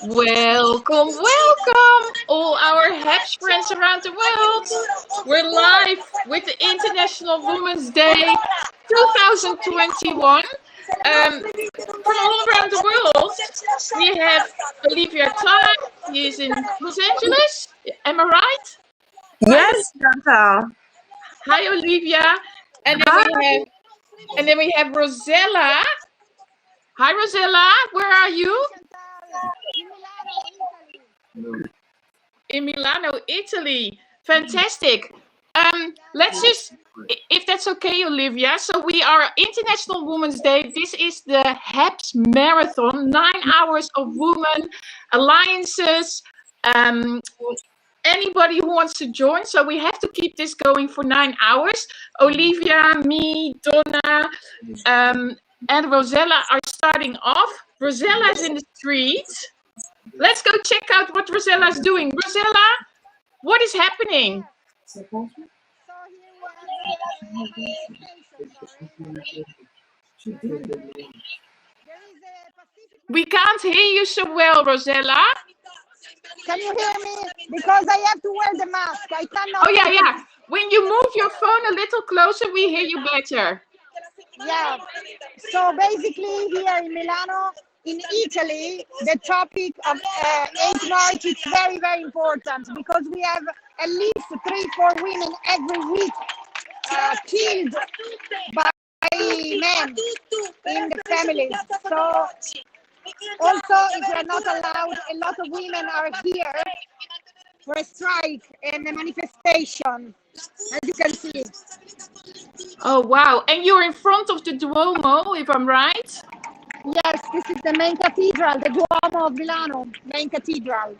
Welcome, welcome, all our HEPS friends around the world. We're live with the International Women's Day 2021. From all around the world, we have Olivia Clark. She is in Los Angeles. Am I right? Yes, Chantal. Hi, Olivia. And then we have Rosella. Hi, Rosella. Where are you? In Milano, Italy. Fantastic. Let's just, if that's okay, Olivia. So we are International Women's Day. This is the HEPS Marathon, 9 hours of women, alliances, anybody who wants to join. So we have to keep this going for 9 hours. Olivia, me, Donna, and Rosella are starting off. Rosella is in the streets. Let's go check out what Rosella is doing. Rosella, what is happening? We can't hear you so well, Rosella. Can you hear me? Because I have to wear the mask. I cannot. Oh, yeah. When you move your phone a little closer, we hear you better. Yeah. So basically here in Milano, in Italy, the topic of 8 March is very, very important because we have at least 3-4 women every week killed by men in the families. So also, if we are not allowed, a lot of women are here for a strike and a manifestation, as you can see. Oh, wow. And you're in front of the Duomo, if I'm right? Yes, this is the main cathedral, the Duomo of Milano, main cathedral.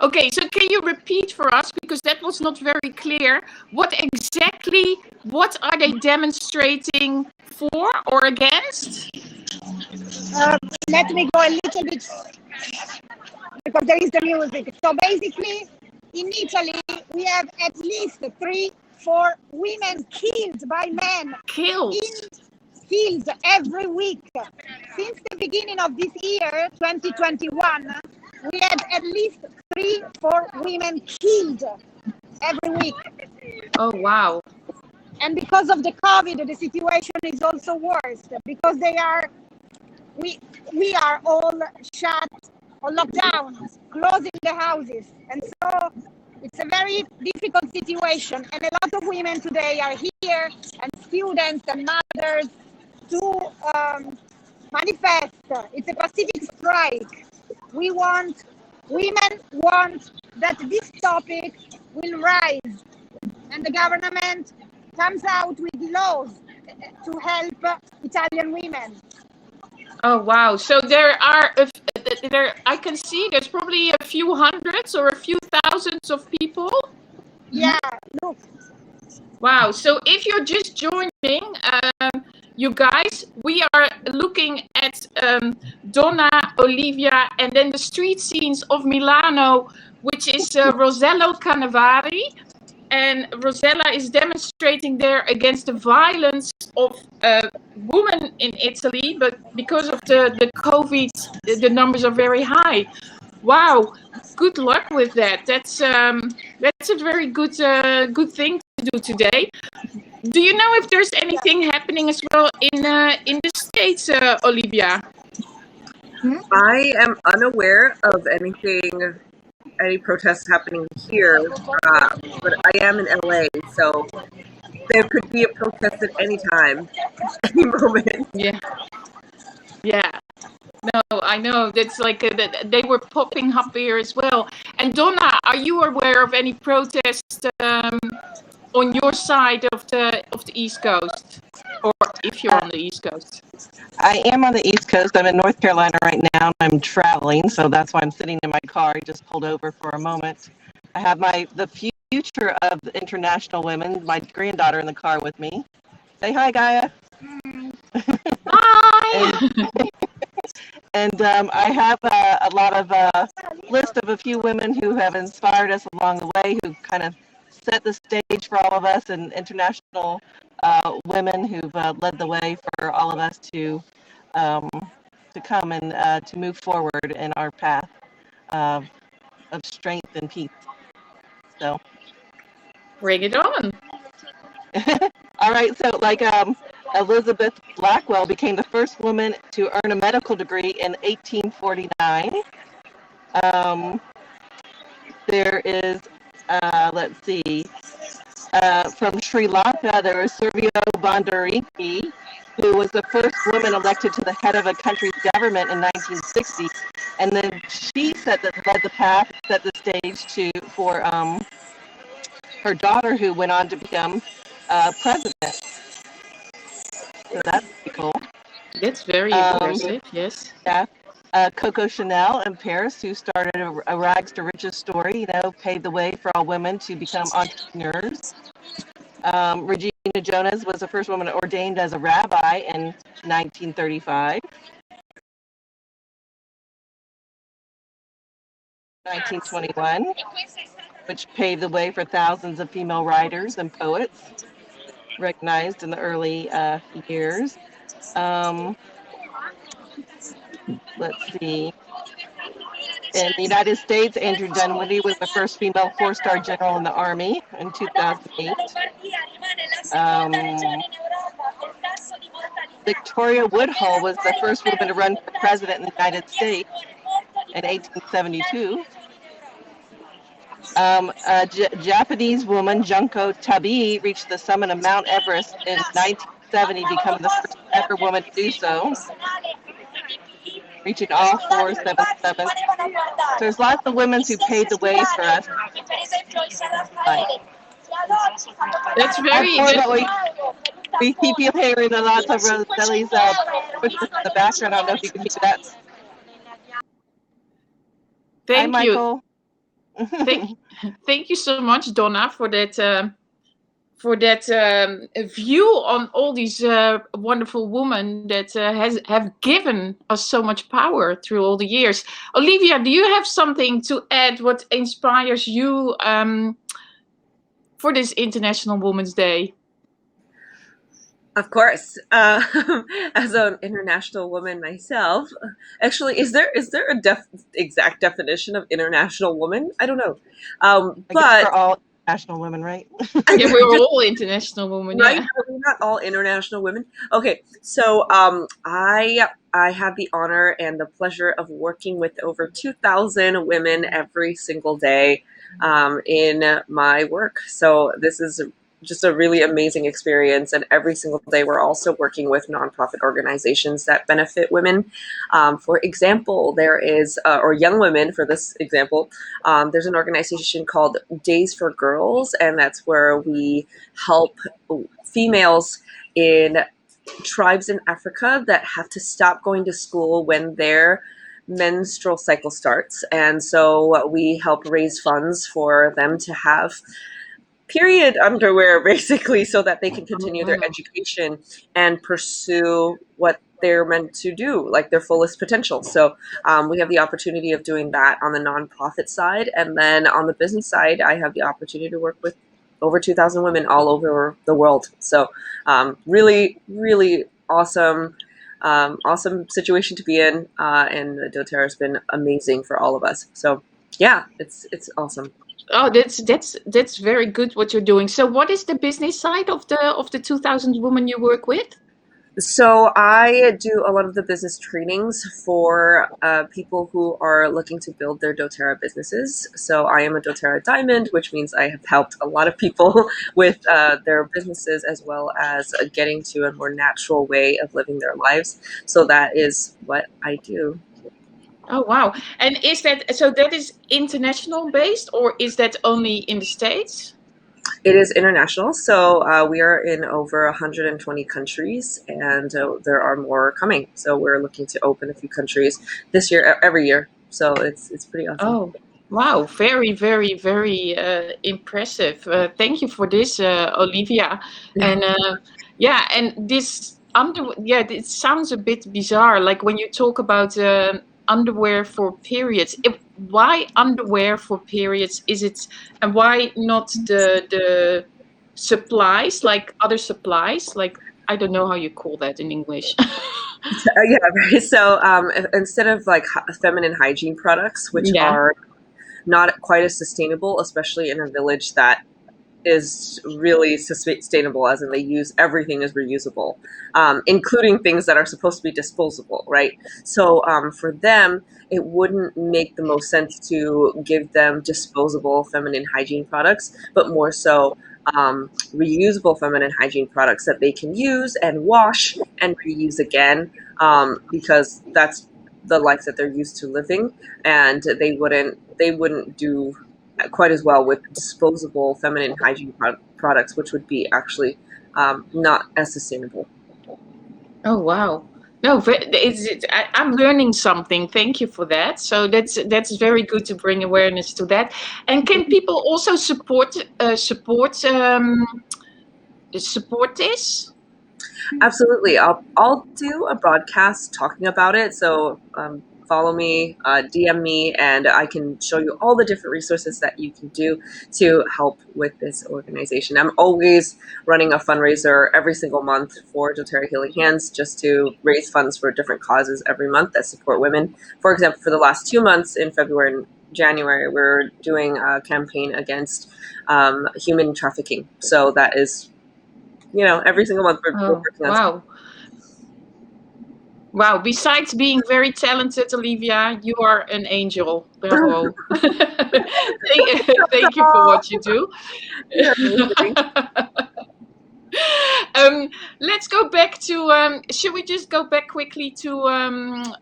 Okay, so can you repeat for us, because that was not very clear, what are they demonstrating for or against? Let me go a little bit, because there is the music. So basically, in Italy, we have at least 3-4 women killed by men. Killed Every week. Since the beginning of this year, 2021, we had at least 3-4 women killed every week. Oh, wow. And because of the COVID, the situation is also worse because we are all shut or locked down, closing the houses. And so it's a very difficult situation. And a lot of women today are here, and students and mothers, to manifest. It's a pacific strike. Women want that this topic will rise and the government comes out with laws to help Italian women. Oh, wow. So I can see there's probably a few hundreds or a few thousands of people. Yeah, look. Wow. So if you're just joining, you guys, we are looking at Donna, Olivia, and then the street scenes of Milano, which is Rosello Cannavaro. And Rosella is demonstrating there against the violence of women in Italy, but because of the COVID, the numbers are very high. Wow, good luck with that. That's a very good thing to do today. Do you know if there's anything happening as well in the States, Olivia? I am unaware of any protests happening here, but I am in LA, so there could be a protest at any time, any moment. Yeah. No, I know. That's like they were popping up here as well. And Donna, are you aware of any protests on your side of the East Coast, or if you're on the East Coast? I am on the East Coast. I'm in North Carolina right now. I'm traveling, so that's why I'm sitting in my car. I just pulled over for a moment. I have the future of international women, my granddaughter, in the car with me. Say hi, Gaia. Hi. And I have a lot of list of a few women who have inspired us along the way, who kind of set the stage for all of us, and international women who've led the way for all of us to to come and to move forward in our path of strength and peace. So, Bring it on. all right. So, like Elizabeth Blackwell became the first woman to earn a medical degree in 1849. There is, let's see, from Sri Lanka, there was Servio Bandariki, who was the first woman elected to the head of a country's government in 1960. And then she led the path, set the stage for her daughter, who went on to become president. So that's pretty cool. That's very impressive, yes. Yeah. Coco Chanel in Paris, who started a rags to riches story, paved the way for all women to become entrepreneurs. Regina Jonas was the first woman ordained as a rabbi in 1935. 1921, which paved the way for thousands of female writers and poets recognized in the early years. Let's see. In the United States, Andrew Dunwoody was the first female four-star general in the Army in 2008. Victoria Woodhull was the first woman to run for president in the United States in 1872. Japanese woman Junko Tabi reached the summit of Mount Everest in 1970, becoming the first ever woman to do so, reaching all 477. So there's lots of women who paved the way for us. That's very good. We keep hearing a lot of Roselli's push in the background. I don't know if you can hear that. Hi, Thank you. Michael. Thank you so much, Donna, for that view on all these wonderful women that have given us so much power through all the years. Olivia, do you have something to add? What inspires you for this International Women's Day? Of course, as an international woman myself, actually, is there a exact definition of international woman? I don't know, I guess but we're all international women, right? Yeah, we're all international women, right? yeah. Are we not all international women? Okay, so I have the honor and the pleasure of working with over 2,000 women every single day in my work. So this is just a really amazing experience, and every single day we're also working with nonprofit organizations that benefit women. For example, there is, or young women for this example, there's an organization called Days for Girls, and that's where we help females in tribes in Africa that have to stop going to school when their menstrual cycle starts. And so we help raise funds for them to have period underwear, basically, so that they can continue their education and pursue what they're meant to do, like their fullest potential. So we have the opportunity of doing that on the nonprofit side. And then on the business side, I have the opportunity to work with over 2,000 women all over the world. So really, really awesome situation to be in. And doTERRA has been amazing for all of us. So yeah, it's awesome. Oh, that's very good what you're doing. So what is the business side of the 2,000 women you work with? So I do a lot of the business trainings for people who are looking to build their doTERRA businesses. So I am a doTERRA Diamond, which means I have helped a lot of people with their businesses, as well as getting to a more natural way of living their lives. So that is what I do. Oh, wow. And is that is international based, or is that only in the States? It is international. So we are in over 120 countries, and there are more coming. So we're looking to open a few countries this year, every year. So it's pretty awesome. Oh, wow. Very, very, very impressive. Thank you for this, Olivia. And and this it sounds a bit bizarre. Like when you talk about underwear for periods. Why underwear for periods? Is it, and why not the supplies, like other supplies? Like, I don't know how you call that in English. Yeah, right. So instead of like feminine hygiene products, which Yeah. are not quite as sustainable, especially in a village that is really sustainable, as in they use everything as reusable, including things that are supposed to be disposable, right? So for them, it wouldn't make the most sense to give them disposable feminine hygiene products, but more so reusable feminine hygiene products that they can use and wash and reuse again, because that's the life that they're used to living, and they wouldn't do quite as well with disposable feminine hygiene products, which would be actually not as sustainable. Oh wow. No, I'm learning something. Thank you for that. So that's very good to bring awareness to that. And can people also support this? Absolutely. I'll do a broadcast talking about it. So follow me, DM me, and I can show you all the different resources that you can do to help with this organization. I'm always running a fundraiser every single month for doTERRA Healing Hands, just to raise funds for different causes every month that support women. For example, for the last 2 months in February and January, we're doing a campaign against human trafficking. So that is, every single month we're Oh, working on. wow. Wow, besides being very talented, Olivia, you are an angel. Bravo. Thank you for what you do. You're amazing. Let's go back to, should we just go back quickly to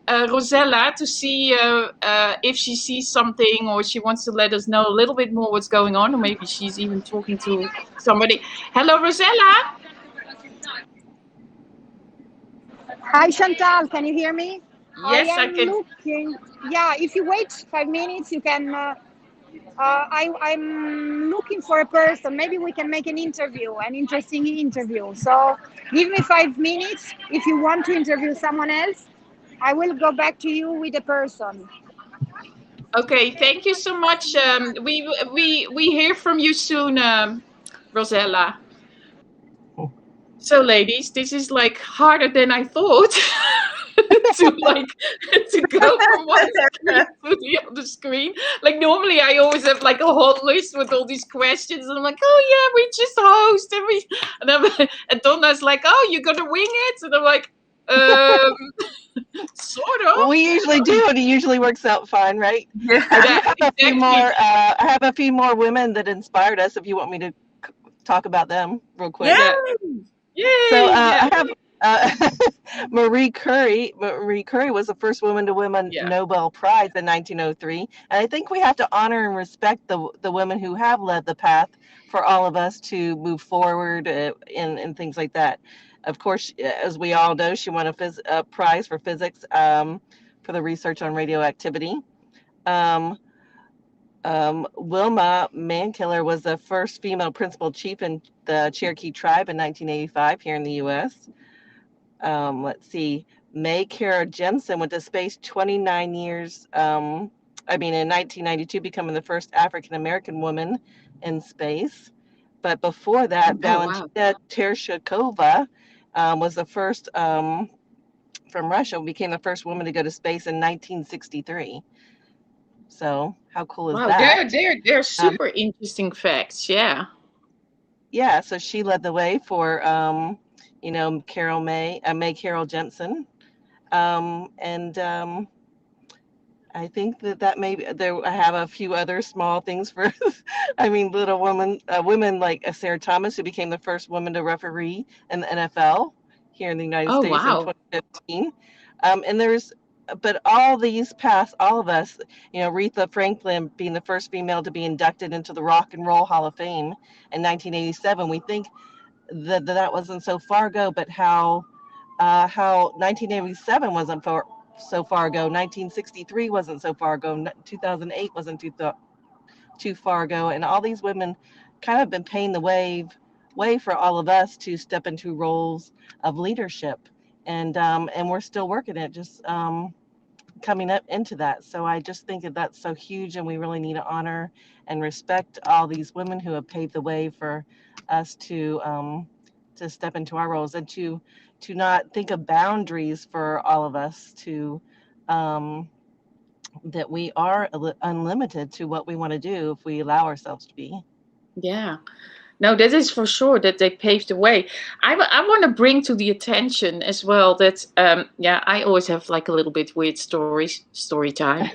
Rosella to see if she sees something or she wants to let us know a little bit more what's going on, or maybe she's even talking to somebody. Hello, Rosella. Hi, Chantal. Can you hear me? Yes, I I am can. looking. Yeah, if you wait 5 minutes, you can. I'm looking for a person. Maybe we can make an interview, an interesting interview. So give me 5 minutes. If you want to interview someone else, I will go back to you with a person. Okay, thank you so much. We hear from you soon, Rosella. So, ladies, this is like harder than I thought to go from one screen to the other screen. Like normally, I always have like a whole list with all these questions, and I'm like, oh yeah, we just host and Donna's like, oh, you're gonna wing it, and I'm like, sort of. We usually do, and it usually works out fine, right? Yeah. I do Yeah, have a few exactly. more. I have a few more women that inspired us. If you want me to talk about them real quick. Yeah. Yay! So Yeah. I have Marie Curie. Marie Curie was the first woman to win a Yeah. Nobel Prize in 1903, and I think we have to honor and respect the women who have led the path for all of us to move forward in things like that. Of course, as we all know, she won a prize for physics for the research on radioactivity. Wilma Mankiller was the first female principal chief in the Cherokee tribe in 1985 here in the U.S. Let's see, May Kara Jemison went to space 29 years. In 1992, becoming the first African American woman in space. But before that, Valentina Tereshkova was the first from Russia, became the first woman to go to space in 1963. So how cool is that? They're super interesting facts. Yeah. Yeah, so she led the way for May Carol Jemison, and I think that maybe there. I have a few other small things for, little women like Sarah Thomas, who became the first woman to referee in the NFL here in the United Oh States in wow. 2015. But all of us, Aretha Franklin being the first female to be inducted into the Rock and Roll Hall of Fame in 1987. We think that wasn't so far ago, but how 1987 wasn't so far ago, 1963 wasn't so far ago, 2008 wasn't too far ago, and all these women kind of been paving the way for all of us to step into roles of leadership, and we're still working it, just coming up into that. So I just think that's so huge, and we really need to honor and respect all these women who have paved the way for us to to step into our roles and to not think of boundaries for all of us to that we are unlimited to what we want to do if we allow ourselves to be. Yeah. No, that is for sure that they paved the way. I want to bring to the attention as well that, yeah, I always have like a little bit weird story time.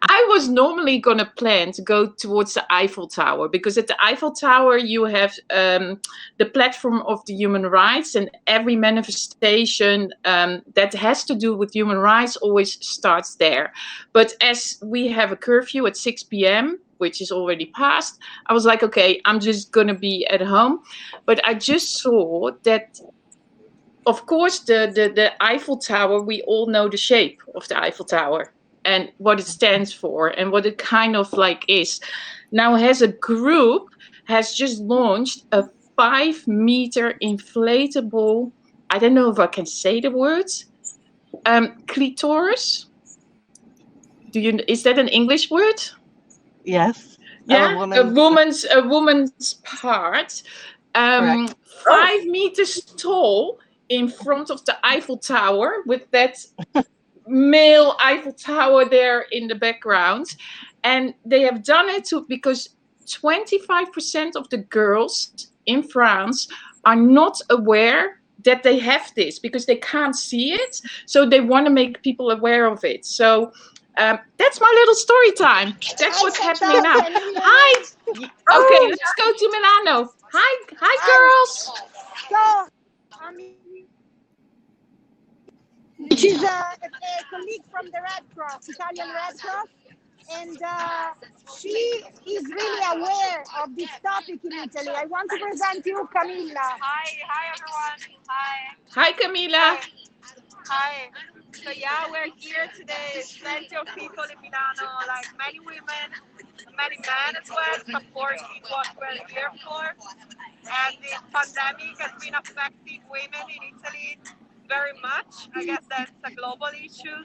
I was normally going to plan to go towards the Eiffel Tower because at the Eiffel Tower you have the platform of the human rights, and every manifestation that has to do with human rights always starts there. But as we have a curfew at 6 p.m., which is already passed, I was like, okay, I'm just going to be at home. But I just saw that, of course, the Eiffel Tower, we all know the shape of the Eiffel Tower and what it stands for and what it kind of like is. Now, as a group, has just launched a 5-meter inflatable, I don't know if I can say the words, clitoris. Is that an English word? Yes. Yeah, a woman's part, 5 meters tall in front of the Eiffel Tower with that male Eiffel Tower there in the background. And they have done it because 25% of the girls in France are not aware that they have this because they can't see it. So they want to make people aware of it. So that's my little story time. That's what's happening now. Hi. Okay, let's go to Milano. Hi, girls. So, she's a colleague from the Red Cross, Italian Red Cross, and she is really aware of this topic in Italy. I want to present you Camilla. Hi everyone. Hi, Camilla. Hi. So yeah, we're here today. Plenty of people in Milano, like many women, many men as well, supporting what we're here for. And the pandemic has been affecting women in Italy very much. I guess that's a global issue.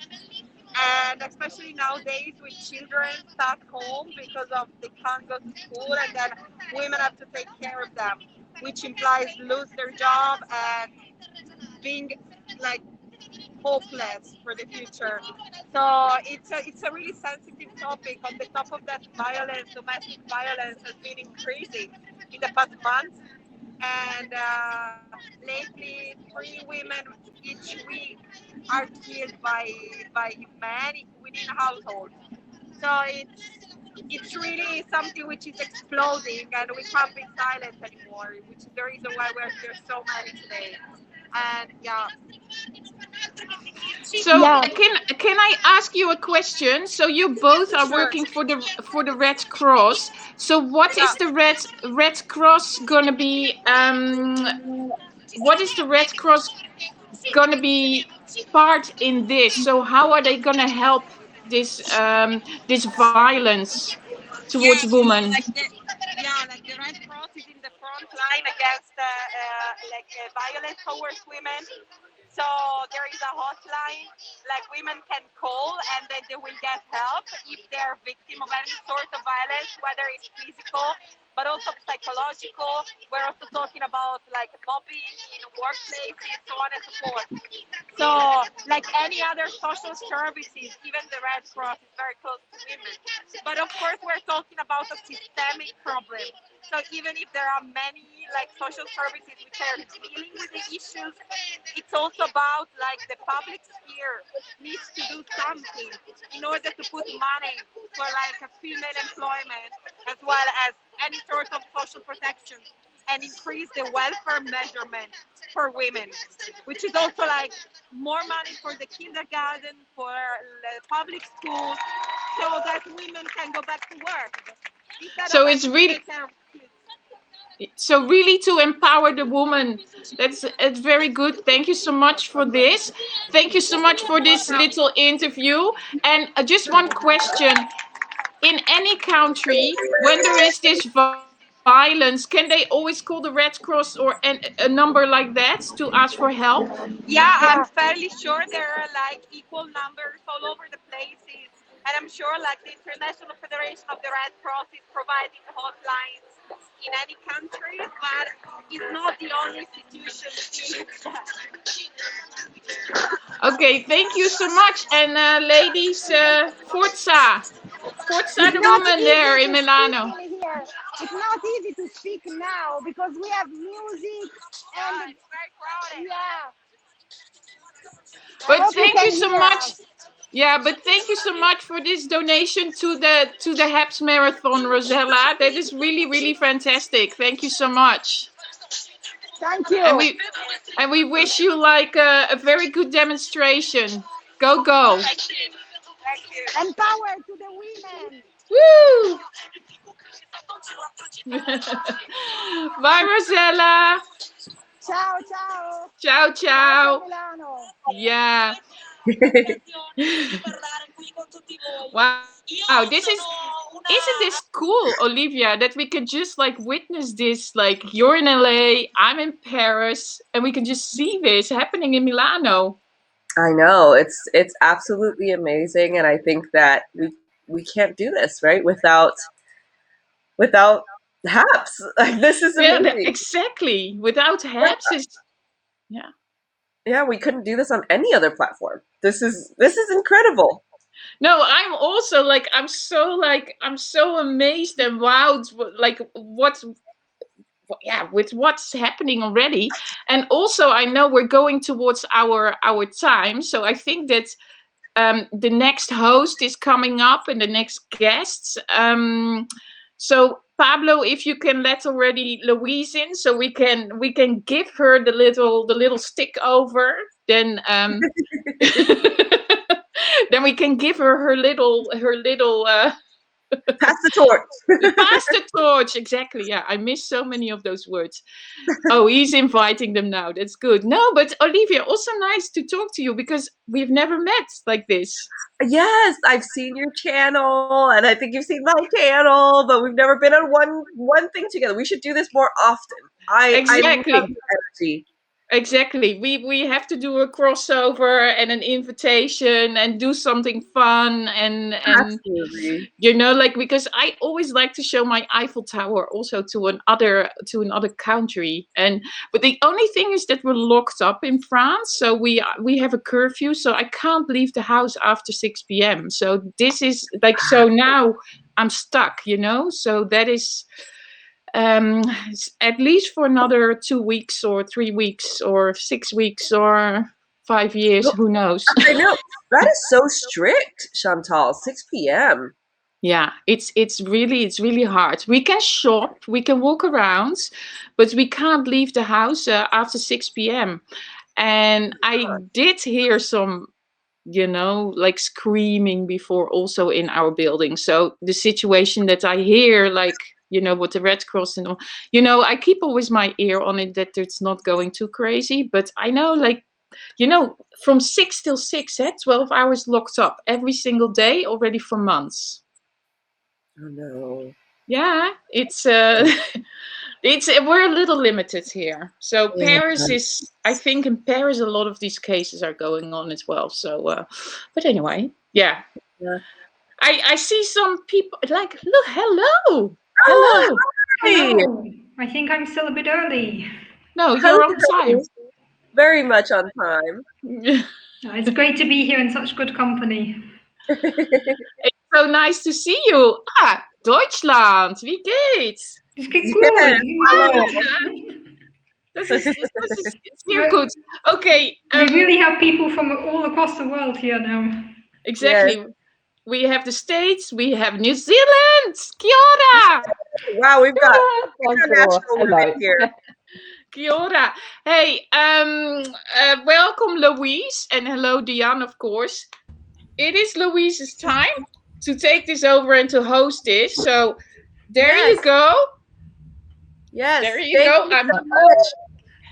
And especially nowadays with children stuck home because of they can't go to school, and then women have to take care of them, which implies lose their job and being like hopeless for the future. So it's a really sensitive topic. On the top of that, domestic violence has been increasing in the past months, and lately 3 women each week are killed by men within households. So it's really something which is exploding, and we can't be silent anymore, which is the reason why we're here so many today. And yeah. So can I ask you a question? So you both are working for the Red Cross. So what is the Red Cross gonna be? What is the Red Cross gonna be part in this? So how are they gonna help this this violence towards women? Like the Red Cross is in the front line against violence towards women. So there is a hotline, like women can call, and then they will get help if they're victim of any sort of violence, whether it's physical, but also psychological. We're also talking about like mobbing in workplaces, so on and so forth. So like any other social services, even the Red Cross is very close to women. But of course, we're talking about a systemic problem. So even if there are many like social services which are dealing with the issues, it's also about like the public sphere needs to do something in order to put money for like a female employment as well as any sort of social protection, and increase the welfare measurement for women, which is also like more money for the kindergarten, for the public schools, so that women can go back to work. So it's really to empower the woman. It's very good. Thank you so much for this. Thank you so much for this little interview. And just one question. In any country, when there is this violence, can they always call the Red Cross or a number like that to ask for help? Yeah, I'm fairly sure there are like equal numbers all over the places. And I'm sure like the International Federation of the Red Cross is providing hotlines in any country, but it's not the only institution. Okay, thank you so much. And ladies, Forza. Forza It's the not woman easy there in to Milano. speak in here. It's not easy to speak now because we have music and It's very crowded. yeah. I But hope you thank you can so hear much. us. Yeah, but thank you so much for this donation to the HAPS Marathon, Rosella. That is really, really fantastic. Thank you so much. Thank you. And we wish you like a very good demonstration. Go, go. Thank you. And power to the women. Woo! Bye, Rosella. Ciao, ciao. Ciao, Ciao, ciao. Milano. Yeah. Wow. Wow, isn't this cool, Olivia, that we can just like witness this, like you're in LA, I'm in Paris, and we can just see this happening in Milano. I know, it's absolutely amazing, and I think that we can't do this, right, without HAPS. Like, this is Yeah, amazing. exactly. Without HAPS is Yeah, we couldn't do this on any other platform. This is incredible. No, I'm also like I'm so amazed and wowed like with what's happening already. And also I know we're going towards our time, so I think that the next host is coming up and the next guests. So Pablo, if you can let already Louise in, so we can give her the little stick over, then then we can give her little Pass the torch. pass the torch. Exactly. Yeah, I miss so many of those words. Oh, he's inviting them now. That's good. No, but Olivia, also nice to talk to you because we've never met like this. Yes, I've seen your channel, and I think you've seen my channel, but we've never been on one thing together. We should do this more often. Exactly. I love your energy. Exactly. We have to do a crossover and an invitation and do something fun and Absolutely. you know, like, because I always like to show my Eiffel Tower also to another country. But the only thing is that we're locked up in France, so we have a curfew, so I can't leave the house after 6 p.m. So this is like, so now I'm stuck, you know. So that is at least for another 2 weeks or 3 weeks or 6 weeks or 5 years, who knows. I know, that is so strict, Chantal. 6 p.m. Yeah, it's really hard. We can shop, we can walk around, but we can't leave the house after 6 p.m. And I did hear some, you know, like screaming before also in our building. So the situation that I hear, like, you know, with the Red Cross and all, you know, I keep always my ear on it that it's not going too crazy. But I know, like, you know, from 6 till 6, 12 hours locked up every single day already for months. Oh no. Yeah, it's we're a little limited here. So Yeah. Paris is, I think in Paris a lot of these cases are going on as well. So but anyway, yeah. I see some people like, look, hello. Hello. Hey. Hello. I think I'm still a bit early. No, you're on time. Very much on time. It's great to be here in such good company. It's so nice to see you. Deutschland, wie geht's? Es geht gut. This is sehr good. Okay. We really have people from all across the world here now. Exactly. Yes. We have the States, we have New Zealand. Kia ora. Wow, we've got international women here. Kia ora. Hey, welcome Louise, and hello Diane, of course. It is Louise's time to take this over and to host this. So there you go. Yes. There you go. I'm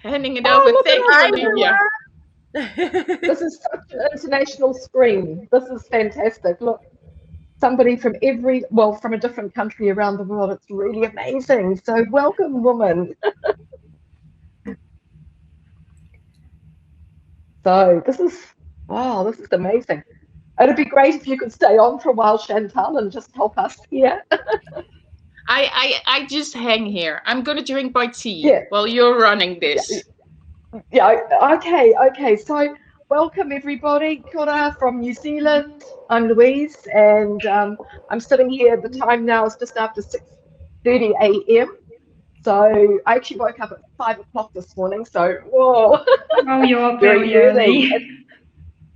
handing it over. Thank you, Olivia. This is such an international screen. This is fantastic. Look, somebody from from a different country around the world. It's really amazing. So welcome, woman. So this is amazing. It'd be great if you could stay on for a while, Chantal, and just help us here. I just hang here. I'm gonna drink my tea Yeah. while you're running this. Yeah, okay. So welcome everybody. Kia ora from New Zealand. I'm Louise, and I'm sitting here. The time now is just after 6:30 a.m. So I actually woke up at 5 o'clock this morning. So whoa, Oh, you're up very very early. early.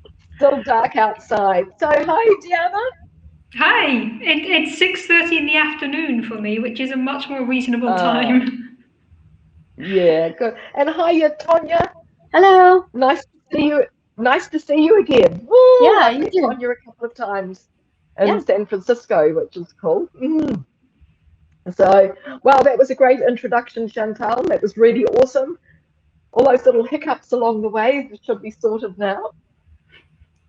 It's still dark outside. So hi, Diana. Hi, it's 6:30 in the afternoon for me, which is a much more reasonable time. Yeah, good. And hiya, Tonya. Hello. Nice to see you. Nice to see you again. Woo, Yeah, I've you met too. Tonya a couple of times in Yeah. San Francisco, which is cool. So, wow, that was a great introduction, Chantal. That was really awesome. All those little hiccups along the way should be sorted now.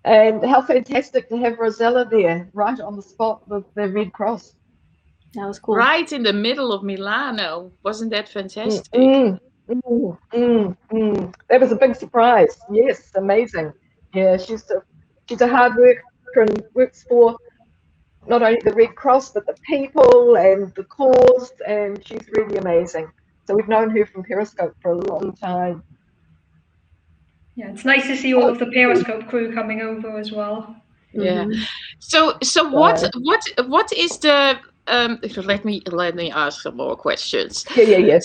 And how fantastic to have Rosella there, right on the spot with the Red Cross. That was cool. Right in the middle of Milano. Wasn't that fantastic? That was a big surprise. Yes, amazing. Yeah, she's a hard worker and works for not only the Red Cross but the people and the cause, and she's really amazing. So we've known her from Periscope for a long time. Yeah, it's nice to see all of the Periscope crew coming over as well. Yeah. So what is the let me ask some more questions. Yeah.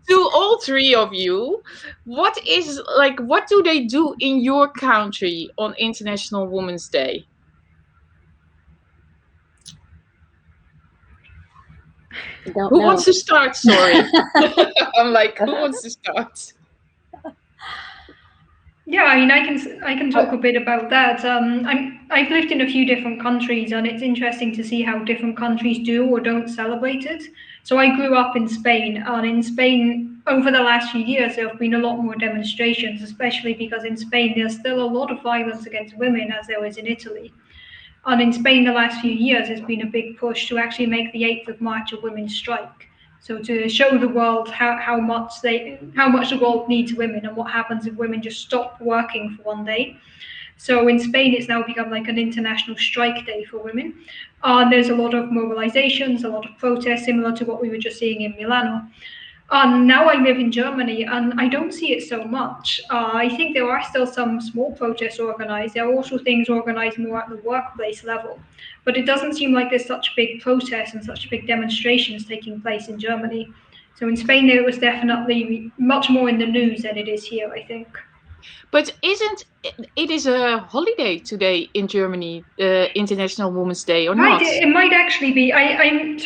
To all three of you, what do they do in your country on International Women's Day? Who wants to start? Sorry. I'm like, who wants to start? Yeah, I mean, I can talk a bit about that. I've lived in a few different countries, and it's interesting to see how different countries do or don't celebrate it. So I grew up in Spain, and in Spain, over the last few years, there have been a lot more demonstrations, especially because in Spain there's still a lot of violence against women, as there was in Italy. And in Spain, the last few years, there's been a big push to actually make the 8th of March a women's strike. So to show the world how much the world needs women and what happens if women just stop working for one day. So in Spain, it's now become like an international strike day for women. There's a lot of mobilizations, a lot of protests, similar to what we were just seeing in Milano. Now I live in Germany, and I don't see it so much. I think there are still some small protests organized. There are also things organized more at the workplace level. But it doesn't seem like there's such big protests and such big demonstrations taking place in Germany. So in Spain, it was definitely much more in the news than it is here, I think. But it is a holiday today in Germany, International Women's Day, or not? It might actually be. I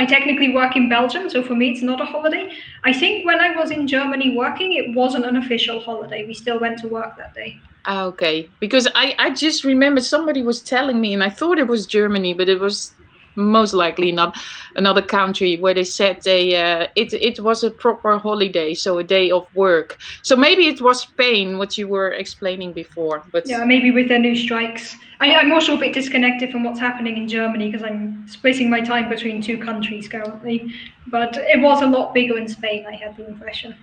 technically work in Belgium, so for me it's not a holiday. I think when I was in Germany working, it wasn't an official holiday. We still went to work that day. Okay, because I just remember somebody was telling me, and I thought it was Germany, but it was most likely not another country, where they said it was a proper holiday, so a day of work. So maybe it was Spain, what you were explaining before. But yeah, maybe with their new strikes. I'm also a bit disconnected from what's happening in Germany because I'm splitting my time between two countries currently. But it was a lot bigger in Spain, I had the impression.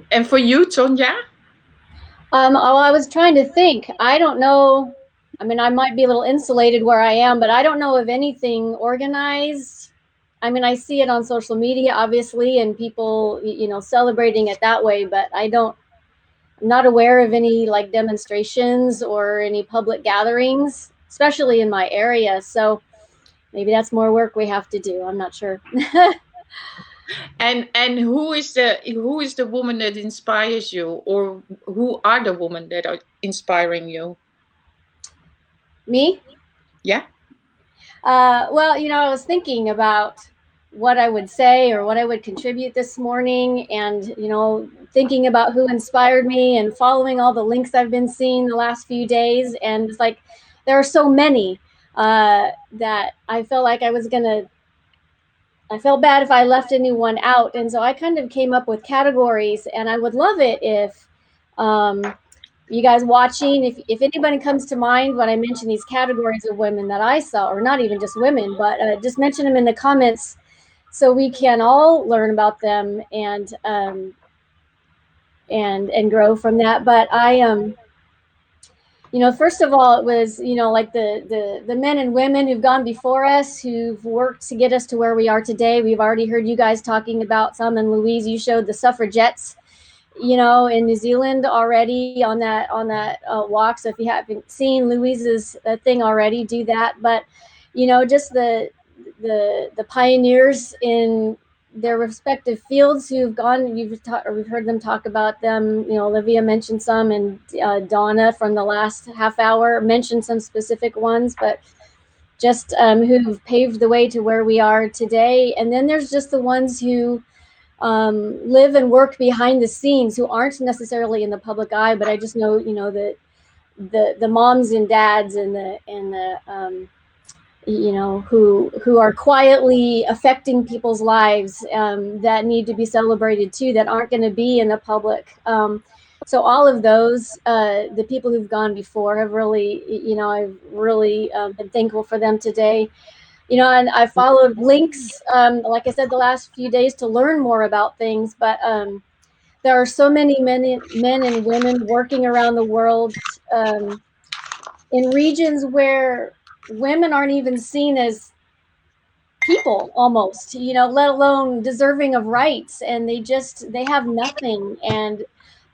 And for you, Tonya? I was trying to think. I don't know. I mean, I might be a little insulated where I am, but I don't know of anything organized. I mean, I see it on social media, obviously, and people, celebrating it that way, but I'm not aware of any like demonstrations or any public gatherings, especially in my area. So maybe that's more work we have to do. I'm not sure. And who is the woman that inspires you, or who are the women that are inspiring you? Me? Yeah. Well, I was thinking about what I would say or what I would contribute this morning, and thinking about who inspired me and following all the links I've been seeing the last few days, and it's like there are so many that I felt like I felt bad if I left anyone out, and so I kind of came up with categories, and I would love it if you guys watching, if anybody comes to mind when I mention these categories of women that I saw, or not even just women, but just mention them in the comments so we can all learn about them and grow from that. But first of all, it was, like the men and women who've gone before us, who've worked to get us to where we are today. We've already heard you guys talking about some, and Louise, you showed the suffragettes, in New Zealand already on that walk. So if you haven't seen Louise's thing already, do that. But, just the pioneers in their respective fields who've gone, we've heard them talk about them. Olivia mentioned some, and Donna from the last half hour mentioned some specific ones, but just who've paved the way to where we are today. And then there's just the ones who live and work behind the scenes, who aren't necessarily in the public eye, but I just know, that the moms and dads and the who are quietly affecting people's lives, that need to be celebrated too, that aren't going to be in the public. So all of those, the people who've gone before have really, I've really been thankful for them today. And I followed links, like I said, the last few days to learn more about things, but there are so many men and women working around the world in regions where women aren't even seen as people, almost, let alone deserving of rights, and they have nothing. And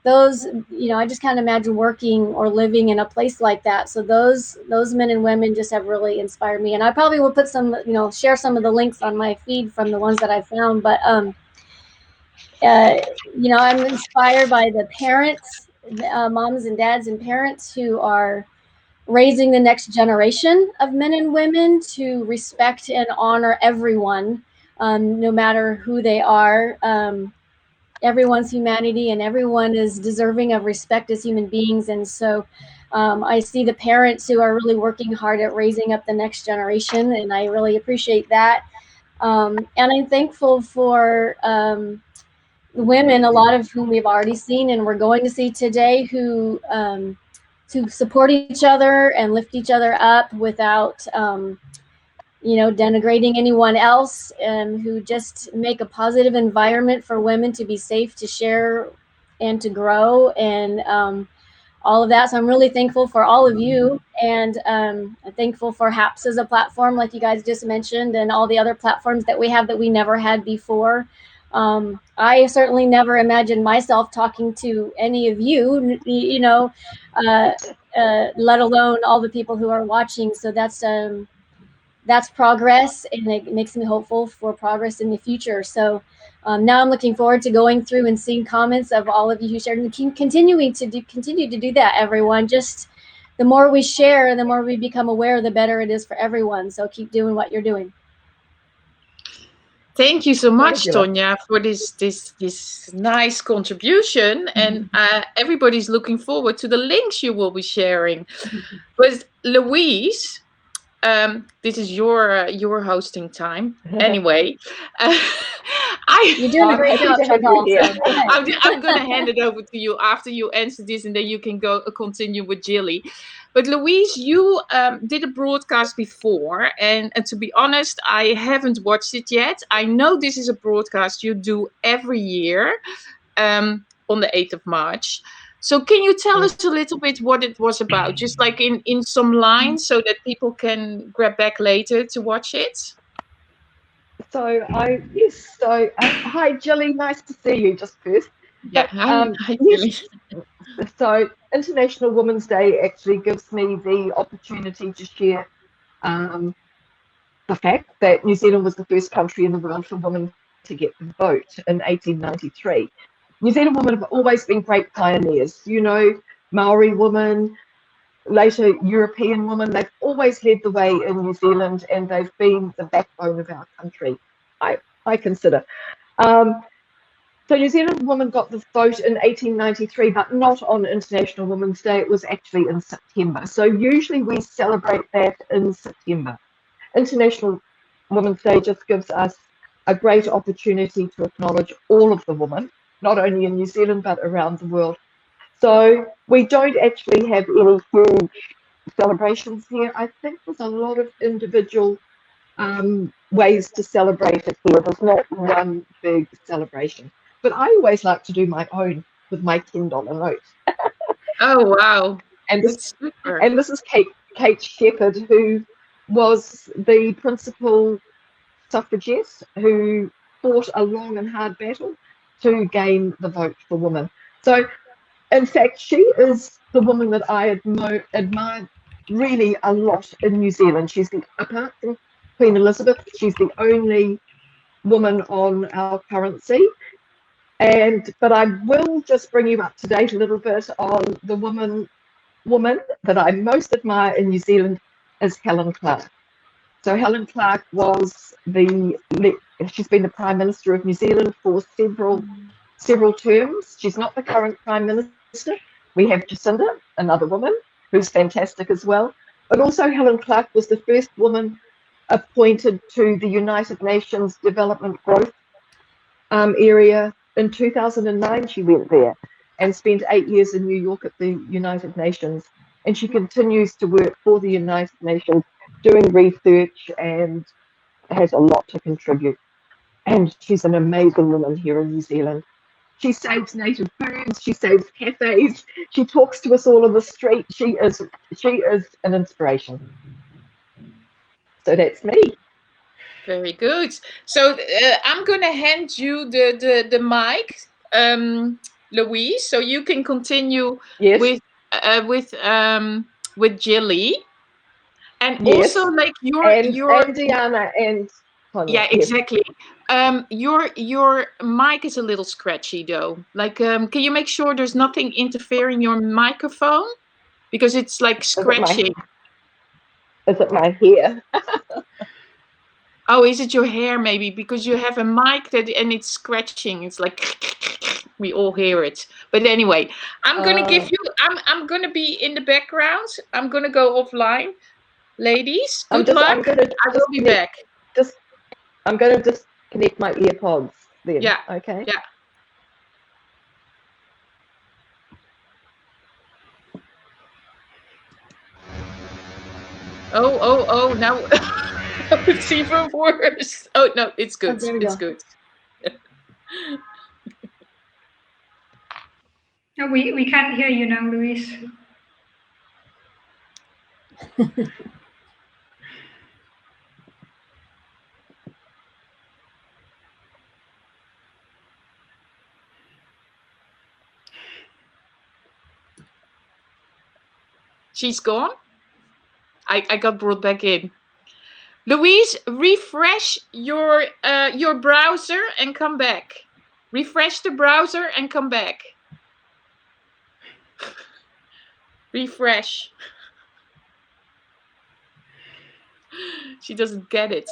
those, I just can't imagine working or living in a place like that. So those men and women just have really inspired me. And I probably will put some, share some of the links on my feed from the ones that I found. But I'm inspired by the parents, moms and dads and parents who are raising the next generation of men and women to respect and honor everyone, no matter who they are. Everyone's humanity, and everyone is deserving of respect as human beings. And so I see the parents who are really working hard at raising up the next generation, and I really appreciate that. And I'm thankful for the women, a lot of whom we've already seen and we're going to see today, who support each other and lift each other up without denigrating anyone else, and who just make a positive environment for women to be safe, to share and to grow, and all of that. So I'm really thankful for all of you, and I'm thankful for HAPS as a platform, like you guys just mentioned, and all the other platforms that we have that we never had before. I certainly never imagined myself talking to any of you, let alone all the people who are watching. So that's progress, and it makes me hopeful for progress in the future. So now I'm looking forward to going through and seeing comments of all of you who shared, and continue to do that, everyone. Just the more we share, the more we become aware, the better it is for everyone. So keep doing what you're doing. Thank you so much, Tonya, for this nice contribution. And everybody's looking forward to the links you will be sharing. But Louise, this is your hosting time. Anyway, you're doing a great job. I'm going to hand it over to you after you answer this, and then you can continue with Jilly. But Louise, you did a broadcast before, and to be honest, I haven't watched it yet. I know this is a broadcast you do every year on the 8th of March. So can you tell us a little bit what it was about, just like in some lines, so that people can grab back later to watch it? Hi, Jilly, nice to see you just first. Yeah, hi, Jilly. So International Women's Day actually gives me the opportunity to share the fact that New Zealand was the first country in the world for women to get the vote in 1893. New Zealand women have always been great pioneers, Maori women, later European women. They've always led the way in New Zealand, and they've been the backbone of our country, I consider. So New Zealand women got the vote in 1893, but not on International Women's Day. It was actually in September. So usually we celebrate that in September. International Women's Day just gives us a great opportunity to acknowledge all of the women, not only in New Zealand, but around the world. So we don't actually have any huge celebrations here. I think there's a lot of individual ways to celebrate it here. There's not one big celebration. But I always like to do my own with my $10 note. Oh, wow. And That's super. and this is Kate Shepherd, who was the principal suffragette who fought a long and hard battle to gain the vote for women. So, in fact, she is the woman that I admire really a lot in New Zealand. Apart from Queen Elizabeth, she's the only woman on our currency. But I will just bring you up to date a little bit on the woman that I most admire in New Zealand is Helen Clark. So Helen Clark she's been the Prime Minister of New Zealand for several terms. She's not the current Prime Minister. We have Jacinda, another woman, who's fantastic as well. But also Helen Clark was the first woman appointed to the United Nations Development Growth area. In 2009, she went there and spent 8 years in New York at the United Nations. And she continues to work for the United Nations, doing research, and has a lot to contribute. And she's an amazing woman here in New Zealand. She saves native birds, she saves cafes, she talks to us all on the street. She is an inspiration. So that's me. Very good. So I'm going to hand you the mic, Louise, so you can continue with Jilly, and also like your and Diana and Connie. Yeah, exactly. Your mic is a little scratchy though. Like, can you make sure there's nothing interfering your microphone, because it's like scratching. Is it my hair? Oh, is it your hair maybe? Because you have a mic and it's scratching. It's like we all hear it. But anyway, I'm gonna give you. I'm gonna be in the background. I'm gonna go offline, ladies. Good luck. I will be back. I'm gonna disconnect my earpods then. Yeah. Okay. Yeah. Oh! Now. It's even worse. Oh no, it's good. It's good. No, we can't hear you now, Louise. She's gone. I got brought back in. Louise, refresh your browser and come back. Refresh the browser and come back. Refresh. She doesn't get it.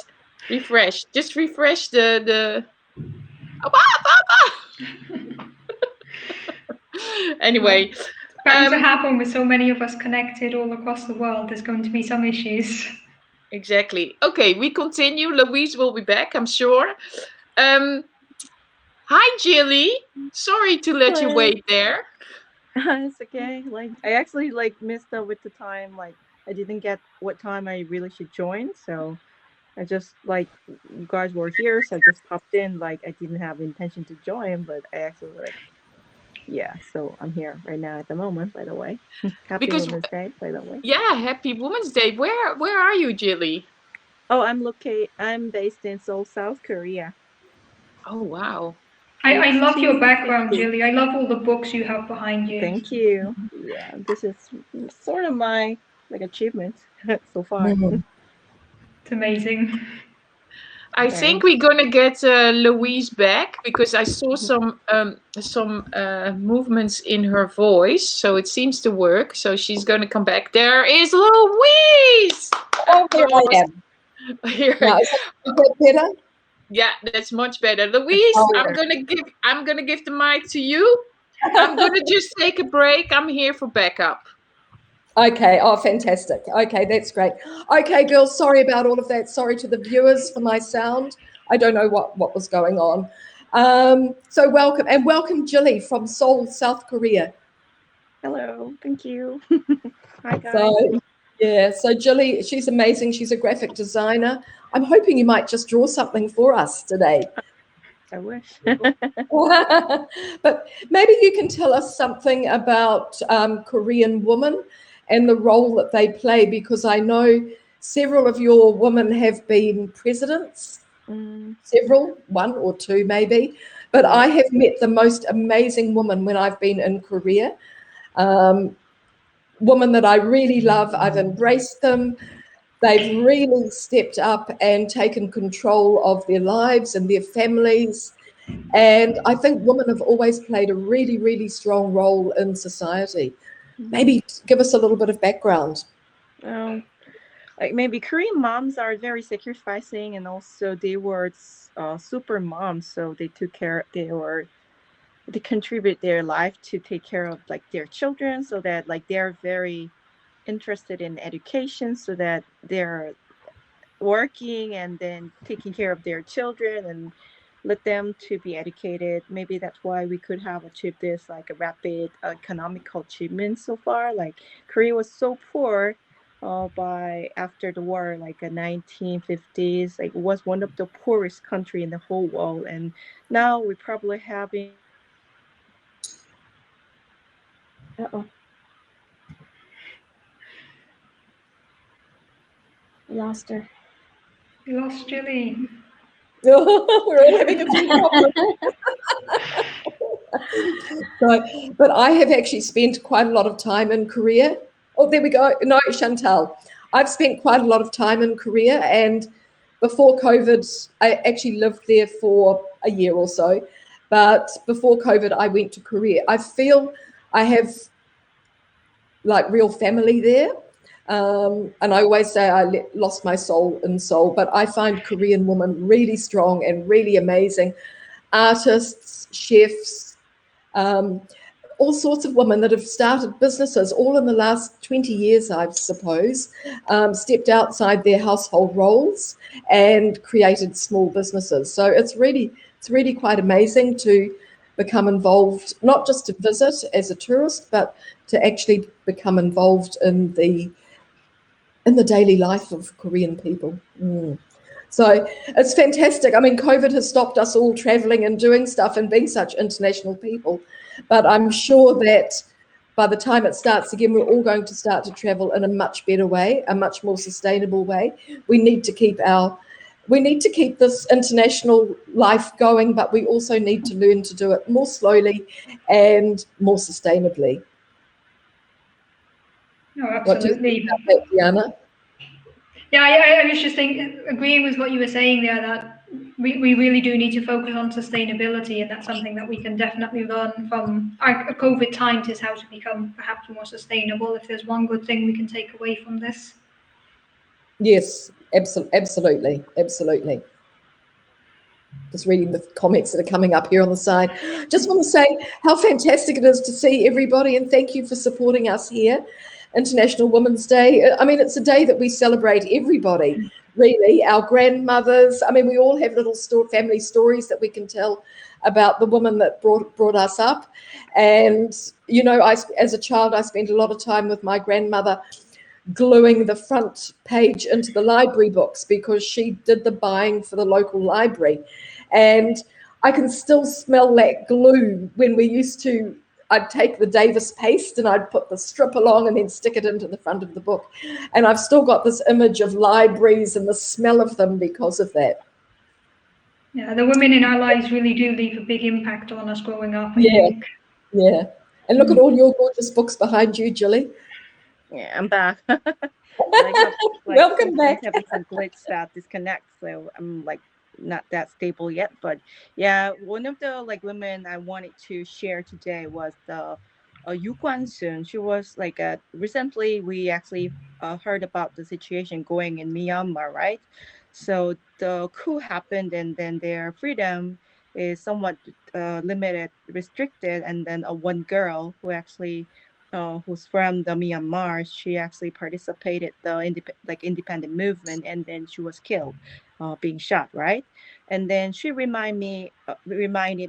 Refresh. Just refresh the. Anyway. Bound to happen with so many of us connected all across the world. There's going to be some issues. Exactly. Okay, we continue. Louise will be back, I'm sure. Hi, Jilly. Sorry to let you wait there. It's okay. Like, I actually missed out with the time. Like, I didn't get what time I really should join. So I just you guys were here, so I just popped in. Like, I didn't have intention to join, but I actually yeah. So I'm here right now at the moment. By the way, happy Women's Day. By the way. Yeah, happy Women's Day. Where are you, Jilly? Oh, I'm based in Seoul, South Korea. Oh wow. I love your background, Jilly. I love all the books you have behind you. Thank you. Yeah, this is sort of my achievement so far. It's amazing. I think we're gonna get Louise back, because I saw some movements in her voice, so it seems to work. So she's gonna come back. There is Louise. Oh, here I am. Here. Now, is that better? Yeah, that's much better. Louise, I'm gonna give the mic to you. I'm gonna just take a break. I'm here for backup. Okay. Oh, fantastic. Okay, that's great. Okay, girls, sorry about all of that. Sorry to the viewers for my sound. I don't know what was going on. So welcome, Jilly from Seoul, South Korea. Hello. Thank you. Hi, guys. So Jilly, she's amazing. She's a graphic designer. I'm hoping you might just draw something for us today. I wish. But maybe you can tell us something about Korean women and the role that they play, because I know several of your women have been presidents, several, one or two maybe, but I have met the most amazing woman when I've been in Korea. Women that I really love, I've embraced them. They've really stepped up and taken control of their lives and their families. And I think women have always played a really, really strong role in society. Maybe give us a little bit of background. Like maybe Korean moms are very sacrificing, and also they were super moms, so they contribute their life to take care of like their children, so that like they're very interested in education, so that they're working and then taking care of their children and let them to be educated. Maybe that's why we could have achieved this like a rapid economical achievement so far. Like Korea was so poor by after the war, like a 1950s, like it was one of the poorest country in the whole world, and now we're probably having Lost her. We lost Julie. We're all having a few problems. But I have actually spent quite a lot of time in Korea. Oh, there we go. No, Chantal. I've spent quite a lot of time in Korea, and before COVID, I actually lived there for a year or so. But before COVID, I went to Korea. I feel I have like real family there. And I always say I lost my soul in Seoul, but I find Korean women really strong and really amazing. Artists, chefs, all sorts of women that have started businesses all in the last 20 years, I suppose, stepped outside their household roles and created small businesses. So it's really quite amazing to become involved, not just to visit as a tourist, but to actually become involved in the daily life of Korean people. So it's fantastic. I mean, COVID has stopped us all traveling and doing stuff and being such international people. But I'm sure that by the time it starts again, we're all going to start to travel in a much better way, a much more sustainable way. We need to keep this international life going, but we also need to learn to do it more slowly and more sustainably. No, absolutely. What do you think about that, Diana? Yeah, I was just agreeing with what you were saying there, that we really do need to focus on sustainability, and that's something that we can definitely learn from our COVID times, is how to become perhaps more sustainable. If there's one good thing we can take away from this. Yes, absolutely. Just reading the comments that are coming up here on the side. Just want to say how fantastic it is to see everybody, and thank you for supporting us here. International Women's Day. I mean, it's a day that we celebrate everybody, really, our grandmothers. I mean, we all have little family stories that we can tell about the woman that brought us up. And, you know, as a child, I spent a lot of time with my grandmother gluing the front page into the library books because she did the buying for the local library. And I can still smell that glue when we used to, I'd take the Davis paste and I'd put the strip along and then stick it into the front of the book. And I've still got this image of libraries and the smell of them because of that. Yeah, the women in our lives really do leave a big impact on us growing up, I think. Yeah. And look at all your gorgeous books behind you, Julie. Yeah, I'm back. Welcome back. Having some glitch that disconnects, so I'm like not that stable yet. But yeah, one of the like women I wanted to share today was the Yu Guan-sun. She was like recently we actually heard about the situation going in Myanmar, right? So the coup happened, and then their freedom is somewhat limited, restricted, and then one girl who actually who's from the Myanmar, she actually participated the independent movement, and then she was killed, being shot, right? And then she reminded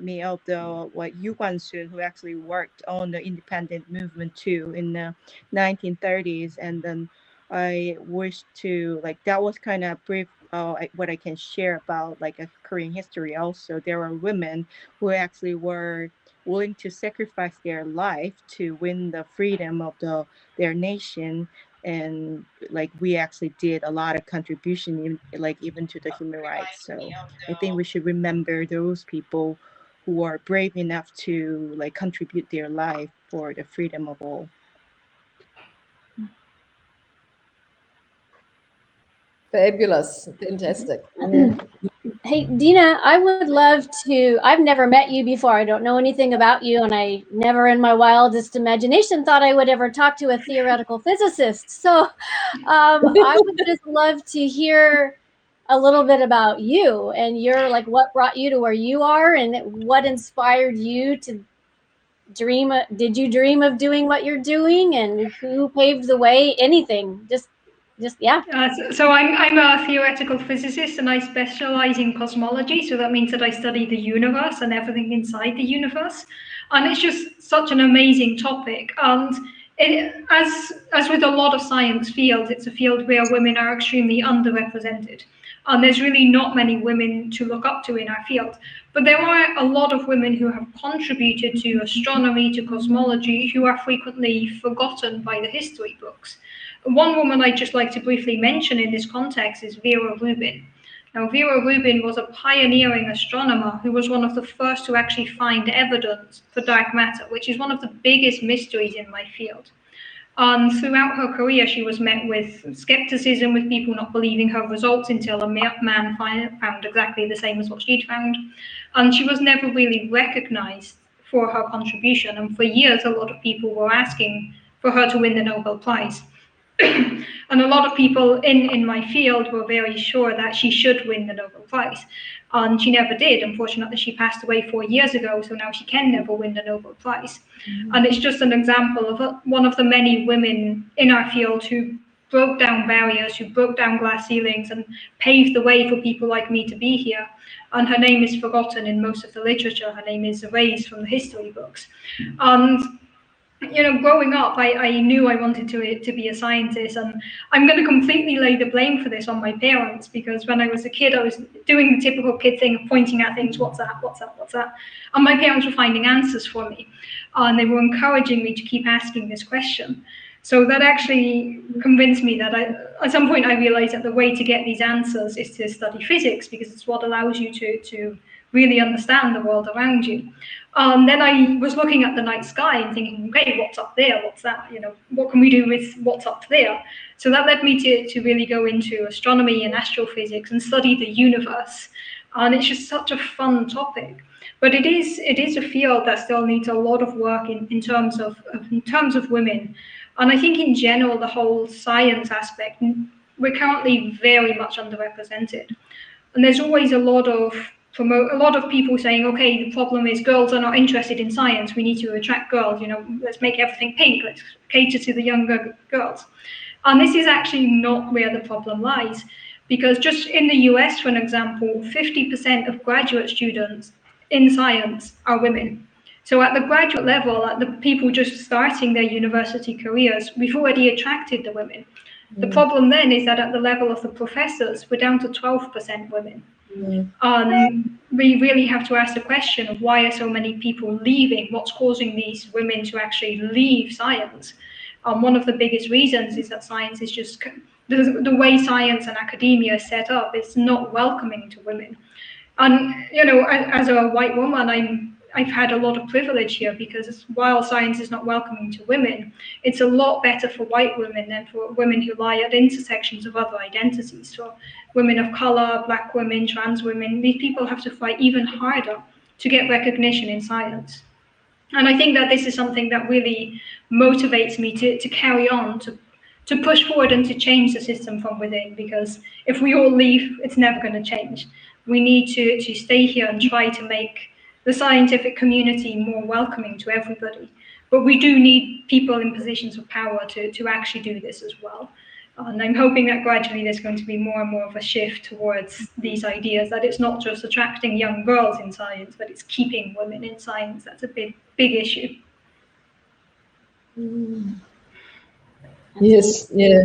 me of the Yu Guan-sun, who actually worked on the independent movement too in the 1930s. And then I wish to that was kind of brief what I can share about like a Korean history. Also, there are women who actually were willing to sacrifice their life to win the freedom of their nation. And like we actually did a lot of contribution, even to the human rights. So I think we should remember those people who are brave enough to like contribute their life for the freedom of all. Fabulous, fantastic. Hey, Dina, I would love to. I've never met you before. I don't know anything about you, and I never in my wildest imagination thought I would ever talk to a theoretical physicist. So I would just love to hear a little bit about you and your, like, what brought you to where you are and what inspired you to dream. Did you dream of doing what you're doing, and who paved the way? Anything, just yeah. So I'm a theoretical physicist, and I specialize in cosmology. So that means that I study the universe and everything inside the universe. And it's just such an amazing topic. And as with a lot of science fields, it's a field where women are extremely underrepresented. And there's really not many women to look up to in our field. But there are a lot of women who have contributed to astronomy, to cosmology, who are frequently forgotten by the history books. One woman I'd just like to briefly mention in this context is Vera Rubin. Now, Vera Rubin was a pioneering astronomer who was one of the first to actually find evidence for dark matter, which is one of the biggest mysteries in my field. Throughout her career, she was met with skepticism, with people not believing her results until a man found exactly the same as what she'd found. And she was never really recognized for her contribution. And for years, a lot of people were asking for her to win the Nobel Prize. And a lot of people in my field were very sure that she should win the Nobel Prize. And she never did. Unfortunately, she passed away 4 years ago, so now she can never win the Nobel Prize. And it's just an example of one of the many women in our field who broke down barriers, who broke down glass ceilings and paved the way for people like me to be here. And her name is forgotten in most of the literature. Her name is erased from the history books. And you know, growing up, I knew I wanted to be a scientist, and I'm going to completely lay the blame for this on my parents, because when I was a kid, I was doing the typical kid thing of pointing at things, what's that, what's that, what's that? And my parents were finding answers for me, and they were encouraging me to keep asking this question. So that actually convinced me that at some point I realized that the way to get these answers is to study physics, because it's what allows you to really understand the world around you. Then I was looking at the night sky and thinking, okay, what's up there? What's that? You know, what can we do with what's up there? So that led me to really go into astronomy and astrophysics and study the universe. And it's just such a fun topic. But it is a field that still needs a lot of work in terms of women. And I think in general, the whole science aspect, we're currently very much underrepresented. And there's always a lot of people saying, okay, the problem is girls are not interested in science. We need to attract girls, you know, let's make everything pink. Let's cater to the younger girls. And this is actually not where the problem lies, because just in the US, for an example, 50% of graduate students in science are women. So at the graduate level, at the people just starting their university careers, we've already attracted the women. The problem then is that at the level of the professors, we're down to 12% women. We really have to ask the question of why are so many people leaving? What's causing these women to actually leave science? One of the biggest reasons is that science is just, the way science and academia is set up, it's not welcoming to women. And, you know, as a white woman, I've had a lot of privilege here, because while science is not welcoming to women, it's a lot better for white women than for women who lie at intersections of other identities. So women of color, black women, trans women, these people have to fight even harder to get recognition in science. And I think that this is something that really motivates me to carry on, to push forward and to change the system from within, because if we all leave, it's never going to change. We need to stay here and try to make the scientific community more welcoming to everybody. But we do need people in positions of power to actually do this as well. And I'm hoping that gradually there's going to be more and more of a shift towards these ideas, that it's not just attracting young girls in science, but it's keeping women in science. That's a big issue. Yes, yeah.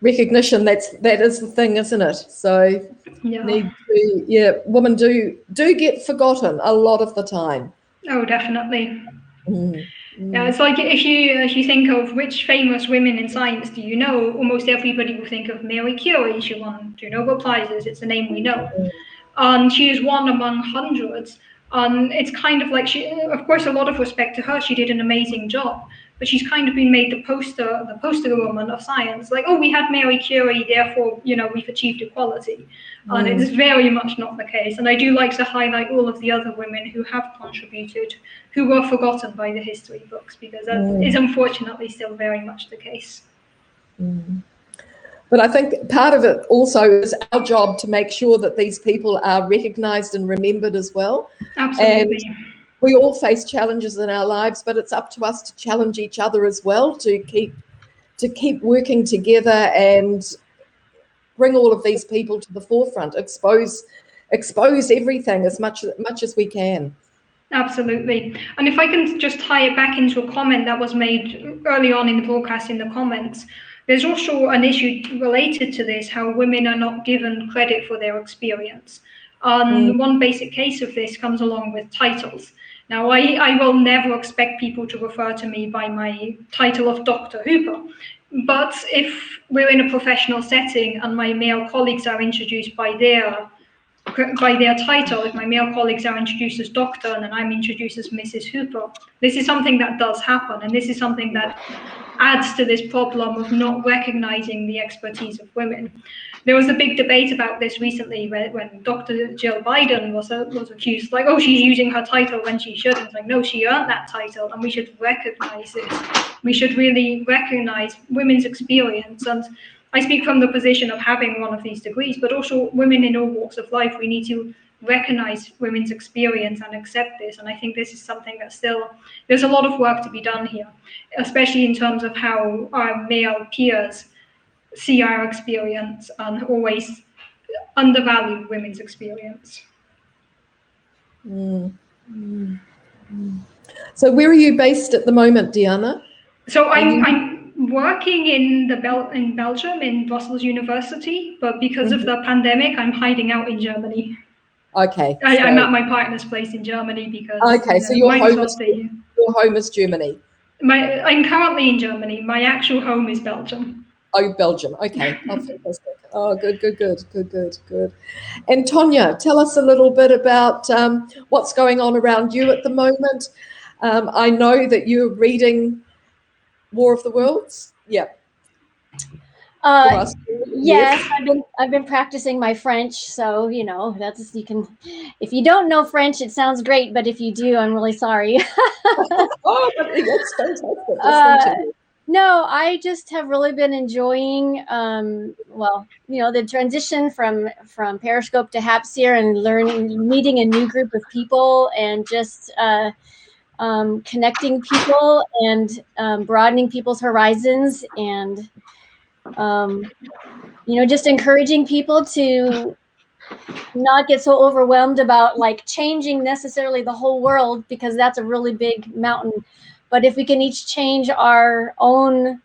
Recognition, that is the thing, isn't it? So women do get forgotten a lot of the time. Oh, definitely. Mm, Yeah, mm, it's like if you think of which famous women in science do you know, almost everybody will think of Mary Curie. She won 2 Nobel Prizes. It's a name we know. She is one among hundreds. It's kind of like of course, a lot of respect to her. She did an amazing job, but she's kind of been made the poster woman of science. Like, oh, we had Mary Curie, therefore, we've achieved equality. And mm. it's very much not the case. And I do like to highlight all of the other women who have contributed, who were forgotten by the history books, because that is unfortunately still very much the case. But I think part of it also is our job to make sure that these people are recognised and remembered as well. Absolutely. And we all face challenges in our lives, but it's up to us to challenge each other as well, to keep working together and bring all of these people to the forefront, expose everything as much as we can. Absolutely. And if I can just tie it back into a comment that was made early on in the broadcast in the comments, there's also an issue related to this, how women are not given credit for their experience. One basic case of this comes along with titles. Now, I will never expect people to refer to me by my title of Dr. Hooper. But if we're in a professional setting and my male colleagues are introduced by their title, if my male colleagues are introduced as doctor and then I'm introduced as Mrs. Hooper, this is something that does happen, and this is something that adds to this problem of not recognizing the expertise of women. There was a big debate about this recently when Dr. Jill Biden was accused, like, oh, she's using her title when she shouldn't. Like, no, she earned that title, and we should recognize it. We should really recognize women's experience. And I speak from the position of having one of these degrees, but also women in all walks of life. We need to recognize women's experience and accept this. And I think this is something that there's a lot of work to be done here, especially in terms of how our male peers see our experience and always undervalue women's experience. So where are you based at the moment, Diana? So I'm working in Belgium, in Brussels University, but because of the pandemic, I'm hiding out in Germany. Okay. I'm at my partner's place in Germany because so your home is Germany. I'm currently in Germany. My actual home is Belgium. Oh, Belgium. Okay. Oh, fantastic. Oh, good. And Tonya, tell us a little bit about what's going on around you at the moment. I know that you're reading War of the Worlds. Yeah. Yes, I've been practicing my French, so that's if you don't know French, it sounds great, but if you do, I'm really sorry. Oh, that's fantastic. No, I just have really been enjoying the transition from Periscope to Hapsier and meeting a new group of people and just connecting people and broadening people's horizons and just encouraging people to not get so overwhelmed about like changing necessarily the whole world, because that's a really big mountain. But if we can each change our own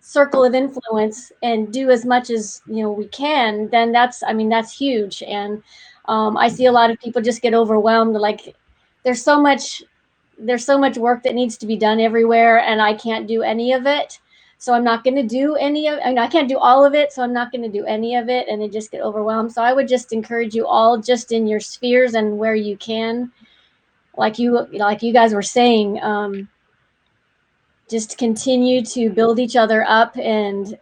circle of influence and do as much as we can, then that's huge. And I see a lot of people just get overwhelmed. Like there's so much work that needs to be done everywhere, and I can't do any of it. So I'm not going to do I can't do all of it, so I'm not going to do any of it, and they just get overwhelmed. So I would just encourage you all, just in your spheres and where you can, like you guys were saying, just continue to build each other up and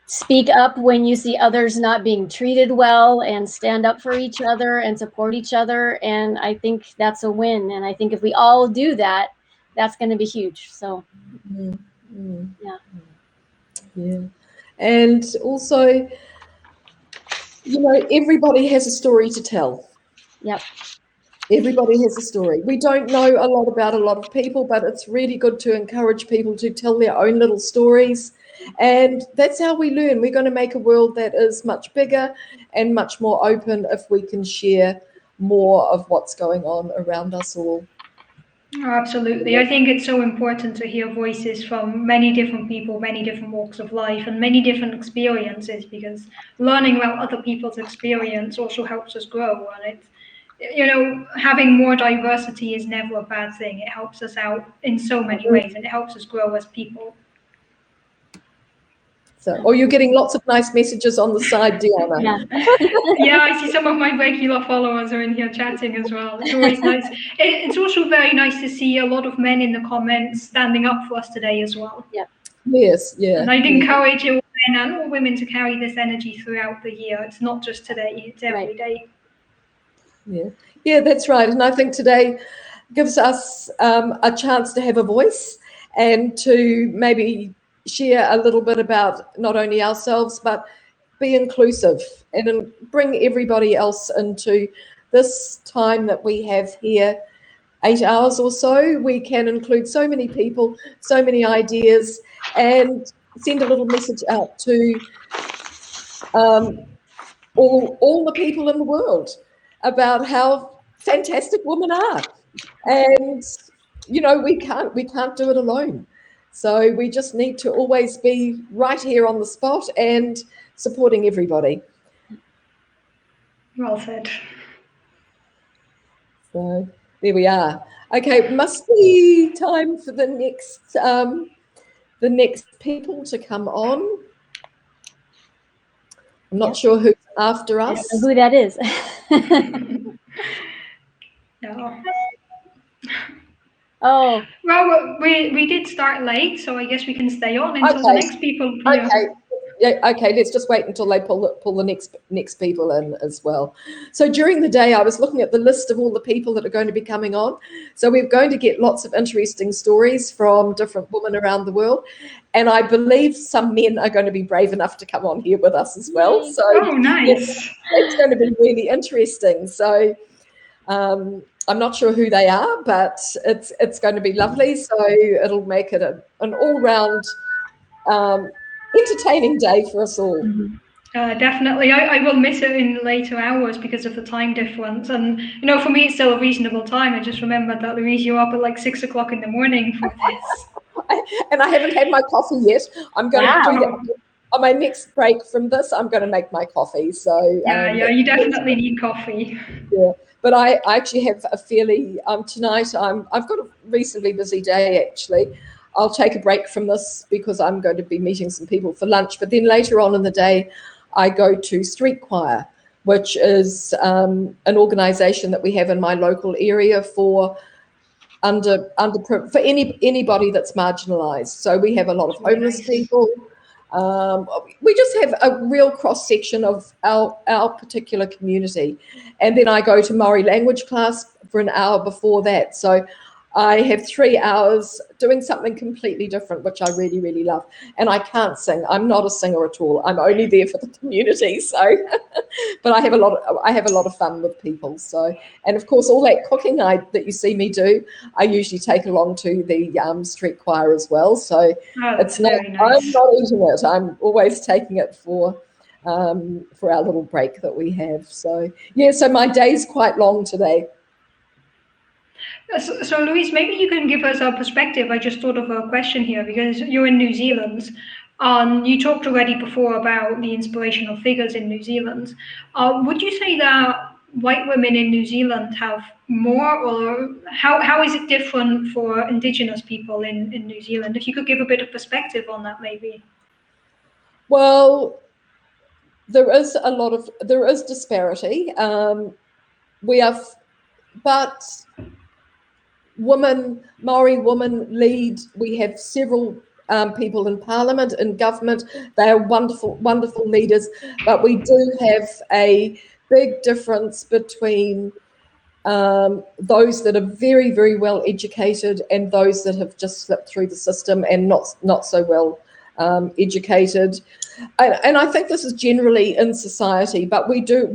speak up when you see others not being treated well, and stand up for each other and support each other. And I think that's a win. And I think if we all do that, that's going to be huge. So, yeah. And also, everybody has a story to tell. Yep. Everybody has a story. We don't know a lot about a lot of people, but it's really good to encourage people to tell their own little stories. And that's how we learn. We're going to make a world that is much bigger and much more open if we can share more of what's going on around us all. Oh, absolutely. I think it's so important to hear voices from many different people, many different walks of life, and many different experiences, because learning about other people's experience also helps us grow. And you know, having more diversity is never a bad thing. It helps us out in so many ways, and it helps us grow as people. So, or you're getting lots of nice messages on the side, Diana. Yeah, I see some of my regular followers are in here chatting as well. It's always nice. It's also very nice to see a lot of men in the comments standing up for us today as well. Yeah. Yes, yeah. And I'd encourage all men and all women to carry this energy throughout the year. It's not just today, it's every day. Yeah, that's right. And I think today gives us a chance to have a voice and to maybe share a little bit about not only ourselves, but be inclusive and bring everybody else into this time that we have here, 8 hours or so. We can include so many people, so many ideas, and send a little message out to all the people in the world about how fantastic women are. And, you know, we can't do it alone. So we just need to always be right here on the spot and supporting everybody. Well said. So there we are. Okay, must be time for the next people to come on. I'm not sure who's after us. I don't know who that is. No. Oh. Well, we did start late, so I guess we can stay on until the next people appear. Okay. Yeah, okay, let's just wait until they pull the next people in as well. So during the day, I was looking at the list of all the people that are going to be coming on. So we're going to get lots of interesting stories from different women around the world. And I believe some men are going to be brave enough to come on here with us as well. So oh, nice. It's going to be really interesting. So I'm not sure who they are, but it's going to be lovely. So it'll make it an all-round entertaining day for us all. Definitely. I will miss it in later hours because of the time difference. And, you know, for me, it's still a reasonable time. I just remembered that, Louise, you're up at like 6 o'clock in the morning for this. And I haven't had my coffee yet. I'm going to do that. On my next break from this, I'm going to make my coffee. So yeah, you definitely need coffee. Yeah, but I actually have a fairly tonight. I've got a reasonably busy day actually. I'll take a break from this because I'm going to be meeting some people for lunch. But then later on in the day, I go to Street Choir, which is an organisation that we have in my local area for anybody that's marginalised. So we have a lot of homeless people. We just have a real cross section of our particular community. And then I go to Maori language class for an hour before that. So I have 3 hours doing something completely different, which I really, really love. And I can't sing. I'm not a singer at all. I'm only there for the community. So, but I have a lot of fun with people. So, and of course, all that cooking that you see me do, I usually take along to the Street Choir as well. So it's not. Nice. I'm not eating it. I'm always taking it for our little break that we have. So yeah. So my day's quite long today. So, Louise, maybe you can give us a perspective. I just thought of a question here because you're in New Zealand. You talked already before about the inspirational figures in New Zealand. Would you say that white women in New Zealand have more, or how is it different for Indigenous people in New Zealand? If you could give a bit of perspective on that, maybe. Well, there is disparity. But Maori women lead. We have several people in Parliament, in government. They are wonderful, wonderful leaders. But we do have a big difference between those that are very, very well educated and those that have just slipped through the system and not so well educated. And I think this is generally in society, but we do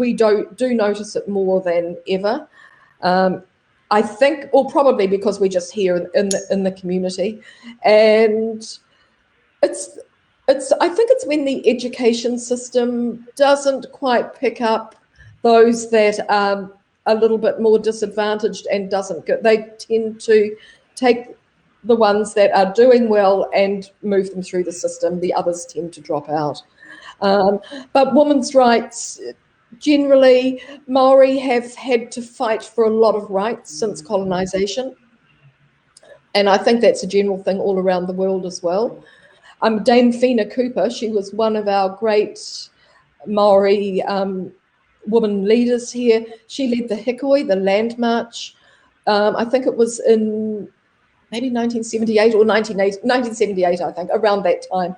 notice it more than ever. I think, or probably because we're just here in the community, and I think it's when the education system doesn't quite pick up those that are a little bit more disadvantaged and they tend to take the ones that are doing well and move them through the system. The others tend to drop out. But women's rights, generally, Maori have had to fight for a lot of rights since colonisation. And I think that's a general thing all around the world as well. Dame Fina Cooper, she was one of our great Maori woman leaders here. She led the Hikoi, the Land March. I think it was in maybe 1978 or 1978, I think, around that time.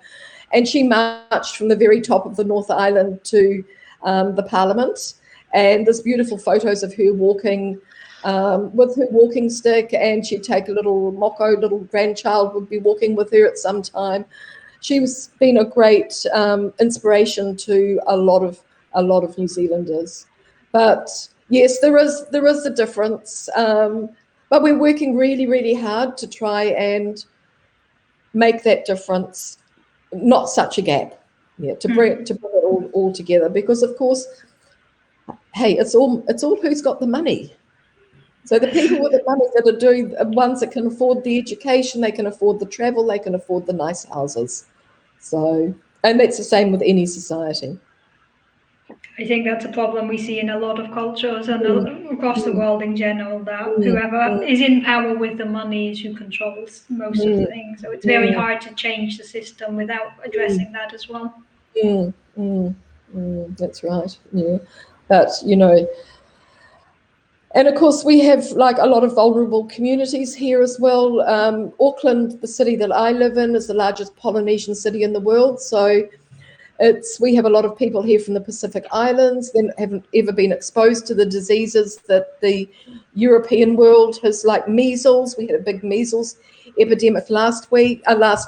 And she marched from the very top of the North Island to the Parliament. And there's beautiful photos of her walking with her walking stick, and she'd take a little moko, little grandchild would be walking with her at some time. She's been a great inspiration to a lot of New Zealanders. But yes, there is a difference. But we're working really, really hard to try and make that difference not such a gap. Yeah, to bring it all together, because of course, hey, it's all who's got the money. So the people with the money that are doing, ones that can afford the education, they can afford the travel, they can afford the nice houses. So, and that's the same with any society. I think that's a problem we see in a lot of cultures and across the world in general, that whoever is in power with the money is who controls most of the things. So it's very hard to change the system without addressing that as well. That's right. Yeah, but you know, and of course we have like a lot of vulnerable communities here as well. Auckland, the city that I live in, is the largest Polynesian city in the world. So we have a lot of people here from the Pacific Islands that haven't ever been exposed to the diseases that the European world has, like measles. We had a big measles epidemic last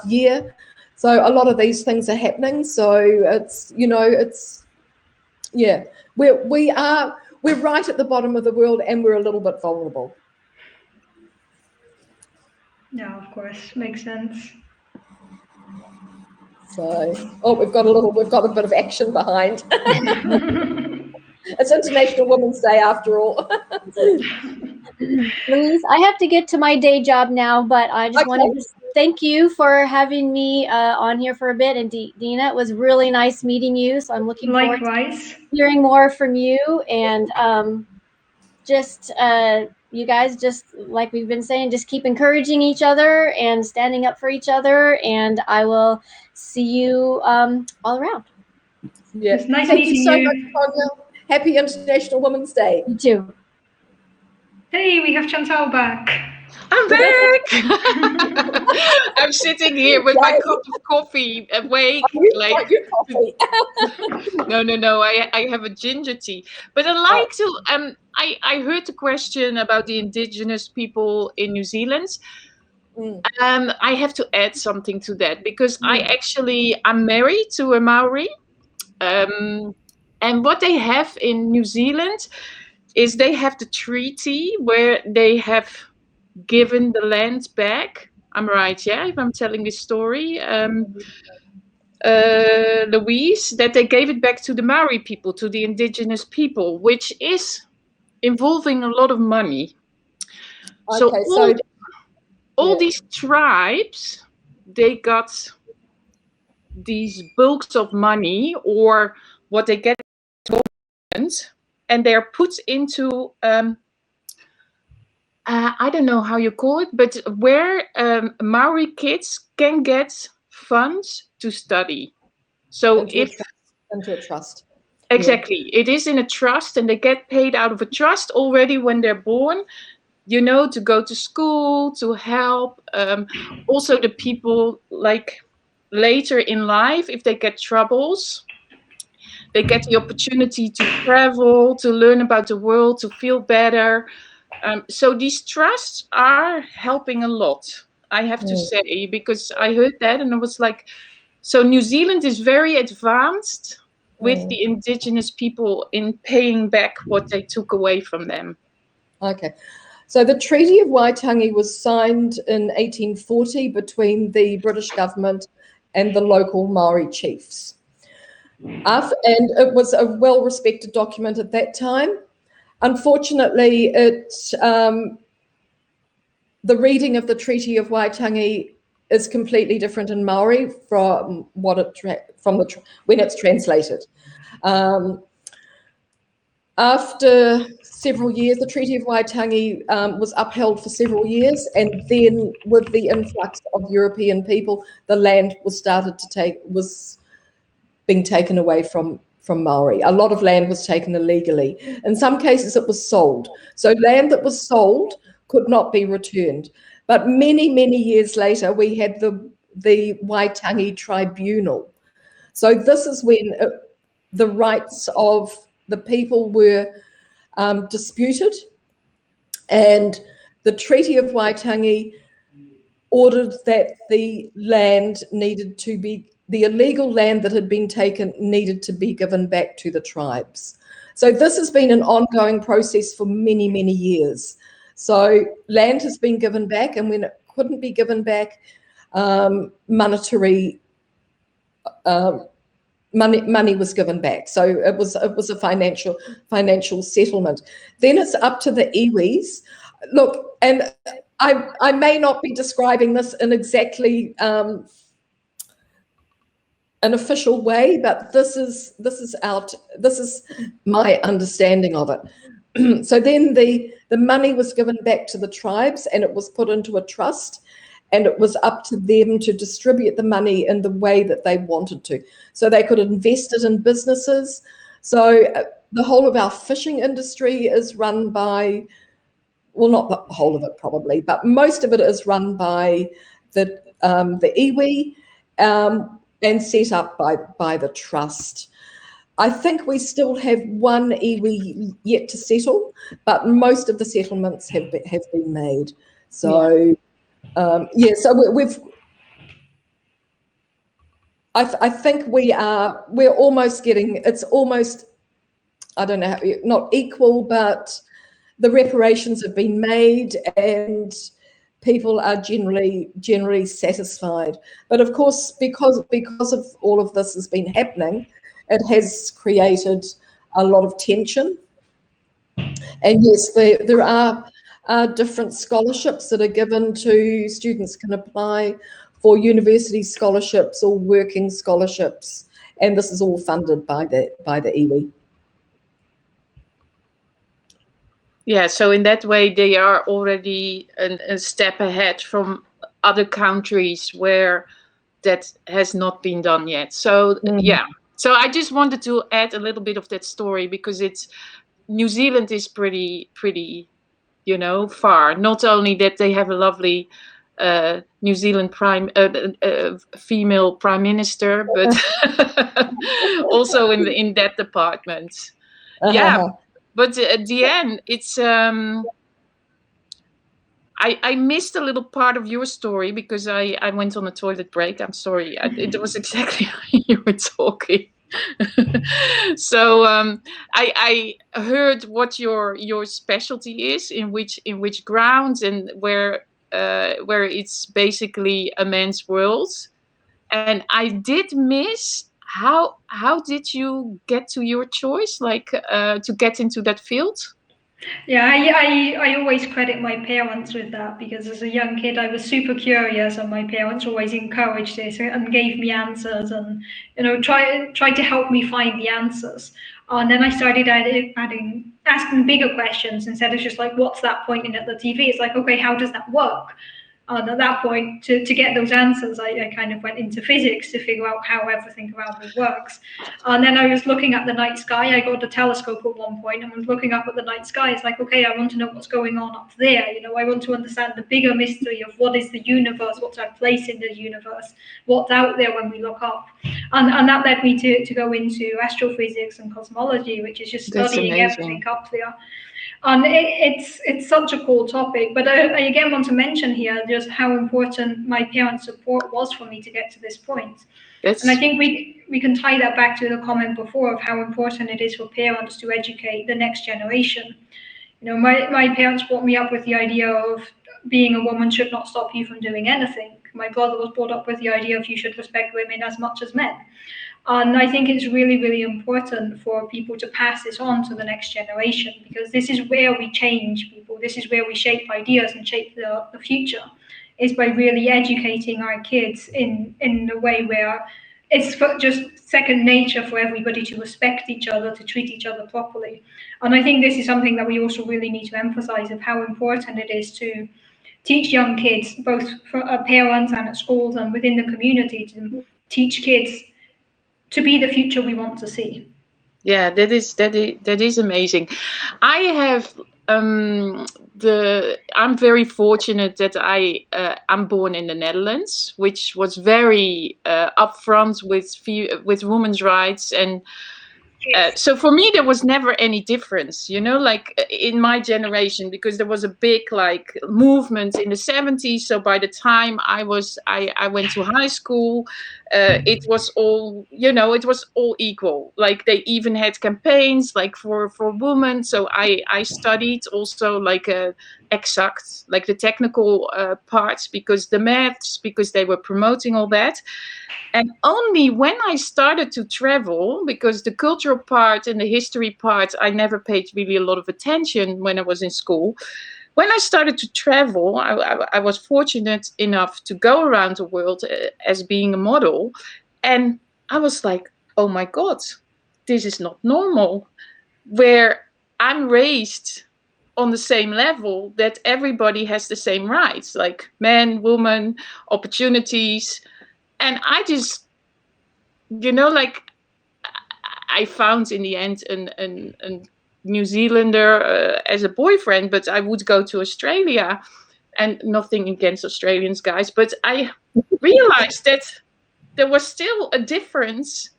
year. So a lot of these things are happening. So we're right at the bottom of the world, and we're a little bit vulnerable. Yeah, of course, makes sense. So, we've got a bit of action behind. It's International Women's Day after all. Louise, I have to get to my day job now, but I just wanted to thank you for having me on here for a bit. And Dina, it was really nice meeting you. So I'm looking forward to hearing more from you. And you guys, just like we've been saying, just keep encouraging each other and standing up for each other. And I will see you all around. Yes, nice thank you so meeting much, Sonia. Happy International Women's Day. You too. Hey, we have Chantal back. I'm back. I'm sitting here with my cup of coffee, awake. Like your coffee. No. I have a ginger tea. But I like to. I heard the question about the indigenous people in New Zealand. I have to add something to that, because I'm married to a Maori, and what they have in New Zealand is they have the treaty where they have given the land back. I'm right, yeah, if I'm telling this story, Louise, that they gave it back to the Maori people, to the indigenous people, which is involving a lot of money. Okay, so all these tribes, they got these bulks of money, or what they get, and they're put into I don't know how you call it, but where Maori kids can get funds to study. So into a trust. Exactly. Yeah. It is in a trust, and they get paid out of a trust already when they're born, to go to school, to help. Also the people, like later in life, if they get troubles, they get the opportunity to travel, to learn about the world, to feel better. So these trusts are helping a lot, I have to say, because I heard that and I was like, so New Zealand is very advanced with the indigenous people in paying back what they took away from them. Okay. So the Treaty of Waitangi was signed in 1840 between the British government and the local Maori chiefs. And it was a well-respected document at that time. Unfortunately, the reading of the Treaty of Waitangi is completely different in Maori from when it's translated. after several years, the Treaty of Waitangi was upheld for several years, and then with the influx of European people, the land was being taken away from Maori. A lot of land was taken illegally. In some cases, it was sold. So land that was sold could not be returned. But many, many years later, we had the Waitangi Tribunal. So this is when the rights of the people were disputed, and the Treaty of Waitangi ordered that the illegal land that had been taken needed to be given back to the tribes. So this has been an ongoing process for many, many years. So land has been given back, and when it couldn't be given back, money was given back. So it was a financial settlement. Then it's up to the iwis. Look, and I may not be describing this in exactly an official way, but this is my understanding of it. So then the money was given back to the tribes, and it was put into a trust, and it was up to them to distribute the money in the way that they wanted to. So they could invest it in businesses. So the whole of our fishing industry is run by, well, not the whole of it probably, but most of it is run by the iwi and set up by the trust. I think we still have one iwi yet to settle, but most of the settlements have been made. So so we've. I think we're almost getting. It's almost, I don't know, not equal, but the reparations have been made, and people are generally satisfied. But of course, because of all of this has been happening, it has created a lot of tension. And yes, there are different scholarships that are given to students, can apply for university scholarships or working scholarships, and this is all funded by the iwi. Yeah, so in that way, they are already a step ahead from other countries where that has not been done yet. So yeah, so I just wanted to add a little bit of that story, because New Zealand is pretty, far. Not only that they have a lovely New Zealand female prime minister, but also in that department. Yeah. But at the end, it's I missed a little part of your story because I went on a toilet break. I'm sorry. It was exactly how you were talking. So I heard what your specialty is, in which grounds, and where it's basically a men's world. And I did miss how did you get to your choice, to get into that field? Yeah, I always credit my parents with that, because as a young kid I was super curious, and my parents always encouraged it and gave me answers, and tried to help me find the answers. And then I started asking bigger questions instead of just like, what's that pointing at the TV? It's like, okay, how does that work? And at that point, to get those answers, I kind of went into physics to figure out how everything around me works. And then I was looking at the night sky. I got a telescope at one point and was looking up at the night sky. It's like, okay, I want to know what's going on up there. I want to understand the bigger mystery of what is the universe, what's our place in the universe, what's out there when we look up. And that led me to go into astrophysics and cosmology, which is just studying everything up there. And it's such a cool topic, but I again want to mention here just how important my parents' support was for me to get to this point. And I think we can tie that back to the comment before of how important it is for parents to educate the next generation. My parents brought me up with the idea of being a woman should not stop you from doing anything. My brother was brought up with the idea of you should respect women as much as men. And I think it's really, really important for people to pass this on to the next generation, because this is where we change people. This is where we shape ideas and shape the future, is by really educating our kids in a way where it's just second nature for everybody to respect each other, to treat each other properly. And I think this is something that we also really need to emphasize, of how important it is to teach young kids, both for parents and at schools and within the community, to teach kids to be the future we want to see. Yeah, that is amazing. I have I'm very fortunate that I'm born in the Netherlands, which was very upfront with women's rights, and so for me there was never any difference, like in my generation, because there was a big like movement in the 70s. So by the time I went to high school, it was all, it was all equal. Like they even had campaigns like for women. So I studied also like exact, like the technical parts, because the maths, because they were promoting all that. And only when I started to travel, because the cultural part and the history part, I never paid really a lot of attention when I was in school. When I started to travel, I was fortunate enough to go around the world as being a model. And I was like, oh my God, this is not normal. Where I'm raised on the same level, that everybody has the same rights, like men, women, opportunities. And I just, like I found in the end a New Zealander as a boyfriend, but I would go to Australia, and nothing against Australians, guys, but I realized that there was still a difference,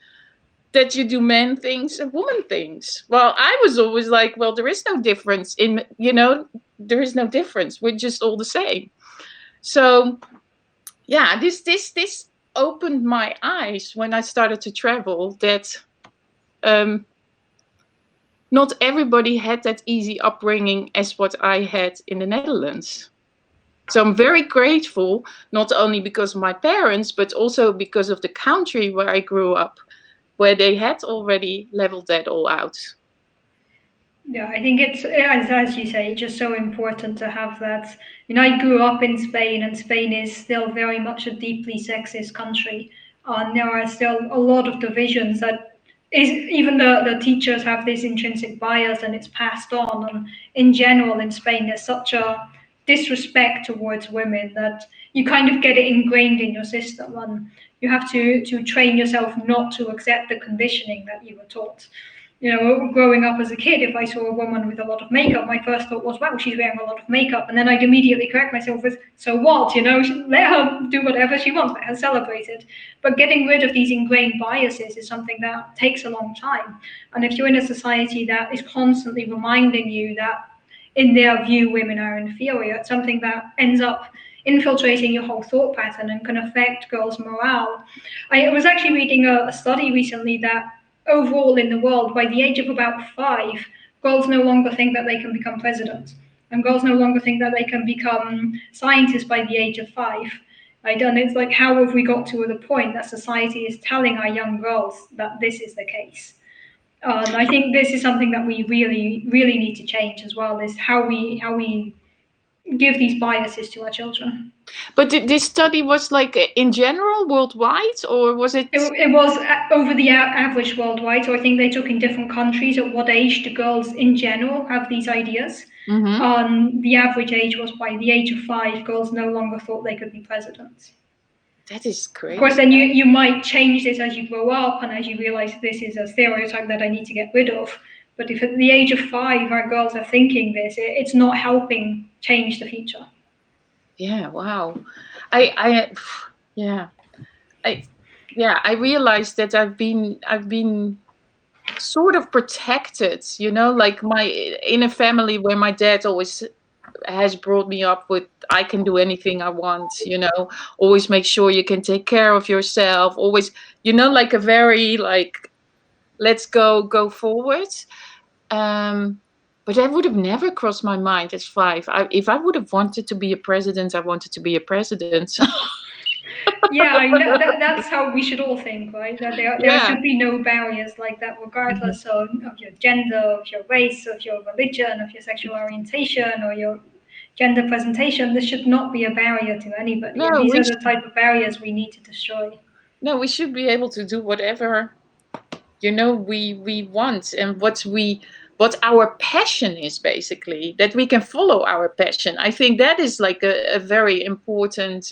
that you do men things and woman things. Well, I was always like, well, there is no difference there is no difference. We're just all the same. So yeah, this opened my eyes when I started to travel, that not everybody had that easy upbringing as what I had in the Netherlands. So I'm very grateful, not only because of my parents, but also because of the country where I grew up, where they had already leveled that all out. Yeah, I think it's, as you say, just so important to have that. I grew up in Spain, and Spain is still very much a deeply sexist country. There are still a lot of divisions that even the teachers have this intrinsic bias, and it's passed on. And in general, in Spain, there's such a disrespect towards women that you kind of get it ingrained in your system, and you have to train yourself not to accept the conditioning that you were taught. Growing up as a kid, if I saw a woman with a lot of makeup, my first thought was, wow, she's wearing a lot of makeup. And then I'd immediately correct myself with, so what? Let her do whatever she wants, let her celebrate it. But getting rid of these ingrained biases is something that takes a long time. And if you're in a society that is constantly reminding you that, in their view, women are inferior, it's something that ends up infiltrating your whole thought pattern and can affect girls' morale. I was actually reading a study recently that overall in the world, by the age of about 5, girls no longer think that they can become president, and girls no longer think that they can become scientists by the age of 5. Right? And it's like, how have we got to the point that society is telling our young girls that this is the case? And I think this is something that we really, really need to change as well, is how we give these biases to our children. But this study was like in general worldwide, or was it? It was over the average worldwide. So I think they took in different countries at what age the girls in general have these ideas. Mm-hmm. The average age was by the age of 5, girls no longer thought they could be president. That is crazy. Of course, then you might change this as you grow up and as you realize this is a stereotype that I need to get rid of. But if at the age of 5 our girls are thinking this, it's not helping change the future. Yeah, wow. I realized that I've been sort of protected, like in a family where my dad always has brought me up with, I can do anything I want, always make sure you can take care of yourself, always, like a very like, let's go forward. But that would have never crossed my mind as 5. If I would have wanted to be a president, I wanted to be a president. Yeah, I know, that's how we should all think, right? That there should be no barriers like that, regardless of your gender, of your race, of your religion, of your sexual orientation, or your gender presentation. This should not be a barrier to anybody. No, and these are the type of barriers we need to destroy. No, we should be able to do whatever we want, and what our passion is, basically, that we can follow our passion. I think that is like a very important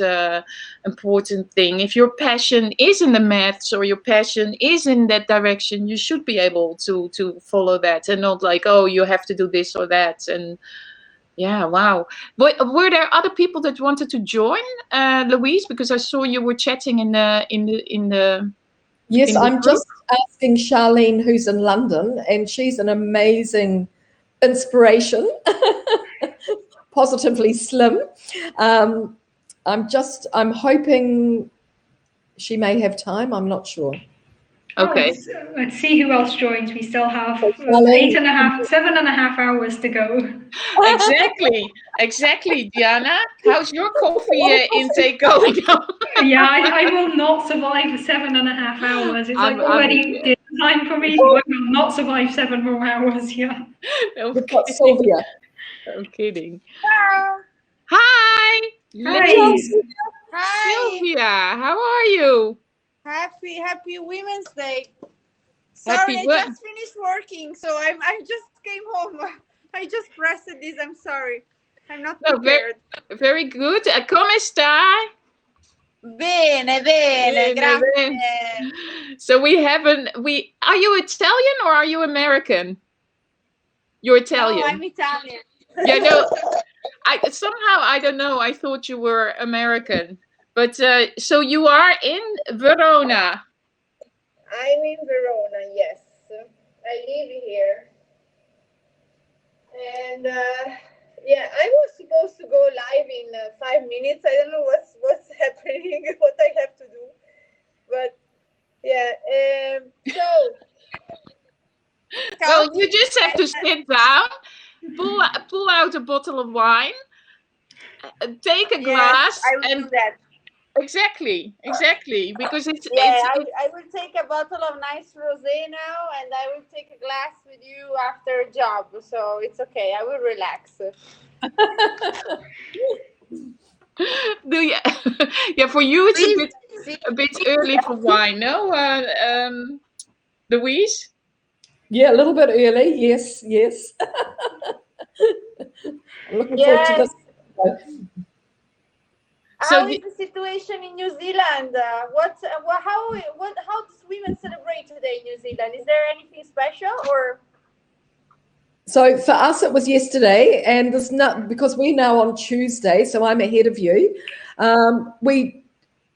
thing. If your passion is in the maths, or your passion is in that direction, you should be able to follow that, and not like, oh, you have to do this or that. And yeah, wow. Were there other people that wanted to join, Louise? Because I saw you were chatting in the Yes, I'm group. just asking Charlene, who's in London, and she's an amazing inspiration, positively slim. I'm hoping she may have time. I'm not sure. Okay. Let's see who else joins. We still have Charlene. 7.5 hours to go. Exactly, Diana. How's your coffee intake going? Yeah, I will not survive 7.5 hours. It's like I'm already dinner time for me. So I will not survive 7 more hours. Yeah. We've got Sylvia. I'm kidding. Hello. Hi. Hi. Hi. Sylvia, how are you? Happy Women's Day. Happy Sorry, I wo- just finished working, so I just came home. I just pressed this. I'm sorry. I'm not No, prepared. Very good. Come stai? Bene, Bene, grazie. bene. So are you Italian or are you American? You're Italian. No, I'm Italian. Yeah, no. I don't know. I thought you were American. But so you are in Verona. I'm in Verona, yes. I live here. And yeah, I was supposed to go live in 5 minutes. I don't know what's happening, what I have to do. But yeah, Well, you just have to sit down, pull out a bottle of wine, take a glass, I will do that. Exactly, because it's I will take a bottle of nice rosé now, and I will take a glass with you after a job. So it's okay. I will relax. Yeah, for you it's a bit early for wine, no, Louise? Yeah, a little bit early. Yes. I'm looking forward to this. How is the situation in New Zealand? How does women celebrate today in New Zealand? Is there anything special or? So for us, it was yesterday, and there's not, because we're now on Tuesday, so I'm ahead of you. We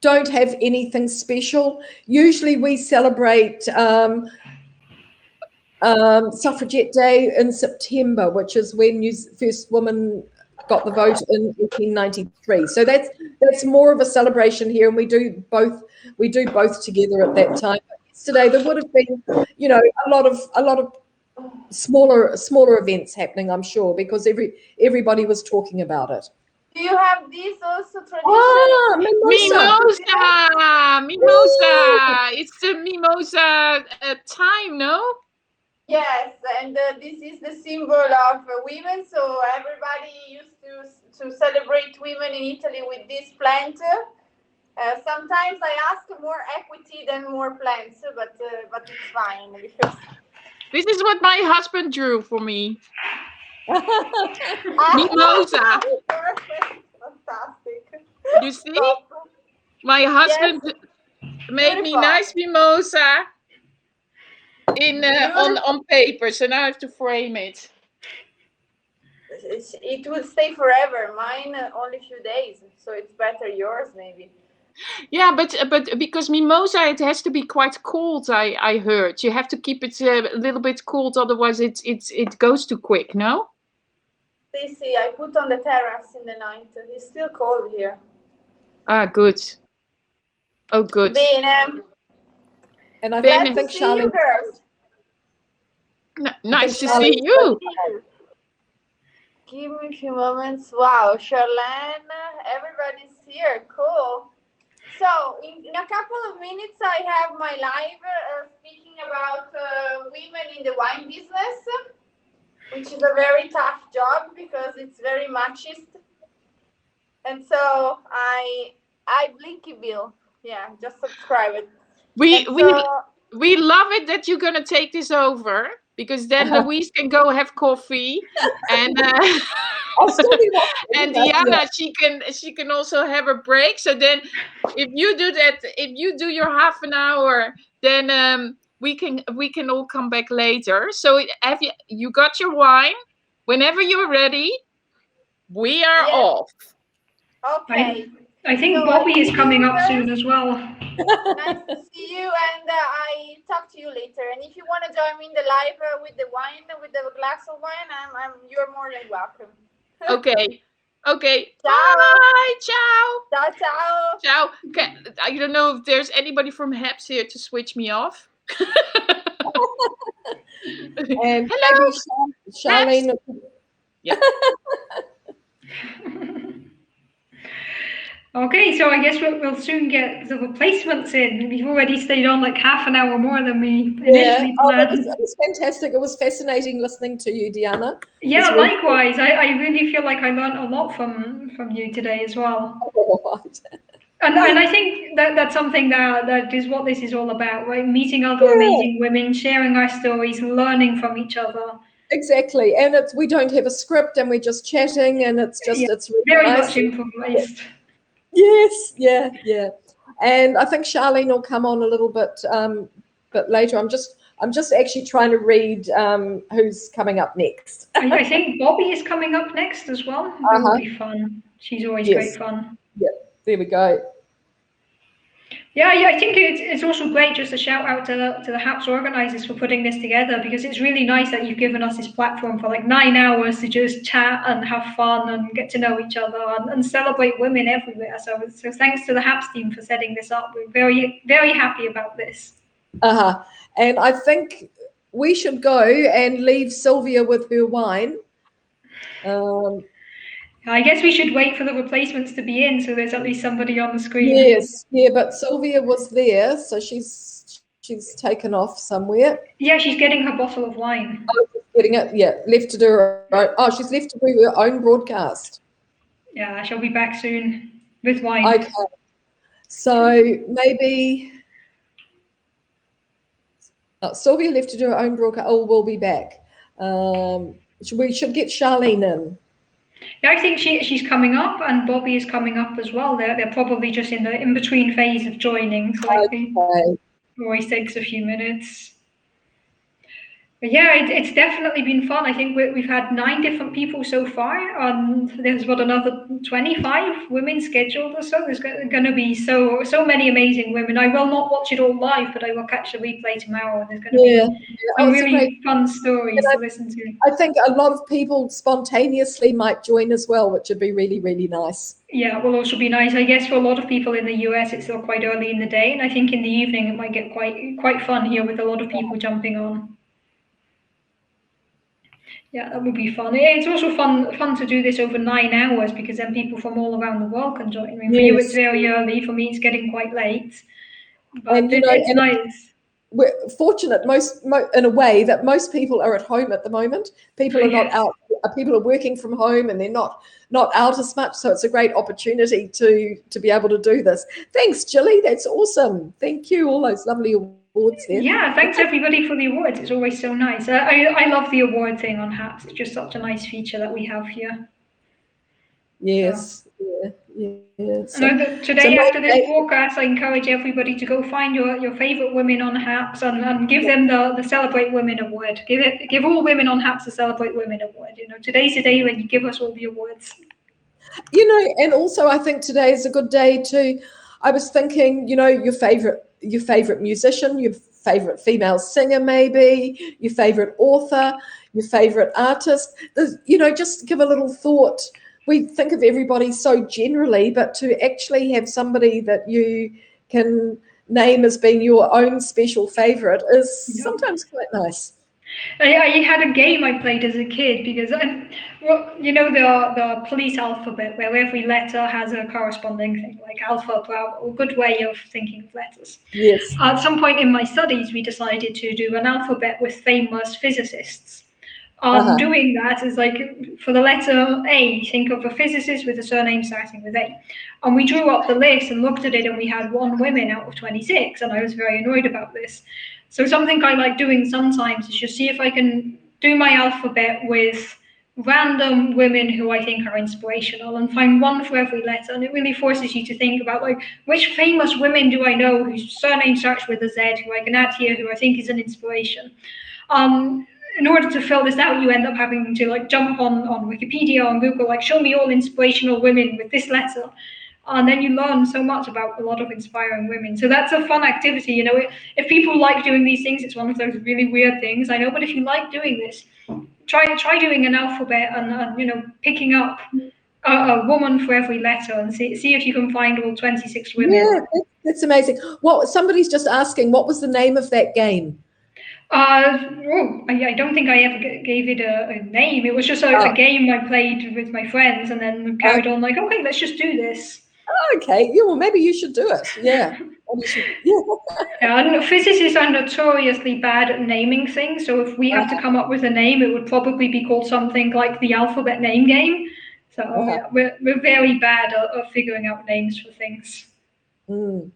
don't have anything special. Usually we celebrate Suffragette Day in September, which is when first woman got the vote in 1893. So that's more of a celebration here, and we do both together at that time. But yesterday there would have been, a lot of smaller events happening, I'm sure, because everybody was talking about it. Do you have these also tradition? Mimosa! It's the mimosa time, no? Yes, and this is the symbol of women. So everybody used to celebrate women in Italy with this plant. Sometimes I ask more equity than more plants, but it's fine because this is what my husband drew for me. Mimosa. Perfect, fantastic. You see, my husband made me nice mimosa on paper, so now I have to frame it. It will stay forever. Mine only a few days, so it's better yours maybe. Yeah, but because mimosa, it has to be quite cold. I heard you have to keep it a little bit cold, otherwise it goes too quick. No. See, I put on the terrace in the night. It's still cold here. Ah, good. Oh, good. Bene. And I think Charlene. Nice to see you. Give me a few moments. Wow, Charlene, everybody's here. Cool. So in a couple of minutes, I have my live speaking about women in the wine business, which is a very tough job because it's very machist. And so I Blinky Bill. yeah, just subscribe it. We And we so, we love it that you're gonna take this over, because then Louise can go have coffee, and I'll still be watching. and But yeah. Diana, she can also have a break. So then, if you do that, if you do your half an hour, then we can all come back later. So have you got your wine? Whenever you're ready, we are yes, off. okay. I think So I Bobby is see coming you up guys. soon as well. Nice to see you, and I talk to you later. And if you want to join me in the live with the wine, with the glass of wine, you're more than welcome. Okay. Okay. Ciao. Bye. Ciao. Ciao, ciao. Ciao. Okay. I don't know if there's anybody from HAPS here to switch me off. And Hello. maybe Charlene. Yeah. Okay, so I guess we'll soon get the replacements in. We've already stayed on like half an hour more than we initially planned. It was fantastic. It was fascinating listening to you, Diana. Yeah, really likewise. I really feel like I learned a lot from you today as well. And I think that's something that is what this is all about, right? Meeting other amazing women, sharing our stories, learning from each other. Exactly, and we don't have a script, and we're just chatting, and it's really very nice. much improvised. Yes, yeah. And I think Charlene will come on a little bit later. I'm just actually trying to read who's coming up next. I think Bobby is coming up next as well. That will be fun. She's always great fun. Yeah, there we go. Yeah, I think it's also great, just a shout out to the HAPS organizers for putting this together, because it's really nice that you've given us this platform for like 9 hours to just chat and have fun and get to know each other and celebrate women everywhere. So thanks to the HAPS team for setting this up. We're very, very happy about this. And I think we should go and leave Sylvia with her wine. I guess we should wait for the replacements to be in, so there's at least somebody on the screen. Yes, yeah, but Sylvia was there, so she's taken off somewhere. Yeah, she's getting her bottle of wine. Oh, she's getting it. Yeah, left to do her own. Oh, she's left to do her own broadcast. Yeah, she'll be back soon with wine. Okay, so maybe Sylvia left to do her own broadcast. Oh, we'll be back. We should get Charlene in. Yeah, I think she's coming up, and Bobby is coming up as well. They're probably just in the in-between phase of joining, so I think it always takes a few minutes. But yeah, it's definitely been fun. I think we've had 9 different people so far. There's another 25 women scheduled or so. There's going to be so many amazing women. I will not watch it all live, but I will catch the replay tomorrow. There's going to be some really fun stories to listen to. I think a lot of people spontaneously might join as well, which would be really, really nice. Yeah, it will also be nice. I guess for a lot of people in the US, it's still quite early in the day, and I think in the evening it might get quite fun here with a lot of people jumping on. Yeah, that would be fun. Yeah, it's also fun to do this over 9 hours, because then people from all around the world can join. I mean, for you, it's very early. For me, it's getting quite late. But it's nice. We're fortunate, in a way, that most people are at home at the moment. People are not out. People are working from home, and they're not out as much. So it's a great opportunity to be able to do this. Thanks, Jilly. That's awesome. Thank you. All those lovely awards there. Yeah, thanks everybody for the awards. It's always so nice. I love the award thing on HAPS. It's just such a nice feature that we have here. Yes. Yeah. Today, after this broadcast, I encourage everybody to go find your favorite women on HAPS and give them the Celebrate Women Award. Give all women on HAPS the Celebrate Women Award. Today's the day when you give us all the awards. And also I think today is a good day to. I was thinking, your favorite musician, your favorite female singer, maybe your favorite author, your favorite artist. Just give a little thought. We think of everybody so generally, but to actually have somebody that you can name as being your own special favorite is sometimes quite nice. I had a game I played as a kid, because the police alphabet, where every letter has a corresponding thing, like Alpha, Bravo, a good way of thinking of letters. Yes. At some point in my studies, we decided to do an alphabet with famous physicists. Doing that is like, for the letter A, think of a physicist with a surname starting with A. And we drew up the list and looked at it, and we had 1 woman out of 26, and I was very annoyed about this. So something I like doing sometimes is just see if I can do my alphabet with random women who I think are inspirational and find one for every letter. And it really forces you to think about, like, which famous women do I know whose surname starts with a Z, who I can add here, who I think is an inspiration. In order to fill this out, you end up having to like jump on Wikipedia or on Google, like, show me all inspirational women with this letter. And then you learn so much about a lot of inspiring women. So that's a fun activity. You know, if people like doing these things, it's one of those really weird things, I know, but if you like doing this, try doing an alphabet and you know, picking up a woman for every letter and see if you can find all 26 women. Yeah, that's amazing. What, somebody's just asking, what was the name of that game? I don't think I ever gave it a name. It was just a game I played with my friends, and then carried on like, okay, let's just do this. Okay, yeah, well, maybe you should do it. Yeah. Yeah, I don't know. Physicists are notoriously bad at naming things, so if we have to come up with a name, it would probably be called something like the alphabet name game. So yeah, we're very bad at figuring out names for things. Oh,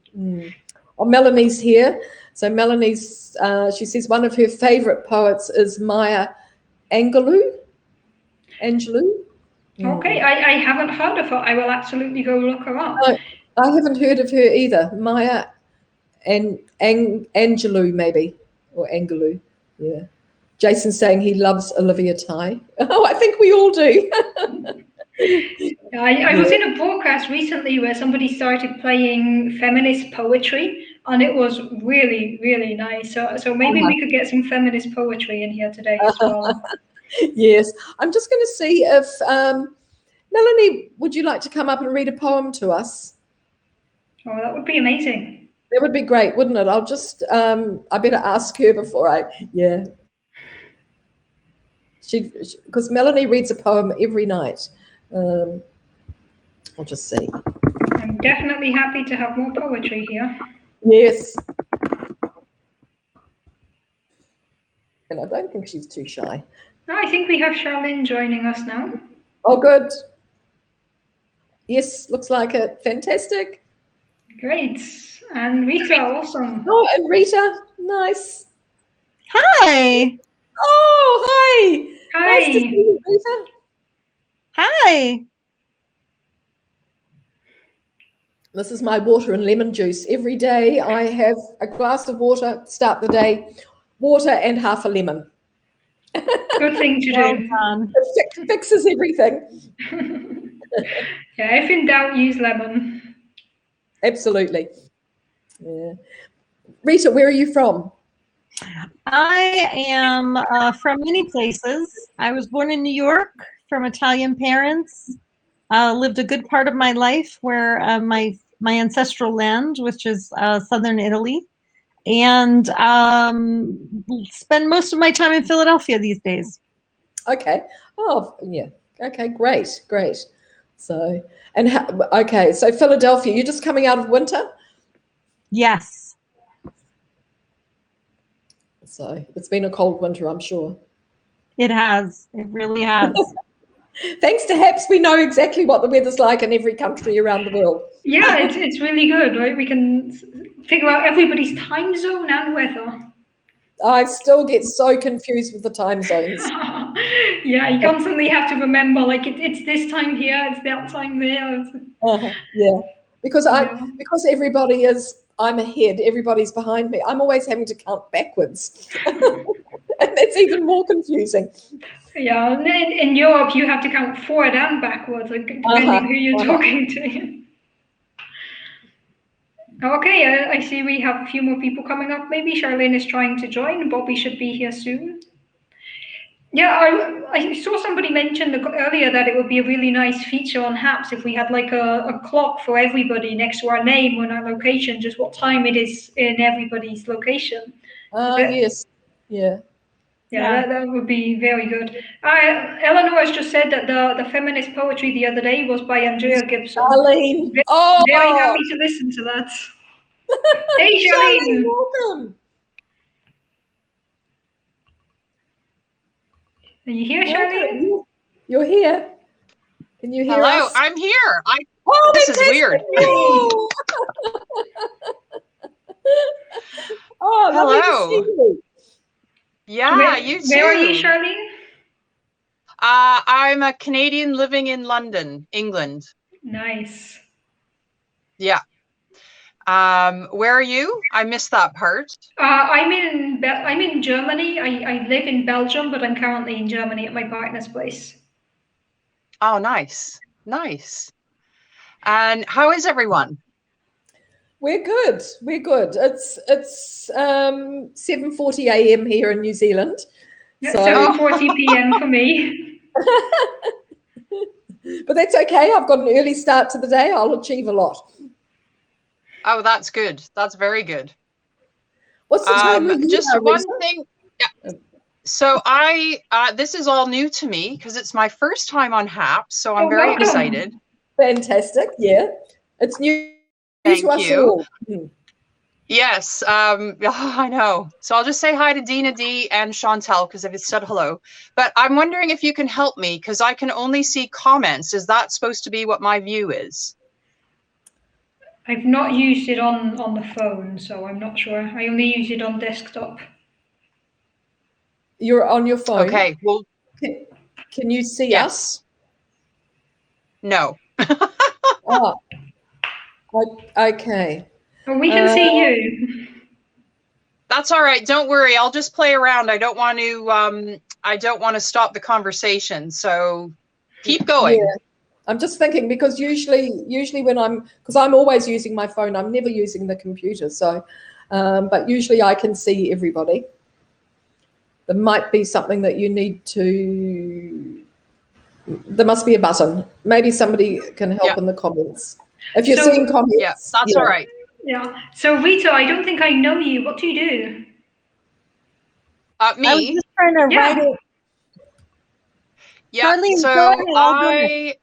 Melanie's here. So Melanie's, she says one of her favorite poets is Maya Angelou. Okay, I haven't heard of her. I will absolutely go look her up. No, I haven't heard of her either. Maya Angelou, maybe, or Angelou. Yeah. Jason's saying he loves Olivia Ty. Oh, I think we all do. I was in a broadcast recently where somebody started playing feminist poetry, and it was really, really nice. So maybe we could get some feminist poetry in here today as well. Yes. I'm just going to see if, Melanie, would you like to come up and read a poem to us? Oh, that would be amazing. That would be great, wouldn't it? I'll just, I better ask her before yeah. Because Melanie reads a poem every night. I'll just see. I'm definitely happy to have more poetry here. Yes. And I don't think she's too shy. No, I think we have Charlene joining us now. Oh, good. Yes, looks like it. Fantastic. Great. And Rita, awesome. Oh, and Rita, nice. Hi. Oh, hi. Hi. Nice to see you, Rita. Hi. This is my water and lemon juice. Every day I have a glass of water, start the day, water and half a lemon. Good thing to do. It fixes everything. Yeah, if in doubt, use lemon. Absolutely. Yeah. Rita, where are you from? I am from many places. I was born in New York from Italian parents. Lived a good part of my life where my ancestral land, which is southern Italy, and spend most of my time in Philadelphia these days. Okay. Oh, yeah. Okay, great, great. So, and okay, so Philadelphia, you're just coming out of winter? Yes. So it's been a cold winter, I'm sure. It has. It really has. Thanks to HAPS, we know exactly what the weather's like in every country around the world. Yeah, it's really good, right? We can figure out everybody's time zone and weather. I still get so confused with the time zones. Yeah, you constantly have to remember, like, it's this time here, it's that time there. Yeah, because because everybody I'm ahead, everybody's behind me. I'm always having to count backwards. And that's even more confusing. Yeah, in Europe, you have to count forward and backwards, like, depending who you're talking to. Okay, I see we have a few more people coming up. Maybe Charlene is trying to join. Bobby should be here soon. Yeah, I saw somebody mention earlier that it would be a really nice feature on HAPS if we had like a clock for everybody next to our name or our location, just what time it is in everybody's location. Yes, yeah. Yeah, that would be very good. Eleanor has just said that the feminist poetry the other day was by Andrea Gibson. Charlene. Very happy to listen to that. Hey, Charlene. Welcome. Are you here, Charlene? You're here. Can you hear Hello, us? I'm here. Oh, This is weird. Oh, oh, lovely to see Hello. you. Yeah, you too. Where are you, Charlene? I'm a Canadian living in London, England. Nice. Yeah. Where are you? I missed that part. I'm in Germany. I live in Belgium, but I'm currently in Germany at my partner's place. Oh, nice. Nice. And how is everyone? We're good. We're good. It's 7:40 a.m. here in New Zealand. Yeah, So 7:40 p.m. for me. but that's okay. I've got an early start to the day. I'll achieve a lot. Oh, that's good. That's very good. What's the time where you just are, one Risa? thing. Yeah. So this is all new to me because it's my first time on HAP, so I'm very welcome. excited. Fantastic. Yeah, it's new Thank to us you. all. Yes, I know. So I'll just say hi to Dina D and Chantel because I've said hello. But I'm wondering if you can help me because I can only see comments. Is that supposed to be what my view is? I've not used it on the phone, so I'm not sure. I only use it on desktop. You're on your phone. Okay. Well, can you see yes. us? No. Oh, okay. Well, we can see you. That's all right. Don't worry. I'll just play around. I don't want to stop the conversation. So keep going. Yeah. I'm just thinking because usually when because I'm always using my phone, I'm never using the computer. So, but usually I can see everybody. There might be something that you need to. There must be a button. Maybe somebody can help in the comments. If you're seeing comments, yeah, that's all right. Yeah. So Rita, I don't think I know you. What do you do? Me. I was just trying to write it. Yeah. Charlene, so go ahead, I'll go ahead.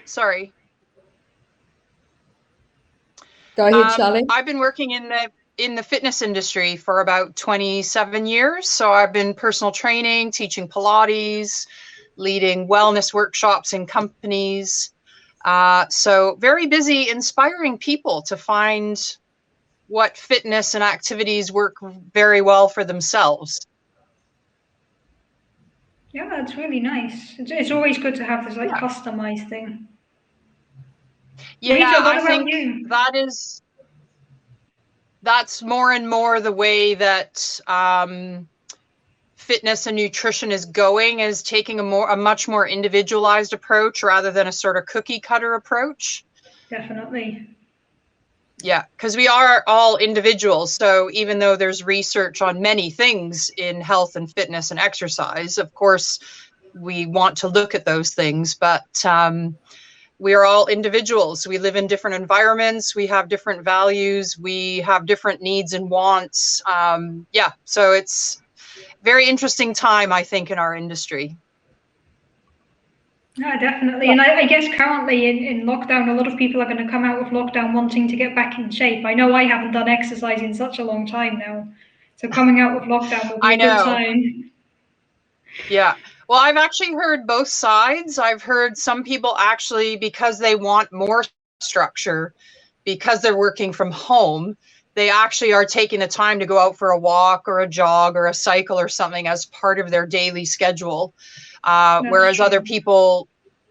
Sorry. Go ahead, Charlene. I've been working in the fitness industry for about 27 years. So I've been personal training, teaching Pilates, leading wellness workshops in companies. So very busy inspiring people to find what fitness and activities work very well for themselves. Yeah, that's really nice. It's always good to have this like customized thing. Yeah, Rita, what I about think you? that's more and more the way that fitness and nutrition is going, is taking a much more individualized approach rather than a sort of cookie cutter approach. Definitely. Yeah, because we are all individuals. So even though there's research on many things in health and fitness and exercise, of course, we want to look at those things, but we are all individuals. We live in different environments. We have different values. We have different needs and wants. Yeah, so it's very interesting time, I think, in our industry. Yeah, definitely. And I guess currently in lockdown, a lot of people are going to come out of lockdown wanting to get back in shape. I know I haven't done exercise in such a long time now. So coming out of lockdown will be a good time. Yeah. Well, I've actually heard both sides. I've heard some people actually, because they want more structure, because they're working from home, they actually are taking the time to go out for a walk or a jog or a cycle or something as part of their daily schedule. Whereas other people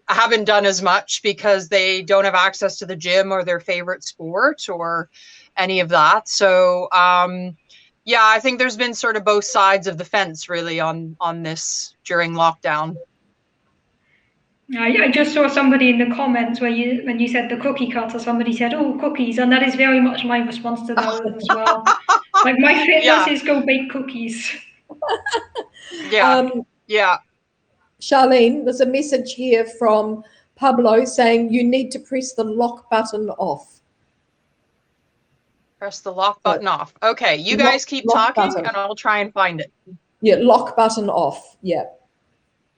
haven't done as much because they don't have access to the gym or their favorite sport or any of that. So, yeah, I think there's been sort of both sides of the fence really on this during lockdown. I just saw somebody in the comments when you said the cookie cutter, somebody said, "Oh, cookies," and that is very much my response to those as well. Like my fitness is go bake cookies. Yeah, yeah. Charlene, there's a message here from Pablo saying you need to press the lock button off. Press the lock button off. Okay, you guys keep talking and I'll try and find it. Yeah, lock button off. Yeah.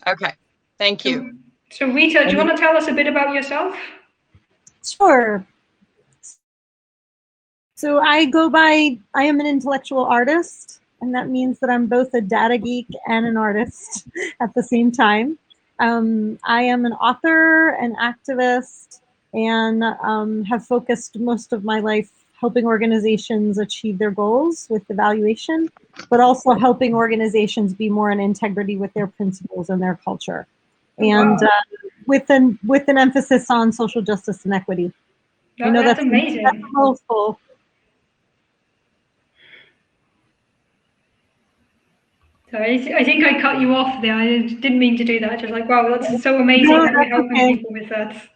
Okay, thank you. So Rita, do you want to tell us a bit about yourself? Sure. So I am an intellectual artist. and that means that I'm both a data geek and an artist at the same time. I am an author, an activist, and have focused most of my life helping organizations achieve their goals with evaluation, but also helping organizations be more in integrity with their principles and their culture, and with an emphasis on social justice and equity. I know That's amazing. That's a mouthful. Sorry, I think I cut you off there. I didn't mean to do that. Just like, wow, that's so amazing No, that you're that's helping okay. people with that.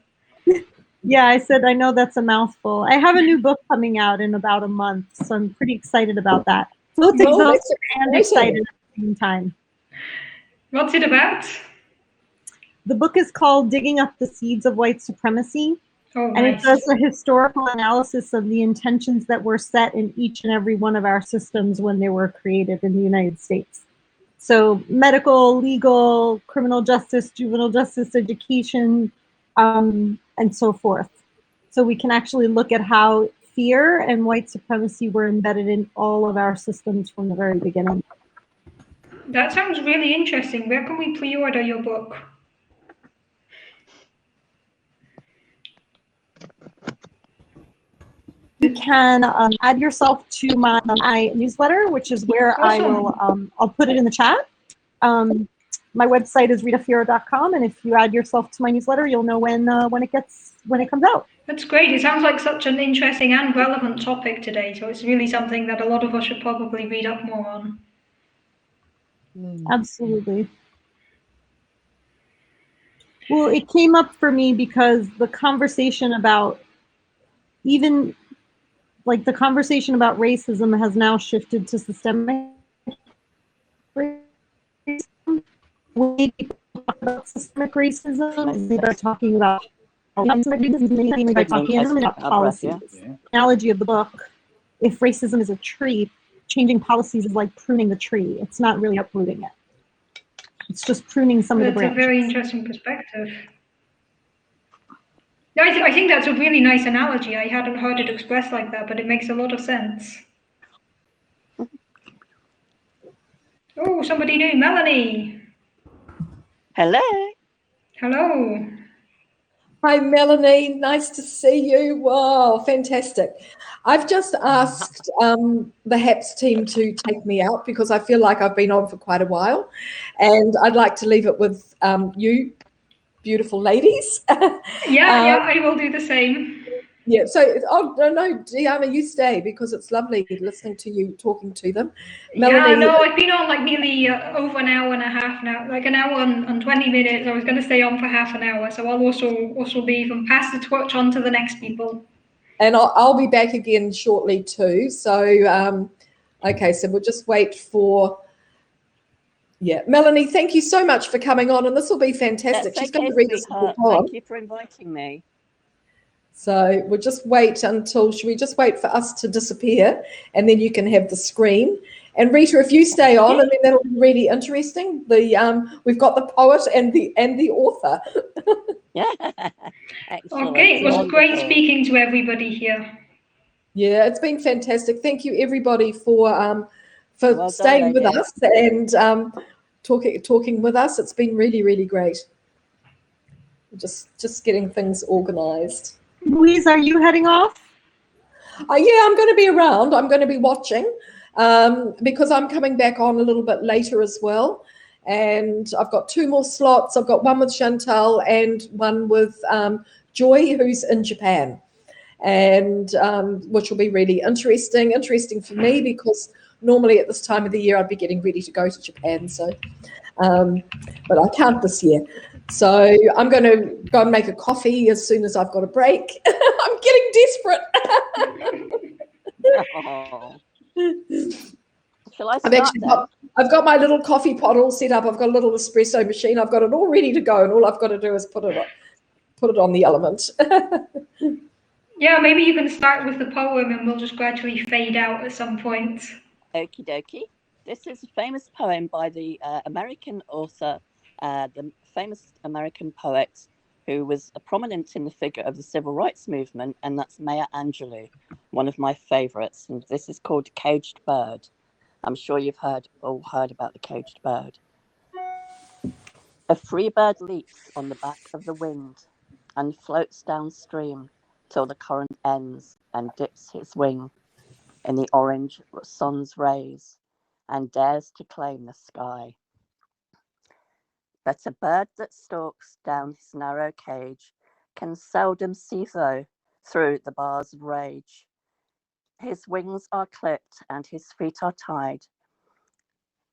Yeah, I said I know that's a mouthful. I have a new book coming out in about a month, so I'm pretty excited about that. Both Well, exhausted that's and exciting. excited at the same time. What's it about? The book is called Digging Up the Seeds of White Supremacy, Oh, and it nice. does a historical analysis of the intentions that were set in each and every one of our systems when they were created in the United States. So medical, legal, criminal justice, juvenile justice, education, and so forth. So we can actually look at how fear and white supremacy were embedded in all of our systems from the very beginning. That sounds really interesting. Where can we pre-order your book? You can add yourself to my newsletter, which is where I will, I'll put it in the chat. My website is ritafiero.com, and if you add yourself to my newsletter, you'll know when it comes out. That's great. It sounds like such an interesting and relevant topic today. So it's really something that a lot of us should probably read up more on. Absolutely. Well, it came up for me because the conversation about the conversation about racism has now shifted to systemic racism. When people talk about systemic racism, they're talking about policies. The analogy of the book, if racism is a tree, changing policies is like pruning the tree. It's not really uprooting it. It's just pruning some of the branches. That's a very interesting perspective. No, I think that's a really nice analogy. I hadn't heard it expressed like that, but it makes a lot of sense. Oh, somebody new, Melanie. Hello. Hello. Hi, Melanie. Nice to see you. Wow, fantastic. I've just asked the HAPS team to take me out because I feel like I've been on for quite a while, and I'd like to leave it with you, beautiful ladies. Yeah, I will do the same. Yeah, so, no, Diana, you stay because it's lovely listening to you talking to them. Melanie, Yeah, no, I've been on like nearly over an hour and a half now, like an hour and 20 minutes. I was going to stay on for half an hour, so I'll also leave and pass the torch on to the next people. And I'll be back again shortly too. So, okay, so we'll just wait for, Melanie, thank you so much for coming on, and this will be fantastic. That's She's okay, going to read us sweetheart. a poem. Thank you for inviting me. So we'll just wait until, should we just wait for us to disappear and then you can have the screen. And Rita, if you stay on, and then that'll be really interesting. We've got the poet and the author. Yeah. Excellent. Okay, it was Wonderful. great speaking to everybody here. Yeah, it's been fantastic. Thank you everybody for Well done, staying with lady. us and talking with us. It's been really, really great. Just getting things organized. Louise, are you heading off? Yeah, I'm going to be around. I'm going to be watching because I'm coming back on a little bit later as well. And I've got 2 more slots. I've got one with Chantal and one with Joy, who's in Japan, and which will be really interesting for me because normally at this time of the year I'd be getting ready to go to Japan. So, but I can't this year. So I'm going to go and make a coffee as soon as I've got a break. I'm getting desperate. Oh. Shall I start? I've got my little coffee pot all set up. I've got a little espresso machine. I've got it all ready to go, and all I've got to do is put it on the element. Yeah, maybe you can start with the poem and we'll just gradually fade out at some point. Okie dokie. This is a famous poem by the American author, the famous American poet who was a prominent in the figure of the civil rights movement, and that's Maya Angelou, one of my favorites. And this is called Caged Bird. I'm sure you've all heard about the caged bird. A free bird leaps on the back of the wind and floats downstream till the current ends and dips his wing in the orange sun's rays and dares to claim the sky. But a bird that stalks down his narrow cage can seldom see through the bars of rage. His wings are clipped and his feet are tied,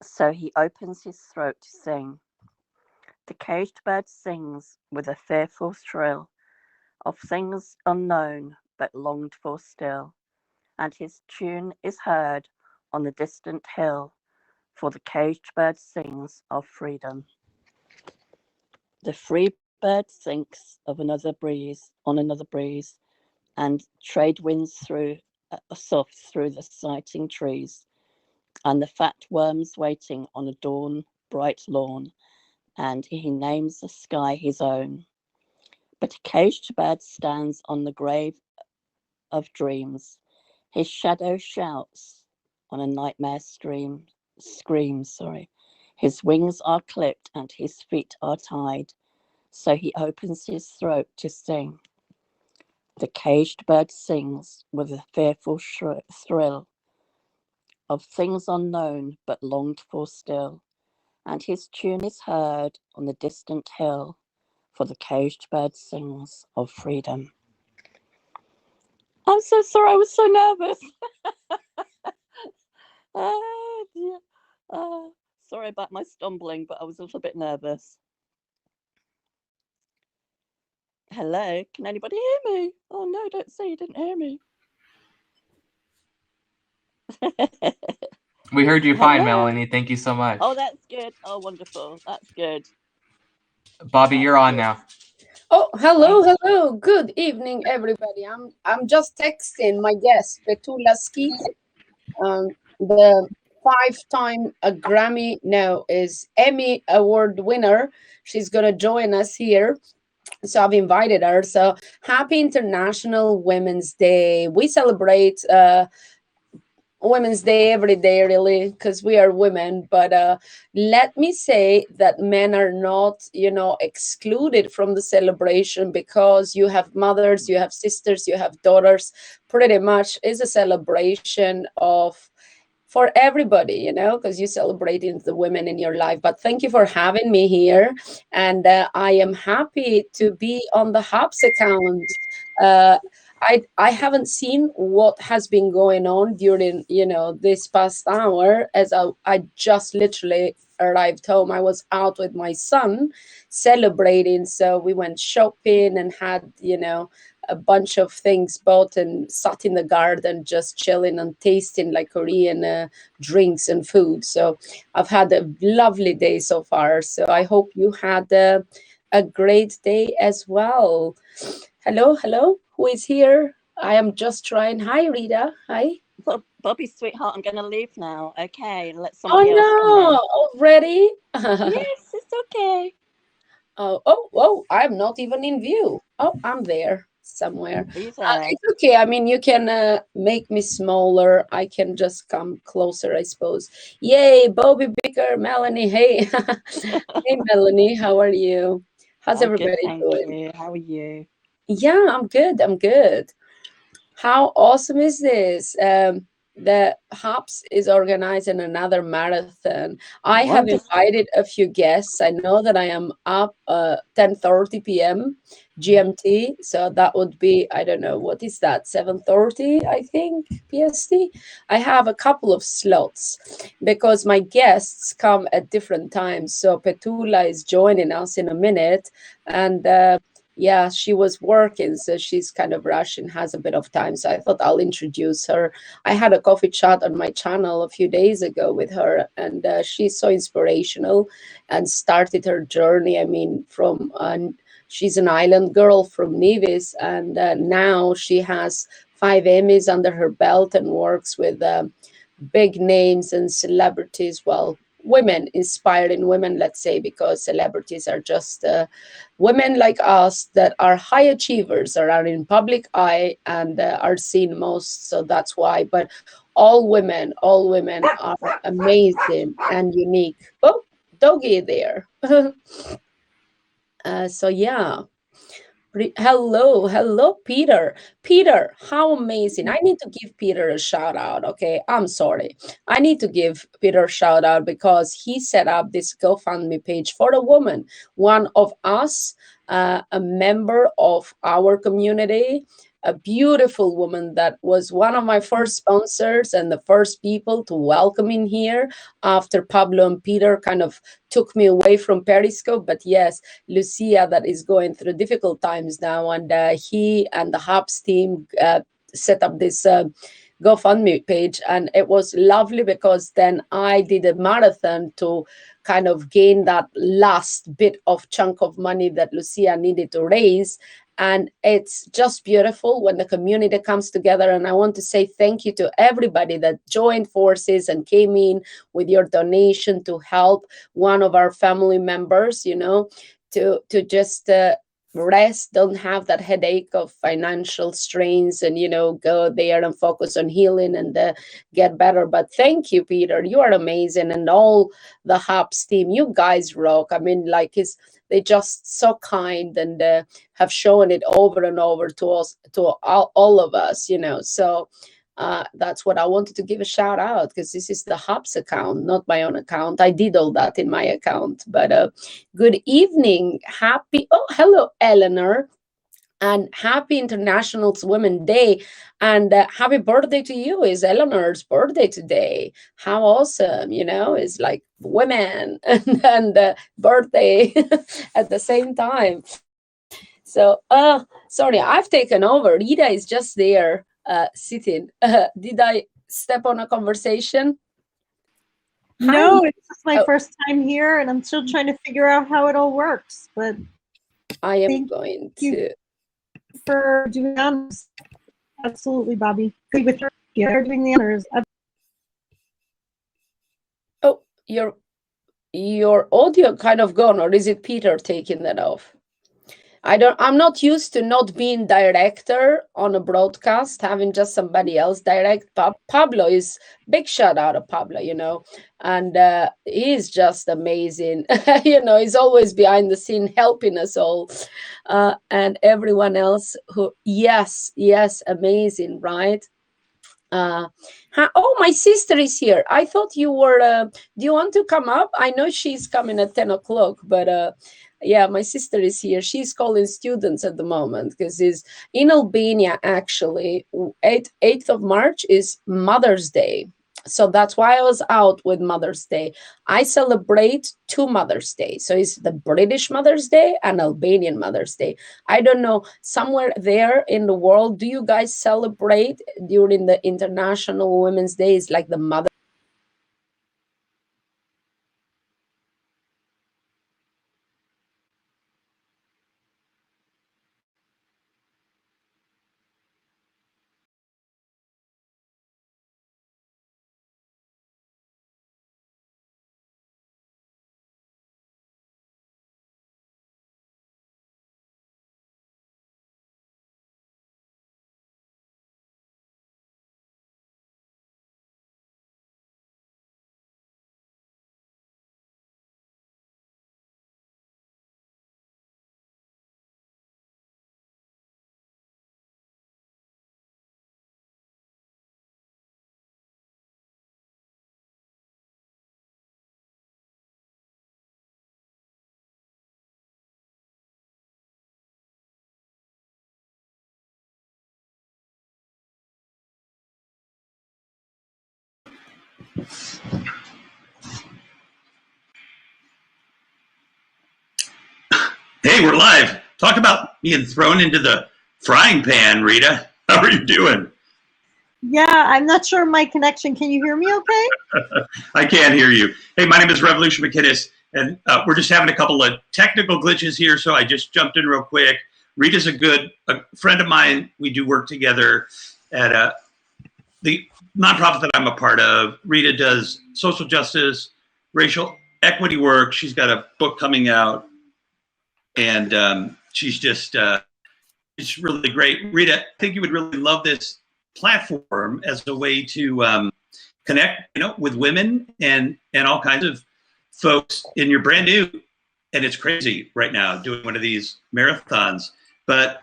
so he opens his throat to sing. The caged bird sings with a fearful thrill of things unknown but longed for still, and his tune is heard on the distant hill, for the caged bird sings of freedom. The free bird thinks of another breeze, and trade winds soft through the sighting trees, and the fat worms waiting on a dawn bright lawn, and he names the sky his own. But a caged bird stands on the grave of dreams. His shadow shouts on a nightmare screams. His wings are clipped and his feet are tied, so he opens his throat to sing. The caged bird sings with a fearful thrill of things unknown but longed for still, and his tune is heard on the distant hill, for the caged bird sings of freedom. I'm so sorry, I was so nervous. Oh, dear. Sorry about my stumbling, but I was a little bit nervous. Hello, can anybody hear me? Oh no, don't say you didn't hear me. We heard you fine, Hello. Melanie. Thank you so much. Oh, that's good. Oh, wonderful. That's good. Bobby, you're on now. Oh, hello. Good evening, everybody. I'm just texting my guest, Petula Skeet, the 5-time Emmy Award winner. She's gonna join us here. So I've invited her. So happy International Women's Day. We celebrate Women's Day every day, really, because we are women. But let me say that men are not, excluded from the celebration, because you have mothers, you have sisters, you have daughters. Pretty much is a celebration for everybody, because you're celebrating the women in your life. But thank you for having me here. And I am happy to be on the Hubs account. I haven't seen what has been going on during, this past hour, as I just literally arrived home. I was out with my son celebrating. So we went shopping and had, a bunch of things bought and sat in the garden just chilling and tasting like Korean drinks and food. So I've had a lovely day so far. So I hope you had a great day as well. Hello. Who is here? I am just trying. Hi, Rita. Hi. Bobby, sweetheart, I'm going to leave now. Okay, let somebody else come in. Oh, no. Already? Yes, it's okay. Oh, I'm not even in view. Oh, I'm there somewhere. It's okay. I mean, you can make me smaller. I can just come closer, I suppose. Yay, Bobby Bicker, Melanie. Hey. Hey, Melanie, how are you? How's everybody doing? You. How are you? Yeah, I'm good. How awesome is this? The Hubs is organizing another marathon. I have invited a few guests. I know that I am up 10:30 p.m. GMT, so that would be, I don't know, what is that, 7:30, I think, PST? I have a couple of slots because my guests come at different times. So Petula is joining us in a minute, and yeah, she was working, so she's kind of rushing, has a bit of time. So I thought I'll introduce her. I had a coffee chat on my channel a few days ago with her, and she's so inspirational and started her journey. I mean, from she's an island girl from Nevis, and now she has 5 Emmys under her belt and works with big names and celebrities. Well, women, inspiring women, let's say, because celebrities are just women like us that are high achievers or are in public eye and are seen most. So that's why. But all women are amazing and unique. Oh, doggy there. So yeah. Hello, Peter. Peter, how amazing. I need to give Peter a shout out. Okay, I'm sorry. I need to give Peter a shout out because he set up this GoFundMe page for a woman, one of us, a member of our community, a beautiful woman that was one of my first sponsors and the first people to welcome in here after Pablo and Peter kind of took me away from Periscope. But yes, Lucia, that is going through difficult times now, and he and the Hubs team set up this GoFundMe page, and it was lovely because then I did a marathon to kind of gain that last bit of chunk of money that Lucia needed to raise. And it's just beautiful when the community comes together. And I want to say thank you to everybody that joined forces and came in with your donation to help one of our family members, you know, to just rest, don't have that headache of financial strains, and, you know, go there and focus on healing and get better. But thank you, Peter. You are amazing. And all the Hubs team, you guys rock. I mean, like, they're just so kind and have shown it over and over to us, to all of us, you know. So that's what I wanted to give a shout out, because this is the Hubs account, not my own account. I did all that in my account. But good evening. Hello, Eleanor. And happy International Women's Day, and happy birthday to you. Is Eleanor's birthday today. How awesome, you know, it's like women and birthday at the same time. So sorry, I've taken over. Rita is just there sitting. Did I step on a conversation? No, Hi. it's just my first time here, and I'm still trying to figure out how it all works. But I am going to for doing the honors. Absolutely, Bobby. Good with her. You're doing the honors. Oh, your audio kind of gone, or is it Peter taking that off? I'm not used to not being director on a broadcast, having just somebody else direct. Pablo is big shout out to Pablo, you know, and he's just amazing. You know, he's always behind the scene helping us all, and everyone else who, yes, amazing, right? Oh, my sister is here. I thought you were, do you want to come up? I know she's coming at 10 o'clock, but yeah, my sister is here. She's calling students at the moment because it's in Albania, actually. 8th of March is Mother's Day. So that's why I was out with Mother's Day. I celebrate 2 Mother's Day. So it's the British Mother's Day and Albanian Mother's Day. I don't know, somewhere there in the world, do you guys celebrate during the International Women's Days, like the Mother? Hey, we're live. Talk about being thrown into the frying pan, Rita. How are you doing? Yeah, I'm not sure my connection. Can you hear me okay? I can't hear you. Hey, my name is Revolution McInnes, and we're just having a couple of technical glitches here, so I just jumped in real quick. Rita's a friend of mine. We do work together at the nonprofit that I'm a part of. Rita does social justice, racial equity work. She's got a book coming out, and she's just it's really great. Rita, I think you would really love this platform as a way to connect, with women and all kinds of folks. And you're brand new, and it's crazy right now doing one of these marathons. But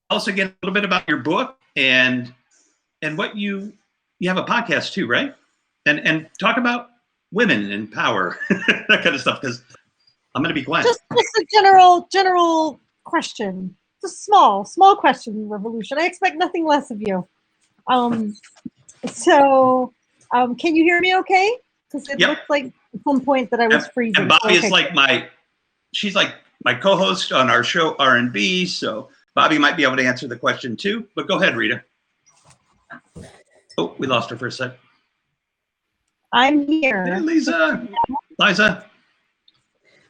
also get a little bit about your book and what you have a podcast too, right? And talk about women and power, that kind of stuff, because I'm going to be quiet. Just a general question. Just small question, Revolution. I expect nothing less of you. Can you hear me okay? Because it looked like at some point that I was freezing. And Bobby okay. is like she's like my co-host on our show R&B, so Bobby might be able to answer the question too. But go ahead, Rita. Oh, we lost her for a sec. I'm here. Hey, Liza.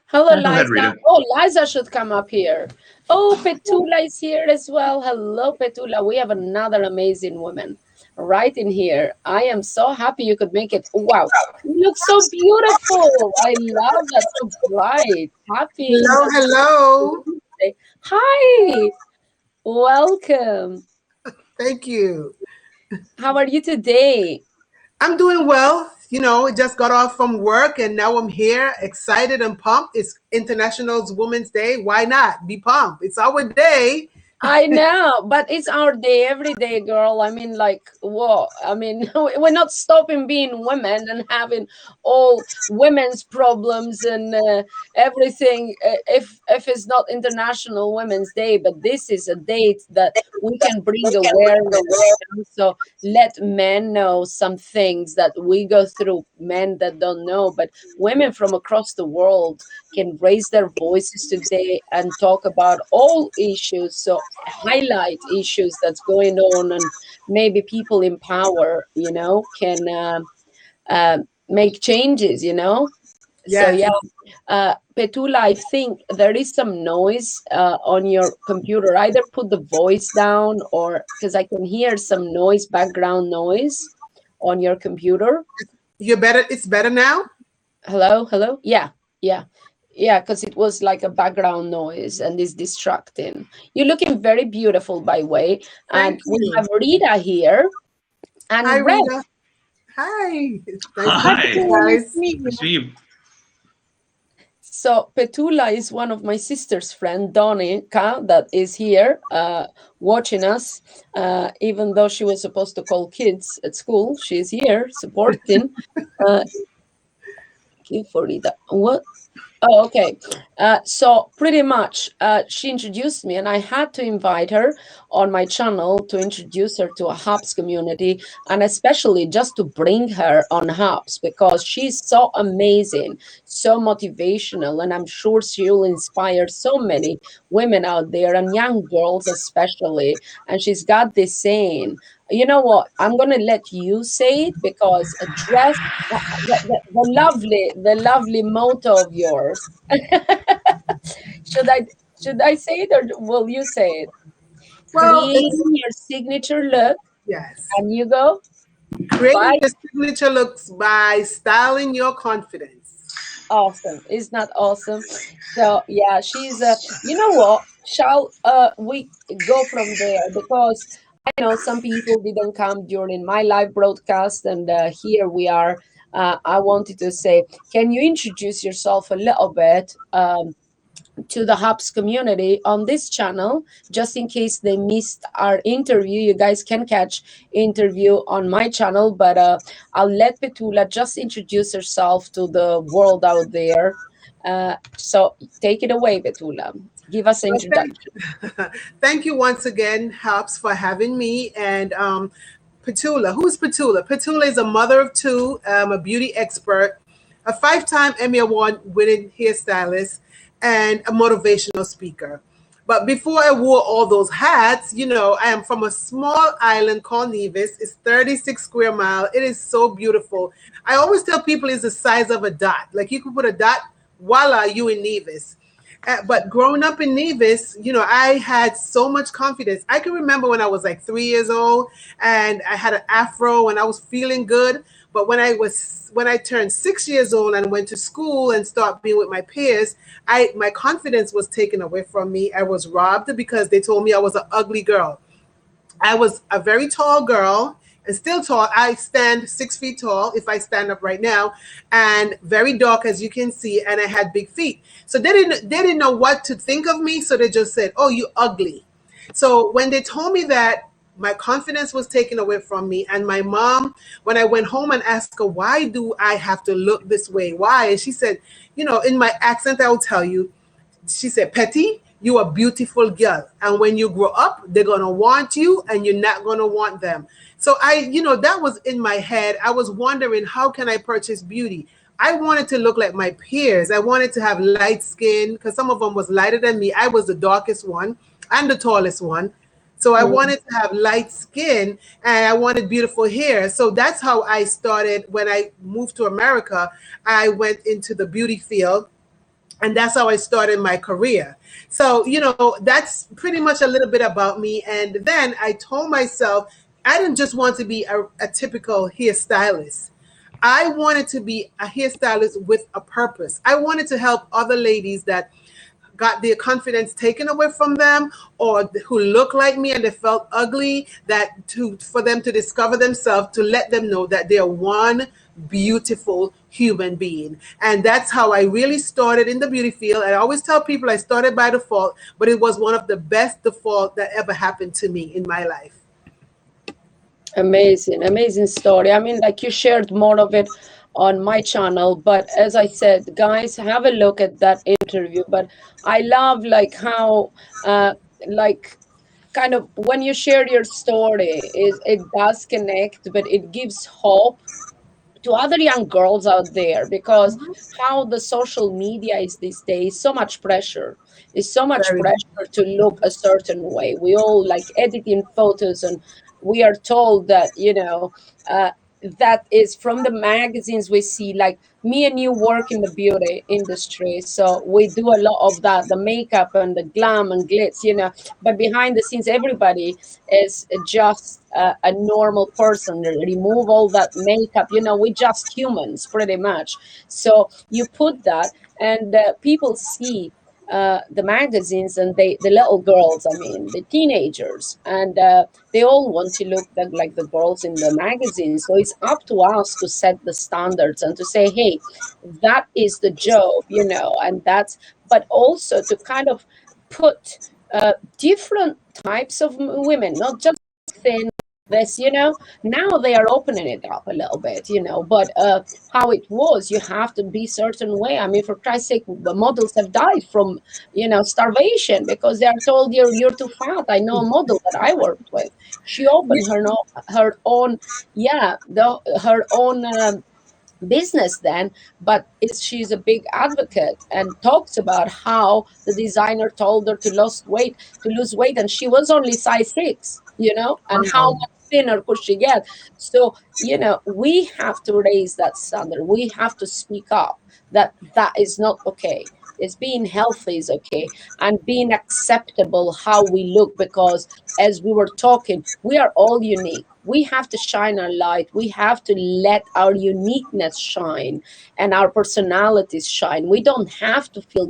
Hello, Go Liza. ahead, Rita. Oh, Liza should come up here. Oh, Petula is here as well. Hello, Petula. We have another amazing woman right in here. I am so happy you could make it. Wow, you look so beautiful. I love that. So bright. Happy. Hello. Hi. Welcome. Thank you. How are you today? I'm doing well. Just got off from work and now I'm here, excited and pumped. It's International Women's Day. Why not? Be pumped. It's our day. I know, but it's our day every day, girl. I mean, whoa. I mean, we're not stopping being women and having all women's problems and everything. If it's not International Women's Day, but this is a date that we can bring awareness. So let men know some things that we go through, men that don't know, but women from across the world can raise their voices today and talk about all issues. So highlight issues that's going on, and maybe people in power, can make changes, Yes. So yeah, Petula, I think there is some noise on your computer. Either put the voice down, or because I can hear some noise, background noise on your computer. You're better. It's better now. Hello. Yeah, because it was like a background noise and it's distracting. You're looking very beautiful, by the way. And we have Rita here. And Hi, Rev. Rita. Hi. Hi. Nice to see you. So Petula is one of my sister's friend, Donica, that is here watching us. Even though she was supposed to call kids at school, she's here supporting. For Rita. What? Oh, okay. So pretty much she introduced me, and I had to invite her on my channel to introduce her to a Hubs community, and especially just to bring her on Hubs because she's so amazing, so motivational, and I'm sure she'll inspire so many women out there and young girls especially. And she's got this saying, you know what, I'm going to let you say it because address the lovely motto of yours. Should I say it, or will you say it? Well, creating your signature look. Yes. And you go? Creating your signature looks by styling your confidence. Awesome. Isn't that awesome? So yeah, she's you know what? Shall we go from there? Because I know some people didn't come during my live broadcast, and here we are. I wanted to say, can you introduce yourself a little bit to the Hubs community on this channel, just in case they missed our interview? You guys can catch interview on my channel, but I'll let Petula just introduce herself to the world out there. So take it away, Petula. Give us an introduction. Thank you once again, Hubs, for having me. And Petula, who's Petula? Petula is a mother of two, a beauty expert, a 5-time Emmy Award winning hairstylist, and a motivational speaker. But before I wore all those hats, I am from a small island called Nevis. It's 36 square miles. It is so beautiful. I always tell people it's the size of a dot. Like you can put a dot, voila, you in Nevis. But growing up in Nevis, I had so much confidence. I can remember when I was like 3 years old and I had an afro and I was feeling good. But when I turned 6 years old and went to school and started being with my peers, my confidence was taken away from me. I was robbed because they told me I was an ugly girl. I was a very tall girl and still tall. I stand 6 feet tall if I stand up right now, and very dark, as you can see, and I had big feet. So they didn't know what to think of me, so they just said, "Oh, you ugly." So when they told me that, my confidence was taken away from me. And my mom, when I went home and asked her, "Why do I have to look this way? Why?" And she said, in my accent, I will tell you, she said, "Petty, you a beautiful girl. And when you grow up, they're going to want you and you're not going to want them." So that was in my head. I was wondering, how can I purchase beauty? I wanted to look like my peers. I wanted to have light skin because some of them was lighter than me. I was the darkest one and the tallest one. So I wanted to have light skin and I wanted beautiful hair. So that's how I started. When I moved to America, I went into the beauty field. And that's how I started my career. So, that's pretty much a little bit about me. And then I told myself, I didn't just want to be a typical hairstylist. I wanted to be a hairstylist with a purpose. I wanted to help other ladies that got their confidence taken away from them, or who look like me and they felt ugly, for them to discover themselves, to let them know that they're one beautiful human being. And that's how I really started in the beauty field. I always tell people I started by default, but it was one of the best default that ever happened to me in my life. Amazing story. I mean, like, you shared more of it on my channel, but as I said, guys, have a look at that interview. But I love how kind of when you share your story, it does connect, but it gives hope to other young girls out there, because how the social media is these days, so much pressure. It's so much pressure to look a certain way. We all like editing photos, and we are told that, that is from the magazines we see. Like, me and you work in the beauty industry, so we do a lot of that, the makeup and the glam and glitz, but behind the scenes, everybody is just a normal person. Remove all that makeup, we're just humans pretty much. So you put that, and people see the magazines, and the little girls, I mean, the teenagers, and they all want to look like the girls in the magazine. So it's up to us to set the standards and to say, hey, that is the job, and but also to kind of put different types of women, not just thin, this, now they are opening it up a little bit, but how it was, you have to be certain way. I mean, for Christ's sake, the models have died from, starvation, because they are told you're too fat. I know a model that I worked with. She opened her own business then, but she's a big advocate and talks about how the designer told her to lose weight, and she was only size 6, and how much thinner could she get. So we have to raise that standard. We have to speak up that is not okay. It's being healthy is okay, and being acceptable how we look, because as we were talking, we are all unique. We have to shine our light. We have to let our uniqueness shine and our personalities shine. We don't have to feel,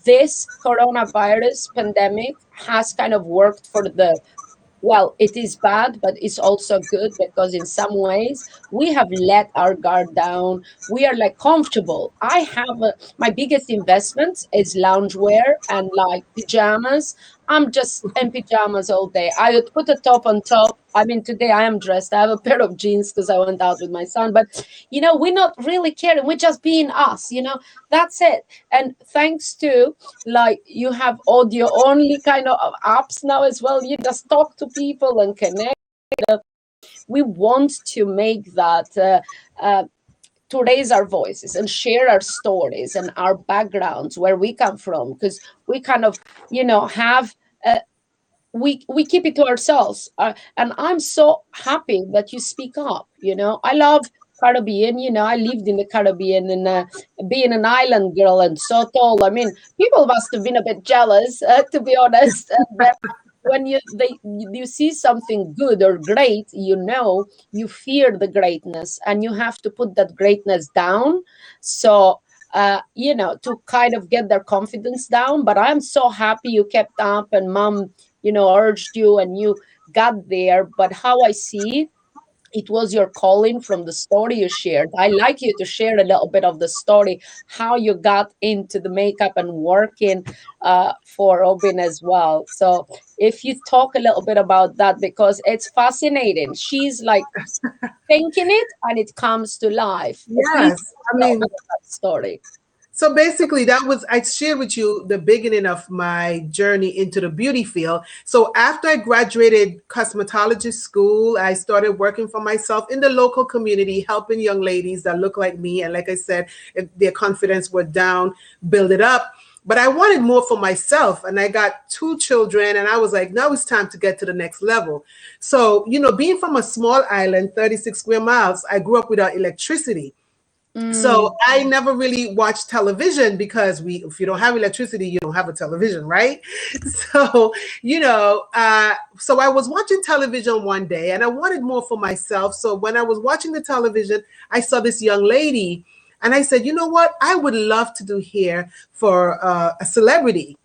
this coronavirus pandemic has kind of worked for it is bad, but it's also good, because in some ways we have let our guard down. We are comfortable. I have my biggest investment is loungewear and pajamas. I'm just in pajamas all day. I would put a top on top. I mean, today I am dressed. I have a pair of jeans because I went out with my son. But, we're not really caring. We're just being us, That's it. And thanks to, you have audio-only kind of apps now as well. You just talk to people and connect. We want to make that... to raise our voices and share our stories and our backgrounds, where we come from, because we kind of, have, we keep it to ourselves. And I'm so happy that you speak up, I love Caribbean, I lived in the Caribbean, and being an island girl and so tall, I mean, people must have been a bit jealous, to be honest. When you see something good or great, you fear the greatness, and you have to put that greatness down. So, to kind of get their confidence down. But I'm so happy you kept up, and mom, urged you, and you got there, but how I see it, it was your calling from the story you shared. I like you to share a little bit of the story, how you got into the makeup and working for Robin as well. So if you talk a little bit about that, because it's fascinating. She's like thinking it and it comes to life. Yes, I mean, that story. So basically, that was, I shared with you the beginning of my journey into the beauty field. So after I graduated cosmetology school, I started working for myself in the local community, helping young ladies that look like me. And like I said, if their confidence were down, build it up. But I wanted more for myself. And I got 2 children and I was like, now it's time to get to the next level. So, you know, being from a small island, 36 square miles, I grew up without electricity. So I never really watched television because if you don't have electricity, you don't have a television, right? So, you know, so I was watching television one day and I wanted more for myself. So when I was watching the television, I saw this young lady and I said, you know what? I would love to do hair for a celebrity.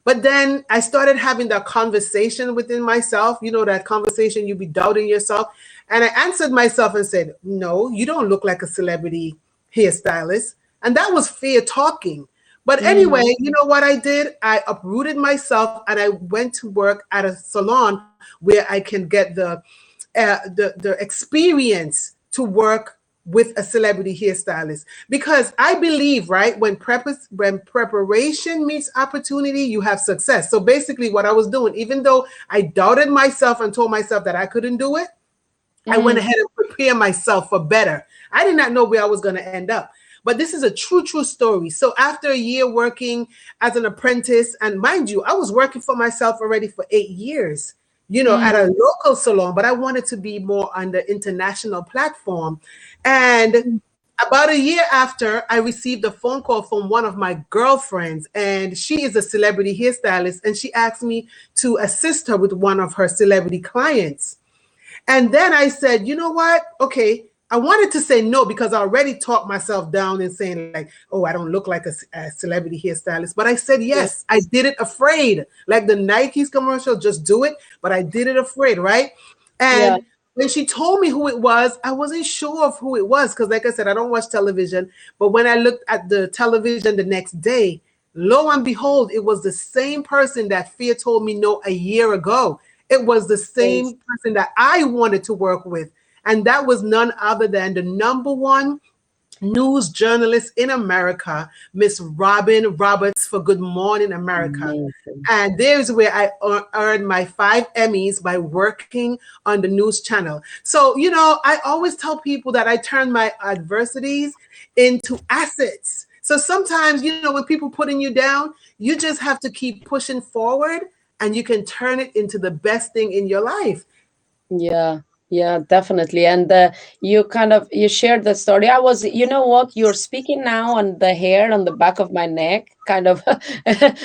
But then I started having that conversation within myself, you know, that conversation, you be doubting yourself. And I answered myself and said, no, you don't look like a celebrity hairstylist. And that was fear talking. But anyway, you know what I did? I uprooted myself and I went to work at a salon where I can get the experience to work with a celebrity hairstylist. Because I believe, right, when preparation meets opportunity, you have success. So basically what I was doing, even though I doubted myself and told myself that I couldn't do it, I went ahead and prepared myself for better. I did not know where I was going to end up. But this is a true story. So after a year working as an apprentice, and mind you, I was working for myself already for 8 years, you know, at a local salon, but I wanted to be more on the international platform. And about a year after, I received a phone call from one of my girlfriends, and she is a celebrity hairstylist, and she asked me to assist her with one of her celebrity clients. And then I said, you know what? Okay. I wanted to say no because I already talked myself down and saying like, oh, I don't look like a celebrity hairstylist. But I said yes. I did it afraid. Like the Nike's commercial, just do it. But I did it afraid, right? And when she told me who it was, I wasn't sure of who it was because, like I said, I don't watch television. But when I looked at the television the next day, lo and behold, it was the same person that Fear told me no a year ago. It was the same person that I wanted to work with. And that was none other than the #1 news journalist in America, Miss Robin Roberts for Good Morning America. And there's where I earned my 5 Emmys by working on the news channel. So, you know, I always tell people that I turn my adversities into assets. So sometimes, you know, when people putting you down, you just have to keep pushing forward and you can turn it into the best thing in your life. Yeah, definitely. And you shared the story. You know what, you're speaking now on the hair on the back of my neck, kind of. It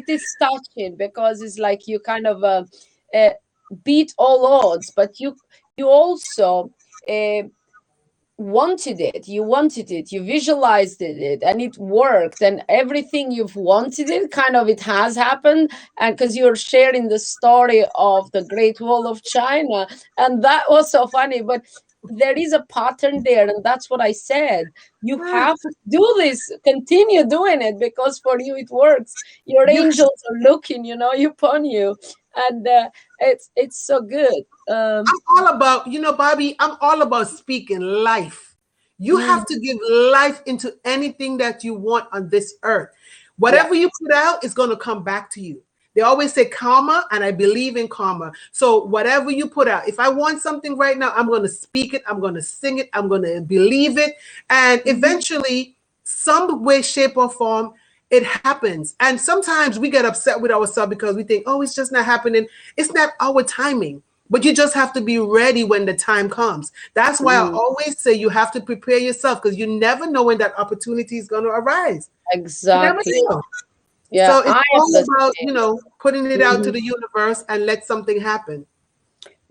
is touching because it's like you kind of beat all odds, but you also wanted it, you visualized it, and it worked, and everything you've wanted it, kind of it has happened. And because you're sharing the story of the Great Wall of China, and that was so funny, but there is a pattern there, and that's what I said. You have to do this, continue doing it, because for you it works. Your angels are looking, you know, upon you, and it's so good. I'm all about, you know, Bobby, I'm all about speaking life. You have to give life into anything that you want on this earth. Whatever you put out is going to come back to you. They always say karma, and I believe in karma. So whatever you put out, if I want something right now, I'm going to speak it, I'm going to sing it, I'm going to believe it. And eventually, some way, shape, or form, it happens. And sometimes we get upset with ourselves because we think, oh, it's just not happening. It's not our timing. But you just have to be ready when the time comes. That's why I always say you have to prepare yourself, because you never know when that opportunity is going to arise. Exactly. Yeah, so it's all about, you know, putting it out to the universe and let something happen.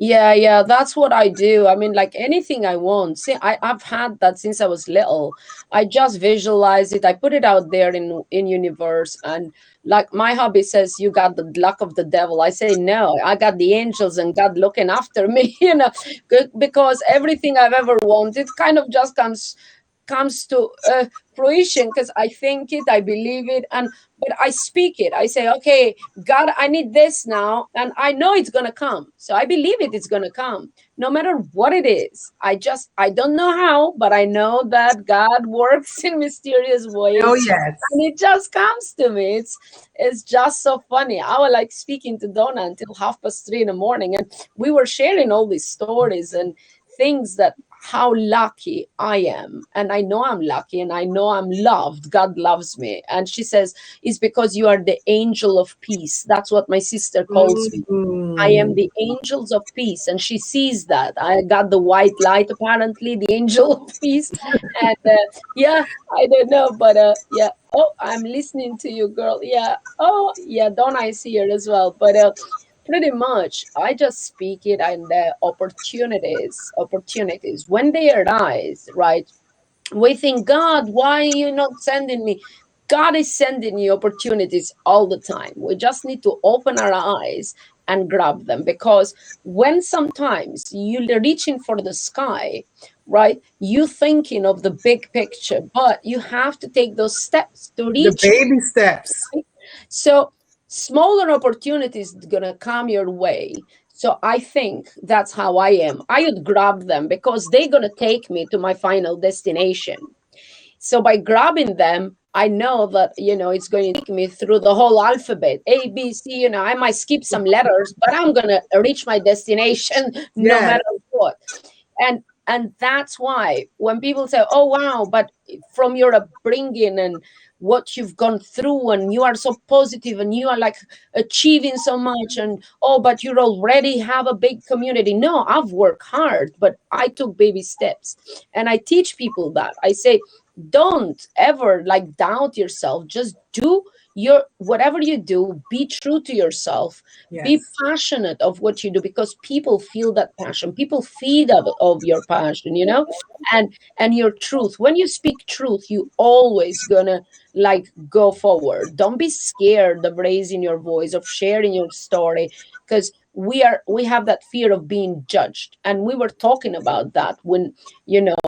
Yeah, that's what I do. I mean, like anything I want. See, I've had that since I was little. I just visualize it. I put it out there in universe, and like my hubby says, you got the luck of the devil. I say no, I got the angels and God looking after me. Because everything I've ever wanted kind of just comes to fruition because I think it, I believe it, but I speak it. I say, okay, God, I need this now, and I know it's gonna come. So I believe it's gonna come, no matter what it is. I don't know how, but I know that God works in mysterious ways. Oh yes, and it just comes to me. It's just so funny. I was like speaking to Donna until 3:30 in the morning, and we were sharing all these stories and things that how lucky I am. And I know I'm lucky and I know I'm loved. God loves me. And she says, it's because you are the angel of peace. That's what my sister calls me. I am the angels of peace. And she sees that. I got the white light, apparently, the angel of peace. And yeah, I don't know, but yeah. Oh, I'm listening to you, girl. Yeah. Oh, yeah, Donna is here as well. But pretty much, I just speak it, and opportunities, when they arise, right? We think, God, why are you not sending me? God is sending you opportunities all the time. We just need to open our eyes and grab them, because when sometimes you're reaching for the sky, right? You thinking of the big picture, but you have to take those steps to reach the baby steps. Right? So smaller opportunities gonna come your way. So I think that's how I am. I would grab them because they're gonna take me to my final destination. So by grabbing them, I know that, it's going to take me through the whole alphabet, A, B, C, I might skip some letters, but I'm going to reach my destination no matter what. And that's why when people say, oh, wow, but from your upbringing and what you've gone through, and you are so positive and you are like achieving so much, and but you already have a big community. No, I've worked hard, but I took baby steps. And I teach people that. I say, don't ever doubt yourself. Just do whatever you do, be true to yourself. Yes. Be passionate of what you do, because people feel that passion. People feed of your passion, and your truth. When you speak truth, you always gonna go forward. Don't be scared of raising your voice, of sharing your story, because we have that fear of being judged. And we were talking about that when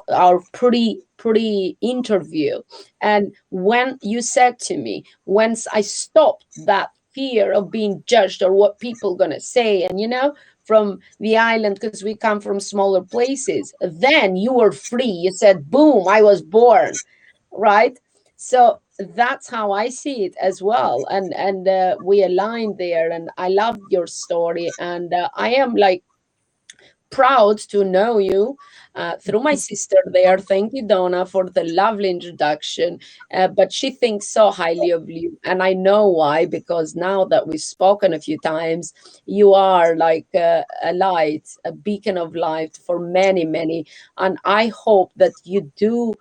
our pretty interview. And when you said to me, once I stopped that fear of being judged or what people gonna say, and from the island, because we come from smaller places, then you were free. You said, boom, I was born, right? So that's how I see it as well. And we aligned there, and I love your story. And I am proud to know you through my sister there. Thank you, Donna, for the lovely introduction. But she thinks so highly of you. And I know why, because now that we've spoken a few times, you are like a light, a beacon of light for many, many. And I hope that you do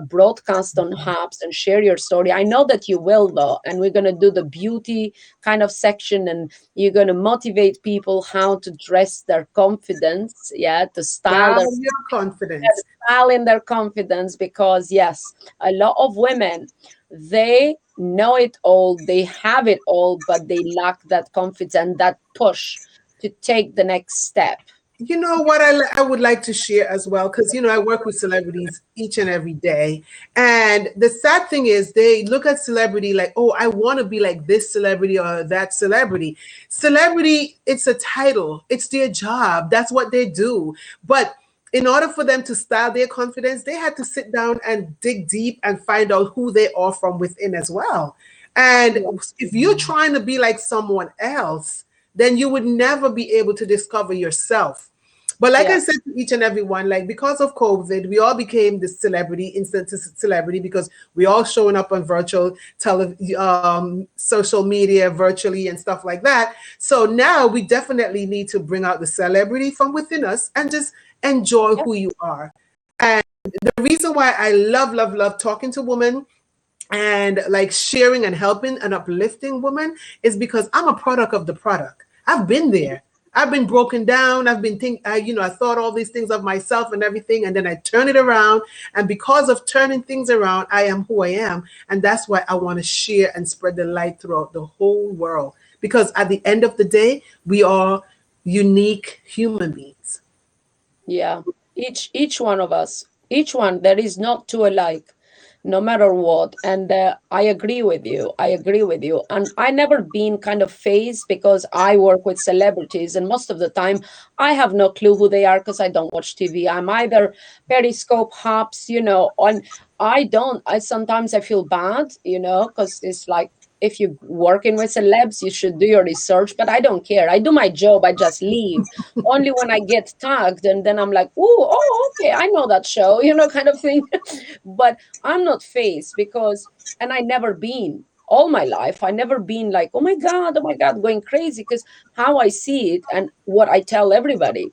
broadcast on Hubs and share your story. I know that you will, though, and we're going to do the beauty kind of section, and you're going to motivate people how to dress their confidence, to style your confidence, style in their confidence, because yes, a lot of women, they know it all, they have it all, but they lack that confidence and that push to take the next step. You know what I would like to share as well, because, I work with celebrities each and every day. And the sad thing is they look at celebrity like, oh, I want to be like this celebrity or that celebrity. Celebrity, it's a title. It's their job. That's what they do. But in order for them to style their confidence, they had to sit down and dig deep and find out who they are from within as well. And if you're trying to be like someone else, then you would never be able to discover yourself. But like I said to each and every one, because of COVID, we all became the celebrity, instant celebrity, because we all showing up on virtual social media virtually and stuff like that. So now we definitely need to bring out the celebrity from within us and just enjoy who you are. And the reason why I love talking to women and sharing and helping and uplifting women is because I'm a product of the product. I've been there. I've been broken down. I've been I thought all these things of myself and everything, and then I turn it around. And because of turning things around, I am who I am. And that's why I want to share and spread the light throughout the whole world. Because at the end of the day, we are unique human beings. Yeah, each one of us, each one, there is not two alike, no matter what. And I agree with you. I agree with you. And I never been kind of phased because I work with celebrities, and most of the time I have no clue who they are because I don't watch TV. I'm either Periscope, Hops, on. I sometimes I feel bad, because it's like, if you're working with celebs, you should do your research, but I don't care. I do my job. I just leave. Only when I get tagged, and then I'm like, oh, okay, I know that show, kind of thing. But I'm not phased and I never been all my life. I never been like, oh my God, going crazy, because how I see it and what I tell everybody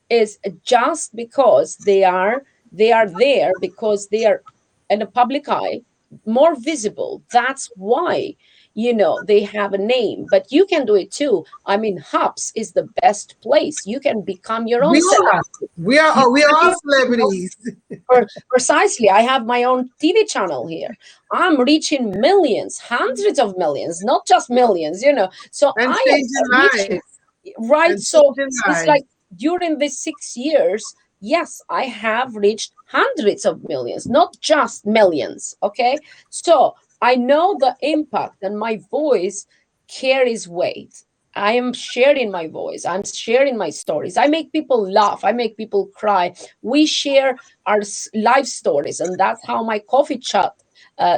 is just because they are there because they are in the public eye, more visible. That's why they have a name, but you can do it too. I mean, Hops is the best place. You can become your own celebrity. We are all celebrities. Precisely. I have my own TV channel here. I'm reaching millions, hundreds of millions, not just millions, So and I am reaching, right? And so it's like during the 6 years, yes, I have reached hundreds of millions, not just millions. Okay. So I know the impact, and my voice carries weight. I am sharing my voice. I'm sharing my stories. I make people laugh. I make people cry. We share our life stories. And that's how my coffee chat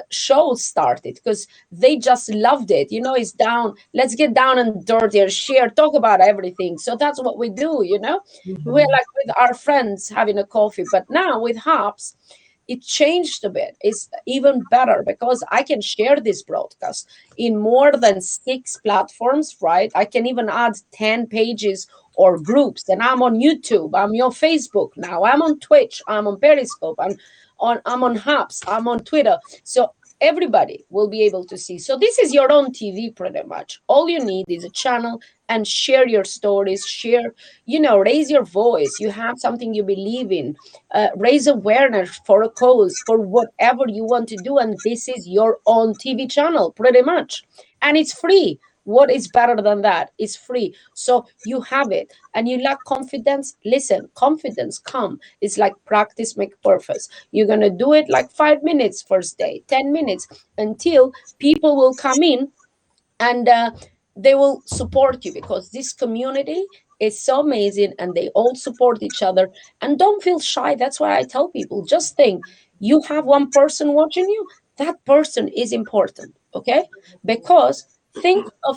show started, because they just loved it. It's down. Let's get down and dirty and share, talk about everything. So that's what we do, We're like with our friends having a coffee. But now with Hops, it changed a bit. It's even better because I can share this broadcast in more than 6 platforms, right? I can even add 10 pages or groups. And I'm on YouTube. I'm on Facebook now. I'm on Twitch. I'm on Periscope. I'm on Hops. I'm on Twitter. So everybody will be able to see. So this is your own TV pretty much. All you need is a channel and share your stories, raise your voice. You have something you believe in, raise awareness for a cause, for whatever you want to do. And this is your own TV channel pretty much. And it's free. What is better than that? It's free. So you have it and you lack confidence. Listen, confidence come. It's like practice make perfect. You're going to do it like 5 minutes first day, 10 minutes until people will come in and they will support you, because this community is so amazing and they all support each other. And don't feel shy. That's why I tell people, just think, you have one person watching you. That person is important, okay? Because think of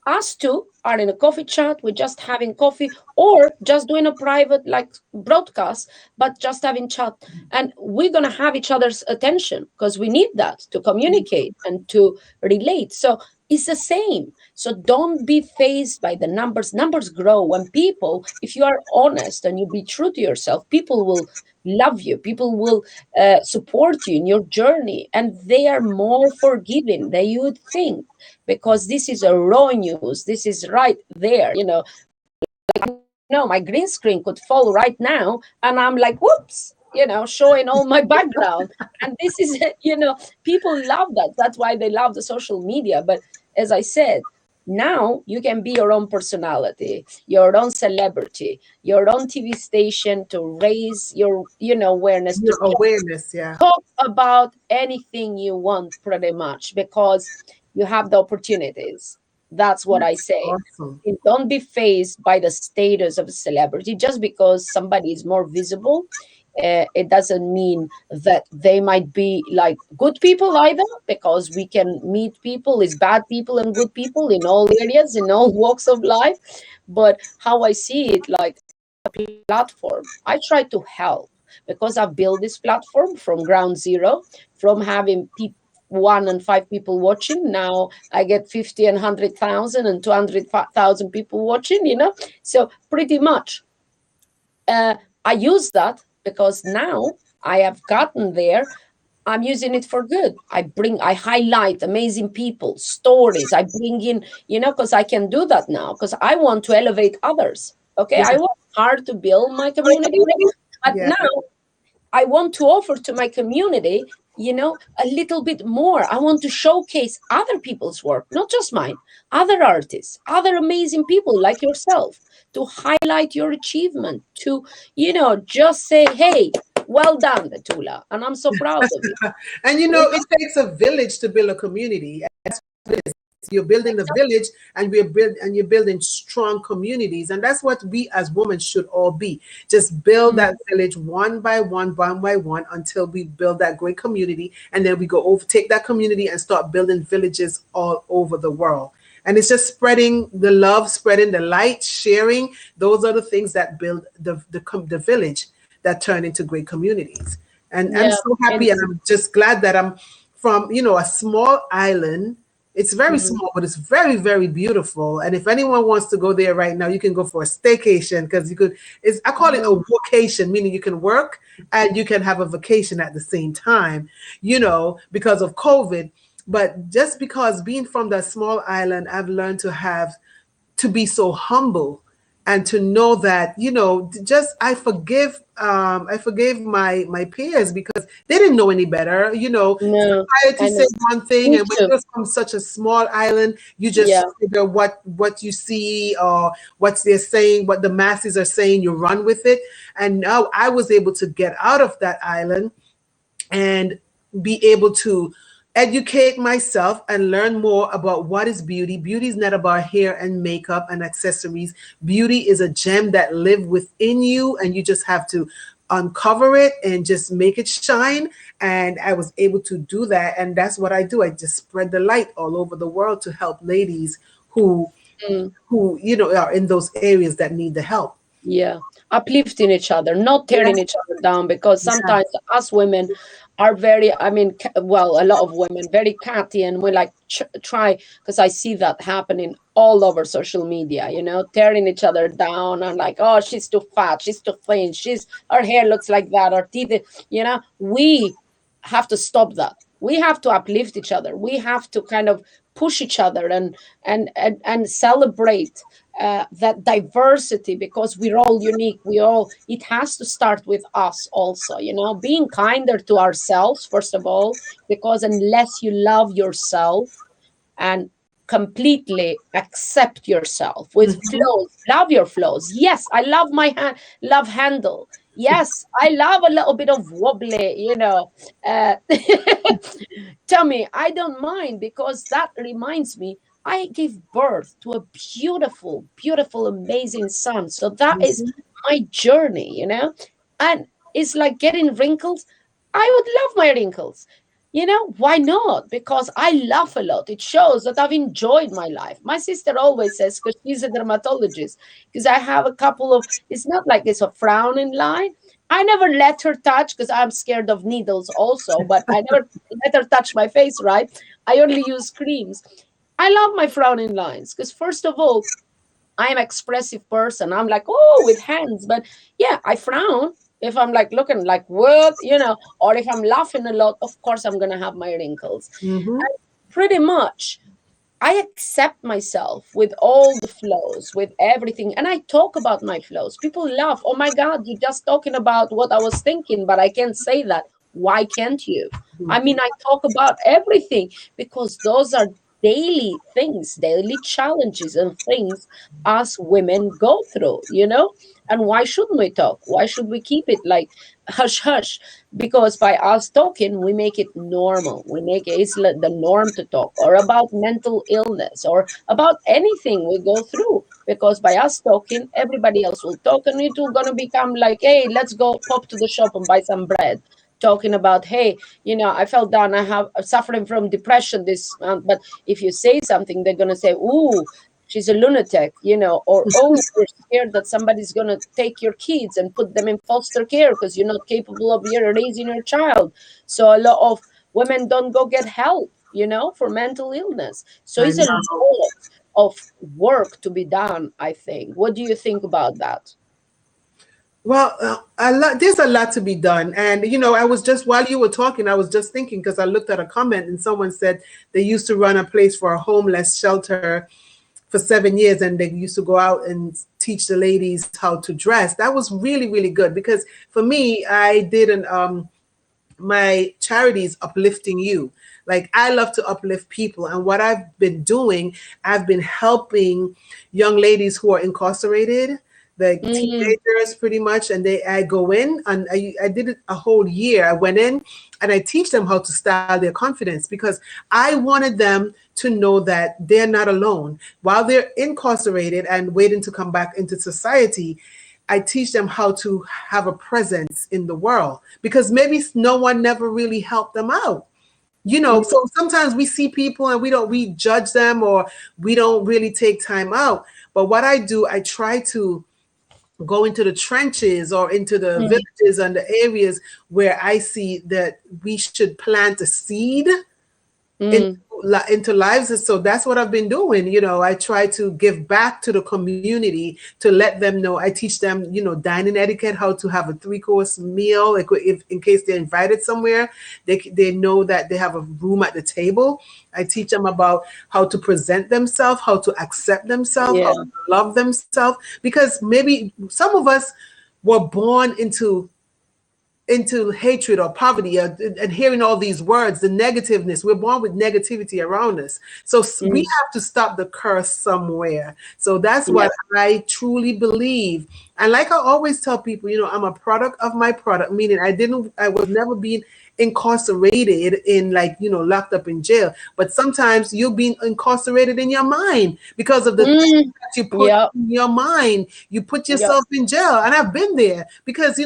us two are in a coffee chat, we're just having coffee, or just doing a private broadcast, but just having chat. And we're going to have each other's attention because we need that to communicate and to relate. So it's the same. So don't be fazed by the numbers. Numbers grow when people, if you are honest and you be true to yourself, people will love you. People will support you in your journey, and they are more forgiving than you would think, because this is a raw news. This is right there, my green screen could fall right now and I'm like, whoops, showing all my background. And this is, people love that. That's why they love the social media. But as I said, now you can be your own personality, your own celebrity, your own TV station to raise your, awareness. Your awareness, yeah. Talk about anything you want pretty much, because you have the opportunities. That's what I say. Awesome. Don't be fazed by the status of a celebrity. Just because somebody is more visible, it doesn't mean that they might be like good people either, because we can meet people, is bad people and good people in all areas, in all walks of life. But how I see it, like a platform, I try to help, because I've built this platform from ground zero, from having 1 and 5 people watching. Now I get 50 and 100,000 and 200,000 people watching, So pretty much I use that because now I have gotten there. I'm using it for good. I highlight amazing people, stories. I bring in, because I can do that now, because I want to elevate others. Okay. I work hard to build my community, but now I want to offer to my community, a little bit more. I want to showcase other people's work, not just mine, other artists, other amazing people like yourself, to highlight your achievement, to, just say, hey, well done, Petula. And I'm so proud of you. And it takes a village to build a community. That's what it is. You're building a village, and you're building strong communities, and that's what we as women should all be. Just build that village one by one until we build that great community, and then we go over, take that community and start building villages all over the world. And it's just spreading the love, spreading the light, sharing. Those are the things that build the village that turn into great communities. And I'm so happy, and I'm just glad that I'm from a small island. It's very small, but it's very, very beautiful. And if anyone wants to go there right now, you can go for a staycation, because I call it a vacation, meaning you can work and you can have a vacation at the same time, because of COVID. But just because being from that small island, I've learned to be so humble, and to know that, I forgive my peers, because they didn't know any better. Society said one thing, and when you're from such a small island, you just figure what you see or what they're saying, what the masses are saying, you run with it. And now I was able to get out of that island and be able to educate myself and learn more about what is beauty. Beauty is not about hair and makeup and accessories. Beauty is a gem that lives within you, and you just have to uncover it and just make it shine. And I was able to do that, and that's what I do. I just spread the light all over the world to help ladies who are in those areas that need the help. Yeah, uplifting each other, not tearing each other down, because sometimes us women are very, a lot of women, very catty, and we try, because I see that happening all over social media, tearing each other down, and like, oh, she's too fat, she's too thin, her hair looks like that, her teeth, we have to stop that. We have to uplift each other. We have to kind of push each other and celebrate that diversity, because we're all unique. It has to start with us also, being kinder to ourselves, first of all, because unless you love yourself and completely accept yourself with flows, love your flows. Yes, I love my love handle. Yes, I love a little bit of wobbly, Tummy. I don't mind, because that reminds me, I gave birth to a beautiful, beautiful, amazing son. So that is my journey, and it's like getting wrinkles. I would love my wrinkles. Why not? Because I laugh a lot. It shows that I've enjoyed my life. My sister always says, because she's a dermatologist, because I have a couple of, it's not like it's a frowning line. I never let her touch, because I'm scared of needles also, but I never let her touch my face, right? I only use creams. I love my frowning lines, because first of all, I'm an expressive person. I'm like, oh, with hands. But yeah, I frown if I'm like looking like what, or if I'm laughing a lot, of course, I'm going to have my wrinkles. And pretty much, I accept myself with all the flows, with everything. And I talk about my flows. People laugh. Oh my God, you're just talking about what I was thinking, but I can't say that. Why can't you? I mean, I talk about everything, because those are daily things, daily challenges and things us women go through, and why shouldn't we talk? Why should we keep it like hush hush? Because by us talking, we make it normal. We make it the norm to talk, or about mental illness, or about anything we go through, because by us talking, everybody else will talk, and it will gonna become like, hey, let's go pop to the shop and buy some bread. Talking about, hey, I fell down, I'm suffering from depression this month. But if you say something, they're going to say, ooh, she's a lunatic, or, oh, you're scared that somebody's going to take your kids and put them in foster care because you're not capable of raising your child. So a lot of women don't go get help, for mental illness. So it's a lot of work to be done, I think. What do you think about that? Well, there's a lot to be done. And, I was just, while you were talking, I was just thinking, because I looked at a comment and someone said they used to run a place for a homeless shelter for 7 years, and they used to go out and teach the ladies how to dress. That was really, really good, because for me, I did my charity is Uplifting You. Like, I love to uplift people. And what I've been doing, I've been helping young ladies who are incarcerated, the teenagers pretty much. And I go in and I did it a whole year. I went in and I teach them how to style their confidence, because I wanted them to know that they're not alone. While they're incarcerated and waiting to come back into society, I teach them how to have a presence in the world, because maybe no one never really helped them out. So sometimes we see people and we judge them, or we don't really take time out. But what I do, I try to go into the trenches or into the villages and the areas where I see that we should plant a seed into lives. And so that's what I've been doing. I try to give back to the community, to let them know. I teach them, dining etiquette, how to have a 3-course meal. Like, if in case they're invited somewhere, they know that they have a room at the table. I teach them about how to present themselves, how to accept themselves, how to love themselves. Because maybe some of us were born into hatred or poverty, and hearing all these words, the negativeness. We're born with negativity around us. So we have to stop the curse somewhere. So that's what I truly believe. And like I always tell people, I'm a product of my product, meaning I was never being incarcerated in, locked up in jail. But sometimes you're being incarcerated in your mind because of the things that you put in your mind. You put yourself in jail. And I've been there because,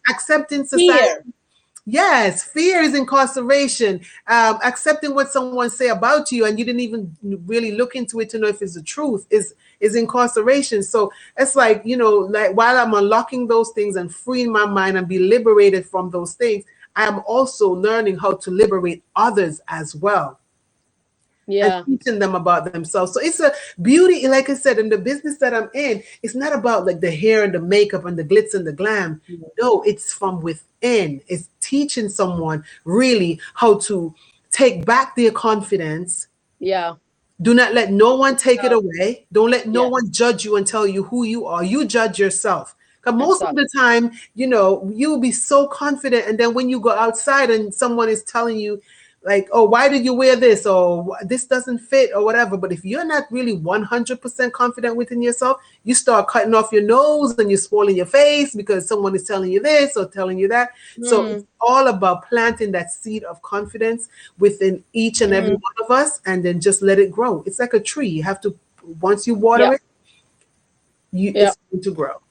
accepting society. Fear. Yes, fear is incarceration. Accepting what someone say about you and you didn't even really look into it to know if it's the truth is incarceration. So it's like, while I'm unlocking those things and freeing my mind and be liberated from those things, I am also learning how to liberate others as well. And teaching them about themselves. So it's a beauty, like I said, in the business that I'm in, it's not about like the hair and the makeup and the glitz and the glam. No, it's from within. It's teaching someone really how to take back their confidence. Do not let no one take it away. Don't let no one judge you and tell you who you are. You judge yourself. Because most of the time, you'll be so confident. And then when you go outside and someone is telling you, like, oh, why did you wear this? Or this doesn't fit or whatever. But if you're not really 100% confident within yourself, you start cutting off your nose and you're spoiling your face because someone is telling you this or telling you that. So it's all about planting that seed of confidence within each and every one of us, and then just let it grow. It's like a tree. You have to, once you water it, it's going to grow.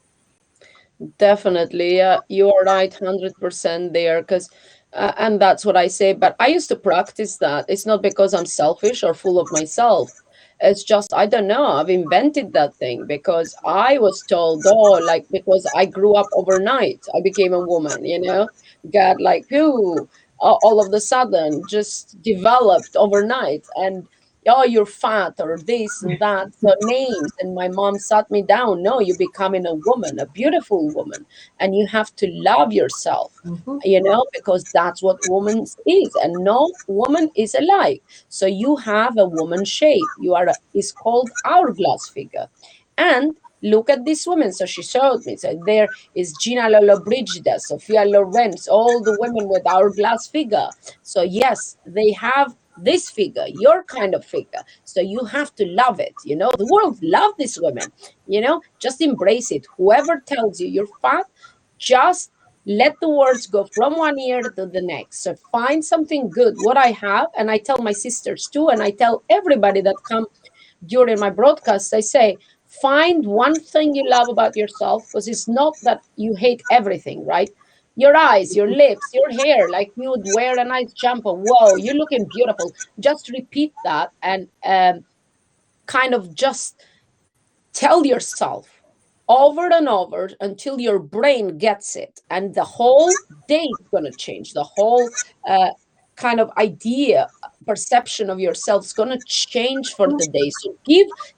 Definitely. You are right, 100% there. Because and that's what I say. But I used to practice that. It's not because I'm selfish or full of myself. It's just, I don't know, I've invented that thing because I was told, because I grew up overnight. I became a woman, got like, all of a sudden just developed overnight. And oh, you're fat or this and that, so names. And my mom sat me down. No, you're becoming a woman, a beautiful woman. And you have to love yourself, because that's what woman is. And no woman is alike. So you have a woman shape. It's called hourglass figure. And look at this woman. So she showed me. So there is Gina Lollobrigida, Sophia Loren, all the women with hourglass figure. So yes, they have this figure, your kind of figure. So you have to love it. The world loves these women. Just embrace it. Whoever tells you you're fat, just let the words go from one ear to the next. So find something good. What I have, and I tell my sisters too, and I tell everybody that come during my broadcasts, I say, find one thing you love about yourself, because it's not that you hate everything, right? Your eyes, your lips, your hair, like you would wear a nice jumper. Whoa, you're looking beautiful. Just repeat that and kind of just tell yourself over and over until your brain gets it. And the whole day is going to change. The whole kind of idea, perception of yourself is going to change for the day. So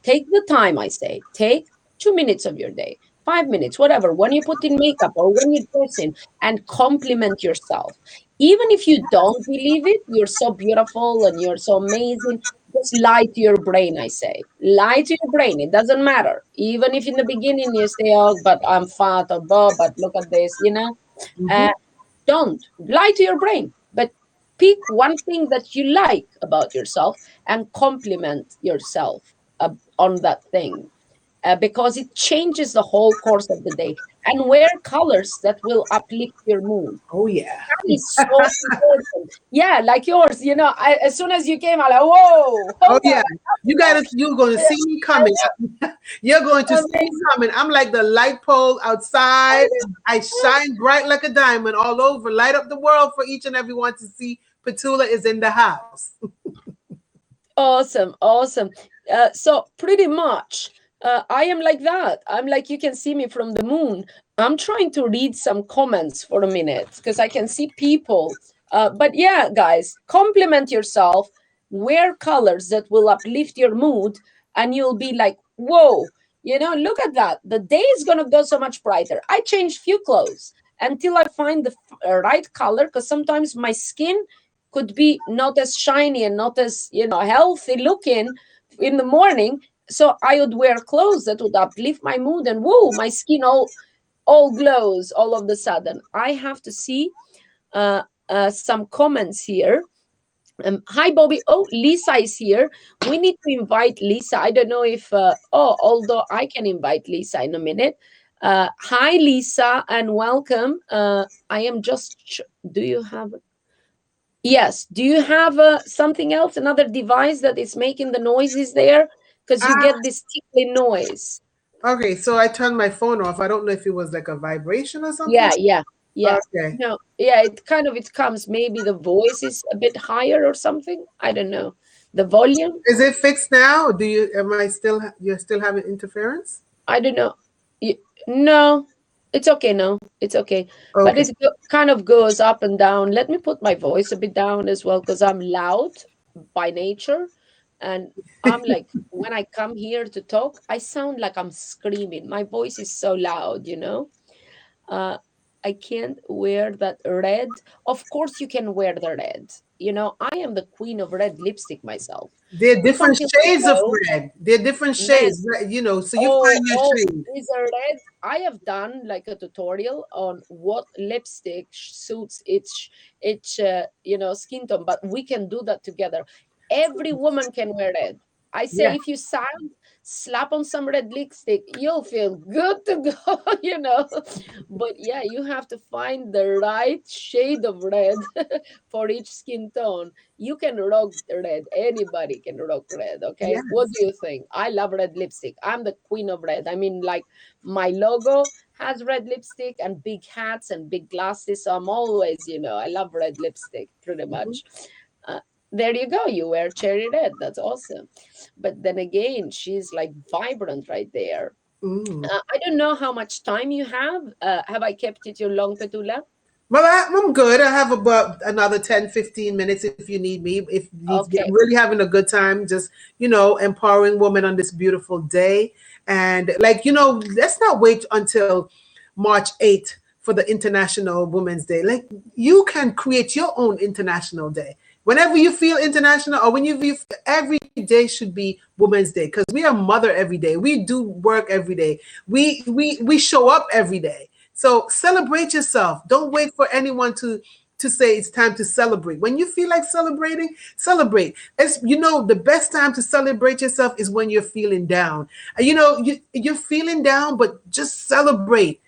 take the time, I say. Take 2 minutes of your day. 5 minutes, whatever, when you put in makeup or when you're dressing, and compliment yourself. Even if you don't believe it, you're so beautiful and you're so amazing. Just lie to your brain, I say. Lie to your brain. It doesn't matter. Even if in the beginning you say, oh, but I'm fat, or oh, but look at this, you know. Don't lie to your brain, but pick one thing that you like about yourself and compliment yourself on that thing. Because it changes the whole course of the day. And wear colors that will uplift your mood. Oh yeah, that is so important. Yeah, like yours. You know, as soon as you came, I'm like, whoa. Oh yeah, you're going to see me coming. You're going to see me coming. I'm like the light pole outside. I shine bright like a diamond all over. Light up the world for each and everyone to see. Petula is in the house. Awesome. So pretty much. I am like that. I'm like, you can see me from the moon. I'm trying to read some comments for a minute because I can see people. But yeah, guys, compliment yourself. Wear colors that will uplift your mood, and you'll be like, whoa, you know, look at that. The day is going to go so much brighter. I changed few clothes until I find the right color, because sometimes my skin could be not as shiny and not as, you know, healthy looking in the morning. So I would wear clothes that would uplift my mood, and whoa, my skin all glows all of a sudden. I have to see some comments here. Hi, Bobby. Oh, Lisa is here. We need to invite Lisa. I don't know if, although I can invite Lisa in a minute. Hi, Lisa, and welcome. I am just, do you have, yes, do you have something else, another device that is making the noises there? Because you get this tickly noise. Okay, so I turned my phone off. I don't know if it was like a vibration or something. Yeah. Okay. No, yeah, it comes. Maybe the voice is a bit higher or something. I don't know. The volume. Is it fixed now? You're still having interference? I don't know. No, it's okay. No, it's okay. But it kind of goes up and down. Let me put my voice a bit down as well, because I'm loud by nature. And I'm like, when I come here to talk, I sound like I'm screaming. My voice is so loud, you know. I can't wear that red. Of course you can wear the red. You know, I am the queen of red lipstick myself. There are different shades of red. There are different shades, you know, so you find your shade. These are red. I have done like a tutorial on what lipstick suits each you know, skin tone, but we can do that together. Every woman can wear red. I say, if you slap on some red lipstick, you'll feel good to go, you know. But yeah, you have to find the right shade of red for each skin tone. You can rock red. Anybody can rock red, okay? Yes. What do you think? I love red lipstick. I'm the queen of red. I mean, like, my logo has red lipstick and big hats and big glasses. So I'm always, you know, I love red lipstick pretty much. There you go. You wear cherry red. That's awesome. But then again, she's like vibrant right there. I don't know how much time you have. Have I kept it too long, Petula? Well, I'm good. I have about another 10, 15 minutes if you need me. If you're really having a good time, just, you know, empowering women on this beautiful day. And like, you know, let's not wait until March 8th for the International Women's Day. Like, you can create your own International Day. Whenever you feel international, or when you feel, every day should be Women's Day, because we are mother every day. We do work every day. We show up every day. So celebrate yourself. Don't wait for anyone to say it's time to celebrate. When you feel like celebrating, celebrate. It's, you know, the best time to celebrate yourself is when you're feeling down. You know, you're feeling down, but just celebrate.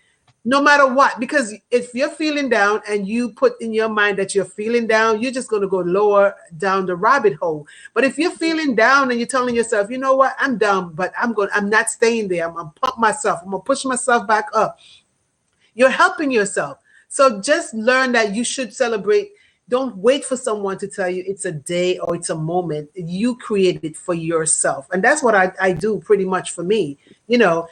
No matter what, because if you're feeling down and you put in your mind that you're feeling down, you're just going to go lower down the rabbit hole. But if you're feeling down and you're telling yourself, you know what, I'm down, but I'm not staying there. I'm going to pump myself. I'm going to push myself back up. You're helping yourself. So just learn that you should celebrate. Don't wait for someone to tell you it's a day or it's a moment. You create it for yourself. And that's what I do pretty much for me. You know,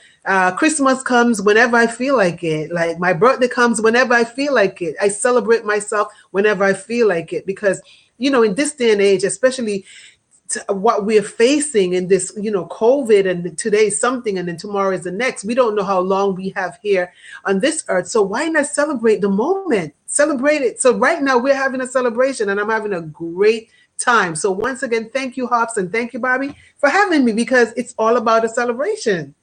Christmas comes whenever I feel like it. Like my birthday comes whenever I feel like it. I celebrate myself whenever I feel like it. Because, you know, in this day and age, especially what we're facing in this, COVID, and today's something and then tomorrow is the next. We don't know how long we have here on this earth. So why not celebrate the moment? Celebrate it. So right now we're having a celebration and I'm having a great time. So once again, thank you, Hops, and thank you, Bobby, for having me, because it's all about a celebration.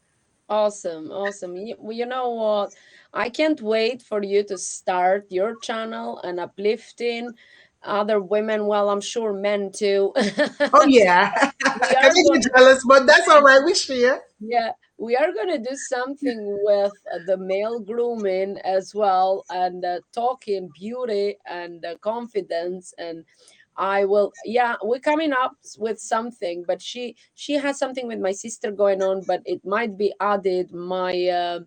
Awesome. You know what? I can't wait for you to start your channel and uplifting other women. Well, I'm sure men too. Oh yeah. I think you're jealous, but that's all right. We share. Yeah, we are going to do something with the male grooming as well, and talking beauty and confidence. And I will, we're coming up with something, but she has something with my sister going on, but it might be added my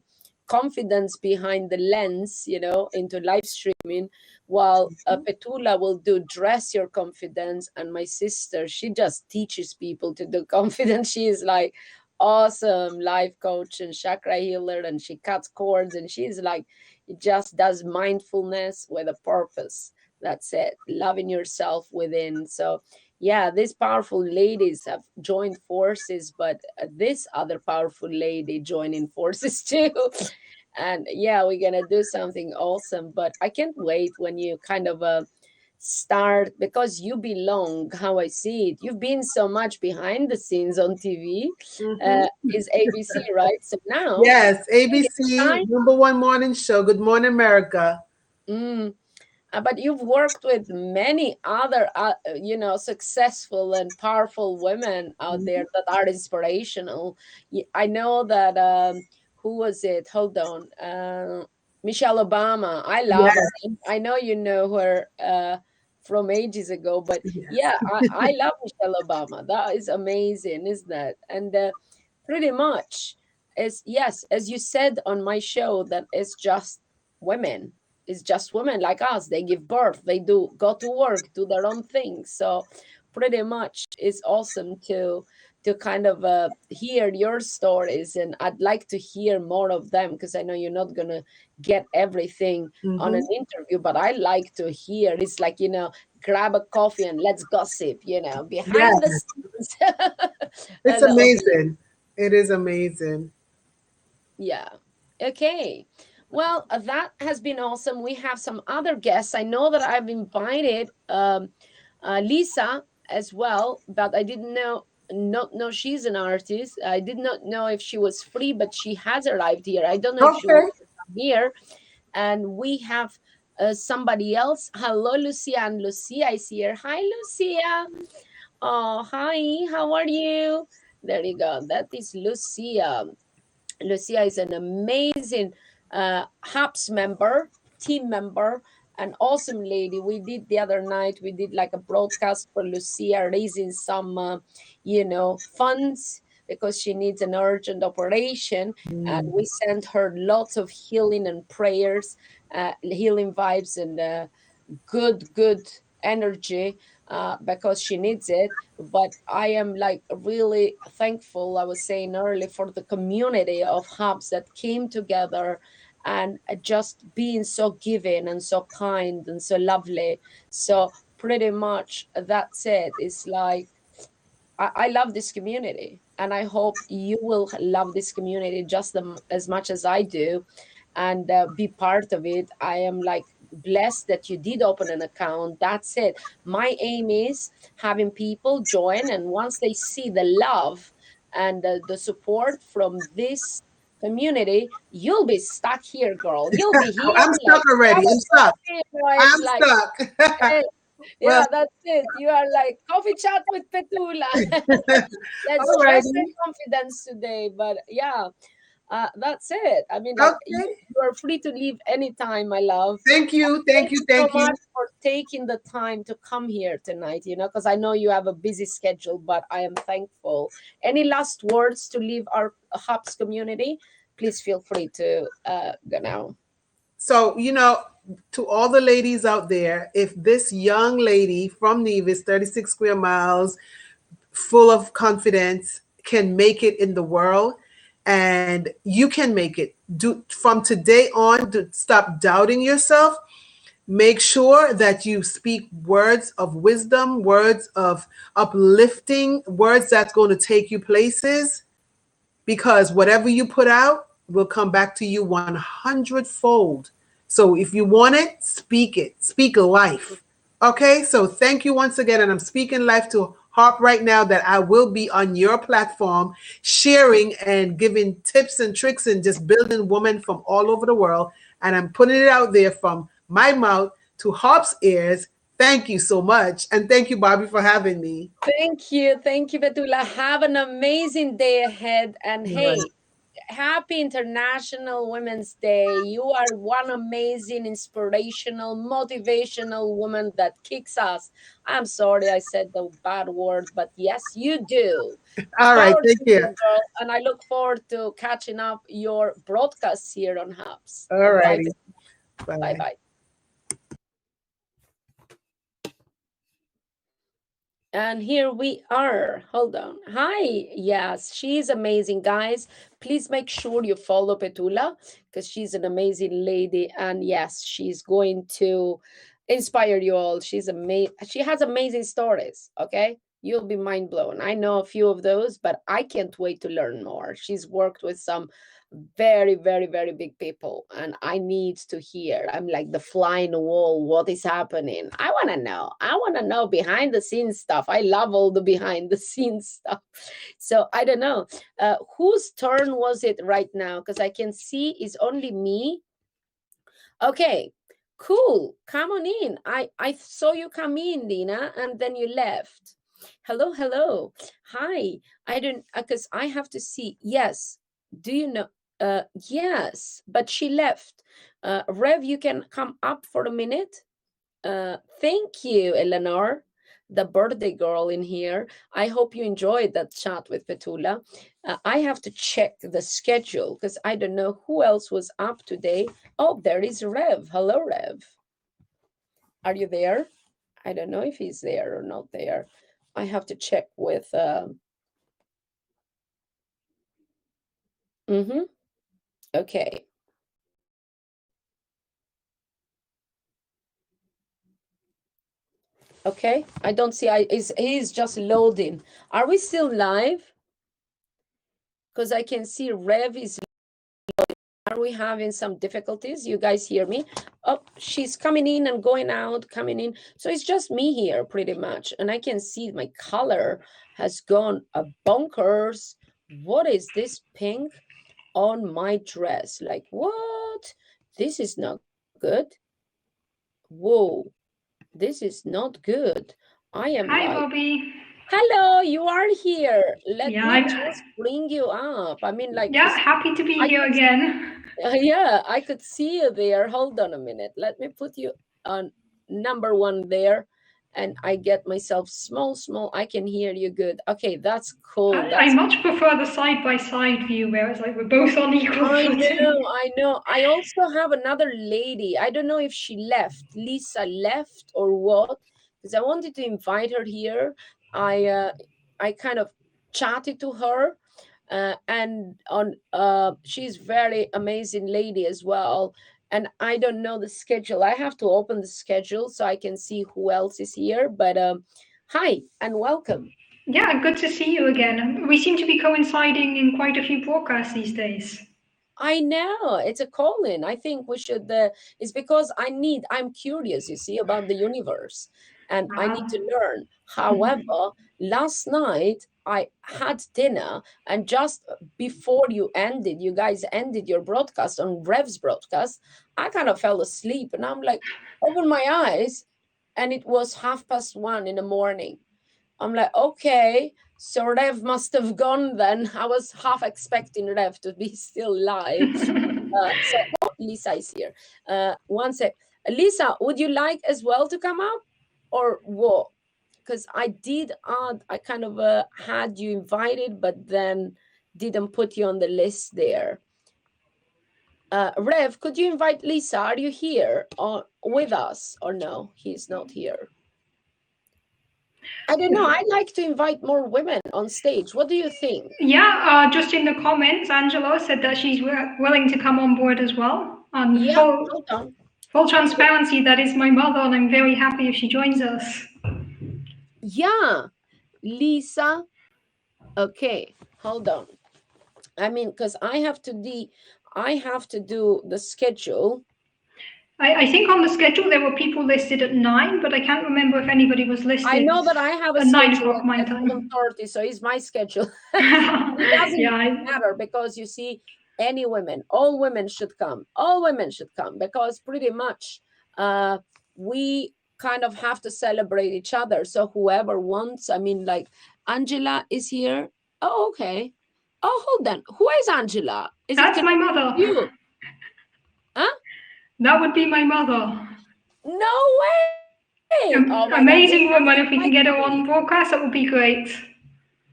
confidence behind the lens, into live streaming, while Petula will do dress your confidence, and my sister, she just teaches people to do confidence. She is like awesome life coach and chakra healer, and she cuts cords, and she's like, it just does mindfulness with a purpose. That's it, loving yourself within. So yeah, these powerful ladies have joined forces, but this other powerful lady joining forces too. And yeah, we're gonna do something awesome. But I can't wait when you kind of start, because you belong, how I see it. You've been so much behind the scenes on TV. Is ABC, right? So now, yes, ABC, #1 morning show, Good Morning America. But you've worked with many other, successful and powerful women out there that are inspirational. I know that, who was it? Hold on. Michelle Obama. I love her. I know you know her from ages ago, but yeah, I love Michelle Obama. That is amazing, isn't that? And pretty much, as you said on my show, that it's just women. It's just women like us. They give birth, they go to work, do their own thing. So pretty much it's awesome to kind of hear your stories, and I'd like to hear more of them, because I know you're not gonna get everything on an interview, but I like to hear. It's like, grab a coffee and let's gossip, behind the scenes. It's amazing. It is amazing. Yeah. Okay. Well, that has been awesome. We have some other guests. I know that I've invited Lisa as well, but I didn't not know she's an artist. I did not know if she was free, but she has arrived here. I don't know if she was here. And we have somebody else. Hello, Lucia. And Lucia is here. Hi, Lucia. Oh, hi. How are you? There you go. That is Lucia. Lucia is an amazing HAPS member, team member, an awesome lady. We did the other night, we did like a broadcast for Lucia, raising some, funds, because she needs an urgent operation. And we sent her lots of healing and prayers, healing vibes, and good energy, because she needs it. But I am like really thankful, I was saying earlier, for the community of hubs that came together and just being so giving and so kind and so lovely. So pretty much that's it. It's like, I love this community, and I hope you will love this community just as much as I do, and be part of it. I am like blessed that you did open an account. That's it. My aim is having people join, and once they see the love and the support from this community, you'll be stuck here, girl. You'll be here. I'm stuck already. I'm stuck. I'm like, stuck. Hey, yeah, Well, that's it. You are like coffee chat with Petula. Let's Alrighty. stress and confidence today. But yeah, that's it. I mean, like, you are free to leave anytime, my love. Thank you. Thank you. Thank so you. much for taking the time to come here tonight, because I know you have a busy schedule, but I am thankful. Any last words to leave our HAPS community? Please feel free to go now. So, to all the ladies out there, if this young lady from Nevis, 36 square miles, full of confidence, can make it in the world, and you can make it, from today on, stop doubting yourself. Make sure that you speak words of wisdom, words of uplifting, words that's going to take you places, because whatever you put out will come back to you 100-fold. So if you want it, speak life. Okay, so thank you once again. And I'm speaking life to Harp right now that I will be on your platform sharing and giving tips and tricks and just building women from all over the world. And I'm putting it out there from my mouth to Harp's ears. Thank you so much. And thank you, Bobby, for having me. Thank you, Petula. Have an amazing day ahead. And hey, happy International Women's Day. You are one amazing, inspirational, motivational woman that kicks ass. I'm sorry I said the bad word, but yes, you do. All right, take care. Girl, and I look forward to catching up your broadcasts here on Hubs. All right. Bye-bye. And here we are. Hold on. Hi. Yes, she's amazing, guys. Please make sure you follow Petula because she's an amazing lady. And yes, she's going to inspire you all. She's amazing. She has amazing stories. Okay. You'll be mind blown. I know a few of those, but I can't wait to learn more. She's worked with some very, very, very big people, and I need to hear. I'm like the fly in the wall. What is happening? I want to know. I want to know behind the scenes stuff. I love all the behind the scenes stuff. So I don't know whose turn was it right now, because I can see it's only me. Okay, cool. Come on in. I saw you come in, Lina, and then you left. Hello. Hi. I don't, because I have to see. Yes. Do you know? Yes, but she left. Rev, you can come up for a minute. Thank you, Eleanor, the birthday girl in here. I hope you enjoyed that chat with Petula. I have to check the schedule because I don't know who else was up today. Oh, there is Rev. Hello, Rev. Are you there? I don't know if he's there or not there. I have to check with... Okay. Okay, I don't see. He's just loading. Are we still live? Because I can see Rev is loading. Are we having some difficulties? You guys hear me? Oh, she's coming in and going out, coming in. So it's just me here pretty much. And I can see my color has gone bonkers. What is this pink on my dress? Like, what? This is not good. Whoa, this is not good. I am Hi, Bobby. Hello, you are here. Let me just bring you up. I mean, like, yeah, happy to be here again. Yeah, I could see you there. Hold on a minute. Let me put you on number one there. And I get myself small. I can hear you good. Okay, that's cool. I much prefer the side-by-side view where it's like we're both on equal footing. I know. I also have another lady. I don't know if she left. Lisa left or what, because I wanted to invite her here. I kind of chatted to her, and she's very amazing lady as well. And I don't know the schedule. I have to open the schedule so I can see who else is here. But hi and welcome. Yeah, good to see you again. We seem to be coinciding in quite a few broadcasts these days. I know. It's a call-in. I think we should, it's because I'm curious, you see, about the universe. And I need to learn. However, last night, I had dinner, and just before you guys ended your broadcast on Rev's broadcast, I kind of fell asleep, and I'm like, open my eyes, and it was 1:30 in the morning. I'm like, okay, so Rev must have gone then. I was half expecting Rev to be still live. Lisa is here. One sec. Lisa, would you like as well to come up, or what? Because I kind of had you invited, but then didn't put you on the list there. Rev, could you invite Lisa? Are you here with us or no? He's not here. I don't know. I'd like to invite more women on stage. What do you think? Yeah, just in the comments, Angela said that she's willing to come on board as well. Hold on. Full transparency, that is my mother, and I'm very happy if she joins us. Yeah, Lisa. Okay, hold on. I mean, because I have to do the schedule. I think on the schedule there were people listed at 9, but I can't remember if anybody was listed. I know that I have a at 9 schedule o'clock my at time. 11:30, so it's my schedule. It doesn't Yeah, matter because you see, any women, all women should come. All women should come because pretty much we kind of have to celebrate each other. So whoever wants, I mean, like Angela is here. Oh, okay. Oh, hold on. Who is Angela? Is That's my mother. You? Huh? That would be my mother. No way! Oh my Amazing God, woman. If we can get her on broadcast, that would be great.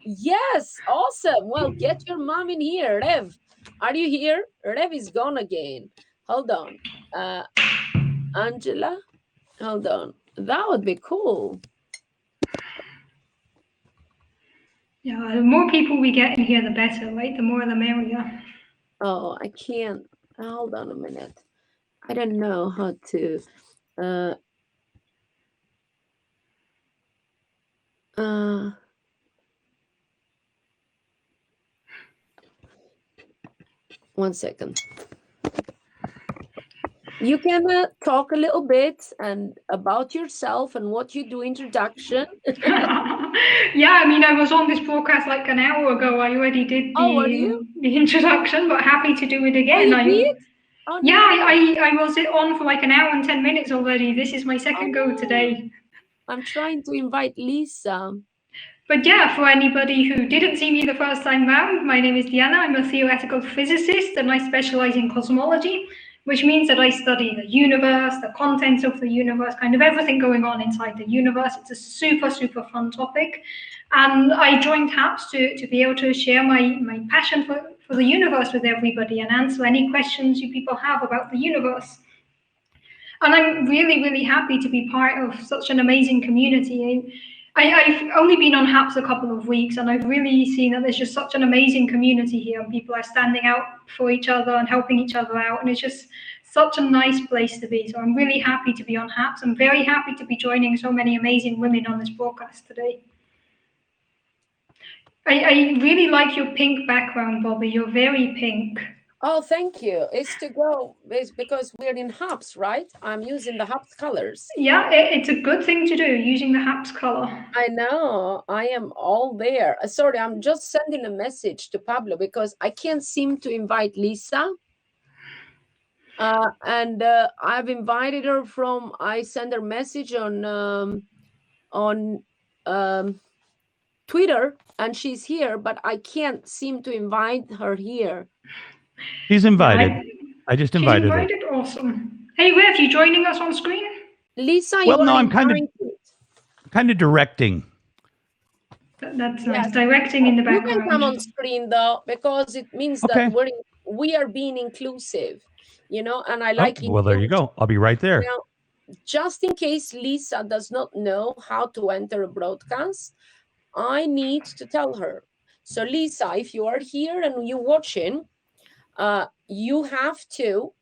Yes, awesome. Well, get your mom in here. Rev, are you here? Rev is gone again. Hold on. Angela, hold on. That would be cool. Yeah, the more people we get in here, the better, right? The more the merrier. Oh, I can't. Hold on a minute. I don't know how to. One second. You can talk a little bit and about yourself and what you do. Introduction. Yeah, I mean, I was on this broadcast like an hour ago. I already did the introduction, but happy to do it again. Oh, you did? Oh, yeah, no. I was on for like an hour and 10 minutes already. This is my second go today. I'm trying to invite Lisa. But yeah, for anybody who didn't see me the first time round, my name is Diana. I'm a theoretical physicist and I specialize in cosmology, which means that I study the universe, the contents of the universe, kind of everything going on inside the universe. It's a super, super fun topic. And I joined HAPS to be able to share my passion for the universe with everybody and answer any questions you people have about the universe. And I'm really, really happy to be part of such an amazing community. I've only been on HAPS a couple of weeks, and I've really seen that there's just such an amazing community here, and people are standing out for each other and helping each other out, and it's just such a nice place to be. So I'm really happy to be on HAPS. I'm very happy to be joining so many amazing women on this broadcast today. I really like your pink background, Bobby. You're very pink. Oh, thank you. It's because we're in HAPS, right? I'm using the HAPS colors. Yeah, it's a good thing to do, using the HAPS color. I know. I am all there. Sorry, I'm just sending a message to Pablo because I can't seem to invite Lisa. And I've invited her I sent her message on Twitter, and she's here, but I can't seem to invite her here. She's invited. I just invited her. Awesome. Hey, Rev, you joining us on screen? Lisa, well, no, I'm kind of directing. That's nice. Directing in the background. You can come on screen though, because it means that we are being inclusive, you know, and I like it. Well, there you go. I'll be right there. Now, just in case Lisa does not know how to enter a broadcast, I need to tell her. So Lisa, if you are here and you're watching, you have to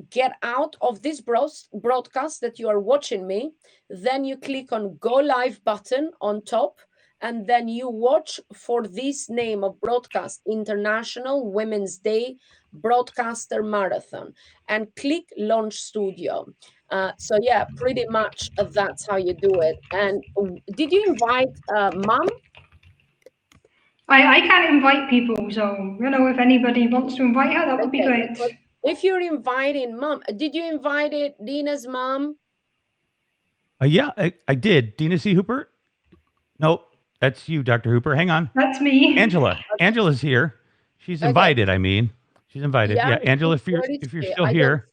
get out of this broadcast that you are watching me. Then you click on Go Live button on top, and then you watch for this name of broadcast, International Women's Day Broadcaster Marathon, and click Launch Studio. So yeah, pretty much that's how you do it. And did you invite Mom? I can invite people, so you know, if anybody wants to invite her, that would be great. But if you're inviting Mom, did you invite Dina's mom? Yeah, I did. Dina C. Hooper? No, that's you, Dr. Hooper. Hang on. That's me. Angela. Angela's here. She's invited. I mean, she's invited. Yeah, Angela, if you're still here.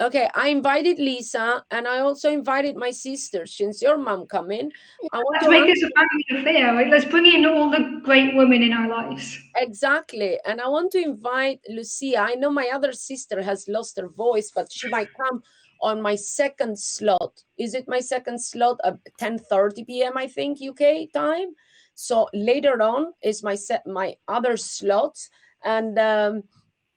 Okay, I invited Lisa, and I also invited my sister. Since your mom coming, let's make this a family affair. Right? Let's bring in all the great women in our lives. Exactly, and I want to invite Lucia. I know my other sister has lost her voice, but she might come on my second slot. Is it my second slot at 10:30 p.m. I think UK time? So later on is my other slot, and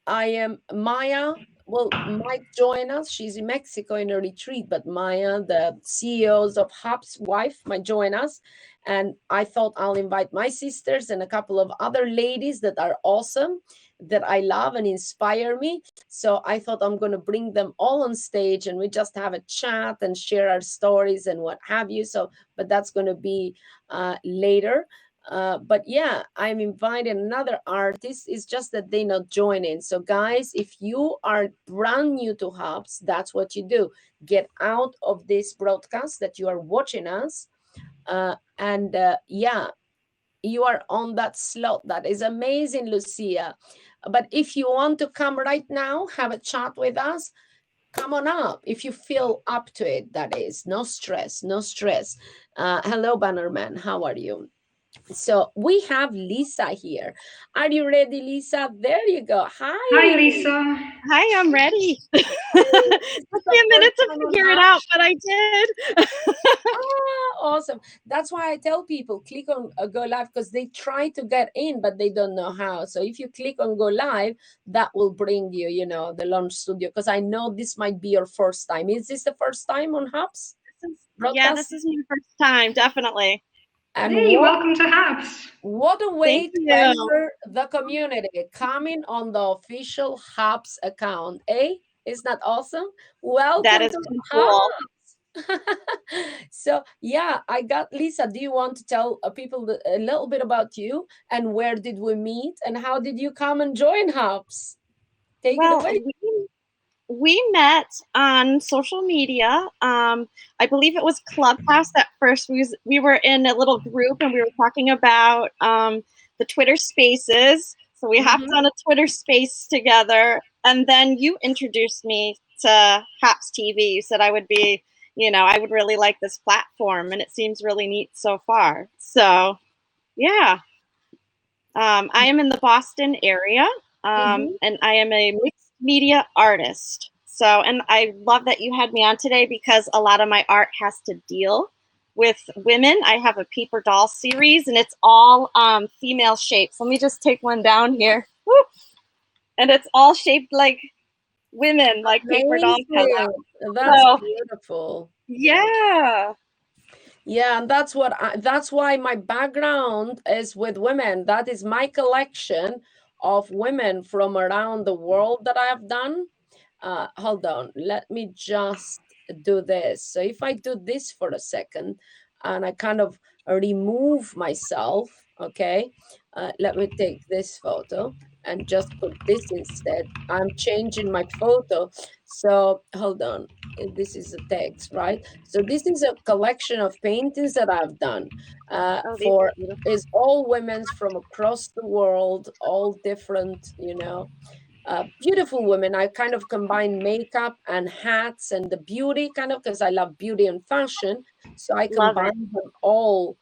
I am Maya. might join us. She's in Mexico in a retreat, but Maya, the CEOs of Hub's wife, might join us. And I thought I'll invite my sisters and a couple of other ladies that are awesome, that I love and inspire me. So I thought I'm going to bring them all on stage and we just have a chat and share our stories and what have you. So, but that's going to be later. But yeah, I'm inviting another artist. It's just that they're not joining. So guys, if you are brand new to Hubs, that's what you do. Get out of this broadcast that you are watching us. Yeah, you are on that slot. That is amazing, Lucia. But if you want to come right now, have a chat with us, come on up. If you feel up to it, that is. No stress, no stress. Hello, Bannerman. How are you? So we have Lisa here. Are you ready, Lisa? There you go. Hi. Hi, Lisa. Hi, I'm ready. It took me a minute to figure it out, but I did. Awesome. That's why I tell people click on Go Live, because they try to get in, but they don't know how. So if you click on Go Live, that will bring you, you know, the Launch Studio, because I know this might be your first time. Is this the first time on Hubs? Yeah, this is my first time, definitely. And hey, welcome to Hubs. What a way to enter the community, coming on the official Hubs account. Eh? Isn't that awesome? Welcome that is to cool. Hubs. So yeah, I got Lisa. Do you want to tell people a little bit about you and where did we meet and how did you come and join Hubs? Take it away. We met on social media. I believe it was Clubhouse at first. We were in a little group and we were talking about the Twitter Spaces. So we hopped on a Twitter Space together, and then you introduced me to Hubs TV. You said I would be, you know, I would really like this platform, and it seems really neat so far. So, yeah. I am in the Boston area, and I am a mixed media artist. So, and I love that you had me on today because a lot of my art has to deal with women. I have a paper doll series and it's all female shapes. Let me just take one down here. Woo! And it's all shaped like women, like paper dolls. That's beautiful. Yeah. Yeah, and that's why my background is with women. That is my collection of women from around the world that I have done. Hold on, let me just do this. So if I do this for a second and I kind of remove myself, okay, let me take this photo and just put this instead. I'm changing my photo. So hold on, this is a text, right? So this is a collection of paintings that I've done for is all women from across the world, all different, you know, beautiful women. I kind of combine makeup and hats and the beauty kind of, because I love beauty and fashion. So I combine them all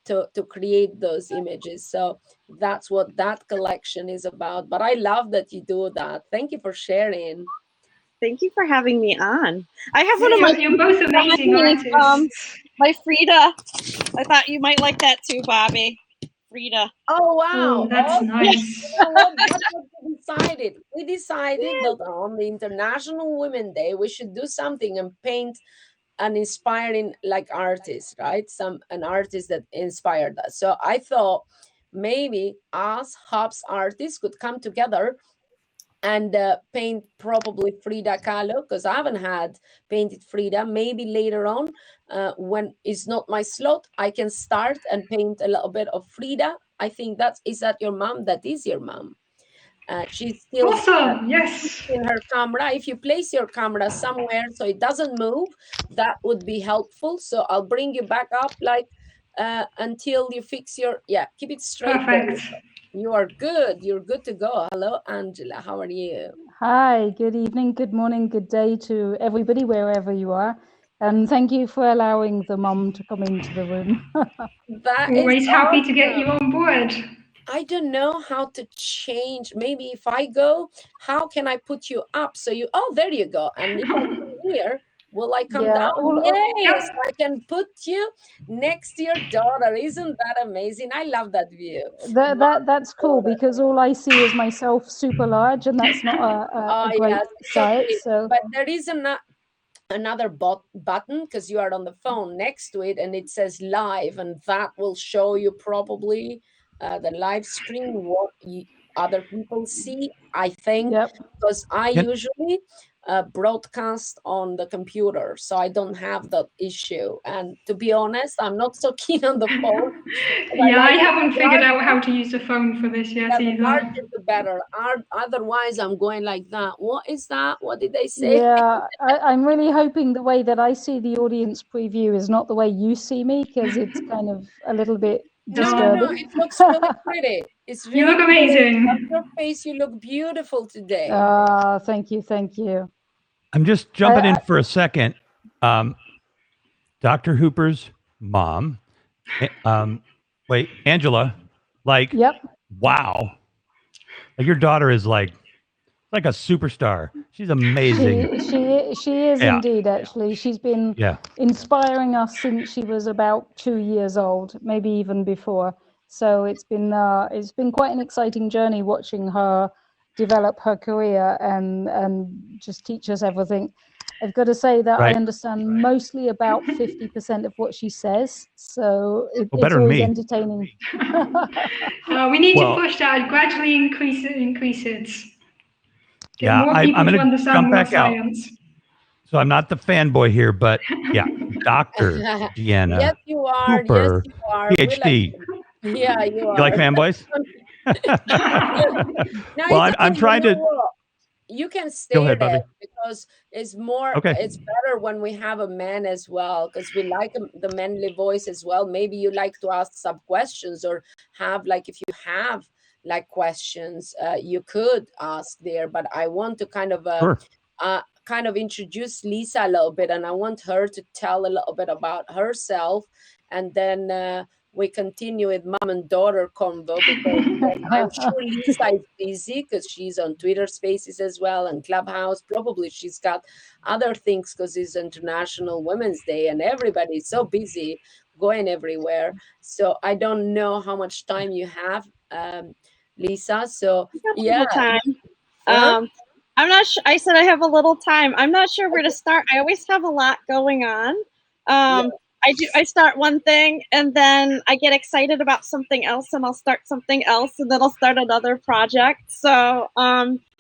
to create those images. So that's what that collection is about. But I love that you do that. Thank you for sharing. Thank you for having me on. I have one of my You're both amazing artists. My Frida. I thought you might like that too, Bobby. Frida. Oh wow, oh, that's nice. You know what? That's what we decided. We decided that on the International Women's Day we should do something and paint an inspiring like artist, right? An artist that inspired us. So I thought maybe us Hubs artists could come together and paint probably Frida Kahlo, because I haven't had painted Frida. Maybe later on, when it's not my slot, I can start and paint a little bit of Frida. I think is that your mom? That is your mom. She's still awesome. Yes. In her camera. If you place your camera somewhere so it doesn't move, that would be helpful. So I'll bring you back up like until you fix your, keep it straight. Perfect. You are good. You're good to go. Hello, Angela. How are you? Hi, good evening, good morning, good day to everybody, wherever you are. And thank you for allowing the mom to come into the room. Always happy to get you on board. I don't know how to change. Maybe if I go, how can I put you up? So oh, there you go. And if I go here, Will I come Yeah, down? all- Yes, I can put you next to your daughter. Isn't that amazing? I love that view. That's cool because all I see is myself super large, and that's not Oh, a great yes, it's sight. okay. So But there is another button because you are on the phone next to it, and it says live, and that will show you probably the live stream, what other people see, I think, because I Yep. usually broadcast on the computer, so I don't have that issue. And to be honest, I'm not so keen on the phone. Yeah, I haven't figured out how to use the phone for this yet The either. larger the better. Otherwise, I'm going like that. What is that? What did they say? yeah, I'm really hoping the way that I see the audience preview is not the way you see me, because it's kind of a little bit disturbing. No, it looks really pretty. It's really You look pretty. amazing. On your face, you look beautiful today. Thank you, thank you. I'm just jumping in for a second. Dr. Hooper's mom, wait, Angela, like, wow. Like, your daughter is like a superstar. She's amazing. She is Yeah. indeed, actually. She's been inspiring us since she was about 2 years old, maybe even before. So it's been quite an exciting journey watching her develop her career and just teach us everything. I've got to say that I understand mostly about 50% of what she says, so it's better than always me. entertaining. We need Well- to push that, gradually increase it. Get Yeah, more I'm people to going to understand jump more back out. science. So I'm not the fanboy here, but yeah, Dr. Deanna Yes, you are. Hooper, Yes, you are. We PhD. Yeah, you are. You like fanboys? No, Well, it's I'm okay, trying you to- know what? You can stay Go ahead, there Bobby. because it's more. Okay. It's better when we have a man as well, because we like the manly voice as well. Maybe you like to ask some questions, or have, like, if you have like questions, you could ask there. But I want to kind of introduce Lisa a little bit, and I want her to tell a little bit about herself, and then we continue with mom and daughter convo, because I'm sure Lisa is busy because she's on Twitter Spaces as well and Clubhouse. Probably she's got other things because it's International Women's Day and everybody's so busy going everywhere. So I don't know how much time you have, Lisa. So yeah. Time. Huh? I'm not sure. I said I have a little time. I'm not sure where to start. I always have a lot going on. I start one thing and then I get excited about something else and I'll start something else and then I'll start another project. So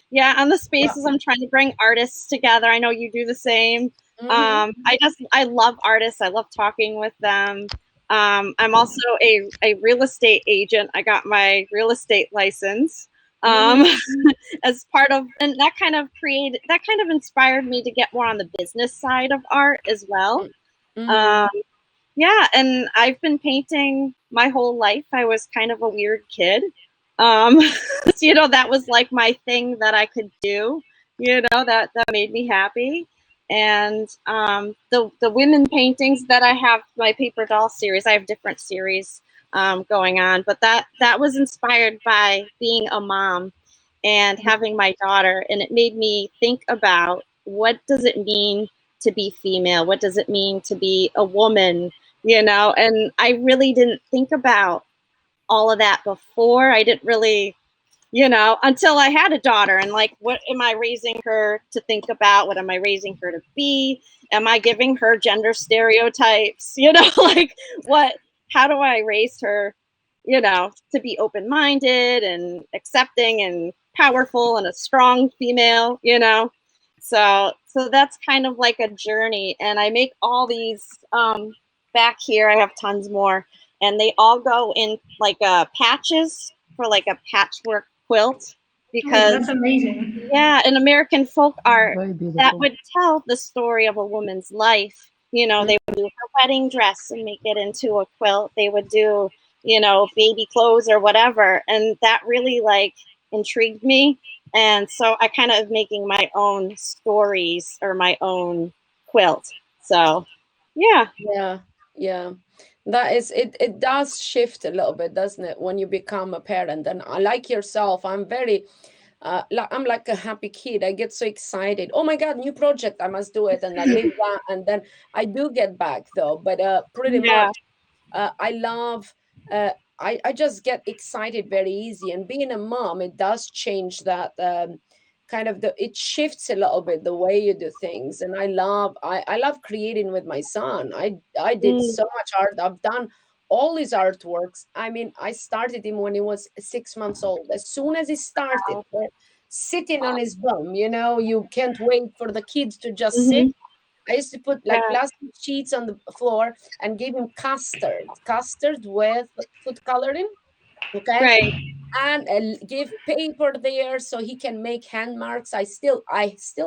yeah, on the spaces I'm trying to bring artists together. I know you do the same. I love artists. I love talking with them. I'm also a real estate agent. I got my real estate license as part of, and that kind of inspired me to get more on the business side of art as well. Yeah, and I've been painting my whole life. I was kind of a weird kid. So, that was like my thing that I could do, that made me happy. And the women paintings that I have, my paper doll series, I have different series going on, but that was inspired by being a mom and having my daughter, and it made me think about what does it mean to be female? What does it mean to be a woman? And I really didn't think about all of that before. I didn't really, until I had a daughter, and like, what am I raising her to think about? What am I raising her to be? Am I giving her gender stereotypes? How do I raise her, to be open-minded and accepting and powerful and a strong female, So that's kind of like a journey. And I make all these, back here, I have tons more, and they all go in like patches for like a patchwork quilt, because that's amazing. Yeah, in American folk art, that would tell the story of a woman's life. They would do her wedding dress and make it into a quilt. They would do, baby clothes or whatever. And that really like intrigued me. And so I kind of making my own stories or my own quilt. So yeah. Yeah. That is it. It does shift a little bit, doesn't it, when you become a parent? And like yourself, I'm very I'm like a happy kid. I get so excited. Oh my God, new project, I must do it. And I leave that, and then I do get back though, but pretty Yeah. much I love, I just get excited very easy. And being a mom, it does change that kind of it shifts a little bit the way you do things. And I love creating with my son. I did so much art. I've done all his artworks. I mean, I started him when he was 6 months old. As soon as he started sitting on his bum, you can't wait for the kids to just sit. I used to put like plastic sheets on the floor and give him custard with food coloring. Okay. Right. And give paper there so he can make hand marks. I still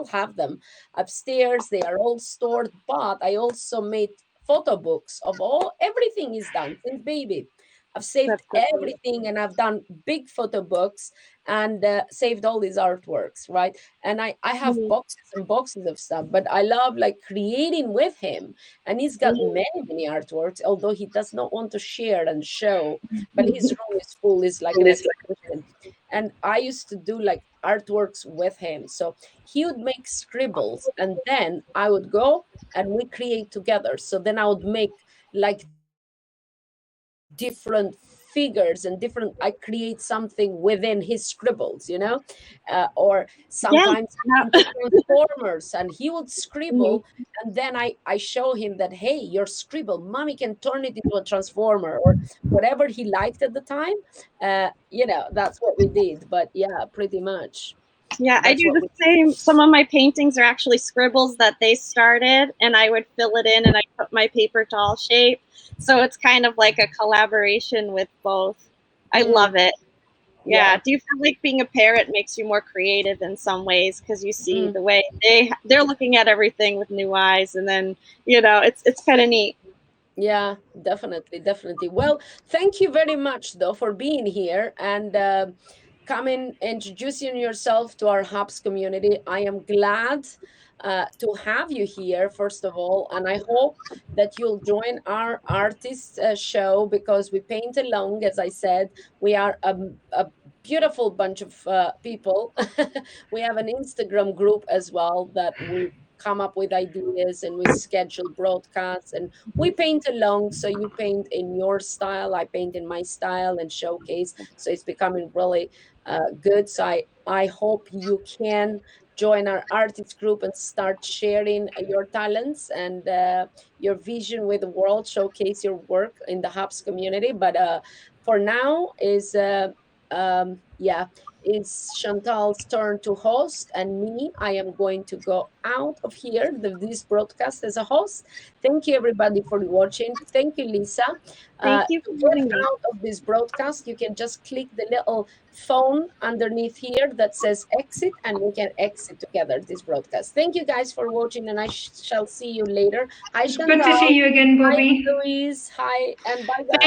have them upstairs. They are all stored, but I also made photo books of everything is done since baby. I've saved everything, and I've done big photo books and saved all these artworks, right? And I have boxes and boxes of stuff, but I love like creating with him. And he's got many artworks, although he does not want to share and show, but his room is full, is like an exhibition. And I used to do like artworks with him. So he would make scribbles, and then I would go and we create together. So then I would make like different figures and I create something within his scribbles, or sometimes transformers, and he would scribble, and then I show him that, hey, your scribble, mommy can turn it into a transformer, or whatever he liked at the time. That's what we did. But yeah, pretty much. Yeah, I do the same. Some of my paintings are actually scribbles that they started, and I would fill it in, and I put my paper doll shape. So it's kind of like a collaboration with both. I love it. Yeah. Do you feel like being a parent makes you more creative in some ways, because you see the way they're looking at everything with new eyes, and then it's kind of neat. Yeah, definitely. Well, thank you very much though for being here and coming, introducing yourself to our Hubs community. I am glad to have you here, first of all, and I hope that you'll join our artist show, because we paint along. As I said, we are a beautiful bunch of people. We have an Instagram group as well that we come up with ideas, and we schedule broadcasts, and we paint along. So you paint in your style, I paint in my style, and showcase. So it's becoming really good. So I hope you can join our artist group and start sharing your talents and your vision with the world, showcase your work in the Hubs community. But for now it's Chantal's turn to host, and me. I am going to go out of here, this broadcast as a host. Thank you, everybody, for watching. Thank you, Lisa. Thank you for joining me. Out of this broadcast, you can just click the little phone underneath here that says exit, and we can exit together this broadcast. Thank you guys for watching, and I shall see you later. Hi, Chantal. Good to see you again, Bobby. Hi, Louise. Hi, and bye, guys.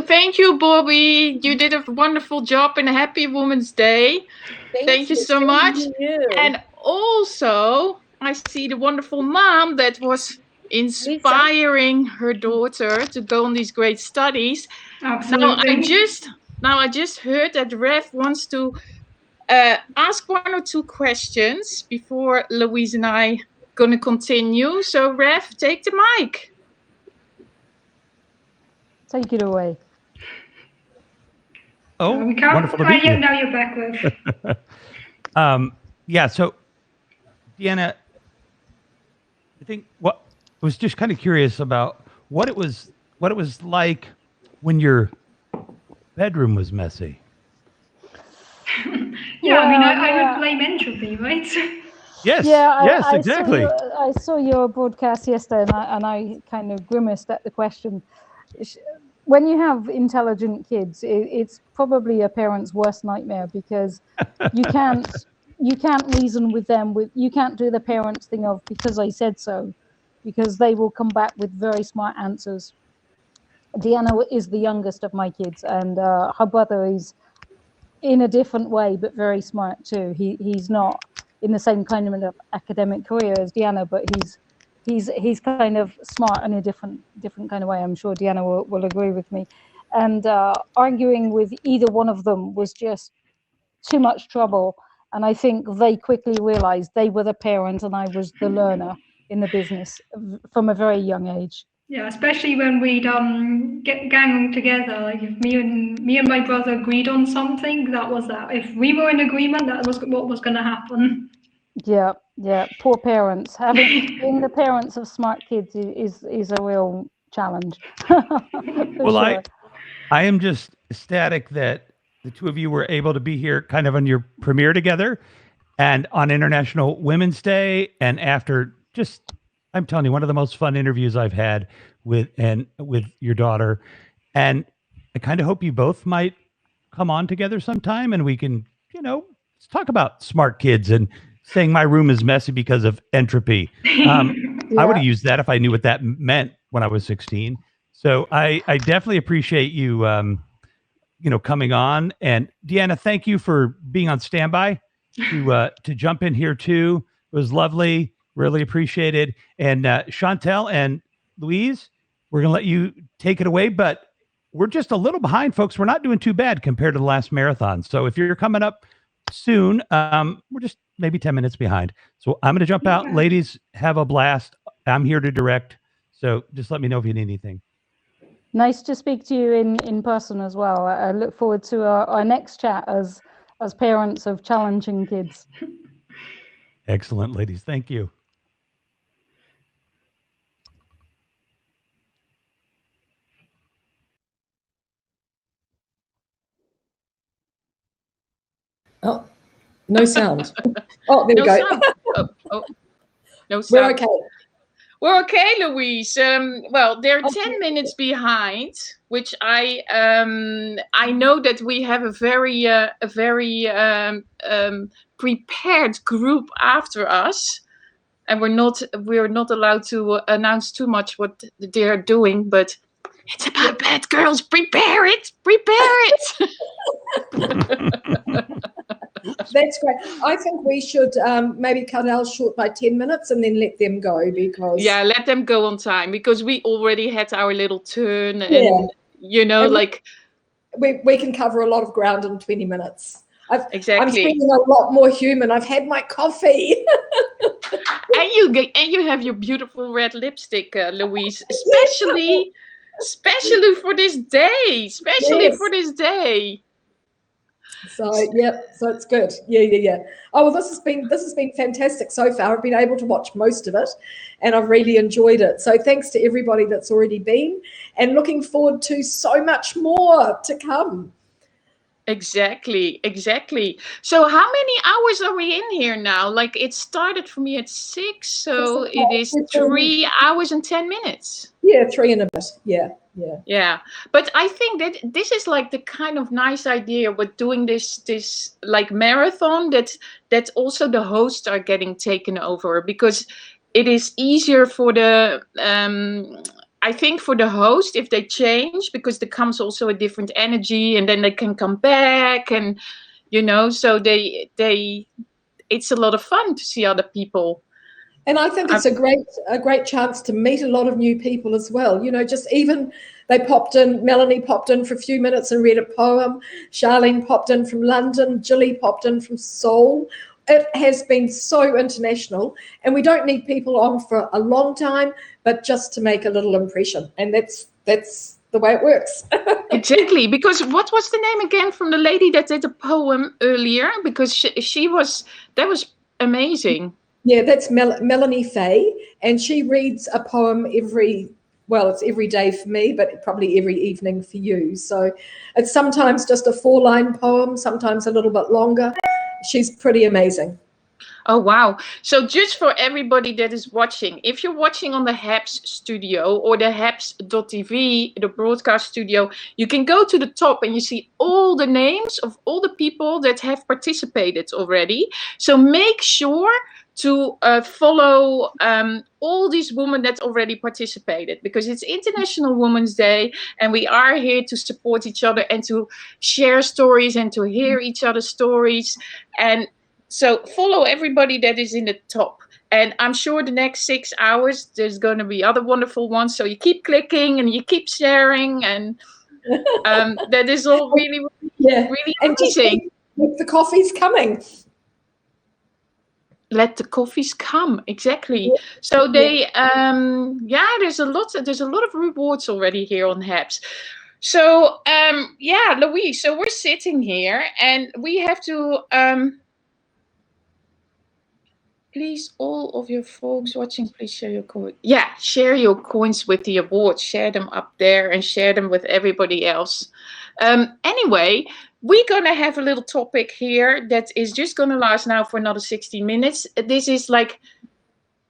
Thank you, Bobby. You did a wonderful job, and a happy Women's Day. Thank you so much. And also, I see the wonderful mom that was inspiring her daughter to go on these great studies. Absolutely. Now I just heard that Rev wants to ask 1 or 2 questions before Louise and I gonna continue. So Rev, take the mic. Take it away. Oh, we can't. wonderful to be here. Now you're back, Rev. Yeah. So, Deanna, I think I was just kind of curious about what it was like when your bedroom was messy. I would blame entropy, right? Yes. Yeah. Yes. Exactly. I saw your broadcast yesterday, and I kind of grimaced at the question. When you have intelligent kids, it's probably a parent's worst nightmare, because you can't reason with them. You can't do the parents thing of because I said so, because they will come back with very smart answers. Deanna is the youngest of my kids, and her brother is in a different way, but very smart too. He's not in the same kind of academic career as Deanna, but he's kind of smart in a different kind of way. I'm sure Deanna will agree with me. And arguing with either one of them was just too much trouble. And I think they quickly realized they were the parent and I was the learner in the business from a very young age. Yeah, especially when we'd get gang together. Like if me and my brother agreed on something, that was that. If we were in agreement, that was what was going to happen. Yeah, poor parents. Being the parents of smart kids is a real challenge. Well, sure. I am just ecstatic that the two of you were able to be here kind of on your premiere together and on International Women's Day, and after just, I'm telling you, one of the most fun interviews I've had with your daughter. And I kind of hope you both might come on together sometime and we can, let's talk about smart kids and saying my room is messy because of entropy. I would have used that if I knew what that meant when I was 16. So I definitely appreciate you, coming on. And Deanna, thank you for being on standby to jump in here too. It was lovely. Really appreciated. And Chantel and Louise, we're going to let you take it away, but we're just a little behind, folks. We're not doing too bad compared to the last marathon. So if you're coming up soon, we're just maybe 10 minutes behind. So I'm going to jump out. Ladies, have a blast. I'm here to direct. So just let me know if you need anything. Nice to speak to you in person as well. I look forward to our next chat as parents of challenging kids. Excellent, ladies. Thank you. Oh, no sound. Oh, there we go. No sound. We're okay. We're okay, Louise. Well, they're 10 minutes behind, which I know that we have a very prepared group after us, and we're not allowed to announce too much what they're doing, but it's about bad girls. Prepare it. That's great. I think we should maybe cut ours short by 10 minutes and then let them go, because let them go on time, because we already had our little turn, and and we can cover a lot of ground in 20 minutes. Exactly. I'm feeling a lot more human. I've had my coffee. and you have your beautiful red lipstick, Louise, especially for this day. For this day. So so it's good. Yeah. Oh well, this has been fantastic so far. I've been able to watch most of it, and I've really enjoyed it. So thanks to everybody that's already been, and looking forward to so much more to come. Exactly. So how many hours are we in here now? Like, it started for me at 6, so it is 3 hours and 10 minutes. Yeah, 3 and a bit. Yeah. But I think that this is like the kind of nice idea with doing this like marathon, that also the hosts are getting taken over, because it is easier for the I think for the host if they change, because there comes also a different energy, and then they can come back, and so they it's a lot of fun to see other people. And I think it's a great chance to meet a lot of new people as well. Just even Melanie popped in for a few minutes and read a poem. Charlene popped in from London. Jilly popped in from Seoul. It has been so international, and we don't need people on for a long time, but just to make a little impression. And that's the way it works. Exactly, because what was the name again from the lady that did a poem earlier? Because that was amazing. Yeah, that's Melanie Fay, and she reads a poem it's every day for me, but probably every evening for you. So it's sometimes just a 4-line poem, sometimes a little bit longer. She's pretty amazing. Oh, wow. So just for everybody that is watching, if you're watching on the HAPS studio or the HAPS.tv, the broadcast studio, you can go to the top and you see all the names of all the people that have participated already. So make sure to follow all these women that already participated, because it's International Women's Day, and we are here to support each other and to share stories and to hear each other's stories. And so follow everybody that is in the top. And I'm sure the next 6 hours, there's going to be other wonderful ones. So you keep clicking and you keep sharing, and that is all really amazing. The coffee's coming. let the coffees come. Exactly. So they there's a lot of rewards already here on HAPS. So Louise, so we're sitting here and we have to please, all of your folks watching, please share your coins. Yeah, share your coins with the awards. Share them up there and share them with everybody else. Anyway, we're going to have a little topic here that is just going to last now for another 60 minutes. This is like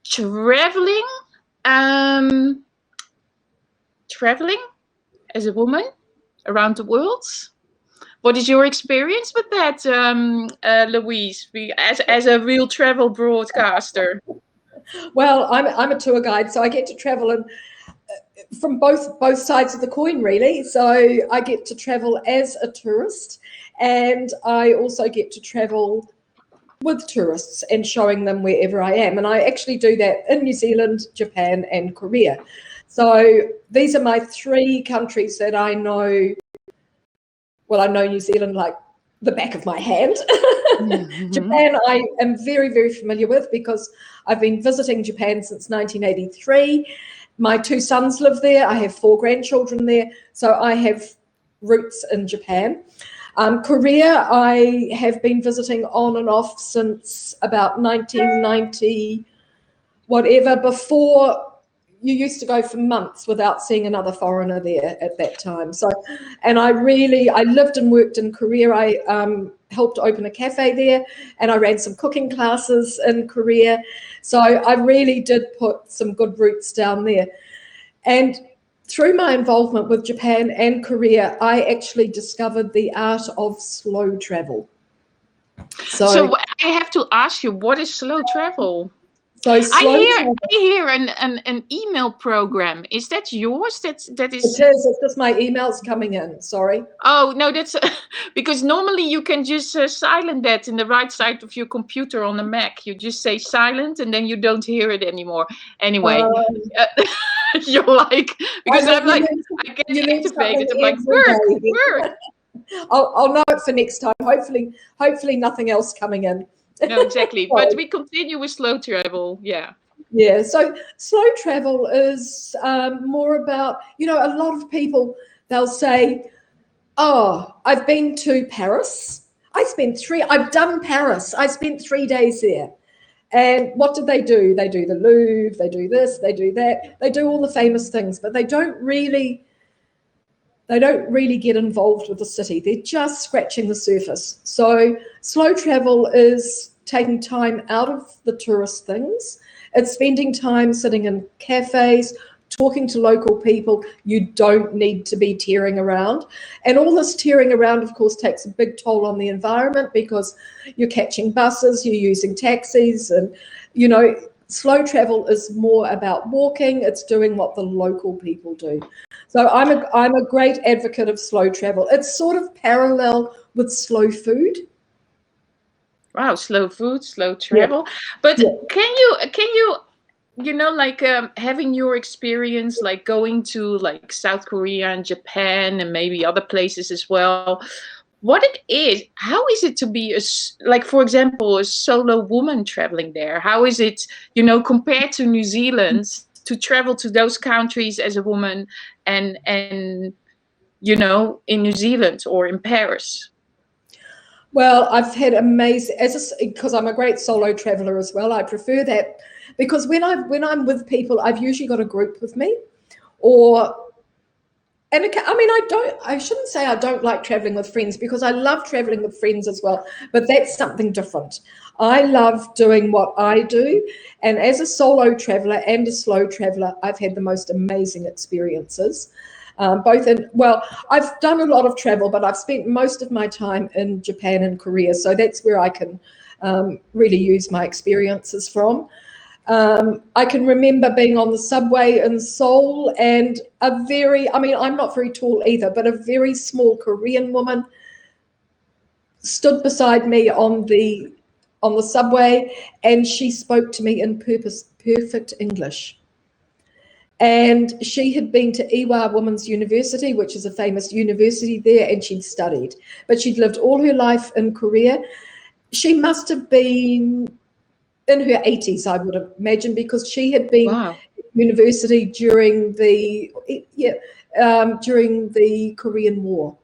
traveling as a woman around the world. What is your experience with that, Louise, as a real travel broadcaster? Well, I'm a tour guide, so I get to travel and from both sides of the coin, really. So I get to travel as a tourist, and I also get to travel with tourists and showing them wherever I am. And I actually do that in New Zealand, Japan, and Korea. So these are my 3 countries that I know. Well, I know New Zealand like the back of my hand. Japan, I am very, very familiar with because I've been visiting Japan since 1983. My 2 sons live there. I have 4 grandchildren there. So I have roots in Japan. Korea, I have been visiting on and off since about 1990, whatever. Before, you used to go for months without seeing another foreigner there at that time. So, and I lived and worked in Korea. I helped open a cafe there, and I ran some cooking classes in Korea. So I really did put some good roots down there. And through my involvement with Japan and Korea, I actually discovered the art of slow travel. So I have to ask you, what is slow travel? So I hear an email program. Is that yours? That is. It is. It's just my emails coming in. Sorry. Oh no, that's because normally you can just silent that in the right side of your computer on the Mac. You just say silent, and then you don't hear it anymore. Anyway, you're like, because I'm like, I get activated. I'm like, work. I'll know it for next time. Hopefully nothing else coming in. No, exactly. But we continue with slow travel. Yeah. Yeah. So slow travel is more about, a lot of people, they'll say, oh, I've been to Paris. I've done Paris. I spent 3 days there. And what do? They do the Louvre, they do this, they do that. They do all the famous things, but they don't really get involved with the city. They're just scratching the surface. So slow travel is taking time out of the tourist things. It's spending time sitting in cafes, talking to local people. You don't need to be tearing around. And all this tearing around, of course, takes a big toll on the environment because you're catching buses, you're using taxis, and, slow travel is more about walking. It's doing what the local people do. So I'm a great advocate of slow travel. It's sort of parallel with slow food. Wow, slow food, slow travel. Yeah. But can you having your experience, like going to like South Korea and Japan and maybe other places as well, what it is, how is it to be for example, a solo woman traveling there? How is it, compared to New Zealand, to travel to those countries as a woman and in New Zealand or in Paris? Well, I've had amazing, because I'm a great solo traveler as well. I prefer that because when I'm with people, I've usually got a group with me, I shouldn't say I don't like traveling with friends, because I love traveling with friends as well, but that's something different. I love doing what I do, and as a solo traveler and a slow traveler, I've had the most amazing experiences. I've done a lot of travel, but I've spent most of my time in Japan and Korea, so that's where I can really use my experiences from. I can remember being on the subway in Seoul, and I'm not very tall either, but a very small Korean woman stood beside me on the subway, and she spoke to me in perfect English. And she had been to Ewha Women's University, which is a famous university there, and she'd studied. But she'd lived all her life in Korea. She must have been in her 80s, I would imagine, because she had been Wow. at university during the Korean War.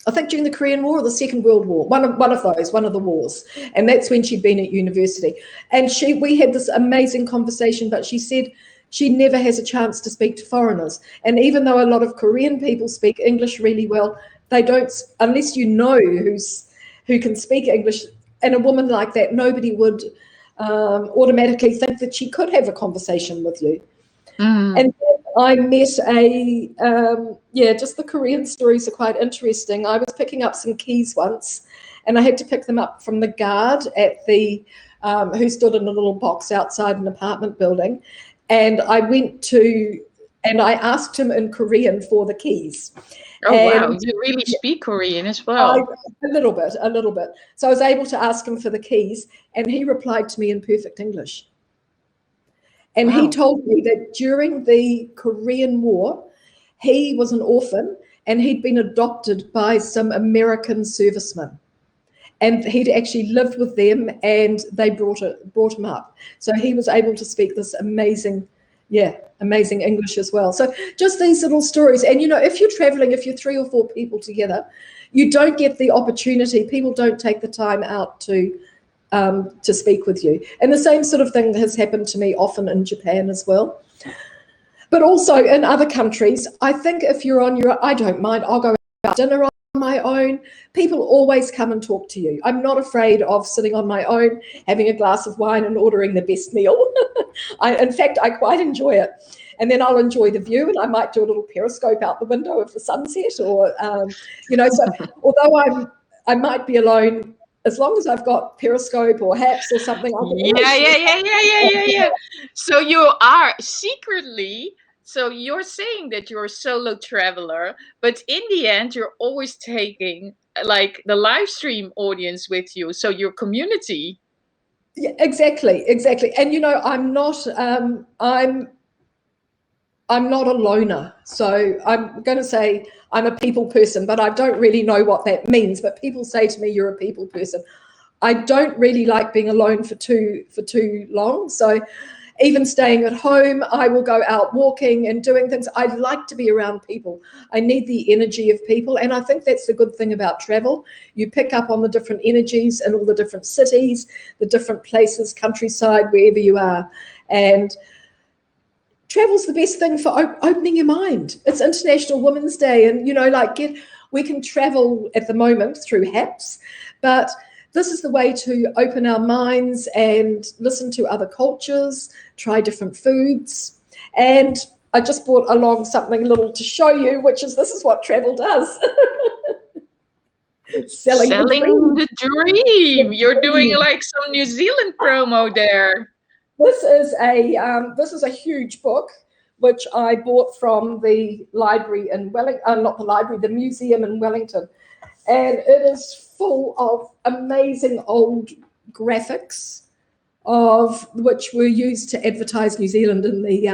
I think during the Korean War or the Second World War, one of the wars, and that's when she'd been at university. And we had this amazing conversation, but she said she never has a chance to speak to foreigners. And even though a lot of Korean people speak English really well, they don't, unless you know who can speak English. And a woman like that, nobody would automatically think that she could have a conversation with you. And then I met just the Korean stories are quite interesting. I was picking up some keys once, and I had to pick them up from the guard at the who stood in a little box outside an apartment building. And I I asked him in Korean for the keys. Oh, wow. You really speak Korean as well. A little bit. So I was able to ask him for the keys, and he replied to me in perfect English. And he told me that during the Korean War, he was an orphan and he'd been adopted by some American servicemen. And he'd actually lived with them, and they brought him up. So he was able to speak this amazing English as well. So just these little stories. And, if you're traveling, if you're 3 or 4 people together, you don't get the opportunity. People don't take the time out to speak with you. And the same sort of thing has happened to me often in Japan as well. But also in other countries, I think if you're on your own, I don't mind. I'll go out to dinner on my own. People always come and talk to you. I'm not afraid of sitting on my own, having a glass of wine and ordering the best meal. In fact, I quite enjoy it. And then I'll enjoy the view, and I might do a little periscope out the window of the sunset, or, so although I might be alone, as long as I've got Periscope or Haps or something. Yeah. So you are secretly, so you're saying that you're a solo traveler, but in the end, you're always taking like the live stream audience with you. So your community. Yeah, exactly. And I'm not a loner. So I'm going to say I'm a people person, but I don't really know what that means. But people say to me, you're a people person. I don't really like being alone for too long. So even staying at home, I will go out walking and doing things. I like to be around people. I need the energy of people. And I think that's the good thing about travel. You pick up on the different energies in all the different cities, the different places, countryside, wherever you are. And travel's the best thing for opening your mind. It's International Women's Day, and we can travel at the moment through Haps, but this is the way to open our minds and listen to other cultures, try different foods. And I just brought along something little to show you, this is what travel does. Selling the dream. You're doing like some New Zealand promo there. This is a huge book, which I bought from the library in Wellington, not the library, the museum in Wellington. And it is full of amazing old graphics of which were used to advertise New Zealand in the,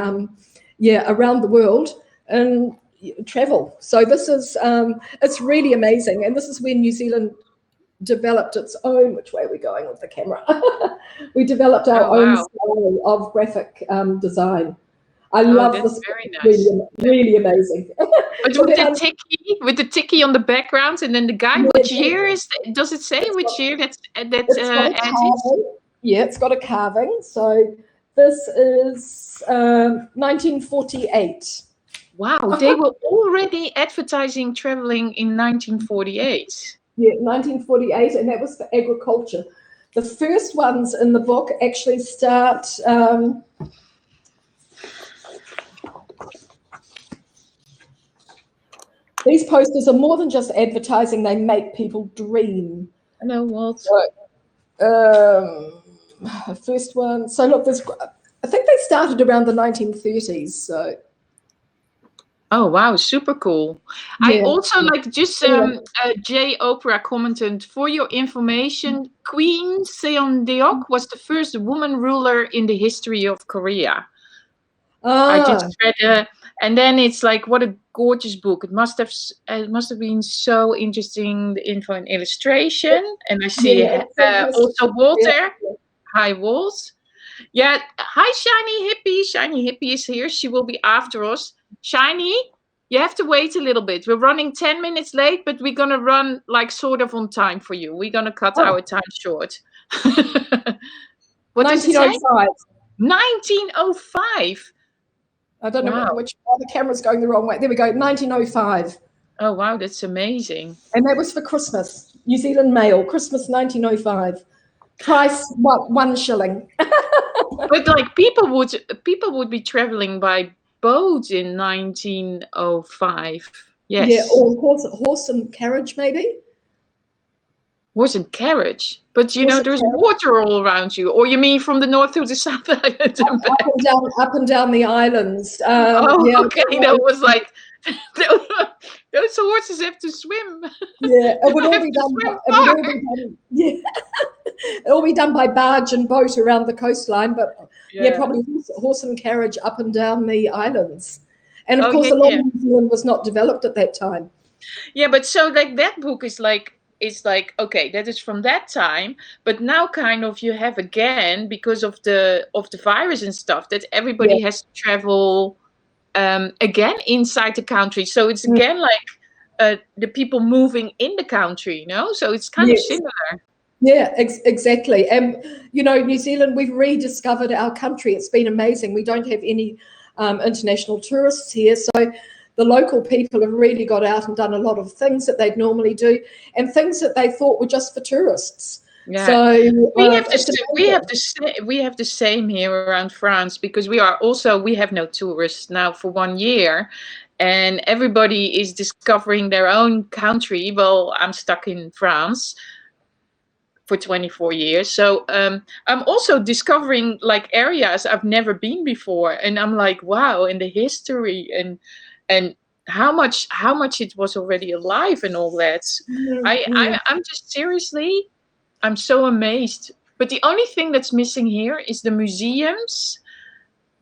around the world and travel. So this is, it's really amazing. And this is when New Zealand developed its own, which way are we going with the camera? We developed our own style of graphic design. I love this. Very nice. Really amazing. But with the tiki on the background, and then the guy, which year is? Does it say which year that's Yeah, it's got a carving. So this is 1948. Wow, they were already advertising traveling in 1948. Yeah, 1948, and that was for agriculture. The first ones in the book actually start. These posters are more than just advertising; they make people dream. I know, Walt. So, first one. So look, I think they started around the 1930s. So. Oh wow, super cool. Yeah. I also Jay Oprah commented, for your information, Queen Seondeok was the first woman ruler in the history of Korea. I just read and then it's like, what a gorgeous book. It must have been so interesting, the info and illustration. And I see also Walter. High walls. Yeah. Hi, Shiny Hippie. Shiny Hippie is here. She will be after us. Shiny, you have to wait a little bit. We're running 10 minutes late, but we're going to run like sort of on time for you. We're going to cut our time short. What does it say? 1905. 1905. I don't know which the camera's going the wrong way. There we go. 1905. Oh, wow. That's amazing. And that was for Christmas. New Zealand Mail, Christmas 1905. Price, what, 1 shilling. But like people would be traveling by boat in 1905. Yes. Yeah, or horse and carriage, maybe. Horse and carriage, but you know, there's water all around you. Or you mean from the north to the south island? Up and down the islands. Okay, that was like those horses have to swim. Yeah, it would all be done. It'll be done by barge and boat around the coastline, but probably horse and carriage up and down the islands. And of course, a lot of New Zealand was not developed at that time. Yeah, but so like that book is like. It's like, okay, that is from that time, but now kind of you have again, because of the virus and stuff, that everybody has to travel again inside the country. So it's again like the people moving in the country, you know? So it's kind of similar. Yeah, exactly. And, you know, New Zealand, we've rediscovered our country. It's been amazing. We don't have any international tourists here. So the local people have really got out and done a lot of things that they'd normally do and things that they thought were just for tourists. Yeah. So we have the same here around France, because we have no tourists now for 1 year, and everybody is discovering their own country. Well, I'm stuck in France for 24 years. So I'm also discovering like areas I've never been before. And I'm like, wow, and the history and how much it was already alive and all that. I'm just seriously, I'm so amazed. But the only thing that's missing here is the museums.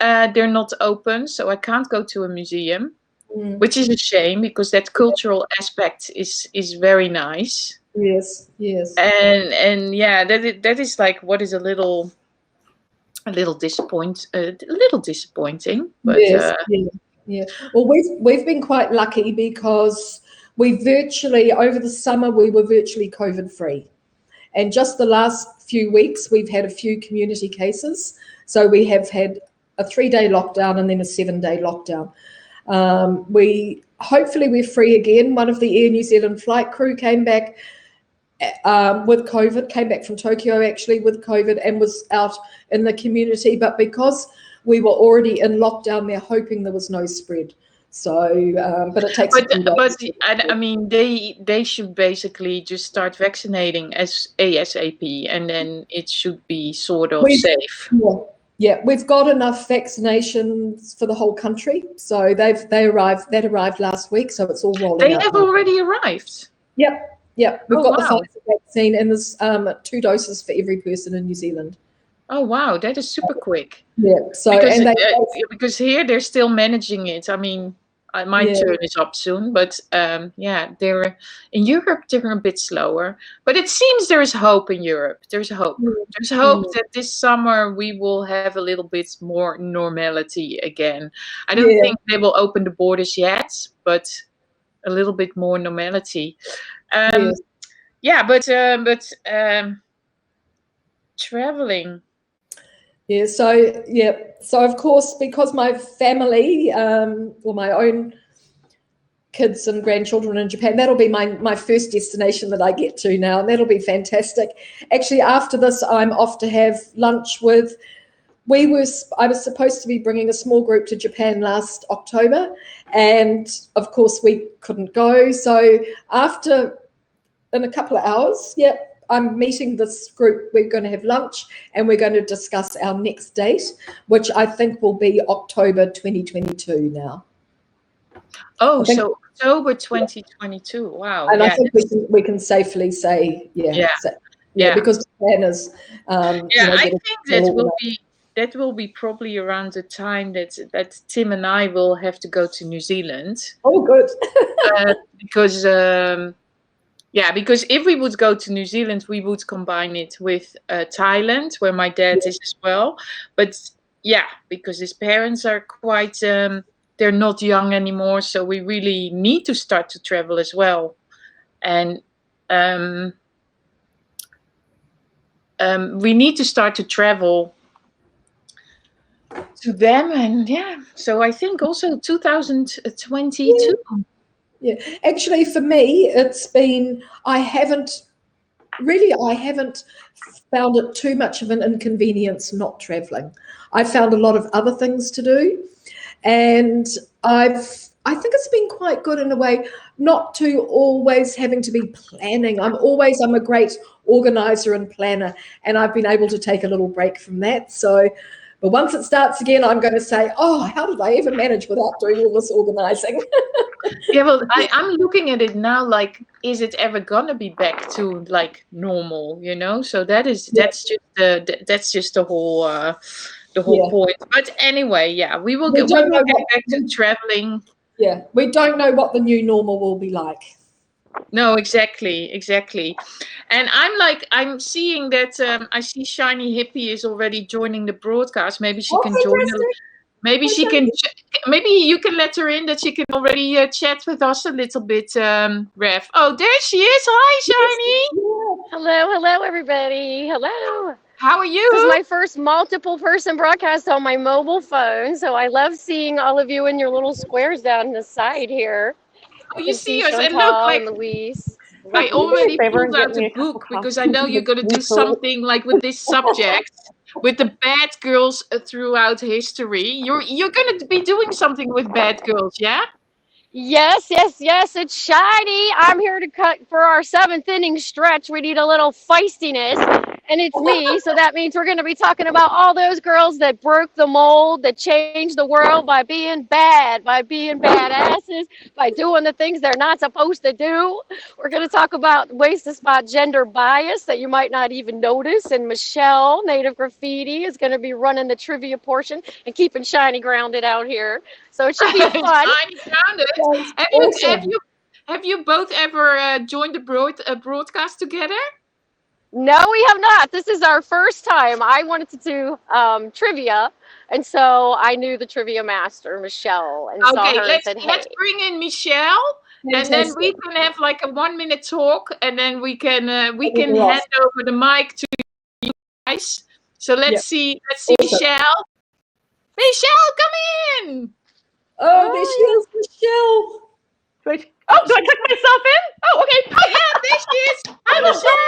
They're not open, so I can't go to a museum, which is a shame, because that cultural aspect is very nice. Yes, yes. And yeah, that is like what is a little disappointing. But yes, yeah. Well, we've been quite lucky because we virtually, over the summer, we were virtually COVID free. And just the last few weeks, we've had a few community cases. So we have had a 3-day lockdown and then a 7-day lockdown. Hopefully we're free again. One of the Air New Zealand flight crew came back with COVID, came back from Tokyo actually with COVID, and was out in the community. But because we were already in lockdown, they're hoping there was no spread. So, but it takes. But I mean, they should basically just start vaccinating as ASAP, and then it should be sort of safe. Yeah, we've got enough vaccinations for the whole country. So that arrived last week. So it's all rolling out. They have already arrived. Yep. We've got the Pfizer vaccine, and there's 2 doses for every person in New Zealand. Oh wow, that is super quick. Yeah. So because here they're still managing it. I mean, my turn is up soon, but they're in Europe. They're a bit slower, but it seems there is hope in Europe. There's hope. There's hope that this summer we will have a little bit more normality again. I don't think they will open the borders yet, but a little bit more normality. But traveling. Yeah, so of course, because my family, or my own kids and grandchildren in Japan, that'll be my first destination that I get to now, and that'll be fantastic. Actually, after this, I'm off to have lunch with. I was supposed to be bringing a small group to Japan last October, and of course we couldn't go. So in a couple of hours, I'm meeting this group. We're going to have lunch and we're going to discuss our next date, which I think will be October 2022 now. Oh, so October 2022. Wow. And I think we can safely say, because Japan is. I think that will be probably around the time that Tim and I will have to go to New Zealand. Oh, good. Because. Yeah, because if we would go to New Zealand, we would combine it with Thailand, where my dad is as well. But yeah, because his parents are quite, they're not young anymore. So we really need to start to travel as well. And we need to start to travel to them. And yeah, so I think also 2022. Yeah, actually, for me, it's been, I haven't found it too much of an inconvenience not traveling. I found a lot of other things to do, and I think it's been quite good in a way, not to always having to be planning. I'm a great organizer and planner, and I've been able to take a little break from that. So, but once it starts again, I'm going to say, oh, how did I ever manage without doing all this organizing? Yeah, well, I'm looking at it now, like, is it ever gonna be back to like normal? You know, so that's just the whole point. But anyway, yeah, we will get back to traveling. Yeah, we don't know what the new normal will be like. No, exactly. And I'm seeing that I see Shiny Hippie is already joining the broadcast. Maybe she can join. Maybe she can. Maybe you can let her in that she can already chat with us a little bit, Rev. Oh, there she is. Hi, Shiny. Hello, everybody. Hello. How are you? This is my first multiple person broadcast on my mobile phone, so I love seeing all of you in your little squares down the side here. Oh, you see us, and look, like Louise. I already pulled out the book because I know you're going to do something like with this subject, with the bad girls throughout history. You're going to be doing something with bad girls, yeah? Yes, it's Shiny. I'm here to cut for our 7th inning stretch. We need a little feistiness, and it's me. So that means we're going to be talking about all those girls that broke the mold, that changed the world by being bad, by being badasses, by doing the things they're not supposed to do. We're going to talk about ways to spot gender bias that you might not even notice. And Michelle, Native Graffiti, is going to be running the trivia portion and keeping Shiny grounded out here. So it should be fun. Shiny grounded. Have you both ever joined a broadcast together? No, we have not. This is our first time. I wanted to do trivia, and so I knew the trivia master, Michelle, and saw her and said, "Hey, let's bring in Michelle, and then we can have like a 1-minute talk, and then we can hand over the mic to you guys. So let's see Michelle. Michelle, come in. Oh, there she is, Michelle. Do I click myself in? Oh, okay. Oh, yeah, there she is. Hi, Michelle.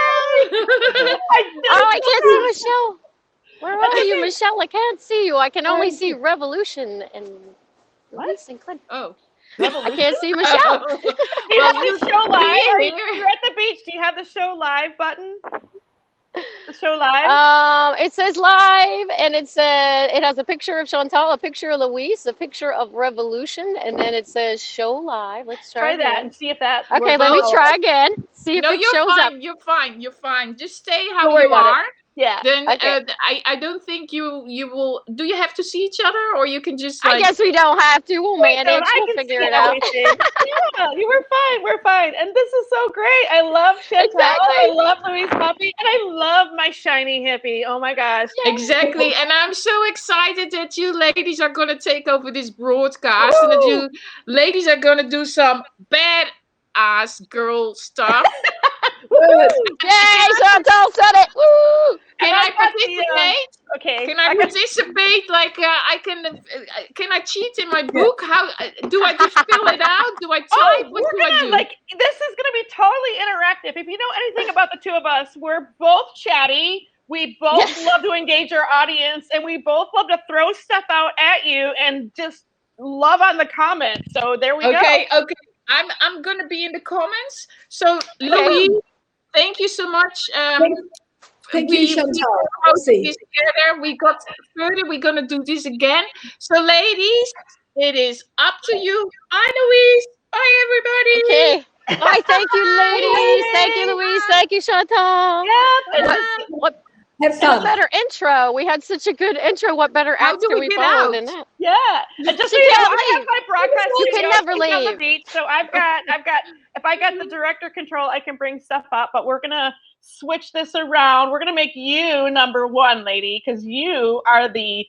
I can't see Michelle. Where are you, Michelle? I can't see you. I can only see Revolution and Louise and Clint. Oh. I can't see Michelle. Do you have the show live? You're at the beach. Do you have the show live button? The show live? It says live, and it has a picture of Chantal, a picture of Louise, a picture of Revolution, and then it says show live. Let's try that again. and see if that Okay, works. let me try again. See if it shows up. You're fine. Just stay how Don't worry you about are. it. Yeah. Then okay. I don't think you will. Do you have to see each other, or you can just? I guess we don't have to. We'll manage. We'll figure it out. Yeah, you were fine. We're fine. And this is so great. I love Chantal. Exactly. I love Louise Puppy, and I love my Shiny Hippie. Oh my gosh. Exactly. And I'm so excited that you ladies are going to take over this broadcast, and that you ladies are going to do some bad-ass girl stuff. Yay, Chantal said it. Woo! Can I participate? Okay. Can I participate? Like, can I cheat in my book? How do I just fill it out? Do I type? What do I do? This is gonna be totally interactive. If you know anything about the two of us, we're both chatty. We both love to engage our audience, and we both love to throw stuff out at you and just love on the comments. So there we go. Okay. I'm gonna be in the comments. So Louise, thank you so much. Thank you, Chantal. This together. We got further. We're gonna do this again. So, ladies, it is up to you. Bye, Louise. Bye, everybody. Okay. Bye. Thank you, ladies. Thank you, Louise. Thank you, Chantal. Yeah. Have And a fun. better intro. We had such a good intro. What better How acts do can we we get follow out? than that? Yeah, and just so She you know, can't I have leave. my broadcast You studio can never on the leave. beach, so I've got. If I got the director control, I can bring stuff up. But we're gonna switch this around. We're gonna make you number one, lady, because you are the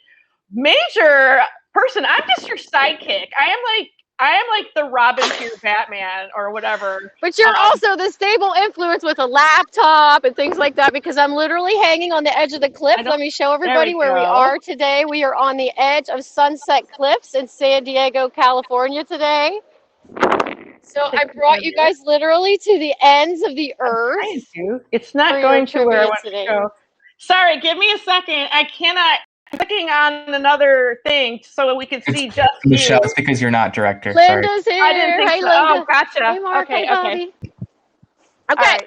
major person. I'm just your sidekick. I am like the Robin to your Batman or whatever. But you're also the stable influence with a laptop and things like that, because I'm literally hanging on the edge of the cliff. Let me show everybody where we go. are today. We are on the edge of Sunset Cliffs in San Diego, California today. So I brought you guys literally to the ends of the earth. It's for not your going to where I trivia want today. to go. Sorry, give me a second. I cannot. I'm clicking on another thing so that we can see just Michelle, you. it's because you're not director. Sorry. Linda's here. I didn't think Hey, so. Linda. Oh, gotcha. Hey, Mark. Okay, Hey, Bobby. Okay.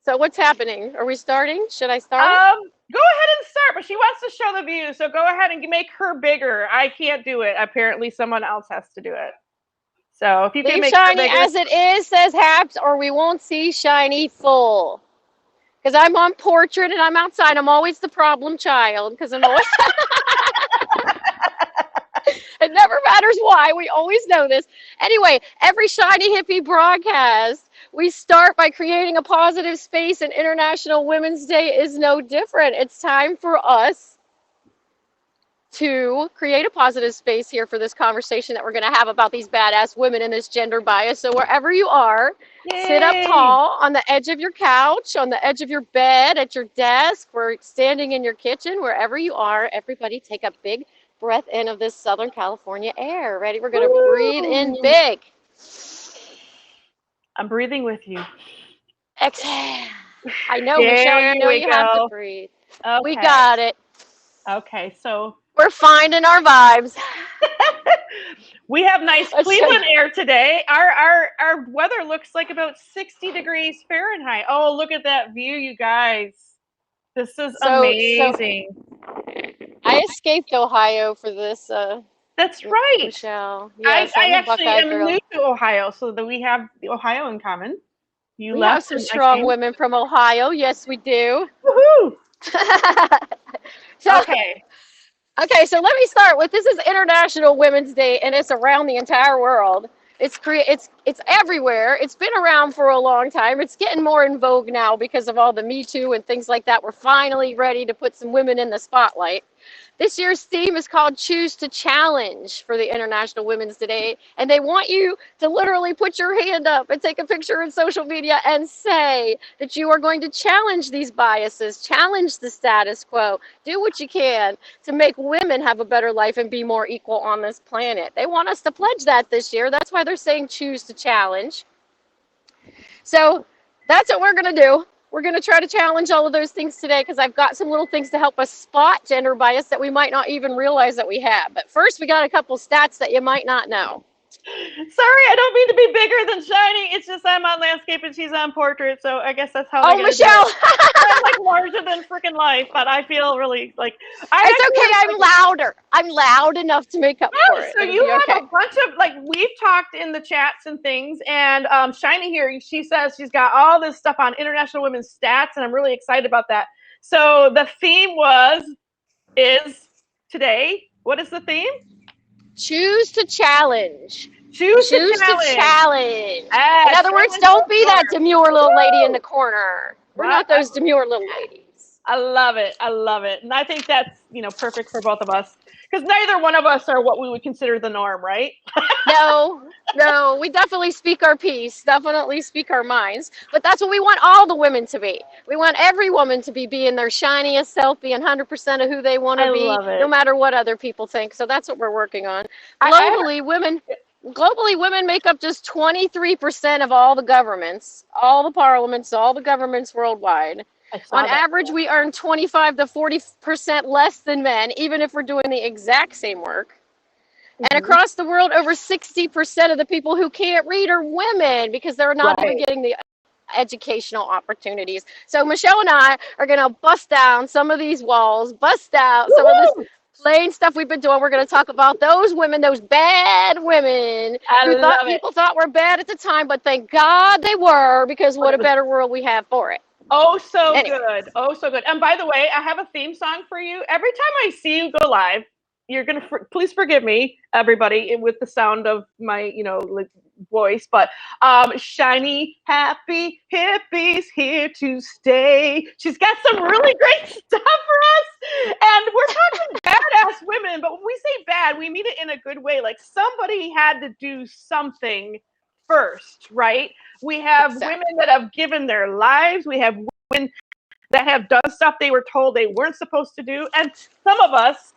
So what's happening? Are we starting? Should I start? Go ahead and start, but she wants to show the view, so go ahead and make her bigger. I can't do it. Apparently, someone else has to do it. So if you can Leave make her shiny bigger. as it is, says Haps, or we won't see shiny full. Because I'm on portrait and I'm outside. I'm always the problem child because I'm always. It never matters why. We always know this. Anyway, every Shiny Hippie broadcast, we start by creating a positive space, and International Women's Day is no different. It's time for us to create a positive space here for this conversation that we're going to have about these badass women and this gender bias. So wherever you are, sit up Yay. tall on the edge of your couch, on the edge of your bed, at your desk, or standing in your kitchen, wherever you are. Everybody take a big breath in of this Southern California air. Ready? We're going to breathe in big. I'm breathing with you. Exhale. I know, Michelle, you know There we you have to go. breathe. Okay. We got it. Okay, so We're finding our vibes. we have nice Let's Cleveland see. air today. Our weather looks like about 60 degrees Fahrenheit. Oh, look at that view, you guys. This is amazing. I escaped Ohio for this. That's right. Michelle. Yes, I I'm a actually Buckeye am girl. new to Ohio, so that we have the Ohio in common. You We have left some and I strong came. women from Ohio. Yes, we do. Woohoo! So, Okay. Okay, so let me start with, this is International Women's Day, and it's around the entire world. It's everywhere. It's been around for a long time. It's getting more in vogue now because of all the Me Too and things like that. We're finally ready to put some women in the spotlight. This year's theme is called Choose to Challenge for the International Women's Day, and they want you to literally put your hand up and take a picture in social media and say that you are going to challenge these biases, challenge the status quo, do what you can to make women have a better life and be more equal on this planet. They want us to pledge that this year. That's why they're saying choose to challenge. So that's what we're going to do. We're going to try to challenge all of those things today because I've got some little things to help us spot gender bias that we might not even realize that we have. But first, we got a couple stats that you might not know. Sorry, I don't mean to be bigger than Shiny. It's just I'm on landscape and she's on portrait, so I guess that's how. Oh, Michelle! I'm like larger than freaking life, but I feel really like. It's okay. I'm louder. I'm loud enough to make up for it. So It'll you be have okay. a bunch of, like, we've talked in the chats and things, and Shiny here, she says she's got all this stuff on International Women's Stats, and I'm really excited about that. So the theme is today. What is the theme? Choose to challenge. Choose to challenge. Ah, In other words, don't be that demure little lady in the corner. We're not those demure little ladies. I love it. I love it. And I think that's, perfect for both of us. Because neither one of us are what we would consider the norm, right? No, we definitely speak our piece, definitely speak our minds. But that's what we want all the women to be. We want every woman to be being their shiniest self, being 100% of who they want to I be, love it. no matter what other people think. So that's what we're working on. Globally, women make up just 23% of all the governments, all the parliaments, all the governments worldwide. On average, we earn 25 to 40% less than men, even if we're doing the exact same work. And across the world, over 60% of the people who can't read are women because they're not even getting the educational opportunities. So Michelle and I are going to bust down some of these walls, bust out some of this plain stuff we've been doing. We're going to talk about those women, those bad women people thought were bad at the time, but thank God they were, because what a better world we have for it. Oh, so Anyway. good. Oh, so good. And by the way, I have a theme song for you. Every time I see you go live, you're going to, please forgive me, everybody, with the sound of my, voice, but shiny, happy hippies here to stay. She's got some really great stuff for us. And we're talking badass women, but when we say bad, we mean it in a good way. Like somebody had to do something first, right? We have women that have given their lives. We have women that have done stuff they were told they weren't supposed to do. And some of us,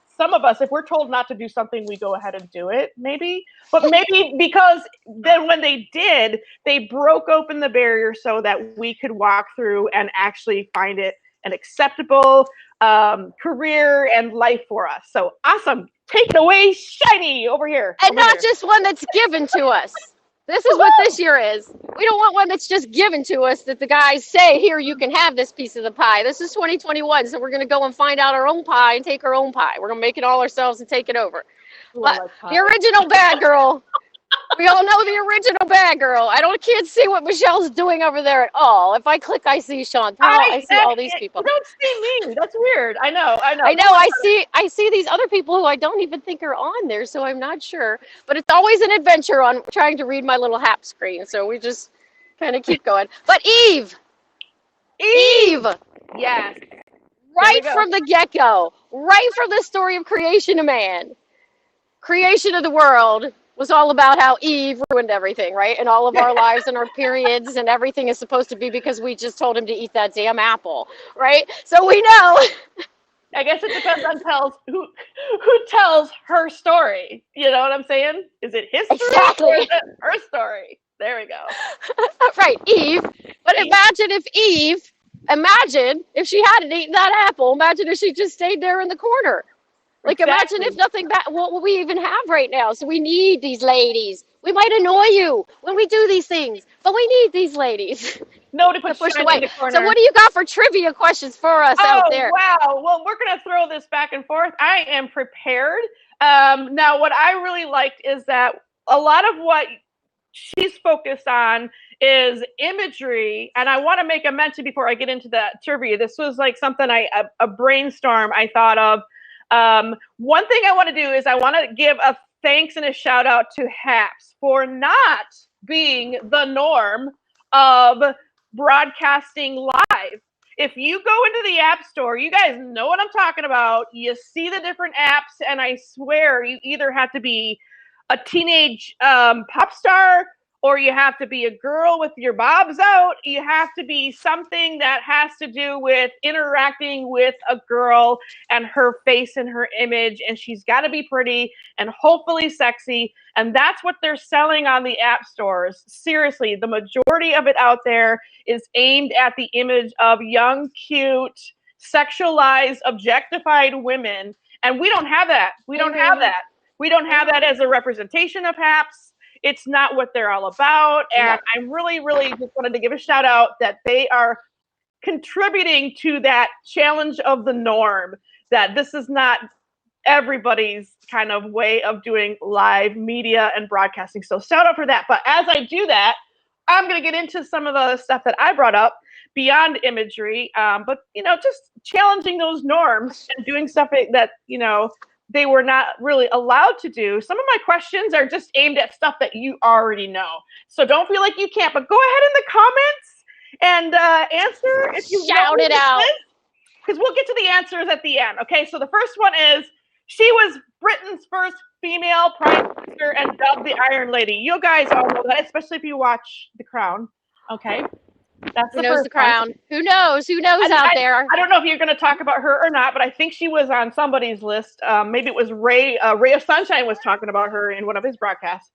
if we're told not to do something, we go ahead and do it, maybe. But maybe because then when they did, they broke open the barrier so that we could walk through and actually find it an acceptable career and life for us. So awesome. Take it away, Shiny, over here. And not just one that's given to us. This is what this year is. We don't want one that's just given to us that the guys say, here, you can have this piece of the pie. This is 2021, so we're going to go and find out our own pie and take our own pie. We're going to make it all ourselves and take it over. But the original bad girl, we all know the original bad girl. Can't see what Michelle's doing over there at all. If I click, I see Chantal. I see all these people. Don't see me. That's weird. I know. I see these other people who I don't even think are on there, so I'm not sure. But it's always an adventure on trying to read my little hap screen, so we just kind of keep going. But Eve. Yes. Right from the get-go, right from the story of creation of man, creation of the world was all about how Eve ruined everything, right? And all of our lives and our periods and everything is supposed to be because we just told him to eat that damn apple, right? So we know. I guess it depends on who tells her story. You know what I'm saying? Is it his story or is it her story? There we go. Right, Eve. But imagine if she hadn't eaten that apple. Imagine if she just stayed there in the corner. Like, imagine if nothing bad, what would we even have right now? So we need these ladies. We might annoy you when we do these things, but we need these ladies. No, to push away. in the corner. So what do you got for trivia questions for us out there? Wow. Well, we're going to throw this back and forth. I am prepared. Now, what I really liked is that a lot of what she's focused on is imagery. And I want to make a mention before I get into the trivia. This was like something a brainstorm I thought of. One thing I want to do is I want to give a thanks and a shout out to HAPS for not being the norm of broadcasting live. If you go into the App Store, you guys know what I'm talking about. You see the different apps, and I swear you either have to be a teenage pop star, or you have to be a girl with your bobs out. You have to be something that has to do with interacting with a girl and her face and her image. And she's got to be pretty and hopefully sexy. And that's what they're selling on the app stores. Seriously, the majority of it out there is aimed at the image of young, cute, sexualized, objectified women. And we don't have that. We don't have that. We don't have that as a representation of HAPS. It's not what they're all about. And I really, really just wanted to give a shout out that they are contributing to that challenge of the norm, that this is not everybody's kind of way of doing live media and broadcasting. So shout out for that. But as I do that, I'm going to get into some of the stuff that I brought up beyond imagery, but, just challenging those norms and doing stuff that, they were not really allowed to do. Some of my questions are just aimed at stuff that you already know. So don't feel like you can't, but go ahead in the comments and answer if you shout it out. Because we'll get to the answers at the end. Okay, so the first one is, she was Britain's first female prime minister and dubbed the Iron Lady. You guys all know that, especially if you watch The Crown. Okay. That's Who knows The Crown? One. Who knows? Who knows out there? I don't know if you're going to talk about her or not, but I think she was on somebody's list. Maybe it was Ray of Sunshine was talking about her in one of his broadcasts.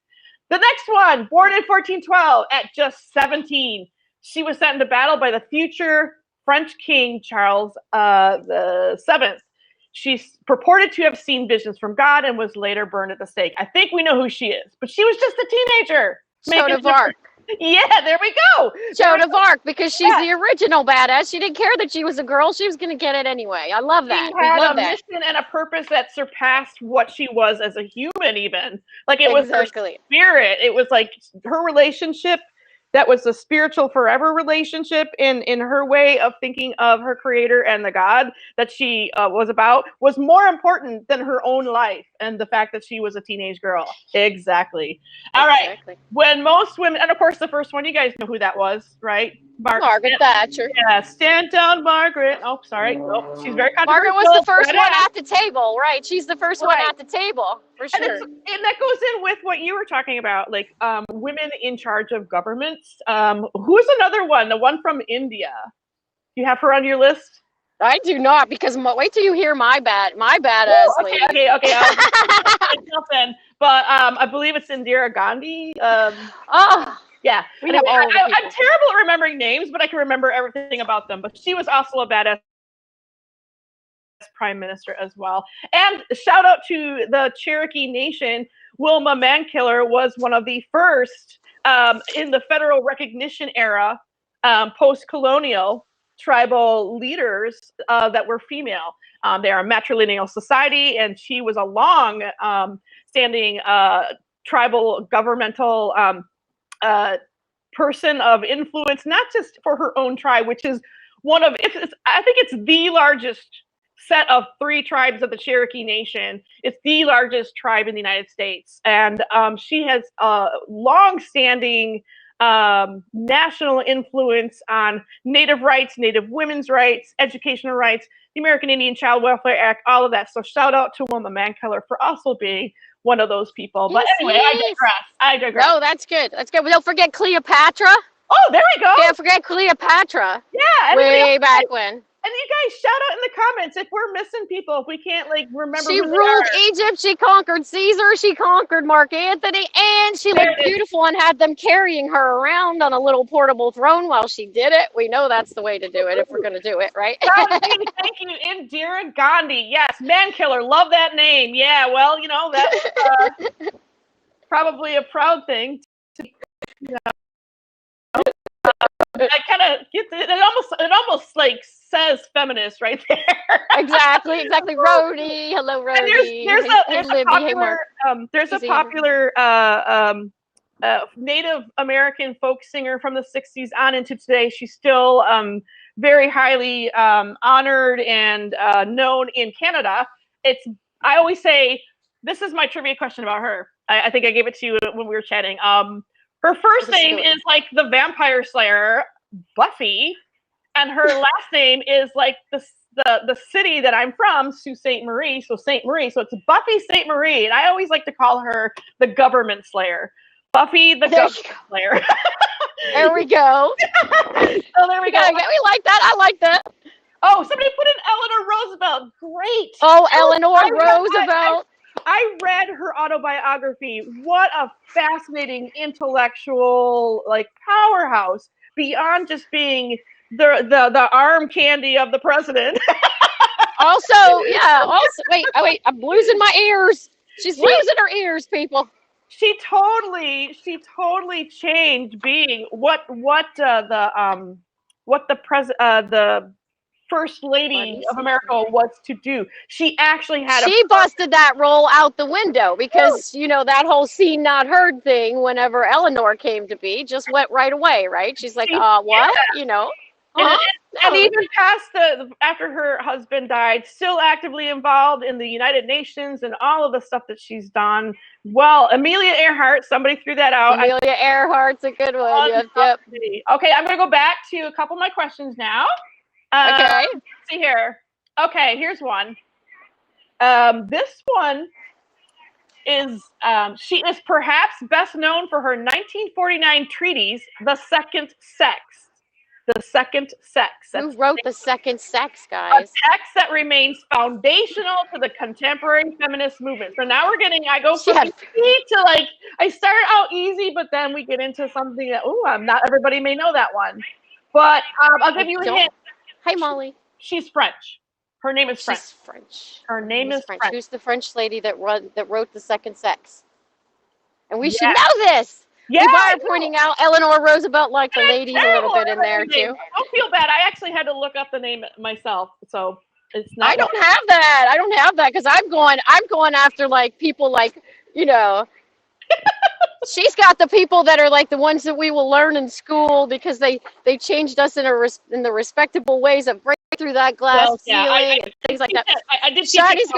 The next one, born in 1412 at just 17. She was sent into battle by the future French King Charles VII. She's purported to have seen visions from God and was later burned at the stake. I think we know who she is, but she was just a teenager. Joan of Arc. Yeah, there we go. Joan of Arc, because she's the original badass. She didn't care that she was a girl. She was going to get it anyway. I love that. She had a mission and a purpose that surpassed what she was as a human even. Like, it was her spirit. It was like her relationship that was a spiritual forever relationship in her way of thinking of her creator and the God that she was about was more important than her own life and the fact that she was a teenage girl. Exactly. All right. Exactly. When most women, and of course the first one, you guys know who that was, right? Margaret Thatcher. Yeah, stand down, Margaret. Oh, sorry. Oh, she's very controversial. Margaret was the first Red one ass. at the table, right? She's the first one Right. at the table, for And, sure. and that goes in with what you were talking about, like women in charge of governments. Who's another one? The one from India. You have her on your list? I do not, because wait till you hear my badass lady. Okay. Myself then. But I believe it's Indira Gandhi. Yeah. We And have all the I'm people. terrible at remembering names, but I can remember everything about them. But she was also a badass prime minister as well. And shout out to the Cherokee Nation. Wilma Mankiller was one of the first in the federal recognition era, post-colonial tribal leaders that were female. They are a matrilineal society, and she was a long standing tribal governmental person of influence, not just for her own tribe, which is one of, I think it's the largest set of 3 tribes of the Cherokee Nation. It's the largest tribe in the United States. And she has long-standing national influence on Native rights, Native women's rights, educational rights, the American Indian Child Welfare Act, all of that. So shout out to Wilma Mankiller for also being one of those people. But anyway, I digress. No, that's good. That's good. But don't forget Cleopatra. Oh, there we go. Can't forget Cleopatra. Yeah. Way back when. And you guys shout out in the comments if we're missing people, if we can't like remember. She who they ruled are. Egypt, she conquered Caesar, she conquered Mark Antony, and she There looked it is. beautiful and had them carrying her around on a little portable throne while she did it. We know that's the way to do it if we're going to do it, right? Thank you, Indira Gandhi. Yes, Mankiller. Love that name. Yeah, well, you know, that's probably a proud thing. I kind of get it almost like says feminist right there. Exactly. Rhodey. Hello, Rhodey. And there's a popular Native American folk singer from the 60s on into today. She's still very highly honored and known in Canada. I always say, this is my trivia question about her. I think I gave it to you when we were chatting. Her first name is like the vampire slayer, Buffy, and her last name is like the city that I'm from, Sault Ste. Marie. So St. Marie. So it's Buffy St. Marie. And I always like to call her the government slayer. Buffy the government slayer. There we go. So there we go. We like that. I like that. Oh, somebody put in Eleanor Roosevelt. Great. Oh, Eleanor Roosevelt. I read her autobiography. What a fascinating intellectual like powerhouse beyond just being the arm candy of the president. Also, wait, I'm losing my ears. She's losing her ears, people. She totally changed being what the First Lady of America was to do. She actually had She busted that role out the window because, you know, that whole seen not heard thing whenever Eleanor came to be just went right away, right? She's like, what? Yeah. You know? And even past after her husband died, still actively involved in the United Nations and all of the stuff that she's done. Well, Amelia Earhart, somebody threw that out. Amelia Earhart's a good one. Yep. Okay, I'm going to go back to a couple of my questions now. Okay. Let's see here. Okay, here's one. This one is, she is perhaps best known for her 1949 treatise, The Second Sex. The Second Sex. Who wrote The Second Sex, A guys? text that remains foundational to the contemporary feminist movement. So now I go from easy to like, I start out easy, but then we get into something that, not everybody may know that one. But I'll give you a hint. Hey, Molly. She's French. Her name is French. She's French. Her name is French. Who's the French lady that wrote The Second Sex? And we should know this. Yeah, we are pointing out Eleanor Roosevelt like the ladies a little bit in there too. Don't feel bad. I actually had to look up the name myself, so it's not. I don't have that. I don't have that because I'm going after like people like, you know, she's got the people that are like the ones that we will learn in school because they changed us in the respectable ways of breaking through that glass ceiling and things like that. I did. Shadi's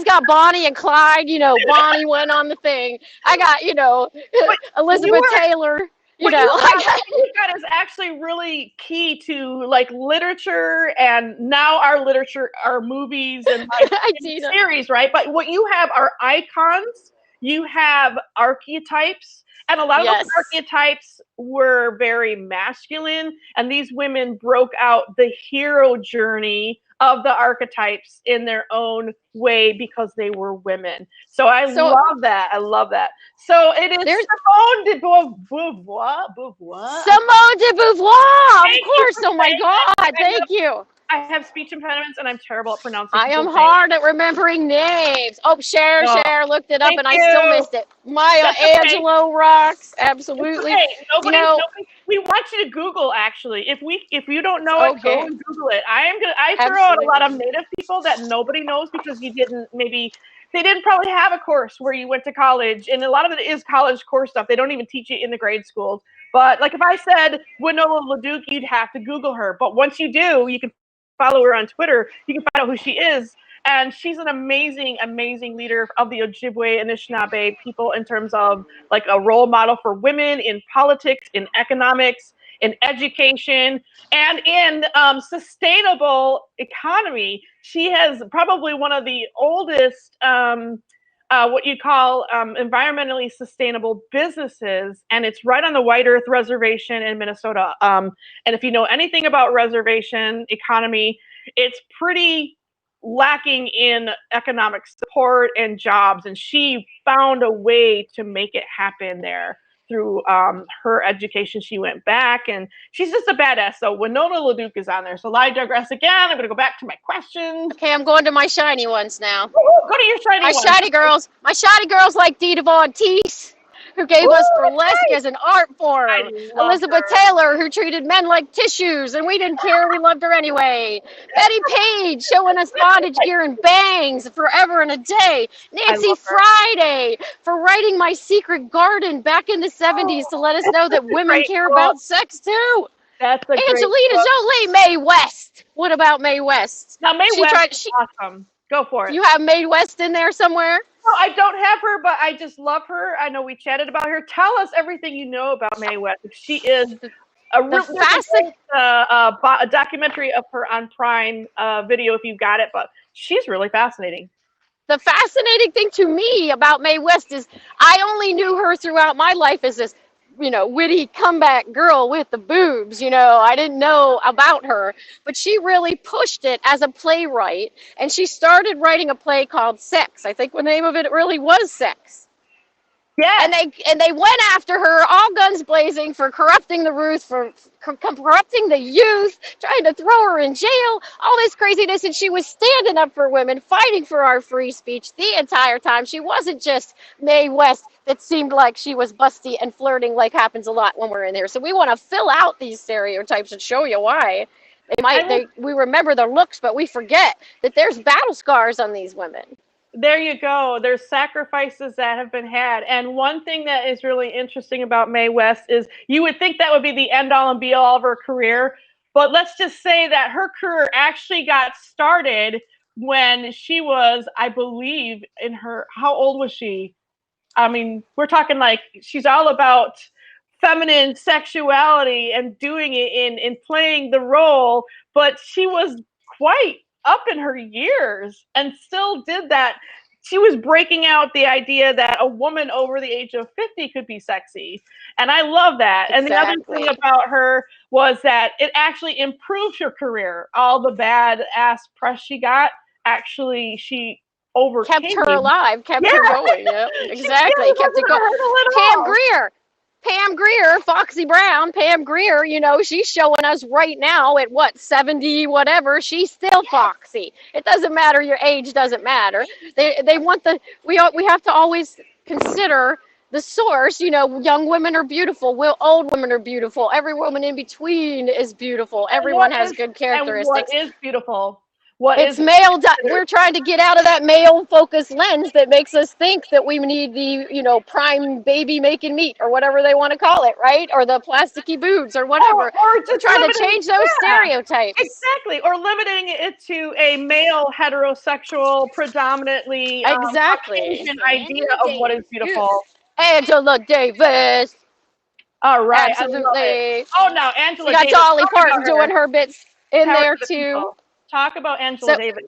got Bonnie and Clyde. You know, Bonnie went on the thing. I got, you know, Elizabeth Taylor. You know, what you got is actually really key to like literature and now our literature, our movies and like, series, right? But what you have are icons, you have archetypes, and a lot of those archetypes were very masculine, and these women broke out the hero journey of the archetypes in their own way because they were women. So I love that. I love that. So it is Simone de Beauvoir. Simone de Beauvoir, of course. Oh my God, thank you. I have speech impediments and I'm terrible at pronouncing. I am hard at remembering names. Oh, Cher looked it up and I still missed it. Maya Angelou rocks, absolutely. Nobody, we want you to Google actually. If you don't know it, go and Google it. I throw out a lot of native people that nobody knows because they didn't probably have a course where you went to college, and a lot of it is college course stuff. They don't even teach it in the grade schools. But like if I said Winona LaDuke, you'd have to Google her. But once you do, you can follow her on Twitter. You can find out who she is. And she's an amazing, amazing leader of the Ojibwe Anishinaabe people in terms of like a role model for women in politics, in economics, in education, and in sustainable economy. She has probably one of the oldest what you call environmentally sustainable businesses, and it's right on the White Earth Reservation in Minnesota. And if you know anything about reservation economy, it's pretty lacking in economic support and jobs, and she found a way to make it happen there through her education. She went back, and she's just a badass. So Winona LaDuke is on there. So I digress again. I'm going to go back to my questions. Okay, I'm going to my shiny ones now. Go to your shiny ones. My shiny girls like Dita Von Teese, who gave us burlesque as an art form. Elizabeth Taylor, who treated men like tissues, and we didn't care. We loved her anyway. Betty Page, showing us bondage gear and bangs forever and a day. Nancy Friday, for writing My Secret Garden back in the 70s to let us know that women care about sex too. That's a Angelina Jolie. Mae West. What about Mae West? Now, Mae West is awesome. Go for it. You have Mae West in there somewhere? No, I don't have her, but I just love her. I know we chatted about her. Tell us everything you know about Mae West. She is a documentary of her on Prime Video if you got it, but she's really fascinating. The fascinating thing to me about Mae West is I only knew her throughout my life as this, you know, witty comeback girl with the boobs. You know, I didn't know about her, but she really pushed it as a playwright, and she started writing a play called Sex. I think the name of it really was Sex. Yeah. And they went after her, all guns blazing, for corrupting the Ruth, for corrupting the youth, trying to throw her in jail, all this craziness. And she was standing up for women, fighting for our free speech the entire time. She wasn't just Mae West that seemed like she was busty and flirting, like happens a lot when we're in here. So we want to fill out these stereotypes and show you why. We remember their looks, but we forget that there's battle scars on these women. There you go. There's sacrifices that have been had. And one thing that is really interesting about Mae West is you would think that would be the end all and be all of her career. But let's just say that her career actually got started when she was, I believe, how old was she? I mean, we're talking like she's all about feminine sexuality and doing it in playing the role. But she was quite up in her years and still did that. She was breaking out the idea that a woman over the age of 50 could be sexy. And I love that. Exactly. And the other thing about her was that it actually improved her career. All the bad ass press she got, actually, she overcame. Kept her alive, kept her going. Yeah, exactly. Kept it going. Pam Grier, Foxy Brown, Pam Grier, you know, she's showing us right now at 70 whatever, she's still foxy. It doesn't matter, your age doesn't matter. They want we have to always consider the source. You know, young women are beautiful, old women are beautiful, every woman in between is beautiful, everyone has good characteristics. And what is beautiful? It's we're trying to get out of that male focused lens that makes us think that we need the, prime baby making meat or whatever they want to call it, right? Or the plasticky boobs or whatever. Or We're trying to change those stereotypes. Exactly. Or limiting it to a male heterosexual predominantly Caucasian idea of what is beautiful. Angela Davis. All right. Absolutely. Oh no, Angela We got Davis. Dolly Talk Parton about doing her. her bits in Power there to the too. people. Talk about Angela So- Davis.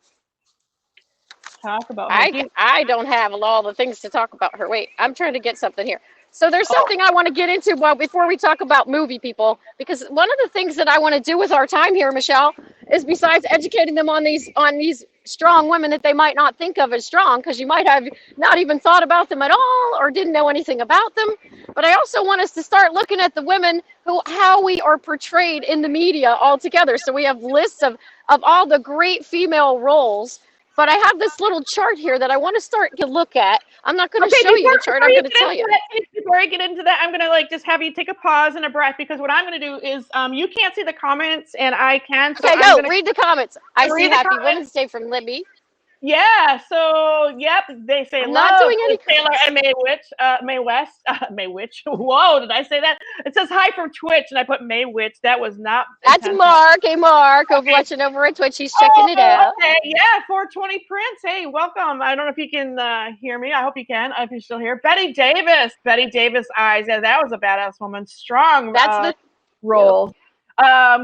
Talk about her. I don't have all the things to talk about her. Wait, I'm trying to get something here. So there's something I want to get into before we talk about movie people, because one of the things that I want to do with our time here, Michelle, is besides educating them on these strong women that they might not think of as strong, because you might have not even thought about them at all or didn't know anything about them. But I also want us to start looking at the women how we are portrayed in the media altogether. So we have lists of all the great female roles. But I have this little chart here that I want to start to look at. I'm not going to show you the chart. I'm going to tell you. Before I get into that, I'm going to just have you take a pause and a breath, because what I'm going to do is you can't see the comments and I can. So Okay, I'm go. gonna Read the comments. I see read the Happy comments. Women's Day from Libby. Yeah. So yep, they say I'm love not doing any Taylor and Mae West. Whoa, did I say that? It says hi from Twitch, and I put Mae Witch. That was not. That's intentional. Mark. Hey, Mark, over watching over at Twitch. He's checking it out. Okay, yeah, 420 Prince. Hey, welcome. I don't know if you can hear me. I hope you can. If you're still here, Betty Davis eyes. Yeah, that was a badass woman. Strong. That's the role.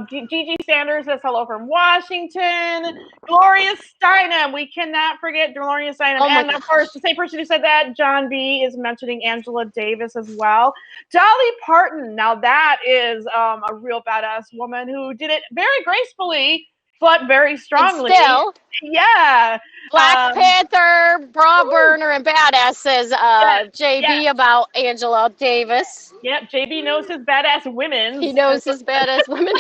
Gigi Sanders says hello from Washington. Gloria Steinem. We cannot forget Gloria Steinem. Oh my And of course, the same person who said that, John B, is mentioning Angela Davis as well. Dolly Parton. Now that is a real badass woman who did it very gracefully, but very strongly. And still, yeah. Black Panther, bra burner, and badass says JB about Angela Davis. Yep, JB knows his badass women. He knows his badass women.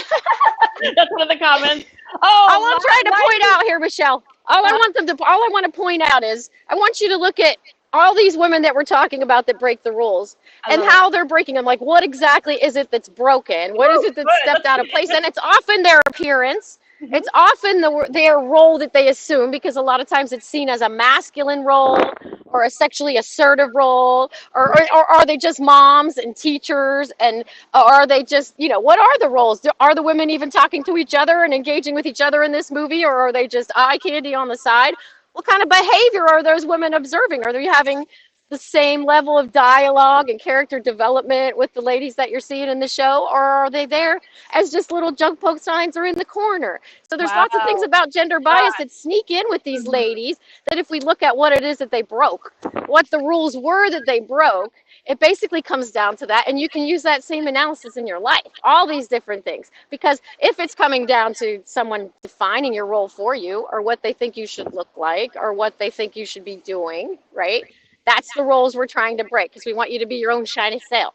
That's one of the comments. All I'm trying to point out here, Michelle, all I want to point out is I want you to look at all these women that we're talking about that break the rules and how they're breaking them. Like, what exactly is it that's broken? What is it that's stepped out of place? And it's often their appearance. It's often their role that they assume, because a lot of times it's seen as a masculine role or a sexually assertive role, or are they just moms and teachers, and are they just, what are the roles? Are the women even talking to each other and engaging with each other in this movie, or are they just eye candy on the side? What kind of behavior are those women observing? Are they having the same level of dialogue and character development with the ladies that you're seeing in the show, or are they there as just little junk poke signs or in the corner? So there's lots of things about gender bias that sneak in with these ladies, that if we look at what it is that they broke, what the rules were that they broke, it basically comes down to that. And you can use that same analysis in your life, all these different things. Because if it's coming down to someone defining your role for you, or what they think you should look like, or what they think you should be doing, right? That's the roles we're trying to break, because we want you to be your own shiny self.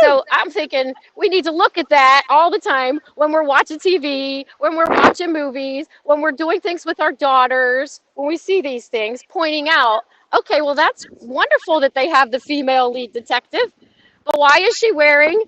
So I'm thinking we need to look at that all the time when we're watching TV, when we're watching movies, when we're doing things with our daughters, when we see these things, pointing out, okay, well, that's wonderful that they have the female lead detective, but why is she wearing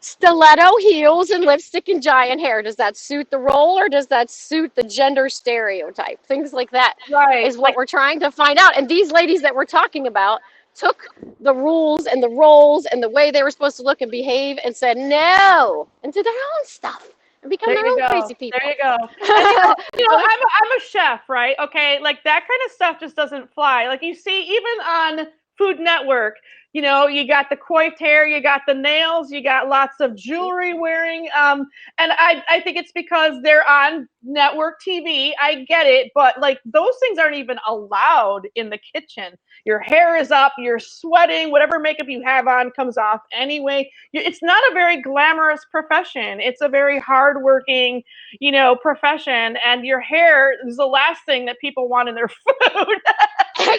stiletto heels and lipstick and giant hair? Does that suit the role, or does that suit the gender stereotype? Things like that is what we're trying to find out. And these ladies that we're talking about took the rules and the roles and the way they were supposed to look and behave and said no and did their own stuff and become their own crazy people. There you go. And, I'm a chef, right? Okay, like that kind of stuff just doesn't fly. Like you see, even on Food Network, you got the coiffed hair, you got the nails, you got lots of jewelry wearing. And I think it's because they're on network TV. I get it, but like those things aren't even allowed in the kitchen. Your hair is up, you're sweating, whatever makeup you have on comes off anyway. It's not a very glamorous profession. It's a very hardworking, profession. And your hair is the last thing that people want in their food.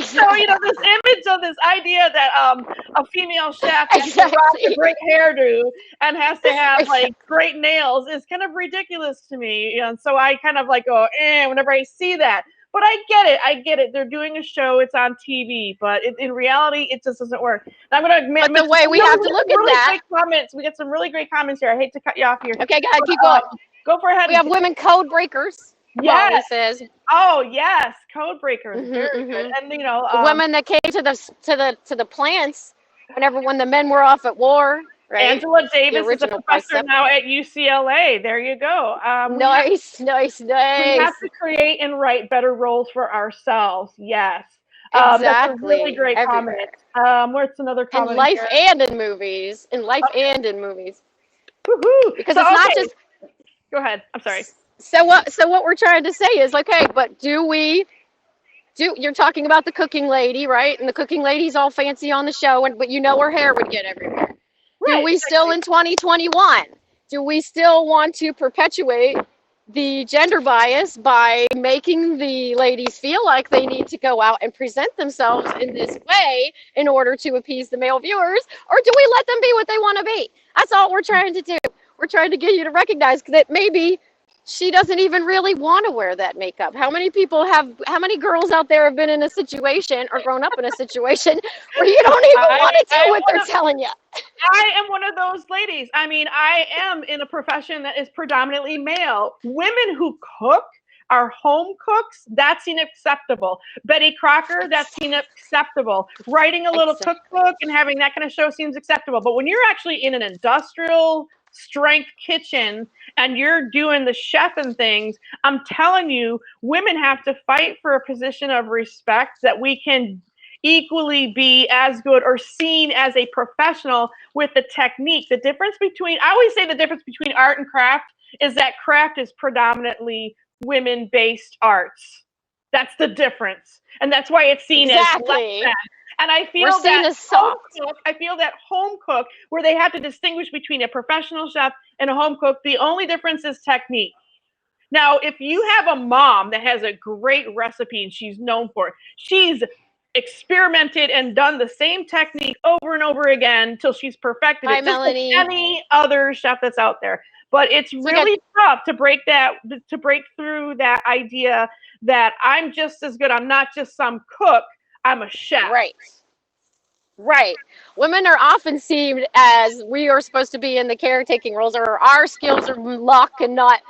So, this image of this idea that a female chef has to rock a great hairdo and has to have like great nails is kind of ridiculous to me. And so I kind of like go, whenever I see that. But I get it. They're doing a show. It's on TV, but in reality, it just doesn't work. And I'm going to. But the way we have to look at that. Great comments. We get some really great comments here. I hate to cut you off here. Okay, go ahead, keep going. Go for ahead. We have women code breakers. Yes. Molly says. Oh yes, code breakers, very good. And you know, The women that came to the plants when the men were off at war, right? Angela Davis is a original professor concept. now at UCLA. There you go. Nice. We have to create and write better roles for ourselves. Yes. That's a really Exactly. great Everywhere. comment. Where's another In comment? life here? and in movies. In life and in movies. Woohoo! Because So, it's not okay. just. Go ahead. I'm sorry. So what we're trying to say is, okay, but you're talking about the cooking lady, right? And the cooking lady's all fancy on the show, but you know her hair would get everywhere. Do we still in 2021? Do we still want to perpetuate the gender bias by making the ladies feel like they need to go out and present themselves in this way in order to appease the male viewers? Or do we let them be what they want to be? That's all we're trying to do. We're trying to get you to recognize that maybe she doesn't even really want to wear that makeup. How many girls out there have been in a situation or grown up in a situation where you don't even want to do what they're telling you? I am one of those ladies. I mean, I am in a profession that is predominantly male. Women who cook are home cooks, that's unacceptable. Betty Crocker, that's unacceptable. Writing a little cookbook and having that kind of show seems acceptable. But when you're actually in an industrial strength kitchen and you're doing the chef and things, I'm telling you, women have to fight for a position of respect that we can equally be as good or seen as a professional with the technique. The difference between, I always say the difference between art and craft is that craft is predominantly women-based arts. That's the difference. And that's why it's seen as less than. And I feel We're seen that as soft. home cook, where they have to distinguish between a professional chef and a home cook, the only difference is technique. Now, if you have a mom that has a great recipe and she's known for it, she's experimented and done the same technique over and over again till she's perfected Hi, it, just like Melanie. any other chef that's out there. But it's really tough to break through that idea that I'm just as good. I'm not just some cook. I'm a chef. Right. Women are often seen as we are supposed to be in the caretaking roles, or our skills are luck and not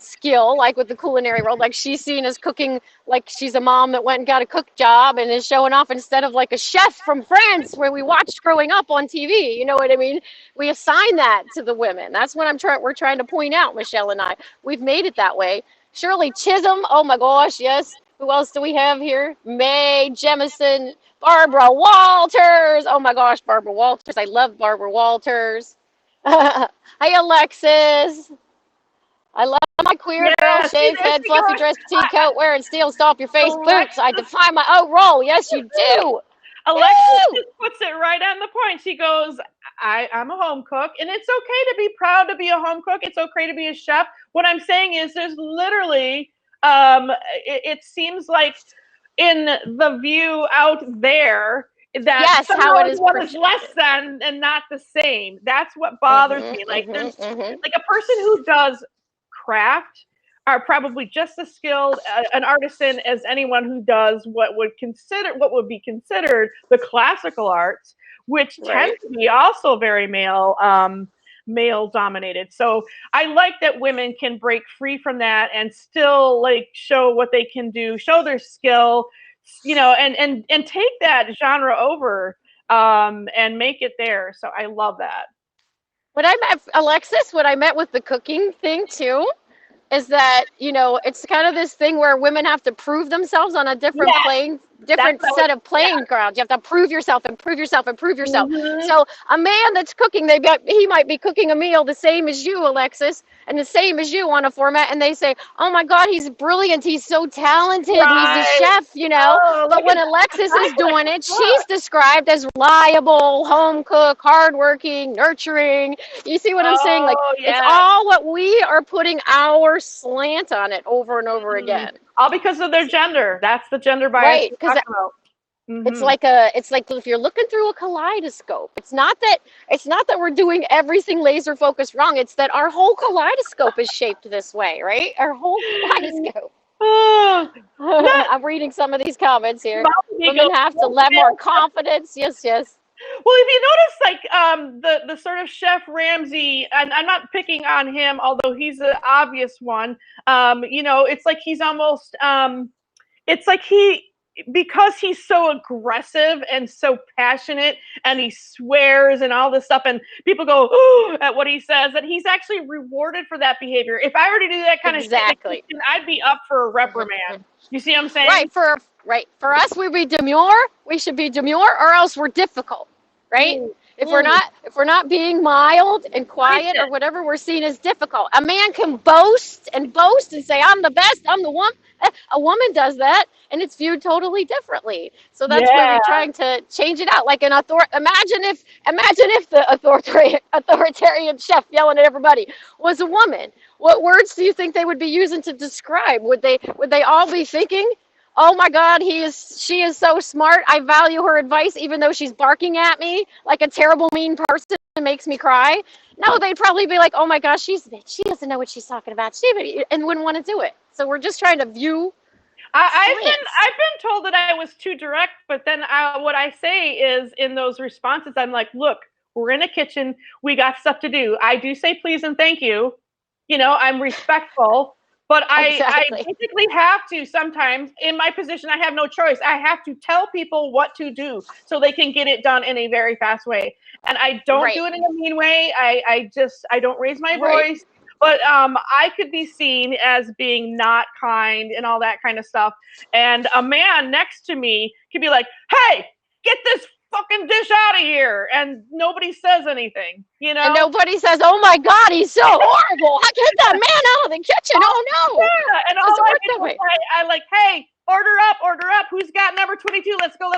skill, like with the culinary world. Like she's seen as cooking, like she's a mom that went and got a cook job and is showing off instead of like a chef from France where we watched growing up on TV. You know what I mean? We assign that to the women. That's what we're trying to point out, Michelle and I. We've made it that way. Shirley Chisholm, oh my gosh, yes. Who else do we have here? Mae Jemison, Barbara Walters. Oh my gosh, Barbara Walters. I love Barbara Walters. Hey, Alexis. I love my queer girl, shaved head, fluffy dress, petite coat, wearing steel stomp your face boots. I define my own role. Yes, you do. Alexis just puts it right on the point. She goes, I'm a home cook, and it's okay to be proud to be a home cook. It's okay to be a chef. What I'm saying is there's literally, it seems like in the view out there that how it is one is less than and not the same. That's what bothers me. Like there's like a person who does craft are probably just as skilled an artisan as anyone who does what would be considered the classical arts, which tend to be also very male dominated. So I like that women can break free from that and still like show what they can do, show their skill, you know, and take that genre over and make it there. So I love that. Alexis, what I meant with the cooking thing too, is that, you know, it's kind of this thing where women have to prove themselves on a different set of playing grounds. You have to prove yourself and prove yourself and prove yourself. So a man that's cooking, he might be cooking a meal the same as you, Alexis, and the same as you on a format, and they say, oh my God, he's brilliant, he's so talented, he's a chef, you know. But when Alexis is doing it, she's described as reliable, home cook, hardworking, nurturing. You see what I'm saying? Like, it's all what we are putting our slant on it over and over again. All because of their gender. That's the gender bias. Right, because it's like if you're looking through a kaleidoscope, it's not that we're doing everything laser focused wrong. It's that our whole kaleidoscope is shaped this way, right? Our whole kaleidoscope. I'm reading some of these comments here. Women have to let more confidence. Yes. Well, if you notice, like the sort of Chef Ramsay, and I'm not picking on him, although he's the obvious one. You know, it's like he's almost, it's like because he's so aggressive and so passionate, and he swears and all this stuff, and people go ooh at what he says, that he's actually rewarded for that behavior. If I were to do that kind of shit, I'd be up for a reprimand. You see what I'm saying? Right. For us, we be demure. We should be demure, or else we're difficult. Right? If we're not being mild and quiet or whatever, we're seen as difficult. A man can boast and say, I'm the best, I'm the one. A woman does that, and it's viewed totally differently. So that's where we're trying to change it out. Like an imagine if the authoritarian chef yelling at everybody was a woman. What words do you think they would be using to describe? Would they all be thinking, oh my God, she is so smart. I value her advice, even though she's barking at me like a terrible, mean person and makes me cry? No, they'd probably be like, oh my gosh, she doesn't know what she's talking about, and wouldn't want to do it. So we're just trying to view. I've been told that I was too direct, but then what I say is in those responses, I'm like, look, we're in a kitchen, we got stuff to do. I do say please and thank you. You know, I'm respectful. But I basically have to sometimes, in my position, I have no choice. I have to tell people what to do so they can get it done in a very fast way. And I don't do it in a mean way. I don't raise my voice. But I could be seen as being not kind and all that kind of stuff. And a man next to me could be like, hey, get this fucking dish out of here, and nobody says anything, you know. And nobody says, "Oh my God, he's so horrible! Get that man out of the kitchen!" Oh no! Yeah, and all I like, hey, order up. Who's got number 22? Let's go.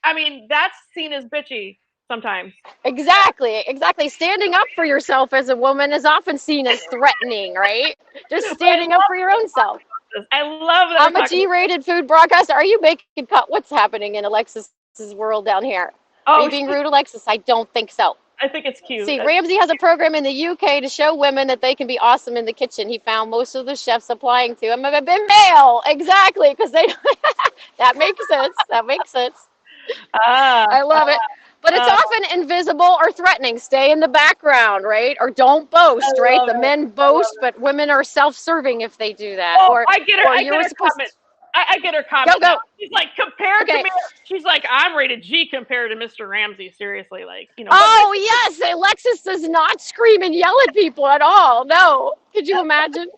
I mean, that's seen as bitchy sometimes. Exactly. Standing up for yourself as a woman is often seen as threatening, right? Just standing up for your own self. I love that. I'm a G-rated food broadcaster. Are you making cut? What's happening in Alexis' world down here? Are you being rude, Alexis? I don't think so. I think it's cute. See, Ramsay has a program in the UK to show women that they can be awesome in the kitchen. He found most of the chefs applying to him have been male. Exactly, because they that makes sense. I love it. But it's often invisible or threatening. Stay in the background, right? Or don't boast, right? The men boast, but women are self-serving if they do that. I get her. I get her comment. I get her comment. Go. She's like, compared to me, she's like, I'm rated G compared to Mr. Ramsay. Seriously, like, you know. Oh yes, Alexis does not scream and yell at people at all. No, could you imagine?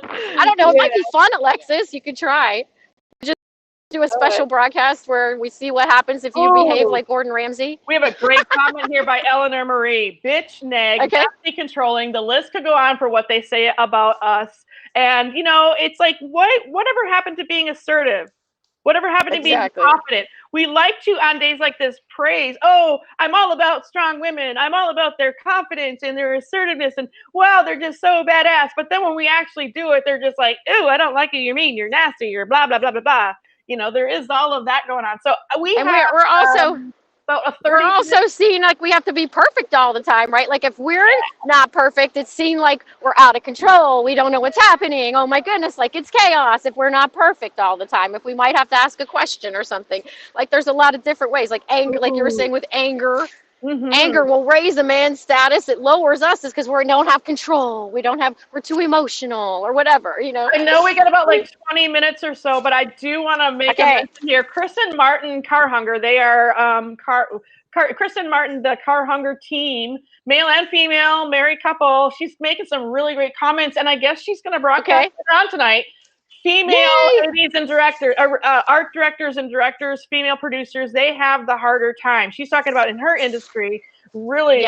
I don't know. It might be fun, Alexis. You could try. Just do a special broadcast where we see what happens if you behave like Gordon Ramsay. We have a great comment here by Eleanor Marie. Bitch, neg, nasty, controlling. The list could go on for what they say about us. And, you know, it's like, whatever happened to being assertive? Whatever happened to being confident? We like to, on days like this, praise, oh, I'm all about strong women. I'm all about their confidence and their assertiveness. And, wow, they're just so badass. But then when we actually do it, they're just like, ooh, I don't like you. You're mean. You're nasty. You're blah, blah, blah, blah, blah. You know, there is all of that going on. So we're also about a 30. We're also seen like we have to be perfect all the time, right? Like if we're not perfect, it's seen like we're out of control. We don't know what's happening. Oh my goodness, like it's chaos if we're not perfect all the time. If we might have to ask a question or something. Like there's a lot of different ways. Like anger, like you were saying with anger. Mm-hmm. Anger will raise a man's status. It lowers us is because we don't have control. We're too emotional or whatever, you know. I know we got about like 20 minutes or so, but I do want to make a mention here. Chris and Martin Car Hunger, they are Chris and Martin, the Car Hunger team, male and female, married couple. She's making some really great comments, and I guess she's going to broadcast it on tonight. Female ladies and directors, art directors and directors, female producers, they have the harder time. She's talking about in her industry, really,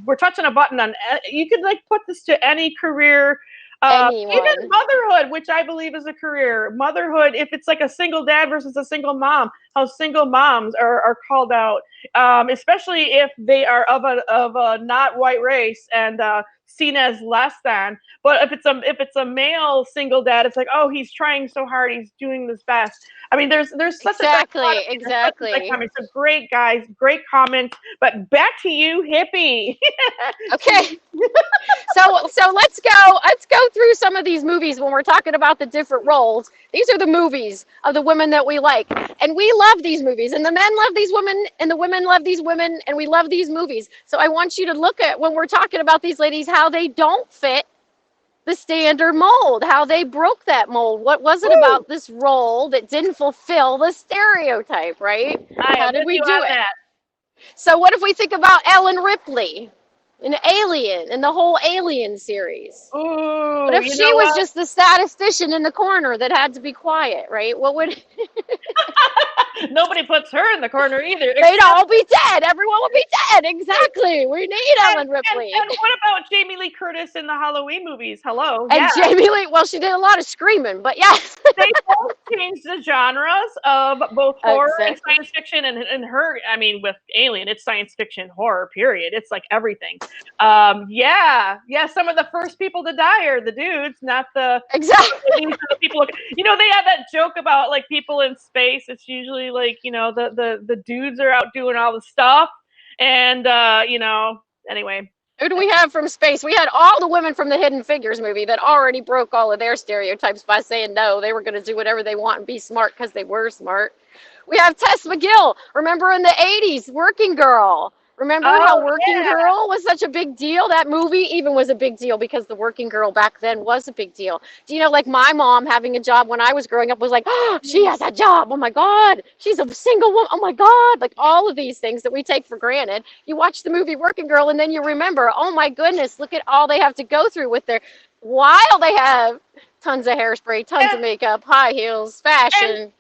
we're touching a button on, you could like put this to any career, even motherhood, which I believe is a career. Motherhood, if it's like a single dad versus a single mom, how single moms are called out, especially if they are of a not white race and seen as less than. But if it's a male single dad, it's like, oh, he's trying so hard, he's doing his best. I mean, there's such exactly. So great guys, great comment. But back to you, Hippie. Okay. So let's go through some of these movies when we're talking about the different roles. These are the movies of the women that we like. And we love these movies. And the men love these women and the women love these women and we love these movies. So I want you to look at when we're talking about these ladies, how they don't fit the standard mold, how they broke that mold. What was it about this role that didn't fulfill the stereotype, right? How did we do it? That. So what if we think about Ellen Ripley? An Alien, in the whole Alien series. Ooh, but if she was just the statistician in the corner that had to be quiet, right? What would nobody puts her in the corner either. They'd all be dead. Everyone would be dead. Exactly. We need Ellen Ripley. And what about Jamie Lee Curtis in the Halloween movies? Hello. And Jamie Lee, well, she did a lot of screaming, but yes. They both changed the genres of both horror and science fiction, and her, I mean, with Alien, it's science fiction horror, period. It's like everything. Some of the first people to die are the dudes, not the people. You know, they have that joke about like people in space. It's usually like, you know, the dudes are out doing all the stuff, and anyway. Who do we have from space? We had all the women from the Hidden Figures movie that already broke all of their stereotypes by saying no, they were going to do whatever they want and be smart because they were smart. We have Tess McGill. Remember in the 80s, Working Girl. Remember how Working Girl was such a big deal? That movie even was a big deal because the Working Girl back then was a big deal. Do you know, like my mom having a job when I was growing up was like, oh, she has a job. Oh my God. She's a single woman. Oh my God. Like all of these things that we take for granted. You watch the movie Working Girl and then you remember, oh my goodness, look at all they have to go through with their, while they have tons of hairspray, tons of makeup, high heels, fashion.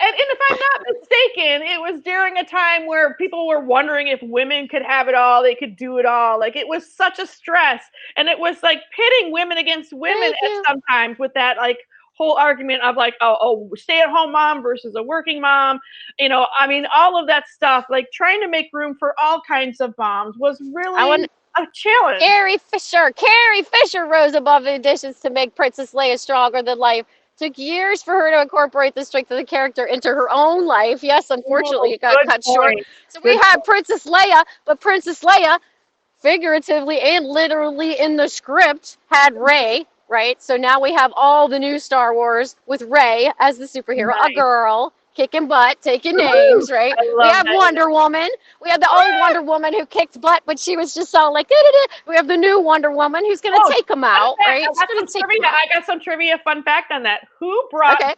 And if I'm not mistaken, it was during a time where people were wondering if women could have it all, they could do it all. Like it was such a stress. And it was like pitting women against women at sometimes with that like whole argument of like, stay-at-home mom versus a working mom. You know, I mean, all of that stuff, like trying to make room for all kinds of moms was really a challenge. Carrie Fisher rose above the additions to make Princess Leia stronger than life. Took years for her to incorporate the strength of the character into her own life. Yes, unfortunately, it got cut short. So we had Princess Leia, but Princess Leia, figuratively and literally in the script, had Rey, right? So now we have all the new Star Wars with Rey as the superhero, a girl, kicking butt, taking names, right? We have Wonder Woman. We have the old Wonder Woman who kicked butt, but she was just all like, da-da-da. We have the new Wonder Woman who's going to take them out, right? I got some trivia fun fact on that. Who brought back,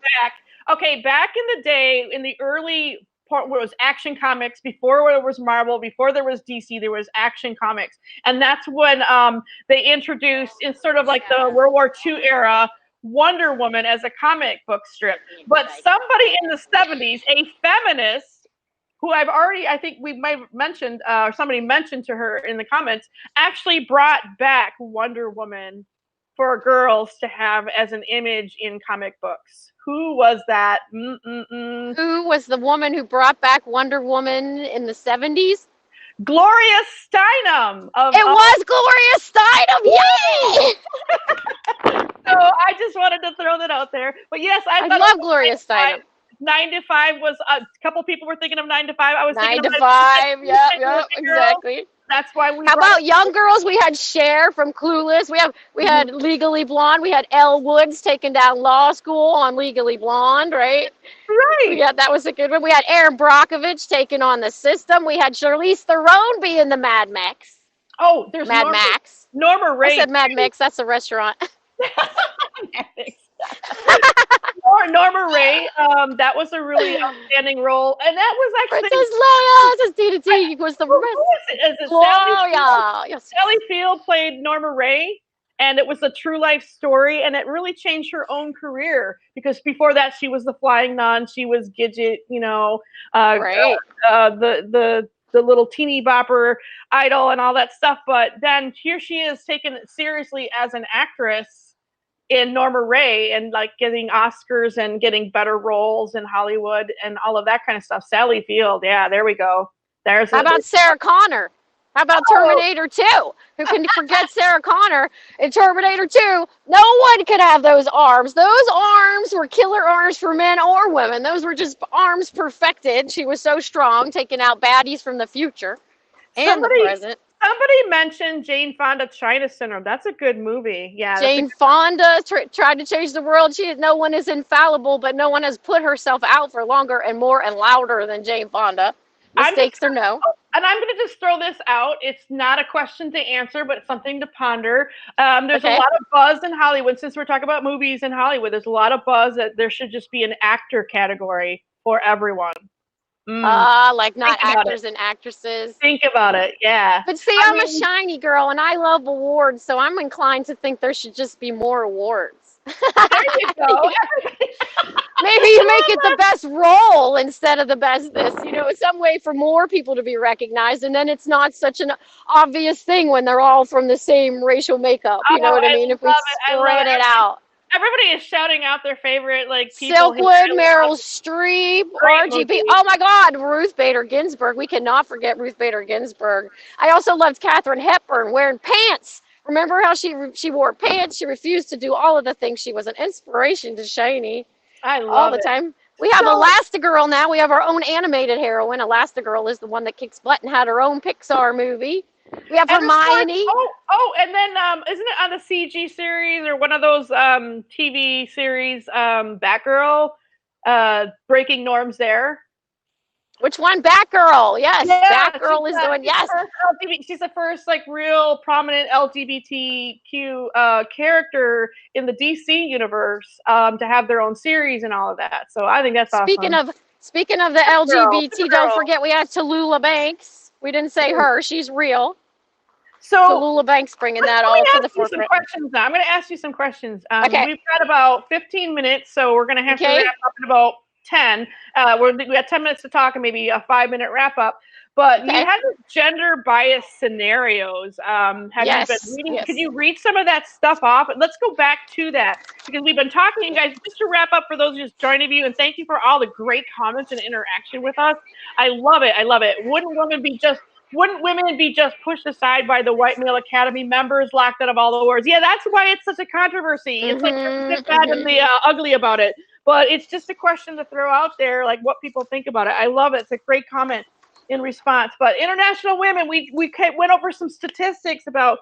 back in the day, in the early part where it was Action Comics, before there was Marvel, before there was DC, there was Action Comics. And that's when they introduced, in sort of like the World War II era, Wonder Woman as a comic book strip. But somebody in the 70s, a feminist, who I think we might have mentioned, or somebody mentioned to her in the comments, actually brought back Wonder Woman for girls to have as an image in comic books. Who was that? Who was the woman who brought back Wonder Woman in the 70s? Gloria Steinem. It was Gloria Steinem! Yay! So I just wanted to throw that out there. But yes, I love Gloria Steinem. 9 to 5 was a couple people were thinking of 9 to 5. I was 9 thinking to of 5. Yeah, exactly. That's why we. How about young girls? We had Cher from Clueless. We had Legally Blonde. We had Elle Woods taking down Law School on Legally Blonde, right? Right. Yeah, that was a good one. We had Erin Brockovich taking on The System. We had Charlize Theron being the Mad Max. Oh, there's Mad Max. Norma Rae. I said Mad Max. That's a restaurant. Norma Rae, that was a really outstanding role, and that was actually Princess Leia. This DDT was the Sally Field played Norma Rae, and it was a true life story, and it really changed her own career because before that she was the Flying Nun, she was Gidget, the little teeny bopper idol and all that stuff, but then here she is taken seriously as an actress in Norma Rae and like getting Oscars and getting better roles in Hollywood and all of that kind of stuff. Sally Field, yeah, there we go. How about Sarah Connor? How about Terminator 2? Who can forget Sarah Connor in Terminator 2? No one could have those arms. Those arms were killer arms for men or women. Those were just arms perfected. She was so strong, taking out baddies from the future and the present. Somebody mentioned Jane Fonda China Syndrome. That's a good movie. Yeah. Jane Fonda tried to change the world. No one is infallible, but no one has put herself out for longer and more and louder than Jane Fonda. Mistakes or no. And I'm going to just throw this out. It's not a question to answer, but it's something to ponder. There's a lot of buzz in Hollywood. Since we're talking about movies in Hollywood, there's a lot of buzz that there should just be an actor category for everyone. Like not actors and actresses. Think about it, yeah. But see, I'm a shiny girl and I love awards, so I'm inclined to think there should just be more awards. There you go. Maybe you make it the best role instead of the bestness, some way for more people to be recognized, and then it's not such an obvious thing when they're all from the same racial makeup. You know what I mean? If we spread it out. Everybody is shouting out their favorite people. Silkwood, Meryl Streep, RGB. Oh my God, Ruth Bader Ginsburg. We cannot forget Ruth Bader Ginsburg. I also loved Katharine Hepburn wearing pants. Remember how she wore pants? She refused to do all of the things. She was an inspiration to Shiny. I love all the time. We have Elastigirl now. We have our own animated heroine. Elastigirl is the one that kicks butt and had her own Pixar movie. We have Hermione. And then isn't it on the CG series or one of those TV series, Batgirl, breaking norms there? Which one? Batgirl. Yes, yeah, Batgirl is doing. Yes, she's the first real prominent LGBTQ character in the DC universe to have their own series and all of that. So I think that's awesome. Speaking of the LGBT, don't forget we had Tallulah Banks. We didn't say her; she's real. So Tallulah Banks bringing that all to the forefront. I'm going to ask you some questions. Okay. We've got about 15 minutes, so we're going to have to wrap up in about 10. We got 10 minutes to talk and maybe a 5-minute wrap up. But you had gender bias scenarios. Have you been reading? Could you read some of that stuff off? Let's go back to that because we've been talking to you guys. Just to wrap up for those just joining you, and thank you for all the great comments and interaction with us. I love it. I love it. Wouldn't women be just pushed aside by the white male academy members, locked out of all the awards? Yeah, that's why it's such a controversy. It's like the bad and the ugly about it. But it's just a question to throw out there, like what people think about it. I love it. It's a great comment in response. But International Women, we went over some statistics about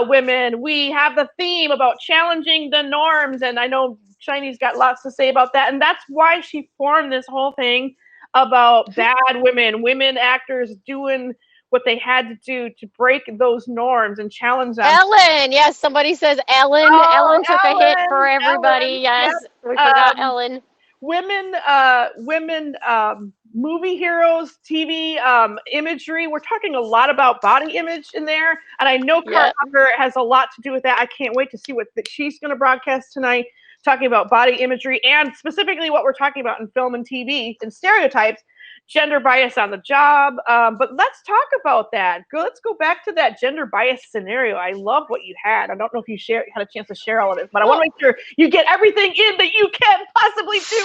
women. We have the theme about challenging the norms, and I know Shiny's got lots to say about that. And that's why she formed this whole thing about bad women actors doing what they had to do to break those norms and challenge them. Ellen, yes, somebody says Ellen. Ellen took a hit for everybody. Yes, we forgot Ellen. Women, movie heroes, TV imagery. We're talking a lot about body image in there, and I know Carter has a lot to do with that. I can't wait to see what she's going to broadcast tonight, talking about body imagery and specifically what we're talking about in film and TV and stereotypes. Gender bias on the job, but let's talk about that. Let's go back to that gender bias scenario. I love what you had. I don't know if you had a chance to share all of it, but I want to make sure you get everything in that you can possibly do.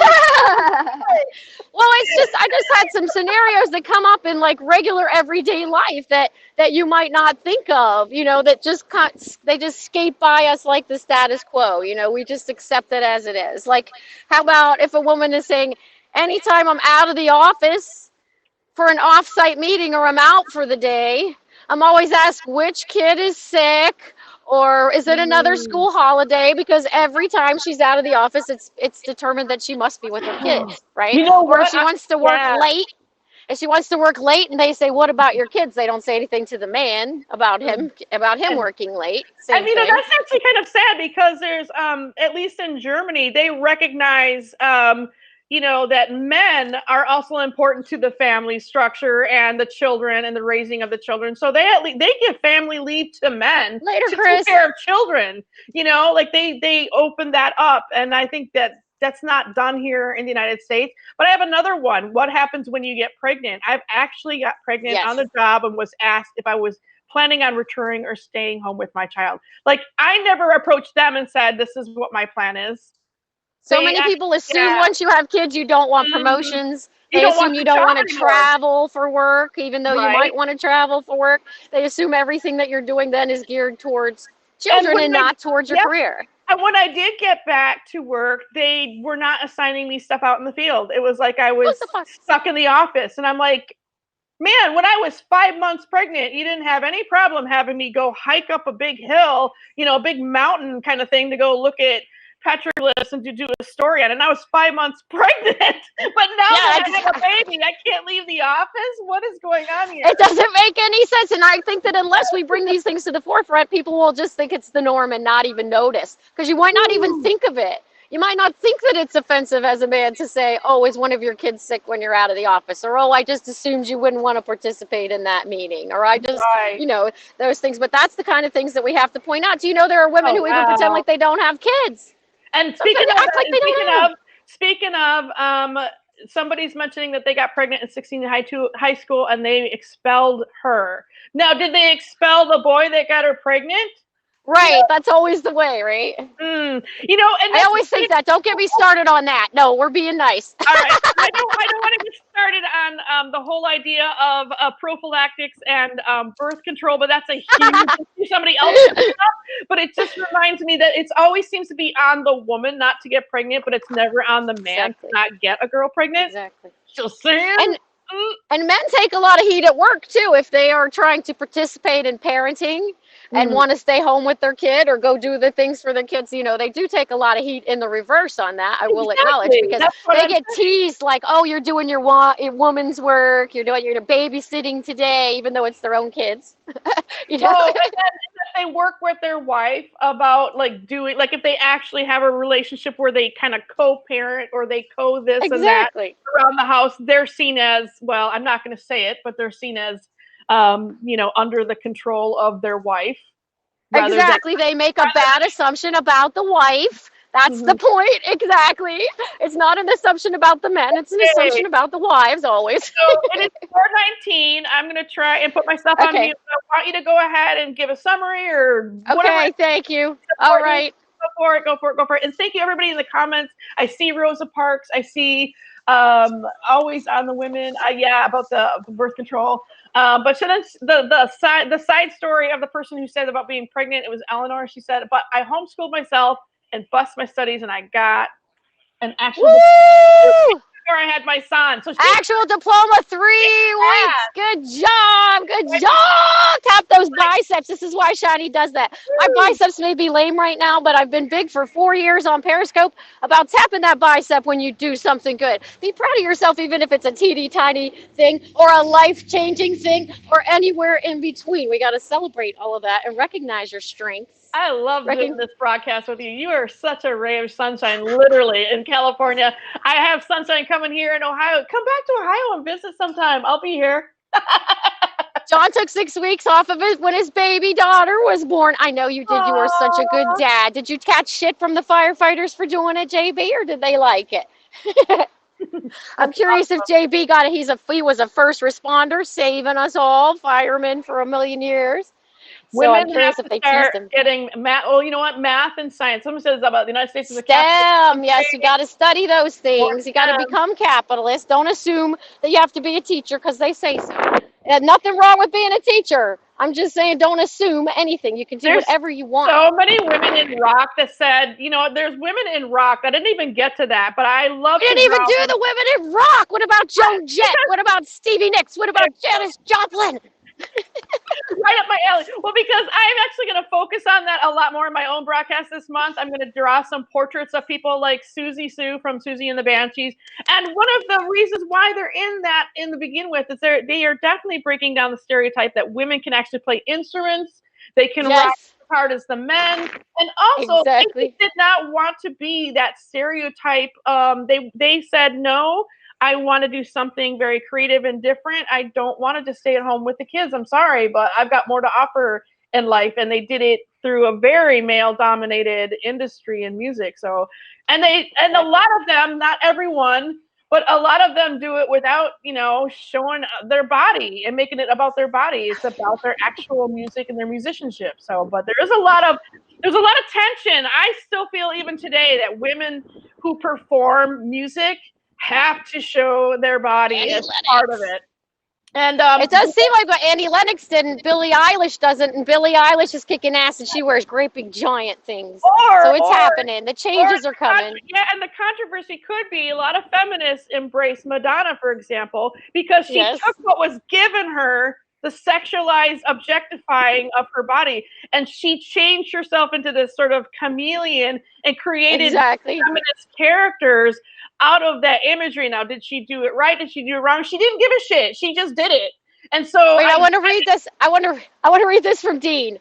Well, I just had some scenarios that come up in regular everyday life that you might not think of, that they just skate by us like the status quo. We just accept it as it is. Like, how about if a woman is saying, anytime I'm out of the office for an off-site meeting or I'm out for the day, I'm always asked which kid is sick or is it another school holiday, because every time she's out of the office, it's determined that she must be with her kids, right? Or if she wants to work late, and they say, what about your kids? They don't say anything to the man about him working late. Same thing. That's actually kind of sad because there's, at least in Germany, they recognize, that men are also important to the family structure and the children and the raising of the children. So they give family leave to men to take care of children. They open that up, and I think that's not done here in the United States. But I have another one. What happens when you get pregnant? I've actually got pregnant on the job and was asked if I was planning on returning or staying home with my child. I never approached them and said, this is what my plan is. So many people assume once you have kids, you don't want promotions. You They don't assume want you the don't job want to anymore. travel for work, even though you Right. might want to travel for work. They assume everything that you're doing then is geared towards children and when I- not towards your Yep. career. And when I did get back to work, they were not assigning me stuff out in the field. It was like I was stuck in the office. And I'm like, man, when I was 5 months pregnant, you didn't have any problem having me go hike up a big hill, a big mountain kind of thing to go look at petroglyphs and to do a story on it. And I was 5 months pregnant. But now that I have a baby, I can't leave the office. What is going on here? It doesn't make any sense. And I think that unless we bring these things to the forefront, people will just think it's the norm and not even notice. Because you might not even think of it. You might not think that it's offensive as a man to say, oh, is one of your kids sick when you're out of the office? Or, oh, I just assumed you wouldn't want to participate in that meeting. Or I just, those things. But that's the kind of things that we have to point out. Do you know there are women who even pretend like they don't have kids? And speaking of, somebody's mentioning that they got pregnant in 16 in high school and they expelled her. Now, did they expel the boy that got her pregnant? Right, that's always the way, right? And I always think that. Don't get me started on that. No, we're being nice. All right, I don't want to get started on the whole idea of prophylactics and birth control, but that's a huge issue somebody else can bring up. But it just reminds me that it always seems to be on the woman not to get pregnant, but it's never on the man to not get a girl pregnant. Exactly. Just saying. And men take a lot of heat at work too if they are trying to participate in parenting and want to stay home with their kid or go do the things for their kids. They do take a lot of heat in the reverse on that. I will acknowledge, because they get teased like, oh, you're doing your woman's work, you're babysitting today, even though it's their own kids. And then they work with their wife about if they actually have a relationship where they kind of co-parent or they co-this and that around the house, they're seen as, well, I'm not going to say it, but they're seen as, under the control of their wife. Exactly. They make a bad assumption about the wife. That's the point. Exactly. It's not an assumption about the men. It's an assumption about the wives always. So it is 4:19. I'm going to try and put myself on mute. I want you to go ahead and give a summary or whatever. Okay, thank you. All right. Go for it. And thank you, everybody in the comments. I see Rosa Parks. I see always on the women. About the birth control. But so that's the side story of the person who said about being pregnant. It was Eleanor. She said, but I homeschooled myself and bust my studies, and I got an actual before I had my son. So actual diploma 3 weeks. Good job. Good job. Tap those biceps. This is why Shani does that. My biceps may be lame right now, but I've been big for 4 years on Periscope about tapping that bicep when you do something good. Be proud of yourself, even if it's a teeny tiny thing or a life-changing thing or anywhere in between. We got to celebrate all of that and recognize your strengths. I love doing this broadcast with you. You are such a ray of sunshine, literally, in California. I have sunshine coming here in Ohio. Come back to Ohio and visit sometime. I'll be here. John took 6 weeks off of it when his baby daughter was born. I know you did. You were such a good dad. Did you catch shit from the firefighters for doing it, JB, or did they like it? I'm curious if JB got it. He was a first responder, saving us all, fireman for a million years. So I'm curious if they teased him. Getting math. Oh, you know what? Math and science. Someone says about the United States as a STEM. Yes, you got to study those things. You got to become capitalist. Don't assume that you have to be a teacher because they say so. Nothing wrong with being a teacher. I'm just saying, don't assume anything. You can do whatever you want. So many women in rock that said, there's women in rock. I didn't even get to that, but I love. You didn't even do the women in rock. What about Joan Jett? What about Stevie Nicks? What about Janis Joplin? Right up my alley. Well, because I'm actually going to focus on that a lot more in my own broadcast this month. I'm going to draw some portraits of people like Susie Sue from Susie and the Banshees. And one of the reasons why they're in that in the begin with is they are definitely breaking down the stereotype that women can actually play instruments. They can rock as hard as the men. And also, they did not want to be that stereotype. They said no. I want to do something very creative and different. I don't want to just stay at home with the kids. I'm sorry, but I've got more to offer in life. And they did it through a very male-dominated industry in music. So, and a lot of them, not everyone, but a lot of them do it without, showing their body and making it about their body. It's about their actual music and their musicianship. So, but there is a lot of there's a lot of tension. I still feel even today that women who perform music have to show their body as part of it. And it does seem like what Annie Lennox did and Billie Eilish doesn't, and Billie Eilish is kicking ass and she wears great big giant things. So it's happening. The changes are coming. Yeah, and the controversy could be a lot of feminists embrace Madonna, for example, because she took what was given her, the sexualized objectifying of her body, and she changed herself into this sort of chameleon and created feminist characters out of that imagery. Now, did she do it right? Did she do it wrong? She didn't give a shit. She just did it. And so wait, I want to read this. I want to read this from Dean.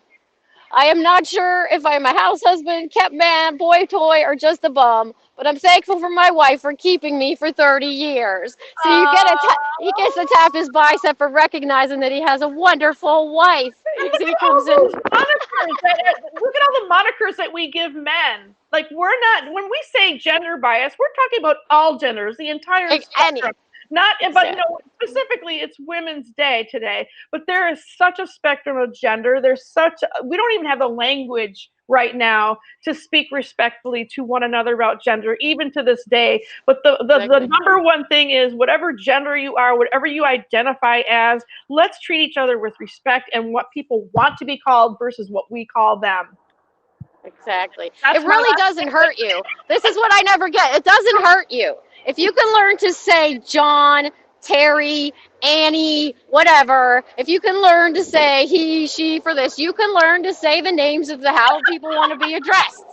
I am not sure if I'm a house husband, kept man, boy toy, or just a bum, but I'm thankful for my wife for keeping me for 30 years. So he gets to tap his bicep for recognizing that he has a wonderful wife. He comes in. Look at all the monikers that we give men. Like, we're not, when we say gender bias, we're talking about all genders, the entire spectrum. Not, but you know, specifically, it's Women's Day today. But there is such a spectrum of gender. We don't even have the language right now to speak respectfully to one another about gender, even to this day. But the number one thing is, whatever gender you are, whatever you identify as, let's treat each other with respect and what people want to be called versus what we call them. Exactly. It really doesn't hurt you. This is what I never get. It doesn't hurt you. If you can learn to say John, Terry, Annie, whatever, if you can learn to say he, she for this, you can learn to say the names of how people want to be addressed.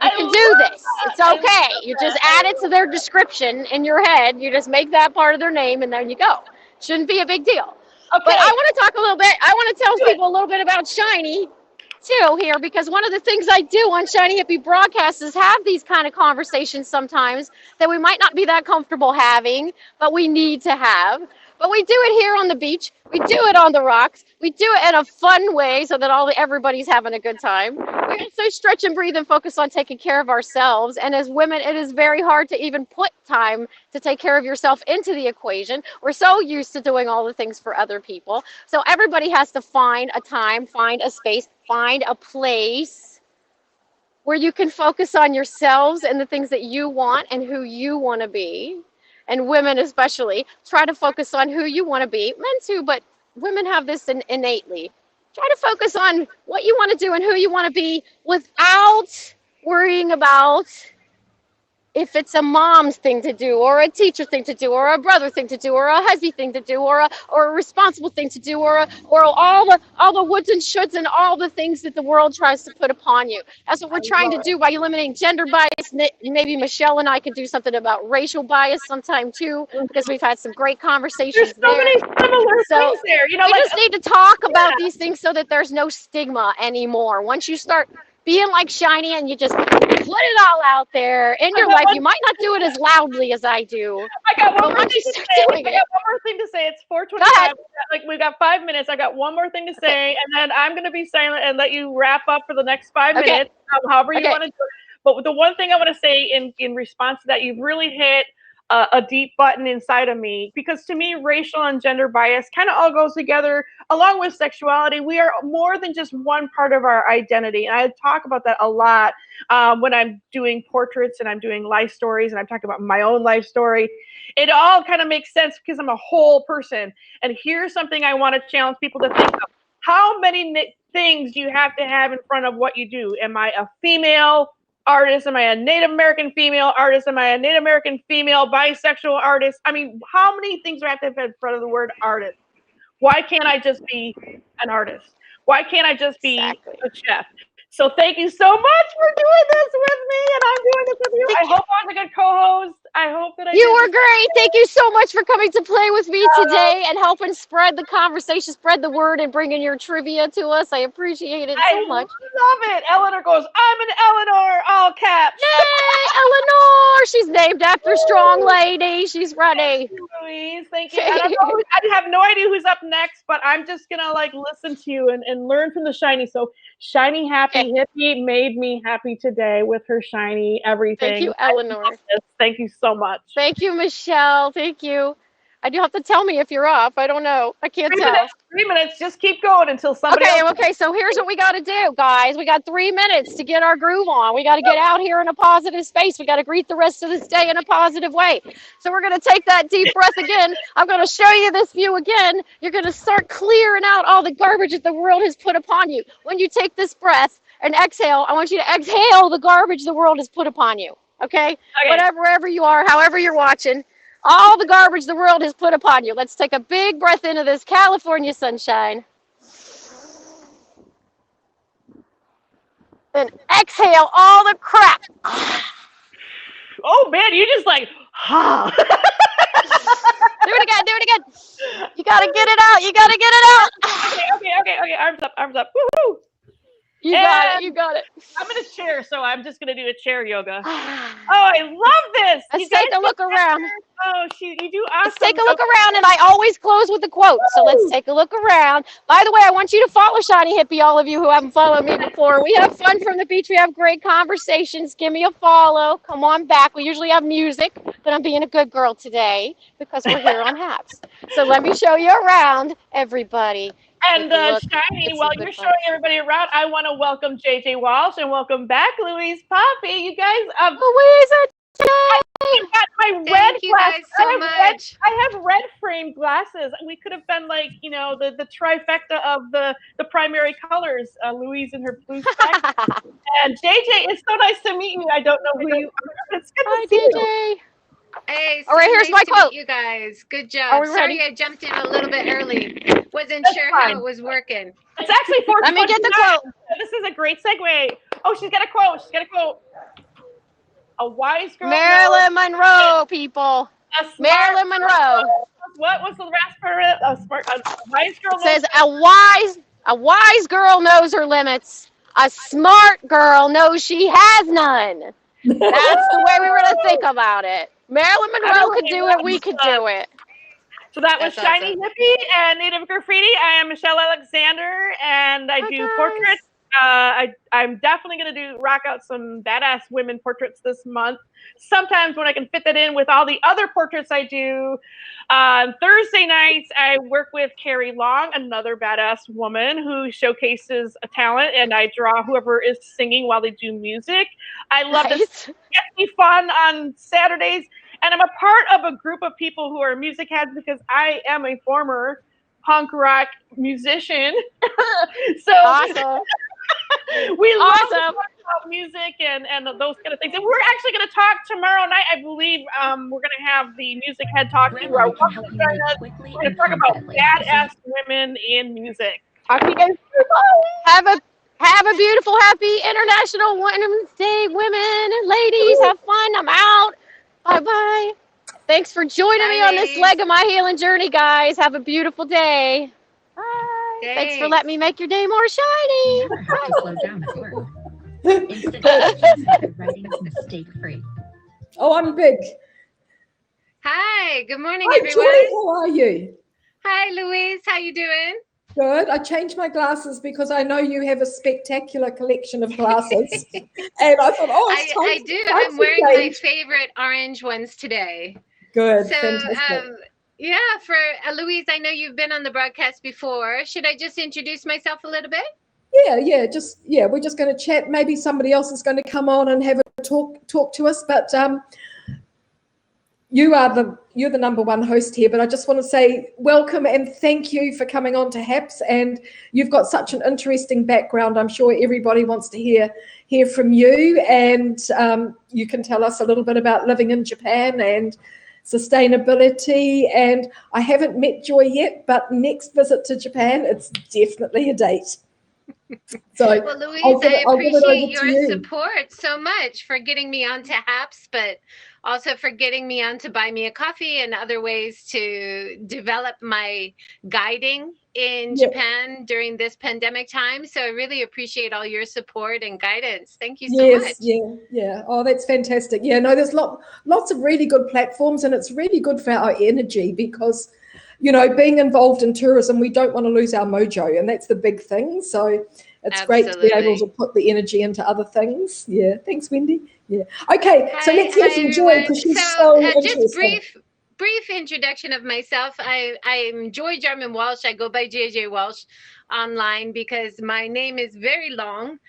You can do this. It's okay. You just add it to their description in your head. You just make that part of their name and there you go. Shouldn't be a big deal. Okay. But I want to talk a little bit. I want to tell people a little bit about Shiny too here, because one of the things I do on Shiny Hippie Broadcasts is have these kind of conversations sometimes that we might not be that comfortable having, but we need to have. But we do it here on the beach. We do it on the rocks. We do it in a fun way so that everybody's having a good time. We also stretch and breathe and focus on taking care of ourselves. And as women, it is very hard to even put time to take care of yourself into the equation. We're so used to doing all the things for other people. So everybody has to find a time, find a space, find a place where you can focus on yourselves and the things that you want and who you want to be. And women especially, try to focus on who you want to be. Men too, but women have this innately. Try to focus on what you want to do and who you want to be without worrying about if it's a mom's thing to do or a teacher thing to do or a brother thing to do or a husby thing to do or a responsible thing to do or all the woods and shoulds and all the things that the world tries to put upon you. That's what we're trying to do by eliminating gender bias. Maybe Michelle and I could do something about racial bias sometime too, because we've had some great conversations. There's so many similar things there. You know, we just need to talk about these things so that there's no stigma anymore. Once you start being like Shiny and you just put it all out there in your life, you might not do it as loudly as I do. I got one more thing to say. It's 4:25. We've got 5 minutes. I got one more thing to say, and then I'm going to be silent and let you wrap up for the next 5 minutes, however you want to do it. But the one thing I want to say in response to that, you've really hit a deep button inside of me, because to me, racial and gender bias kind of all goes together along with sexuality. We are more than just one part of our identity. And I talk about that a lot when I'm doing portraits and I'm doing life stories and I'm talking about my own life story. It all kind of makes sense because I'm a whole person. And here's something I want to challenge people to think of. How many things do you have to have in front of what you do? Am I a female artist? Am I a Native American female artist? Am I a Native American female bisexual artist? I mean, how many things do I have to have in front of the word artist? Why can't I just be an artist? Why can't I just be a chef? So thank you so much for doing this with me, and I'm doing this with you. I hope I was a good co-host. I hope that you were great. Thank you so much for coming to play with me today and helping spread the conversation, spread the word, and bringing your trivia to us. I appreciate it so much. I love it. Eleanor goes, I'm an Eleanor, all caps. Yay, Eleanor. She's named after Strong Lady. She's ready. Thank you, Louise. Thank you. I have no idea who's up next, but I'm just going to listen to you and learn from the Shiny. So Shiny Happy Hippie made me happy today with her Shiny everything. Thank you, Eleanor. Thank you so much. Thank you, Michelle. Thank you. I do have to tell me if you're off. I don't know. I can't tell. 3 minutes. Just keep going until somebody. Okay. So here's what we got to do, guys. We got 3 minutes to get our groove on. We got to get out here in a positive space. We got to greet the rest of this day in a positive way. So we're going to take that deep breath again. I'm going to show you this view again. You're going to start clearing out all the garbage that the world has put upon you. When you take this breath and exhale, I want you to exhale the garbage the world has put upon you. Okay? Wherever you are, however you're watching. All the garbage the world has put upon you. Let's take a big breath into this California sunshine. And exhale all the crap. Oh man, you just like, Do it again. You gotta get it out. Okay. Arms up. Woohoo! You got it. I'm in a chair, so I'm just gonna do a chair yoga. Oh, I love this. Let's take a look around. Oh, you do awesome. Let's take a look around, and I always close with a quote. So let's take a look around. By the way, I want you to follow Shiny Hippie, all of you who haven't followed me before. We have fun from the beach. We have great conversations. Give me a follow. Come on back. We usually have music, but I'm being a good girl today because we're here on Haps. So let me show you around, everybody. And Shiny, while you're showing everybody around, I want to welcome JJ Walsh and welcome back Louise Poppy. You guys, Louise, I got my red Thank you guys glasses. so much. I have red framed glasses. We could have been like, the trifecta of the primary colors. Louise in her blue specs. And JJ, it's so nice to meet you. I don't know who you are. It's good to see you. Hey, all right, here's my nice to meet quote. You guys, good Are job. we Sorry ready? I jumped in a little bit early. Wasn't That's sure fine. how it was working. It's actually 4:29. Let me get the quote. This is a great segue. Oh, she's got a quote. A wise girl. Marilyn Monroe, people. Marilyn Monroe. What was the last part? A wise girl It says a wise girl knows her limits. A smart girl knows she has none. That's the way we were to think about it. Marilyn Monroe could do it. We could do it. So that was That's Shiny awesome. Hippie and Native Graffiti. I am Michelle Alexander, and I do portraits. I'm definitely going to rock out some badass women portraits this month. Sometimes when I can fit that in with all the other portraits I do. Thursday nights, I work with Carrie Long, another badass woman who showcases a talent, and I draw whoever is singing while they do music. I love this. It gets me fun on Saturdays, and I'm a part of a group of people who are music heads because I am a former punk rock musician. So awesome. We love to talk about music and those kind of things. And we're actually going to talk tomorrow night. I believe we're going to have the music head talk to our we're going to talk about badass women in music. Talk to you guys soon. Have a beautiful, happy International Women's Day, women and ladies. Have fun. I'm out. Bye-bye. Thanks for joining me on this leg of my healing journey, guys. Have a beautiful day. Bye. Thanks for letting me make your day more shiny. Slow down at work. Instant adjustment writing's mistake-free. Oh, I'm big. Hi, good morning, Hi, everyone. Joy, how are you? Hi, Louise. How you doing? Good. I changed my glasses because I know you have a spectacular collection of glasses. And I thought, it's time I do. time I'm for wearing my change. favorite orange ones today. Good. So, Fantastic. yeah, for Louise, I know you've been on the broadcast before. Should I just introduce myself a little bit? Yeah, we're just going to chat. Maybe somebody else is going to come on and have a talk to us. But you're the number one host here. But I just want to say welcome and thank you for coming on to Haps. And you've got such an interesting background. I'm sure everybody wants to hear from you. And you can tell us a little bit about living in Japan and sustainability. And I haven't met Joy yet, but next visit to Japan, it's definitely a date. So, well, Louise, I appreciate your support so much for getting me onto Haps, but also for getting me on to Buy Me a Coffee and other ways to develop my guiding in Japan during this pandemic time. So I really appreciate all your support and guidance. Thank you so much. Yeah. Oh, that's fantastic. Yeah, no, there's lots of really good platforms, and it's really good for our energy because, being involved in tourism, we don't want to lose our mojo, and that's the big thing. So it's great to be able to put the energy into other things. Yeah. Thanks, Wendy. Yeah. Okay. So let's hear from Joy because she's so interesting. brief introduction of myself. I'm Joy Jarman Walsh. I go by JJ Walsh online because my name is very long.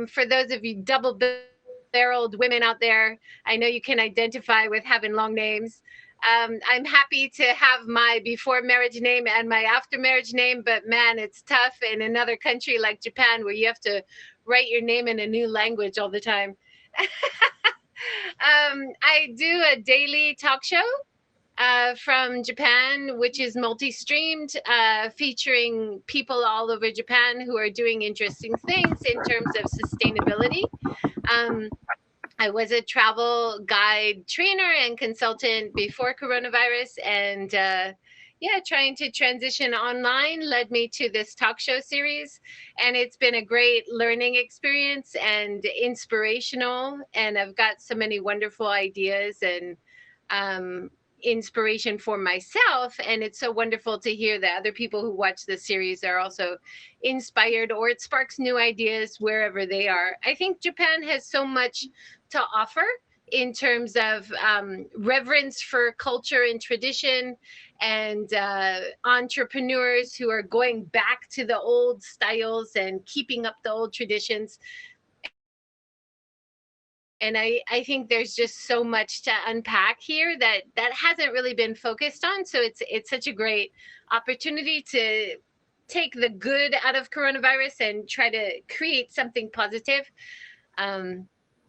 For those of you double-barreled women out there, I know you can identify with having long names. I'm happy to have my before marriage name and my after marriage name, but man, it's tough in another country like Japan where you have to write your name in a new language all the time. I do a daily talk show from Japan, which is multi-streamed, featuring people all over Japan who are doing interesting things in terms of sustainability. I was a travel guide trainer and consultant before coronavirus, and yeah, trying to transition online led me to this talk show series, and it's been a great learning experience and inspirational, and I've got so many wonderful ideas and inspiration for myself, and it's so wonderful to hear that other people who watch the series are also inspired, or it sparks new ideas wherever they are. I think Japan has so much to offer in terms of reverence for culture and tradition, and entrepreneurs who are going back to the old styles and keeping up the old traditions. And I think there's just so much to unpack here that hasn't really been focused on. So it's such a great opportunity to take the good out of coronavirus and try to create something positive.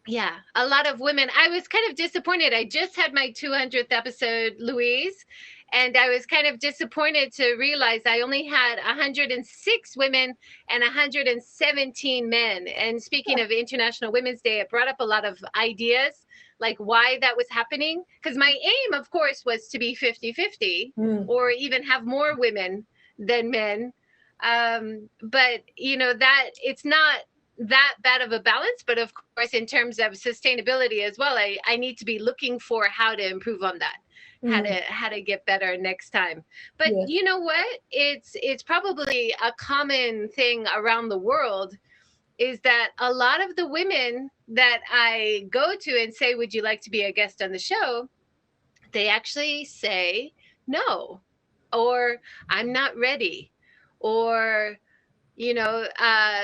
Yeah, a lot of women. I was kind of disappointed. I just had my 200th episode, Louise, and I was kind of disappointed to realize I only had 106 women and 117 men. And speaking of International Women's Day, it brought up a lot of ideas, like why that was happening. Because my aim, of course, was to be 50-50 or even have more women than men. But, you know, that it's not that bad of a balance, but of course in terms of sustainability as well, I need to be looking for how to improve on that, how to get better next time. But you know what, it's probably a common thing around the world is that a lot of the women that I go to and say, would you like to be a guest on the show, they actually say no, or I'm not ready, or you know,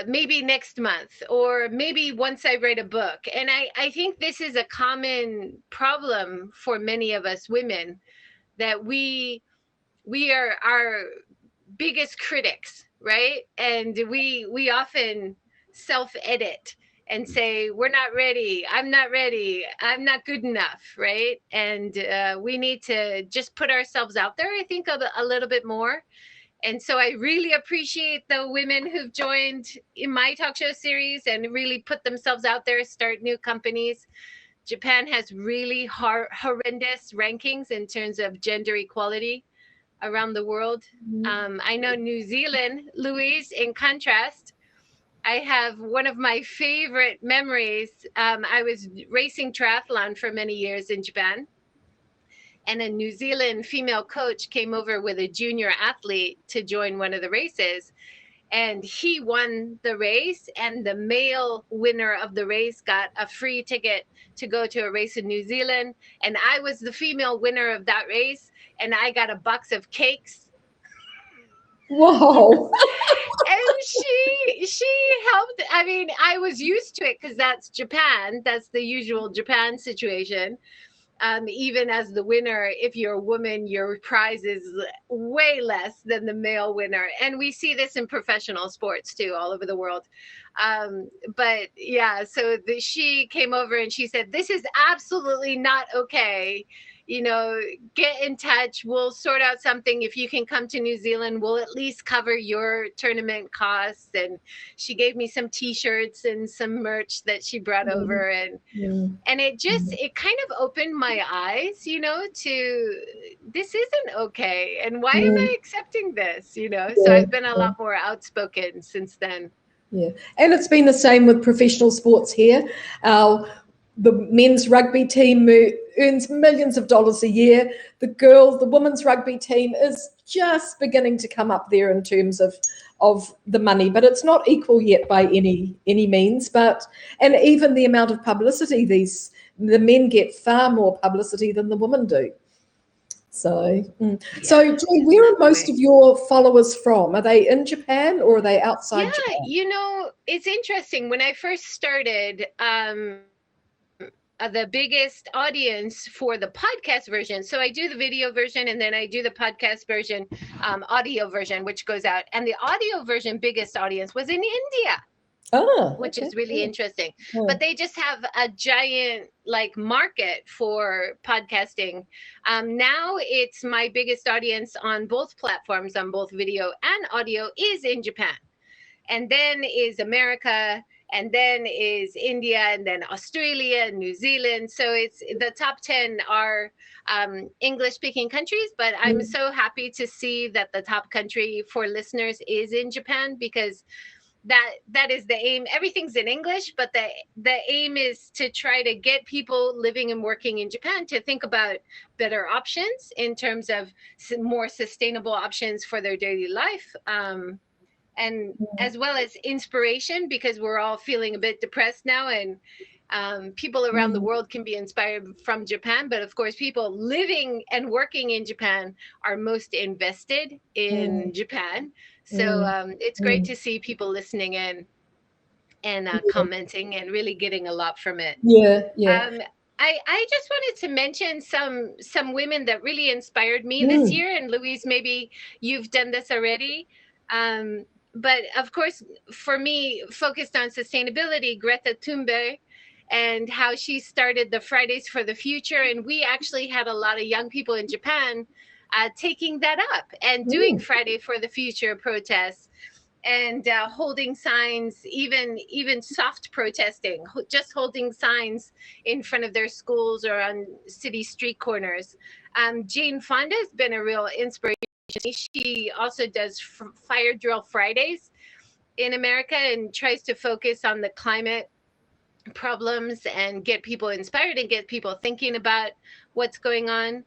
maybe next month, or maybe once I write a book. And I think this is a common problem for many of us women, that we are our biggest critics, right? And we often self-edit and say, we're not ready, I'm not good enough, right? And we need to just put ourselves out there, I think, a little bit more. And so I really appreciate the women who've joined in my talk show series and really put themselves out there, start new companies. Japan has really horrendous rankings in terms of gender equality around the world. I know New Zealand, Louise, in contrast, I have one of my favorite memories. I was racing triathlon for many years in Japan. And a New Zealand female coach came over with a junior athlete to join one of the races. And he won the race, and the male winner of the race got a free ticket to go to a race in New Zealand. And I was the female winner of that race, and I got a box of cakes. Whoa. And she helped. I mean, I was used to it because that's Japan. That's the usual Japan situation. Even as the winner, if you're a woman, your prize is way less than the male winner. And we see this in professional sports too, all over the world. But yeah, so she came over and she said, this is absolutely not okay. You know, get in touch. We'll sort out something. If you can come to New Zealand, we'll at least cover your tournament costs. And she gave me some T-shirts and some merch that she brought over. And it just, it kind of opened my eyes, you know, to this isn't okay. And why am I accepting this, you know? So I've been a lot more outspoken since then. Yeah, and it's been the same with professional sports here. The men's rugby team earns millions of dollars a year. The women's rugby team is just beginning to come up there in terms of the money, but it's not equal yet by any means. And even the amount of publicity, the men get far more publicity than the women do. So, so Joy, where are most of your followers from? Are they in Japan or are they outside Japan? You know, it's interesting. When I first started, the biggest audience for the podcast version. So I do the video version and then I do the podcast version, audio version, which goes out. And the audio version biggest audience was in India. Which is really interesting. But they just have a giant like market for podcasting. Now it's my biggest audience on both platforms, on both video and audio, is in Japan. And then is America, and then is India, and then Australia, New Zealand. So it's the top 10 are English speaking countries, but I'm so happy to see that the top country for listeners is in Japan, because that is the aim. Everything's in English, but the aim is to try to get people living and working in Japan to think about better options in terms of more sustainable options for their daily life. And as well as inspiration, because we're all feeling a bit depressed now, and people around the world can be inspired from Japan. But of course, people living and working in Japan are most invested in Japan. So it's great to see people listening in and commenting and really getting a lot from it. I just wanted to mention some women that really inspired me this year. And Louise, maybe you've done this already. But of course, for me, focused on sustainability, Greta Thunberg, and how she started the Fridays for the Future. And we actually had a lot of young people in Japan taking that up and doing Friday for the Future protests and holding signs, even soft protesting, just holding signs in front of their schools or on city street corners. Jane Fonda has been a real inspiration. She also does Fire Drill Fridays in America and tries to focus on the climate problems and get people inspired and get people thinking about what's going on.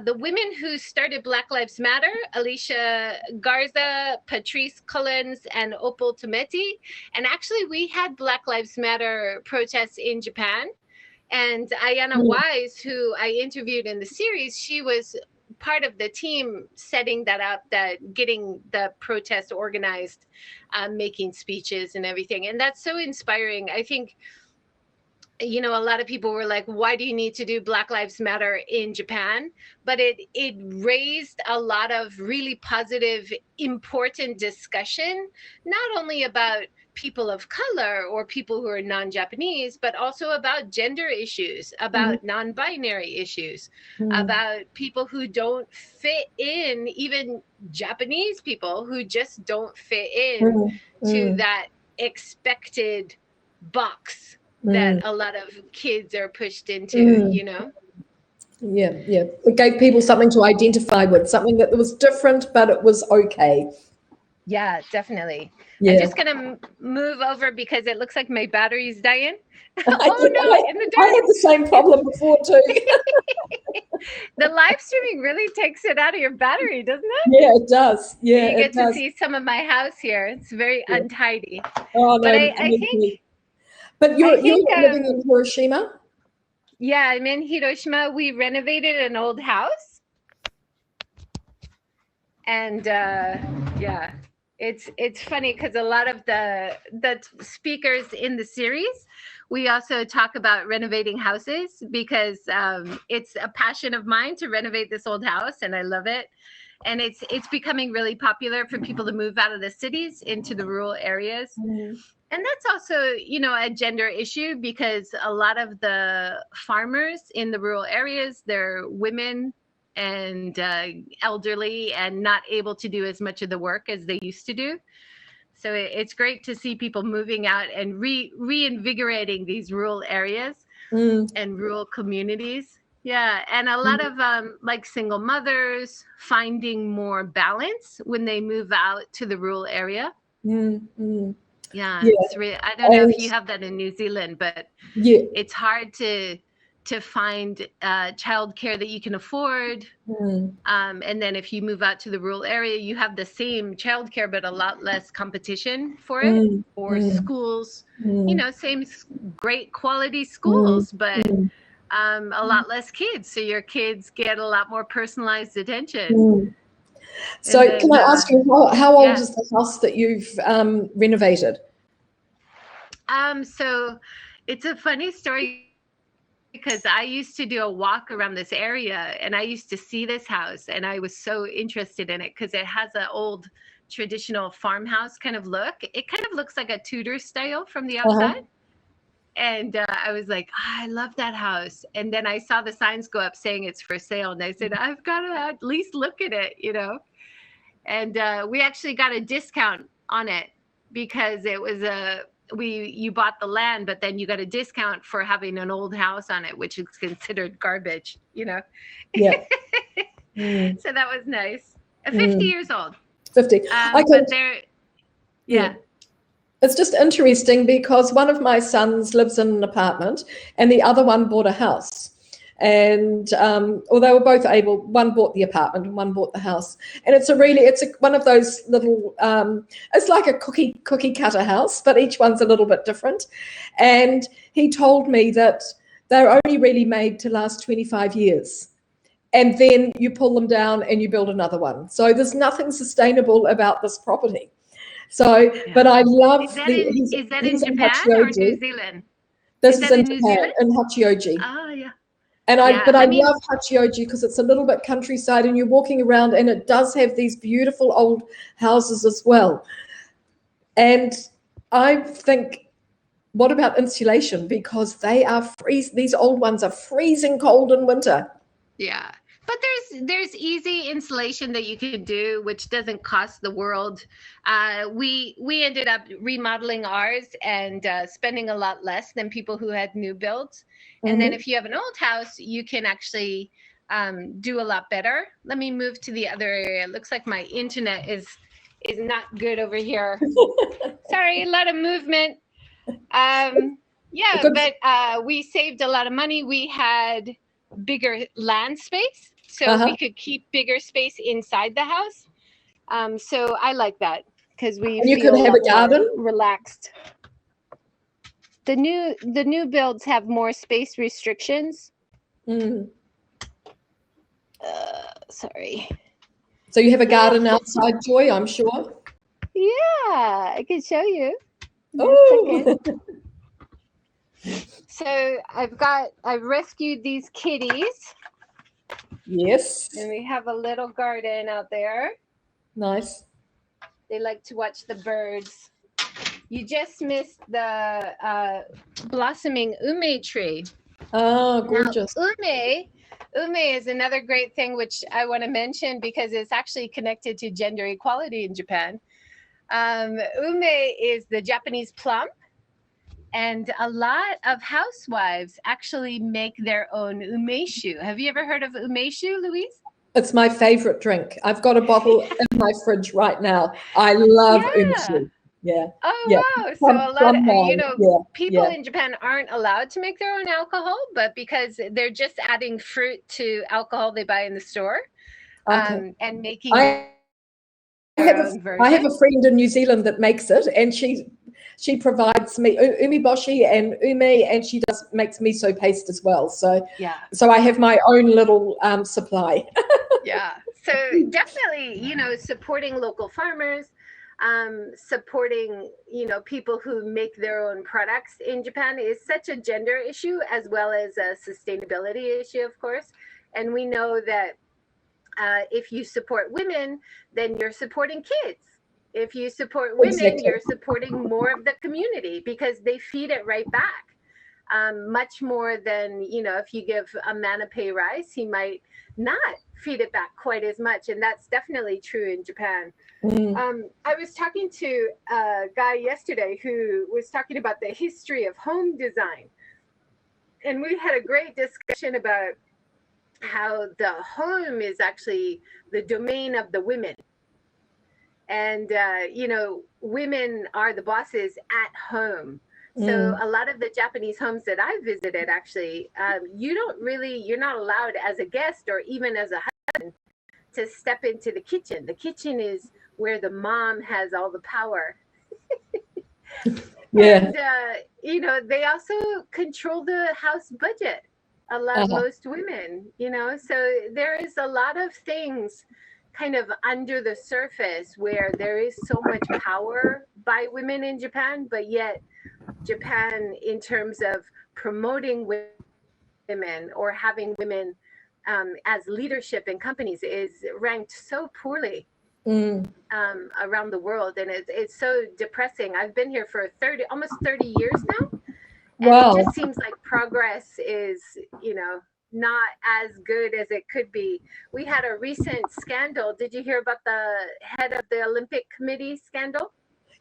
The women who started Black Lives Matter, Alicia Garza, Patrice Cullens, and Opal Tometi. And actually, we had Black Lives Matter protests in Japan. And Ayana Wise, who I interviewed in the series, she was part of the team setting that up, that getting the protest organized, making speeches and everything. And that's so inspiring. I think, you know, a lot of people were like, why do you need to do Black Lives Matter in Japan? But it raised a lot of really positive, important discussion, not only about people of color or people who are non-Japanese, but also about gender issues, about non-binary issues, about people who don't fit in, even Japanese people who just don't fit in to that expected box that a lot of kids are pushed into, you know? It gave people something to identify with, something that was different, but it was okay. Yeah, definitely. I'm just gonna move over because it looks like my battery's dying. In the dark. I had the same problem before too. The live streaming really takes it out of your battery, doesn't it? Yeah, it does. Yeah, you get to see some of my house here. It's very untidy. Oh no, but I think. But you're living in Hiroshima? Yeah, I'm in Hiroshima. We renovated an old house. And it's funny because a lot of the speakers in the series, we also talk about renovating houses because it's a passion of mine to renovate this old house, and I love it. And it's becoming really popular for people to move out of the cities into the rural areas. And that's also, you know, a gender issue because a lot of the farmers in the rural areas, they're women and elderly and not able to do as much of the work as they used to do. So it's great to see people moving out and reinvigorating these rural areas and rural communities. Yeah, and a lot of like single mothers finding more balance when they move out to the rural area. Yeah, it's really, I don't know if you have that in New Zealand, but it's hard to find childcare that you can afford. And then if you move out to the rural area, you have the same childcare, but a lot less competition for it. Or schools, you know, same great quality schools, but a lot less kids. So your kids get a lot more personalized attention. Mm. So And then, can I ask you, how old yeah. is the house that you've renovated? So it's a funny story because I used to do a walk around this area and I used to see this house and I was so interested in it because it has an old traditional farmhouse kind of look. It kind of looks like a Tudor style from the outside. And I was like, I love that house. And then I saw the signs go up saying it's for sale. And I said, I've got to at least look at it, you know. And we actually got a discount on it because it was you bought the land, but then you got a discount for having an old house on it, which is considered garbage, you know. Yeah. So that was nice. 50 years old. 50. But they're, yeah. It's just interesting because one of my sons lives in an apartment and the other one bought a house. And or they were both able, one bought the apartment and one bought the house. And it's one of those little, it's like a cookie cutter house, but each one's a little bit different. And he told me that they're only really made to last 25 years. And then you pull them down and you build another one. So there's nothing sustainable about this property. So, but I love Is that in Japan or New Zealand? This is in New Japan, Zealand? in Hachioji. Oh, yeah. And I Yeah, love Hachioji because it's a little bit countryside and you're walking around and it does have these beautiful old houses as well. And I think, what about insulation? Because these old ones are freezing cold in winter. Yeah. But there's easy insulation that you can do, which doesn't cost the world. We ended up remodeling ours and spending a lot less than people who had new builds. And then if you have an old house, you can actually do a lot better. Let me move to the other area. It looks like my internet is not good over here. Sorry, a lot of movement. Yeah, but we saved a lot of money. We had bigger land space. So we could keep bigger space inside the house. So I like that because you could have a garden, relaxed. The new builds have more space restrictions. Sorry. So you have a garden outside, Joy, I'm sure. Yeah, I can show you. Oh. So I've rescued these kitties. Yes. And we have a little garden out there. Nice. They like to watch the birds. You just missed the blossoming ume tree. Oh, gorgeous. Now, ume is another great thing which I want to mention because it's actually connected to gender equality in Japan. Ume is the Japanese plum. And a lot of housewives actually make their own umeshu. Have you ever heard of umeshu, Louise? It's my favorite drink. I've got a bottle in my fridge right now. I love umeshu. Yeah. Oh, yeah. wow. So a lot of, people in Japan aren't allowed to make their own alcohol, but because they're just adding fruit to alcohol they buy in the store and making I have a friend in New Zealand that makes it, and she provides me umeboshi and ume, and she makes miso paste as well. So so I have my own little supply. Yeah. So definitely, supporting local farmers, supporting, people who make their own products in Japan is such a gender issue as well as a sustainability issue, of course. And we know that if you support women, then you're supporting kids. If you support women, you're supporting more of the community because they feed it right back. Much more than, if you give a man a pay rise, he might not feed it back quite as much. And that's definitely true in Japan. I was talking to a guy yesterday who was talking about the history of home design. And we had a great discussion about how the home is actually the domain of the women. And, women are the bosses at home. So a lot of the Japanese homes that I visited, actually, you're not allowed as a guest or even as a husband to step into the kitchen. The kitchen is where the mom has all the power. Yeah. And, they also control the house budget. most women, you know. So there is a lot of things kind of under the surface where there is so much power by women in Japan, but yet Japan, in terms of promoting women or having women as leadership in companies, is ranked so poorly around the world, and it's so depressing. I've been here for almost 30 years now, and it just seems like progress is, you know, not as good as it could be. We had a recent scandal. Did you hear about the head of the Olympic Committee scandal?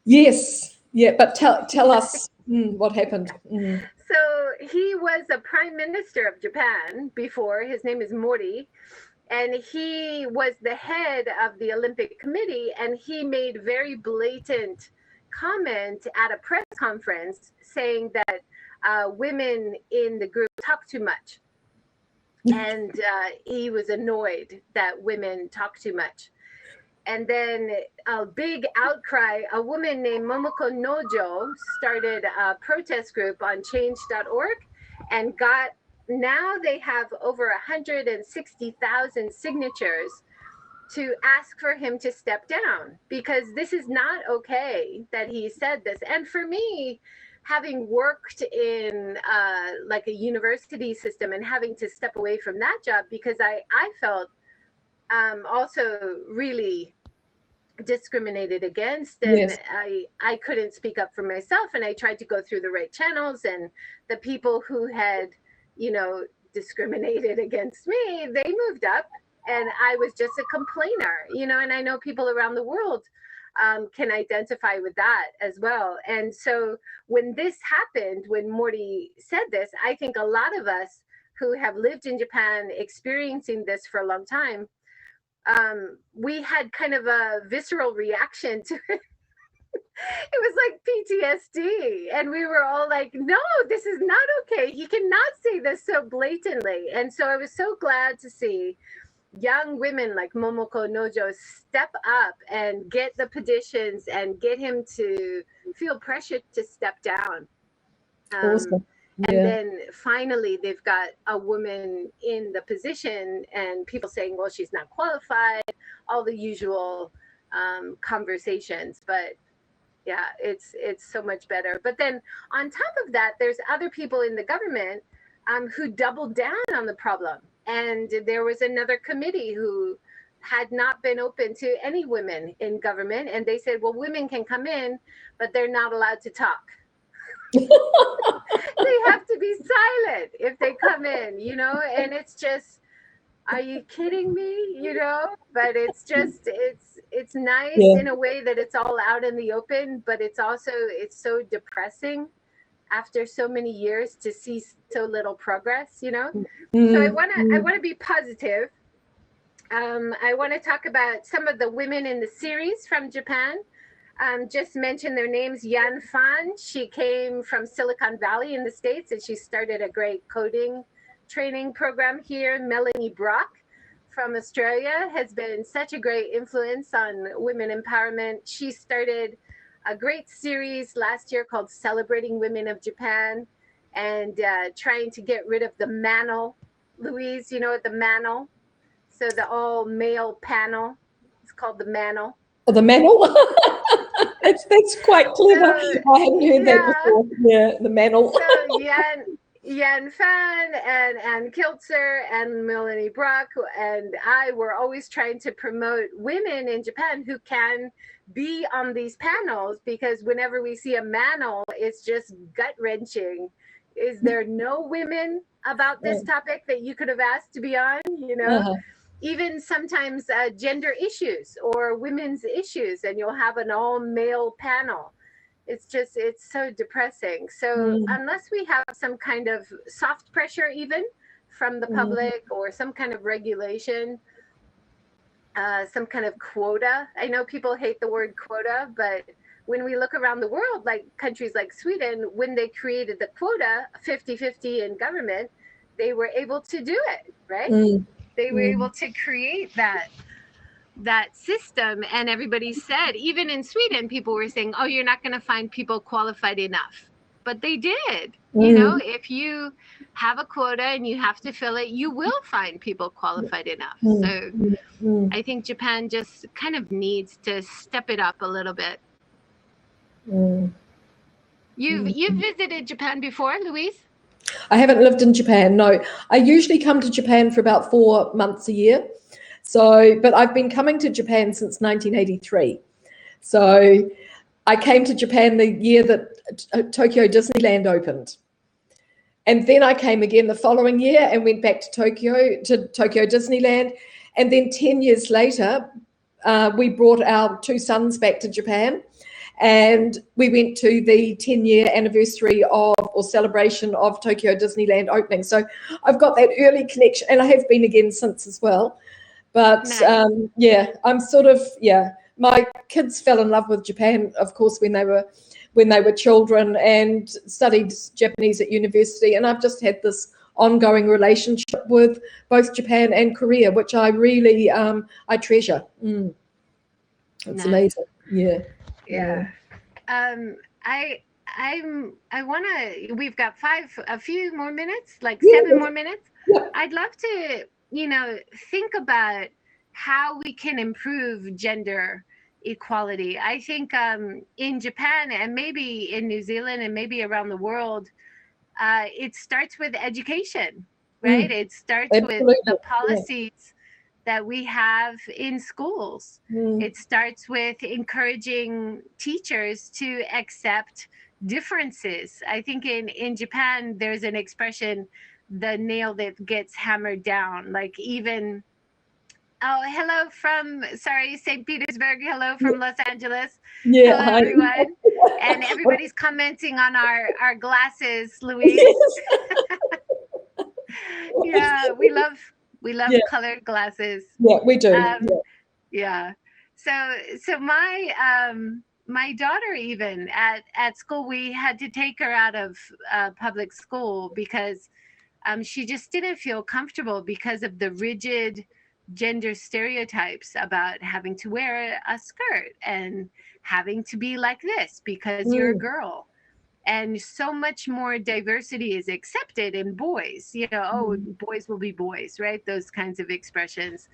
Yes. Yeah, but tell us what happened. So he was a prime minister of Japan before. His name is Mori, and he was the head of the Olympic Committee, and he made very blatant comment at a press conference saying that women in the group talk too much. And he was annoyed that women talk too much. And then a big outcry, a woman named Momoko Nojo started a protest group on change.org and now they have over 160,000 signatures to ask for him to step down, because this is not okay that he said this. And for me, having worked in like a university system and having to step away from that job, because I felt also really discriminated against, and I couldn't speak up for myself, and I tried to go through the right channels, and the people who had, you know, discriminated against me, they moved up, and I was just a complainer, you know. And I know people around the world can identify with that as well. And so when this happened, when Morty said this, I think a lot of us who have lived in Japan experiencing this for a long time, we had kind of a visceral reaction to it. It was like PTSD, and we were all like, no, this is not okay. You cannot say this so blatantly. And so I was so glad to see young women like Momoko Nojo step up and get the petitions and get him to feel pressure to step down. Awesome. And then finally, they've got a woman in the position, and people saying, well, she's not qualified, all the usual conversations. But yeah, it's so much better. But then on top of that, there's other people in the government who doubled down on the problem. And there was another committee who had not been open to any women in government. And they said, well, women can come in, but they're not allowed to talk. They have to be silent if they come in, you know. And it's just, are you kidding me? You know, but it's just, it's nice in a way that it's all out in the open, but it's also, it's so depressing after so many years to see so little progress, you know. So I want to be positive. I want to talk about some of the women in the series from Japan. Just mention their names. Yan Fan, she came from Silicon Valley in the States, and she started a great coding training program here. Melanie Brock from Australia has been such a great influence on women empowerment. She started a great series last year called Celebrating Women of Japan, and trying to get rid of the manel. Louise, you know, the manel. So the all male panel, it's called the manel. Oh, the manel? That's quite clever. I hadn't heard that before. Yeah, the manel. So Yan Fan and Kiltzer and Melanie Brock and I were always trying to promote women in Japan who can be on these panels, because whenever we see a manel, it's just gut-wrenching. Is there no women about this topic that you could have asked to be on, you know? Even sometimes gender issues or women's issues, and you'll have an all-male panel. It's just, it's so depressing. So unless we have some kind of soft pressure even from the public, or some kind of regulation, some kind of quota. I know people hate the word quota, but when we look around the world, like countries like Sweden, when they created the quota 50-50 in government, they were able to do it, right? They were able to create that system, and everybody said, even in Sweden, people were saying, oh, you're not going to find people qualified enough. but they did. You know, if you have a quota and you have to fill it, you will find people qualified enough. So I think Japan just kind of needs to step it up a little bit. You've visited Japan before, Louise? I haven't lived in Japan, no. I usually come to Japan for about 4 months a year. So, but I've been coming to Japan since 1983. So I came to Japan the year that Tokyo Disneyland opened. And then I came again the following year and went back to Tokyo Disneyland. And then 10 years later, we brought our 2 sons back to Japan. And we went to the 10-year anniversary or celebration of Tokyo Disneyland opening. So I've got that early connection, and I have been again since as well. But nice. I'm sort of, my kids fell in love with Japan, of course, when they were children, and studied Japanese at university. And I've just had this ongoing relationship with both Japan and Korea, which I really, I treasure. It's nice. Amazing. Yeah. We've got a few more minutes, like 7 more minutes. I'd love to, think about how we can improve gender equality. I think in Japan and maybe in New Zealand and maybe around the world, it starts with education, right? It starts with the policies that we have in schools. It starts with encouraging teachers to accept differences. I think in Japan, there's an expression, the nail that gets hammered down, like even, hello from, St. Petersburg. Hello from Los Angeles. Yeah, hello, everyone. And everybody's commenting on our glasses, Louise. Yeah, we love colored glasses. Yeah, we do. So my daughter, even at school, we had to take her out of public school because she just didn't feel comfortable because of the rigid gender stereotypes about having to wear a skirt and having to be like this because you're a girl. And so much more diversity is accepted in boys, boys will be boys, right? Those kinds of expressions.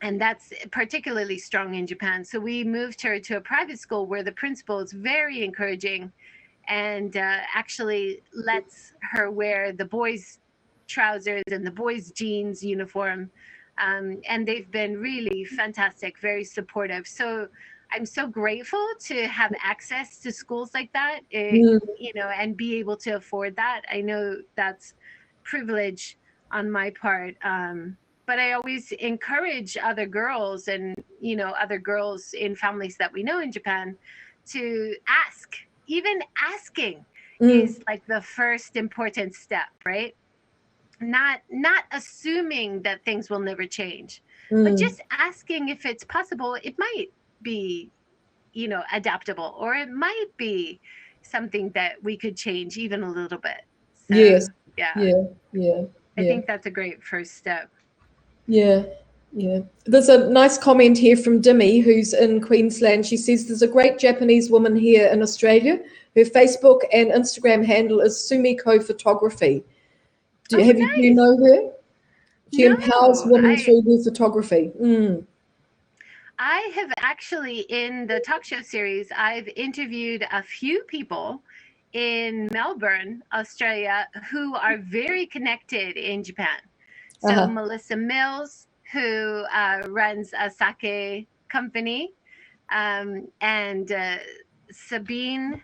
And that's particularly strong in Japan. So we moved her to a private school where the principal is very encouraging and actually lets her wear the boys' trousers and the boys' jeans uniform. And they've been really fantastic, very supportive. So I'm so grateful to have access to schools like that, and be able to afford that. I know that's privilege on my part. But I always encourage other girls and, other girls in families that we know in Japan to ask. Even asking is like the first important step, right? Not assuming that things will never change, but just asking if it's possible. It might be, adaptable, or it might be something that we could change even a little bit. So, yes. I think that's a great first step. Yeah. There's a nice comment here from Dimmy, who's in Queensland. She says there's a great Japanese woman here in Australia. Her Facebook and Instagram handle is Sumiko Photography. You know her? She empowers women through her photography. I have actually, in the talk show series, I've interviewed a few people in Melbourne, Australia, who are very connected in Japan. So Melissa Mills, who runs a sake company, and Simone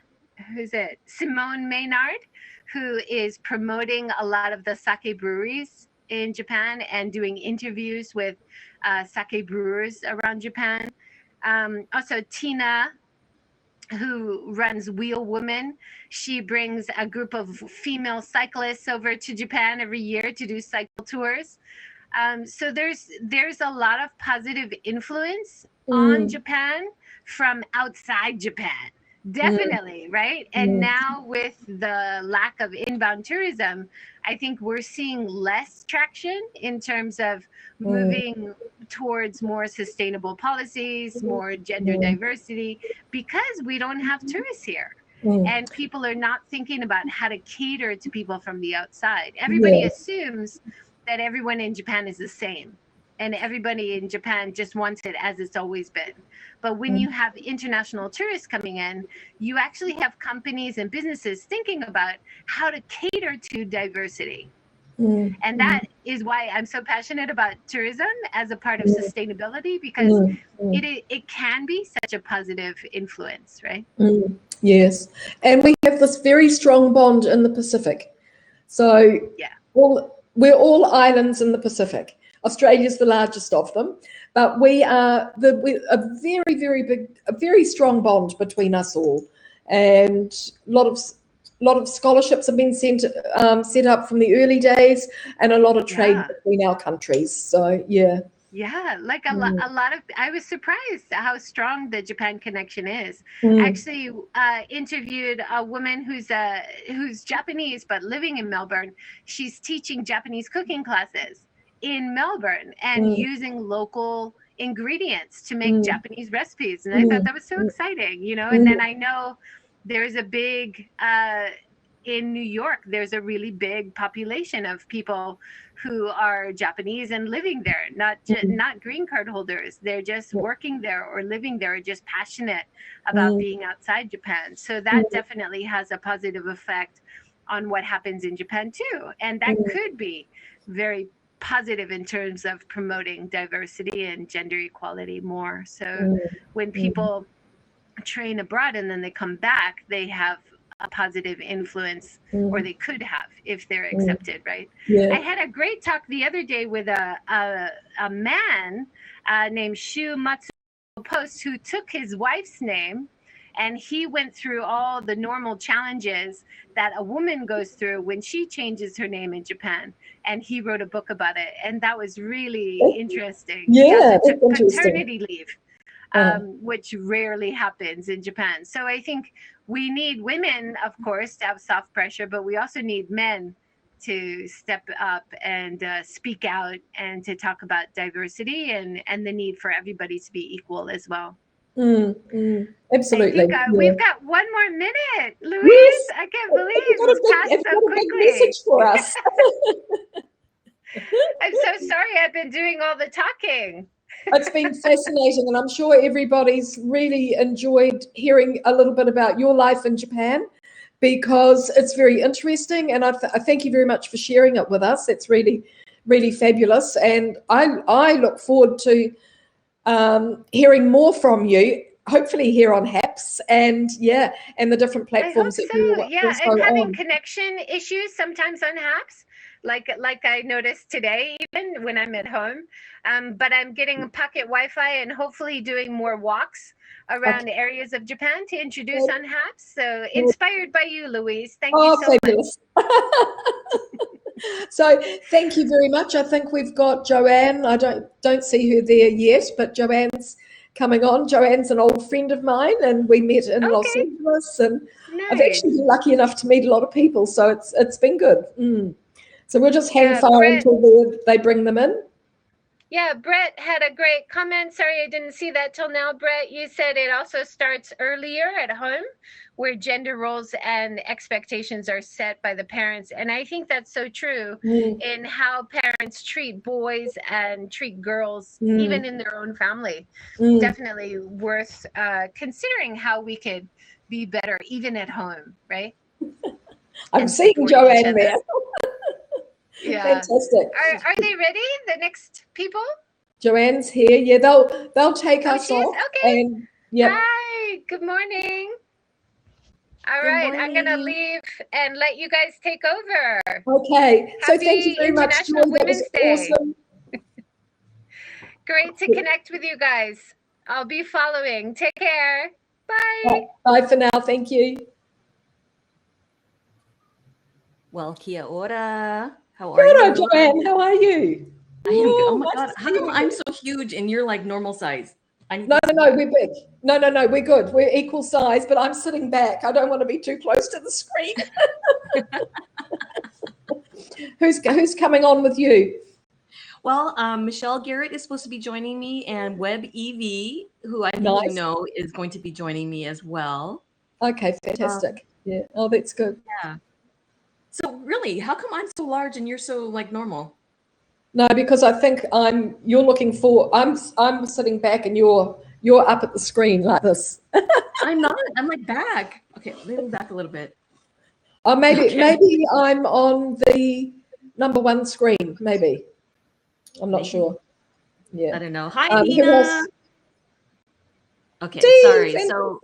Maynard, who is promoting a lot of the sake breweries in Japan and doing interviews with sake brewers around Japan. Also Tina, who runs Wheel Woman. She brings a group of female cyclists over to Japan every year to do cycle tours. So there's a lot of positive influence on Japan from outside Japan. Definitely, right? And now with the lack of inbound tourism, I think we're seeing less traction in terms of moving towards more sustainable policies, more gender diversity, because we don't have tourists here. And people are not thinking about how to cater to people from the outside. Everybody assumes that everyone in Japan is the same. And everybody in Japan just wants it as it's always been. But when you have international tourists coming in, you actually have companies and businesses thinking about how to cater to diversity. And that is why I'm so passionate about tourism as a part of sustainability, because it can be such a positive influence, right? Yes. And we have this very strong bond in the Pacific. So we're all islands in the Pacific. Australia's the largest of them, but we are a very, very big, a very strong bond between us all, and a lot of scholarships have been set up from the early days, and a lot of trade between our countries. So like a lot of, I was surprised how strong the Japan connection is. Actually, interviewed a woman who's Japanese but living in Melbourne. She's teaching Japanese cooking classes in Melbourne and using local ingredients to make Japanese recipes, and I thought that was so exciting, you know. And then I know there's a big in New York, there's a really big population of people who are Japanese and living there, not green card holders. They're just working there or living there, or just passionate about being outside Japan. So that definitely has a positive effect on what happens in Japan too, and that could be very positive in terms of promoting diversity and gender equality more. So when people train abroad and then they come back, they have a positive influence, or they could have if they're accepted, right? I had a great talk the other day with a man named Shu Matsu Post, who took his wife's name, and he went through all the normal challenges that a woman goes through when she changes her name in Japan. And he wrote a book about it. And that was really interesting. He also took paternity leave, which rarely happens in Japan. So I think we need women, of course, to have soft pressure, but we also need men to step up and speak out and to talk about diversity and the need for everybody to be equal as well. Absolutely. I think, we've got one more minute, Louise. I can't believe it's passed so quickly. Message for us. I'm so sorry. I've been doing all the talking. It's been fascinating, and I'm sure everybody's really enjoyed hearing a little bit about your life in Japan, because it's very interesting, and I thank you very much for sharing it with us. It's really, really fabulous, and I look forward to hearing more from you, hopefully here on HAPS, and the different platforms that you're and having connection issues sometimes on HAPS, like I noticed today, even when I'm at home. But I'm getting pocket Wi-Fi and hopefully doing more walks around areas of Japan to introduce on HAPS. So inspired by you, Louise. Thank you so fabulous. Much. So thank you very much. I think we've got Joanne. I don't see her there yet, but Joanne's coming on. Joanne's an old friend of mine, and we met in Los Angeles, and I've actually been lucky enough to meet a lot of people, so it's been good. So we'll just hang fire until they bring them in. Yeah, Brett had a great comment. Sorry, I didn't see that till now. Brett, you said it also starts earlier at home, where gender roles and expectations are set by the parents. And I think that's so true in how parents treat boys and treat girls, even in their own family. Definitely worth considering how we could be better, even at home, right? I'm seeing Joanne there. Yeah. Fantastic. Are they ready? The next people? Joanne's here. Yeah, they'll take us off. Okay. And Hi. Good morning. All right. I'm gonna leave and let you guys take over. Okay. So Happy thank you very much, International Joy. That was Women's Day. awesome. Great to connect with you guys. I'll be following. Take care. Bye. Bye for now. Thank you. Well, kia ora. How are Kia ora, you? Joanne. How are you? I am good. Oh my nice God. to How see come you. I'm so huge and you're like normal size? No, we're big. No, we're good. We're equal size, but I'm sitting back. I don't want to be too close to the screen. Who's coming on with you? Well, Michelle Garrett is supposed to be joining me, and Web EV, who I think you know, is going to be joining me as well. Okay, fantastic. Yeah. Oh, that's good. Yeah. So really, how come I'm so large and you're so like normal? No, because I think you're looking for. I'm sitting back and you're up at the screen like this. I'm not. I'm like back. Okay, maybe back a little bit. Oh, maybe Okay. maybe I'm on the number one screen. Maybe I'm not sure. Yeah. I don't know. Hi, Who Dina. else? Okay, Dean, sorry. fantastic. So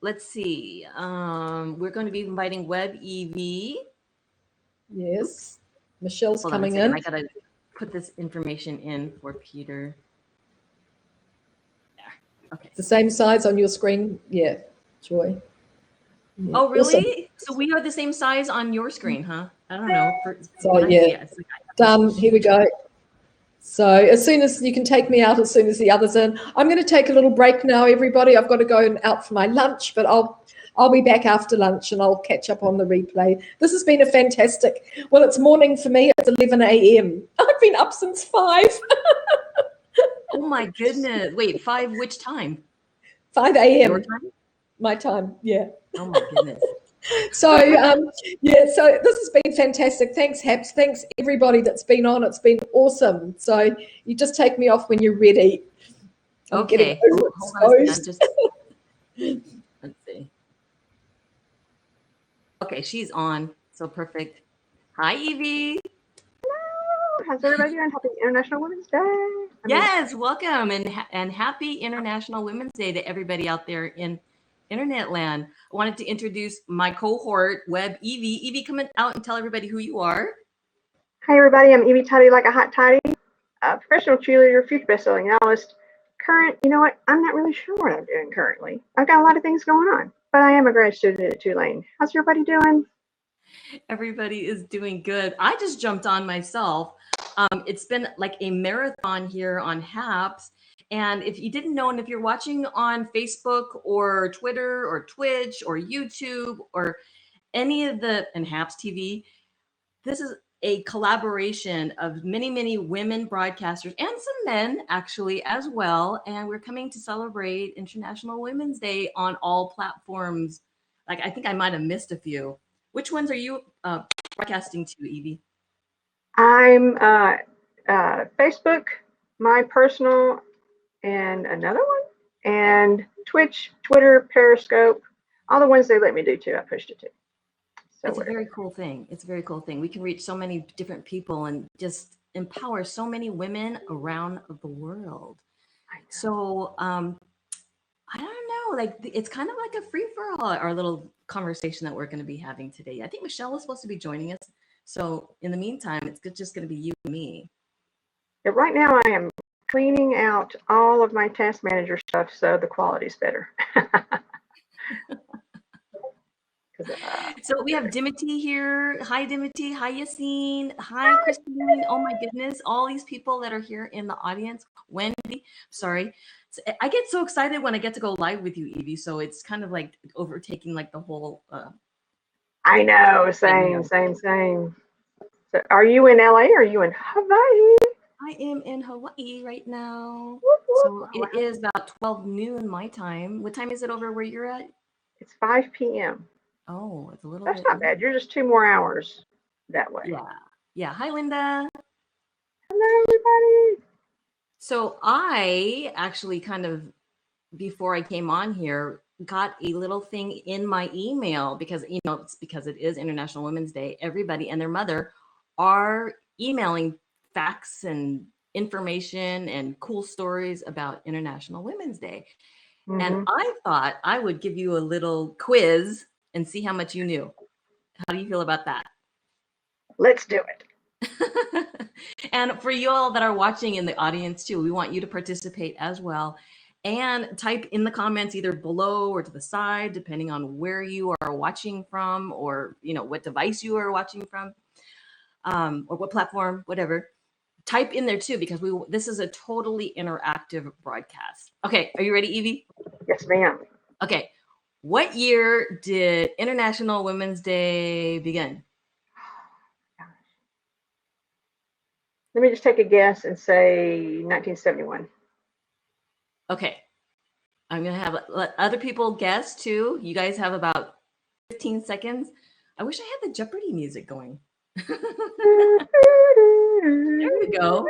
let's see. We're going to be inviting Web Evie. Yes. Michelle's Hold on a coming second. in. I gotta put this information in for Peter. Okay. The same size on your screen. Yeah, Joy. Yeah. Oh, really? Awesome. So we are the same size on your screen, huh? I don't know. So yeah, done. Here we go. So as soon as you can take me out, as soon as the others in, I'm going to take a little break now, everybody. I've got to go out for my lunch, but I'll be back after lunch and I'll catch up on the replay. This has been a fantastic. Well, it's morning for me. It's 11 a.m. I've been up since 5. Oh my goodness! Wait, 5? Which time? 5 a.m. Your time? My time. Yeah. Oh my goodness. So yeah, so this has been fantastic. Thanks, Haps. Thanks everybody that's been on. It's been awesome. So you just take me off when you're ready. I'm getting Okay. Hold on a second. Let's see. Okay, she's on. So perfect. Hi, Evie. Hello. How's everybody doing? Happy International Women's Day. Yes, welcome and happy International Women's Day to everybody out there in Internet land. I wanted to introduce my cohort, Web Evie. Evie, come out and tell everybody who you are. Hi, everybody. I'm Evie Toddy Like a Hot Toddy, professional cheerleader, future best-selling novelist. Current, you know what? I'm not really sure what I'm doing currently. I've got a lot of things going on, but I am a grad student at Tulane. How's everybody doing? Everybody is doing good. I just jumped on myself. It's been like a marathon here on HAPS. And if you didn't know, and if you're watching on Facebook or Twitter or Twitch or YouTube or any of and HAPS TV, this is a collaboration of many, many women broadcasters and some men actually as well. And we're coming to celebrate International Women's Day on all platforms. Like, I think I might have missed a few. Which ones are you broadcasting to, Evie? I'm Facebook, my personal, and another one, and Twitch, Twitter, Periscope, all the ones they let me do too. I pushed it to. So It's a very cool thing. It's a very cool thing. We can reach so many different people and just empower so many women around the world. So I don't know, like it's kind of like a free for all, our little conversation that we're going to be having today. I think Michelle is supposed to be joining us. So in the meantime, it's just going to be you and me. Yeah, right now I am cleaning out all of my task manager stuff so the quality's better. So we have Dimity here. Hi, Dimity. Hi, Yassine. Hi, Christine. Oh my goodness. All these people that are here in the audience. Wendy, sorry. I get so excited when I get to go live with you, Evie. So it's kind of like overtaking like the whole. I know. Same. So are you in LA or are you in Hawaii? I am in Hawaii right now. So it is about 12 noon my time. What time is it over where you're at? It's 5 p.m. Oh, it's a little That's bit. not bad. You're just 2 more hours that way. Yeah. Yeah. Hi, Linda. Hello, everybody. So I actually kind of, before I came on here, got a little thing in my email because, it's because it is International Women's Day. Everybody and their mother are emailing facts and information and cool stories about International Women's Day. Mm-hmm. And I thought I would give you a little quiz and see how much you knew. How do you feel about that? Let's do it. And for you all that are watching in the audience too, we want you to participate as well. And type in the comments either below or to the side, depending on where you are watching from or, what device you are watching from, or what platform, whatever. Type in there too, because this is a totally interactive broadcast. Okay, are you ready, Evie? Yes, ma'am. Okay. What year did International Women's Day begin? Let me just take a guess and say 1971. Okay. I'm going to let other people guess too. You guys have about 15 seconds. I wish I had the Jeopardy music going. There we go.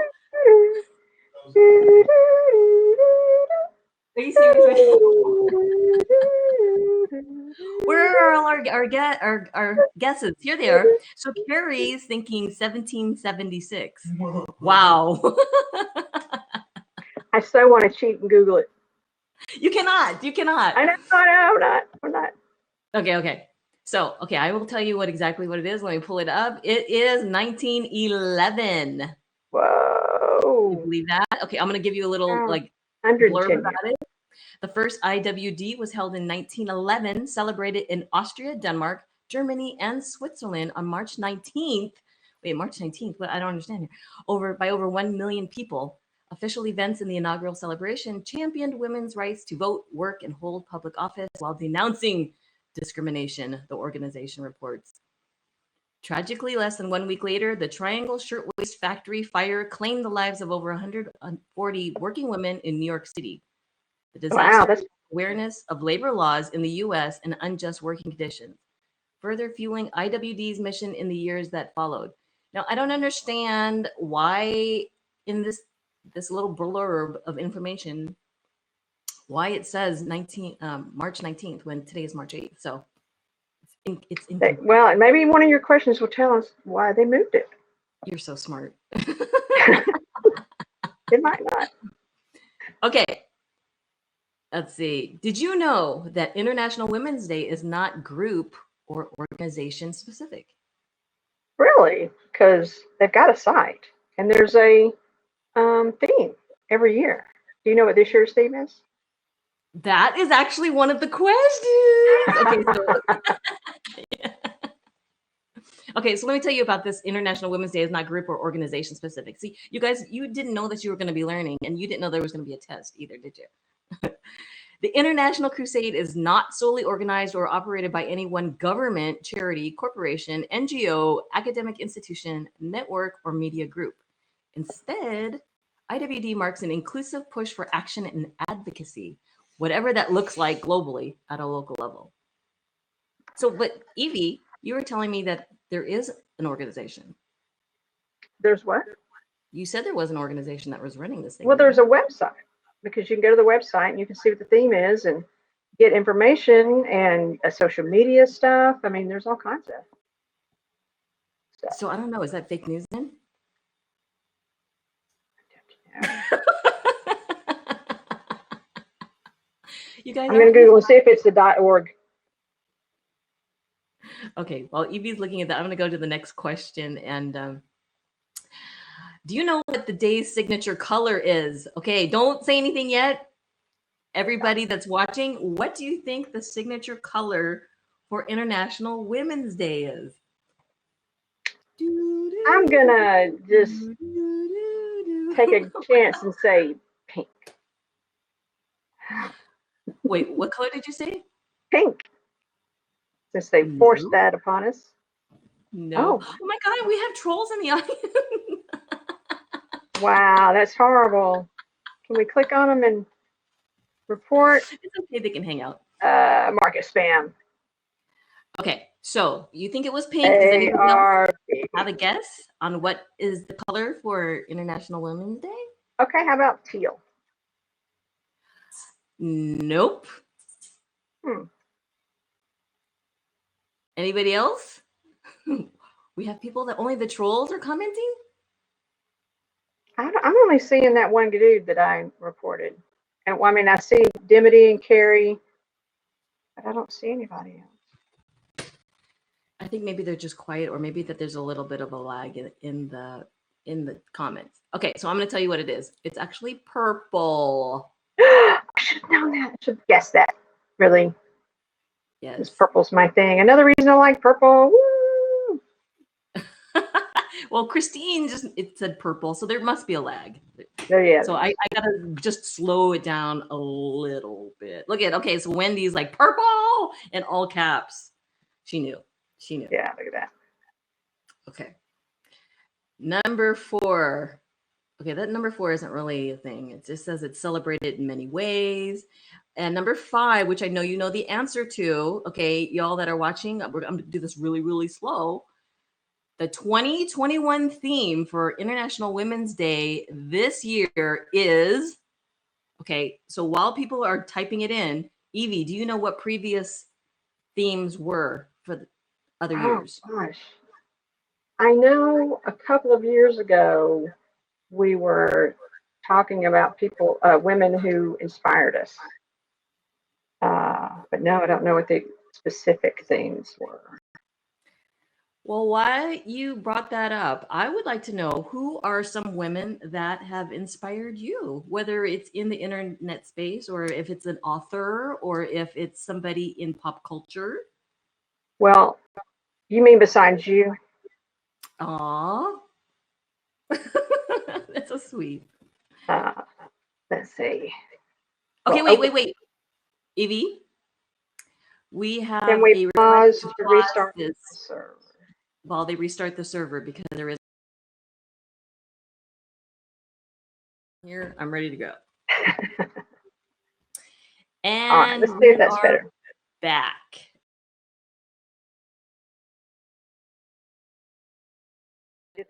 Are you serious? Where are all our guesses? Here they are. So Carrie's thinking 1776. Wow. I so want to cheat and Google it. You cannot. You cannot. I know. I'm not. Okay. So, I will tell you exactly what it is. Let me pull it up. It is 1911. Whoa. You believe that? Okay, I'm going to give you a little blurb about it. The first IWD was held in 1911, celebrated in Austria, Denmark, Germany, and Switzerland on March 19th. Wait, March 19th? What? I don't understand here. By over 1 million people. Official events in the inaugural celebration championed women's rights to vote, work, and hold public office while denouncing discrimination, the organization reports. Tragically, less than 1 week later, the Triangle Shirtwaist Factory fire claimed the lives of over 140 working women in New York City. The disaster awareness of labor laws in the U.S. and unjust working conditions, further fueling IWD's mission in the years that followed. Now, I don't understand why in this little blurb of information, why it says March 19th when today is March 8th. So it's well, maybe one of your questions will tell us why they moved it. You're so smart. It might not. Okay. Let's see. Did you know that International Women's Day is not group or organization specific? Really? Because they've got a site and there's a theme every year. Do you know what this year's theme is? That is actually one of the questions. Okay, so let me tell you about this International Women's Day is not group or organization specific. See, you guys, you didn't know that you were going to be learning, and you didn't know there was going to be a test either, did you? The International Crusade is not solely organized or operated by any one government, charity, corporation, NGO, academic institution, network, or media group. Instead, IWD marks an inclusive push for action and advocacy, whatever that looks like globally at a local level. So, but Evie, you were telling me that there is an organization. There's what? You said there was an organization that was running this thing. Well, there's a website, because you can go to the website and you can see what the theme is and get information and social media stuff. I mean, there's all kinds of stuff. So I don't know. Is that fake news then? You guys, I'm going to Google and see if it's the .org. Okay, while Evie's looking at that, I'm going to go to the next question. And do you know what the day's signature color is? Okay, don't say anything yet. Everybody that's watching, what do you think the signature color for International Women's Day is? I'm going to just take a chance and say pink. Wait, what color did you say? Pink. Since they forced that upon us. No. Oh my God, we have trolls in the audience. Wow, that's horrible. Can we click on them and report? It's okay, they can hang out. Mark it spam. Okay, so you think it was pink? Does anybody else have a guess on what is the color for International Women's Day? Okay, how about teal? Nope. Anybody else? We have people that only the trolls are commenting? I'm only seeing that one dude that I reported. And I mean, I see Dimity and Carrie, but I don't see anybody else. I think maybe they're just quiet, or maybe that there's a little bit of a lag in the comments. Okay, so I'm going to tell you what it is. It's actually purple. I should have known that. I should have guessed that. Really? Yes. Because purple's my thing. Another reason I like purple. Woo! Well, Christine it said purple, so there must be a lag. Yeah. So I gotta just slow it down a little bit. Okay, so Wendy's like purple in all caps. She knew. Yeah, look at that. Okay. Number 4. Okay, that number 4 isn't really a thing. It just says it's celebrated in many ways. And number 5, which I know you know the answer to, okay, y'all that are watching, I'm going to do this really, really slow. The 2021 theme for International Women's Day this year is, okay, so while people are typing it in, Evie, do you know what previous themes were for the other years? Gosh. I know a couple of years ago, we were talking about people, women who inspired us. But no, I don't know what the specific themes were. Well, while you brought that up, I would like to know who are some women that have inspired you, whether it's in the internet space or if it's an author or if it's somebody in pop culture. Well, you mean besides you? Aw. That's so sweet. Let's see. Okay, Well, wait. Evie, we have can we pause to restart this the server while they restart the server because there is here. I'm ready to go. And all right, let's see if that's better. Back.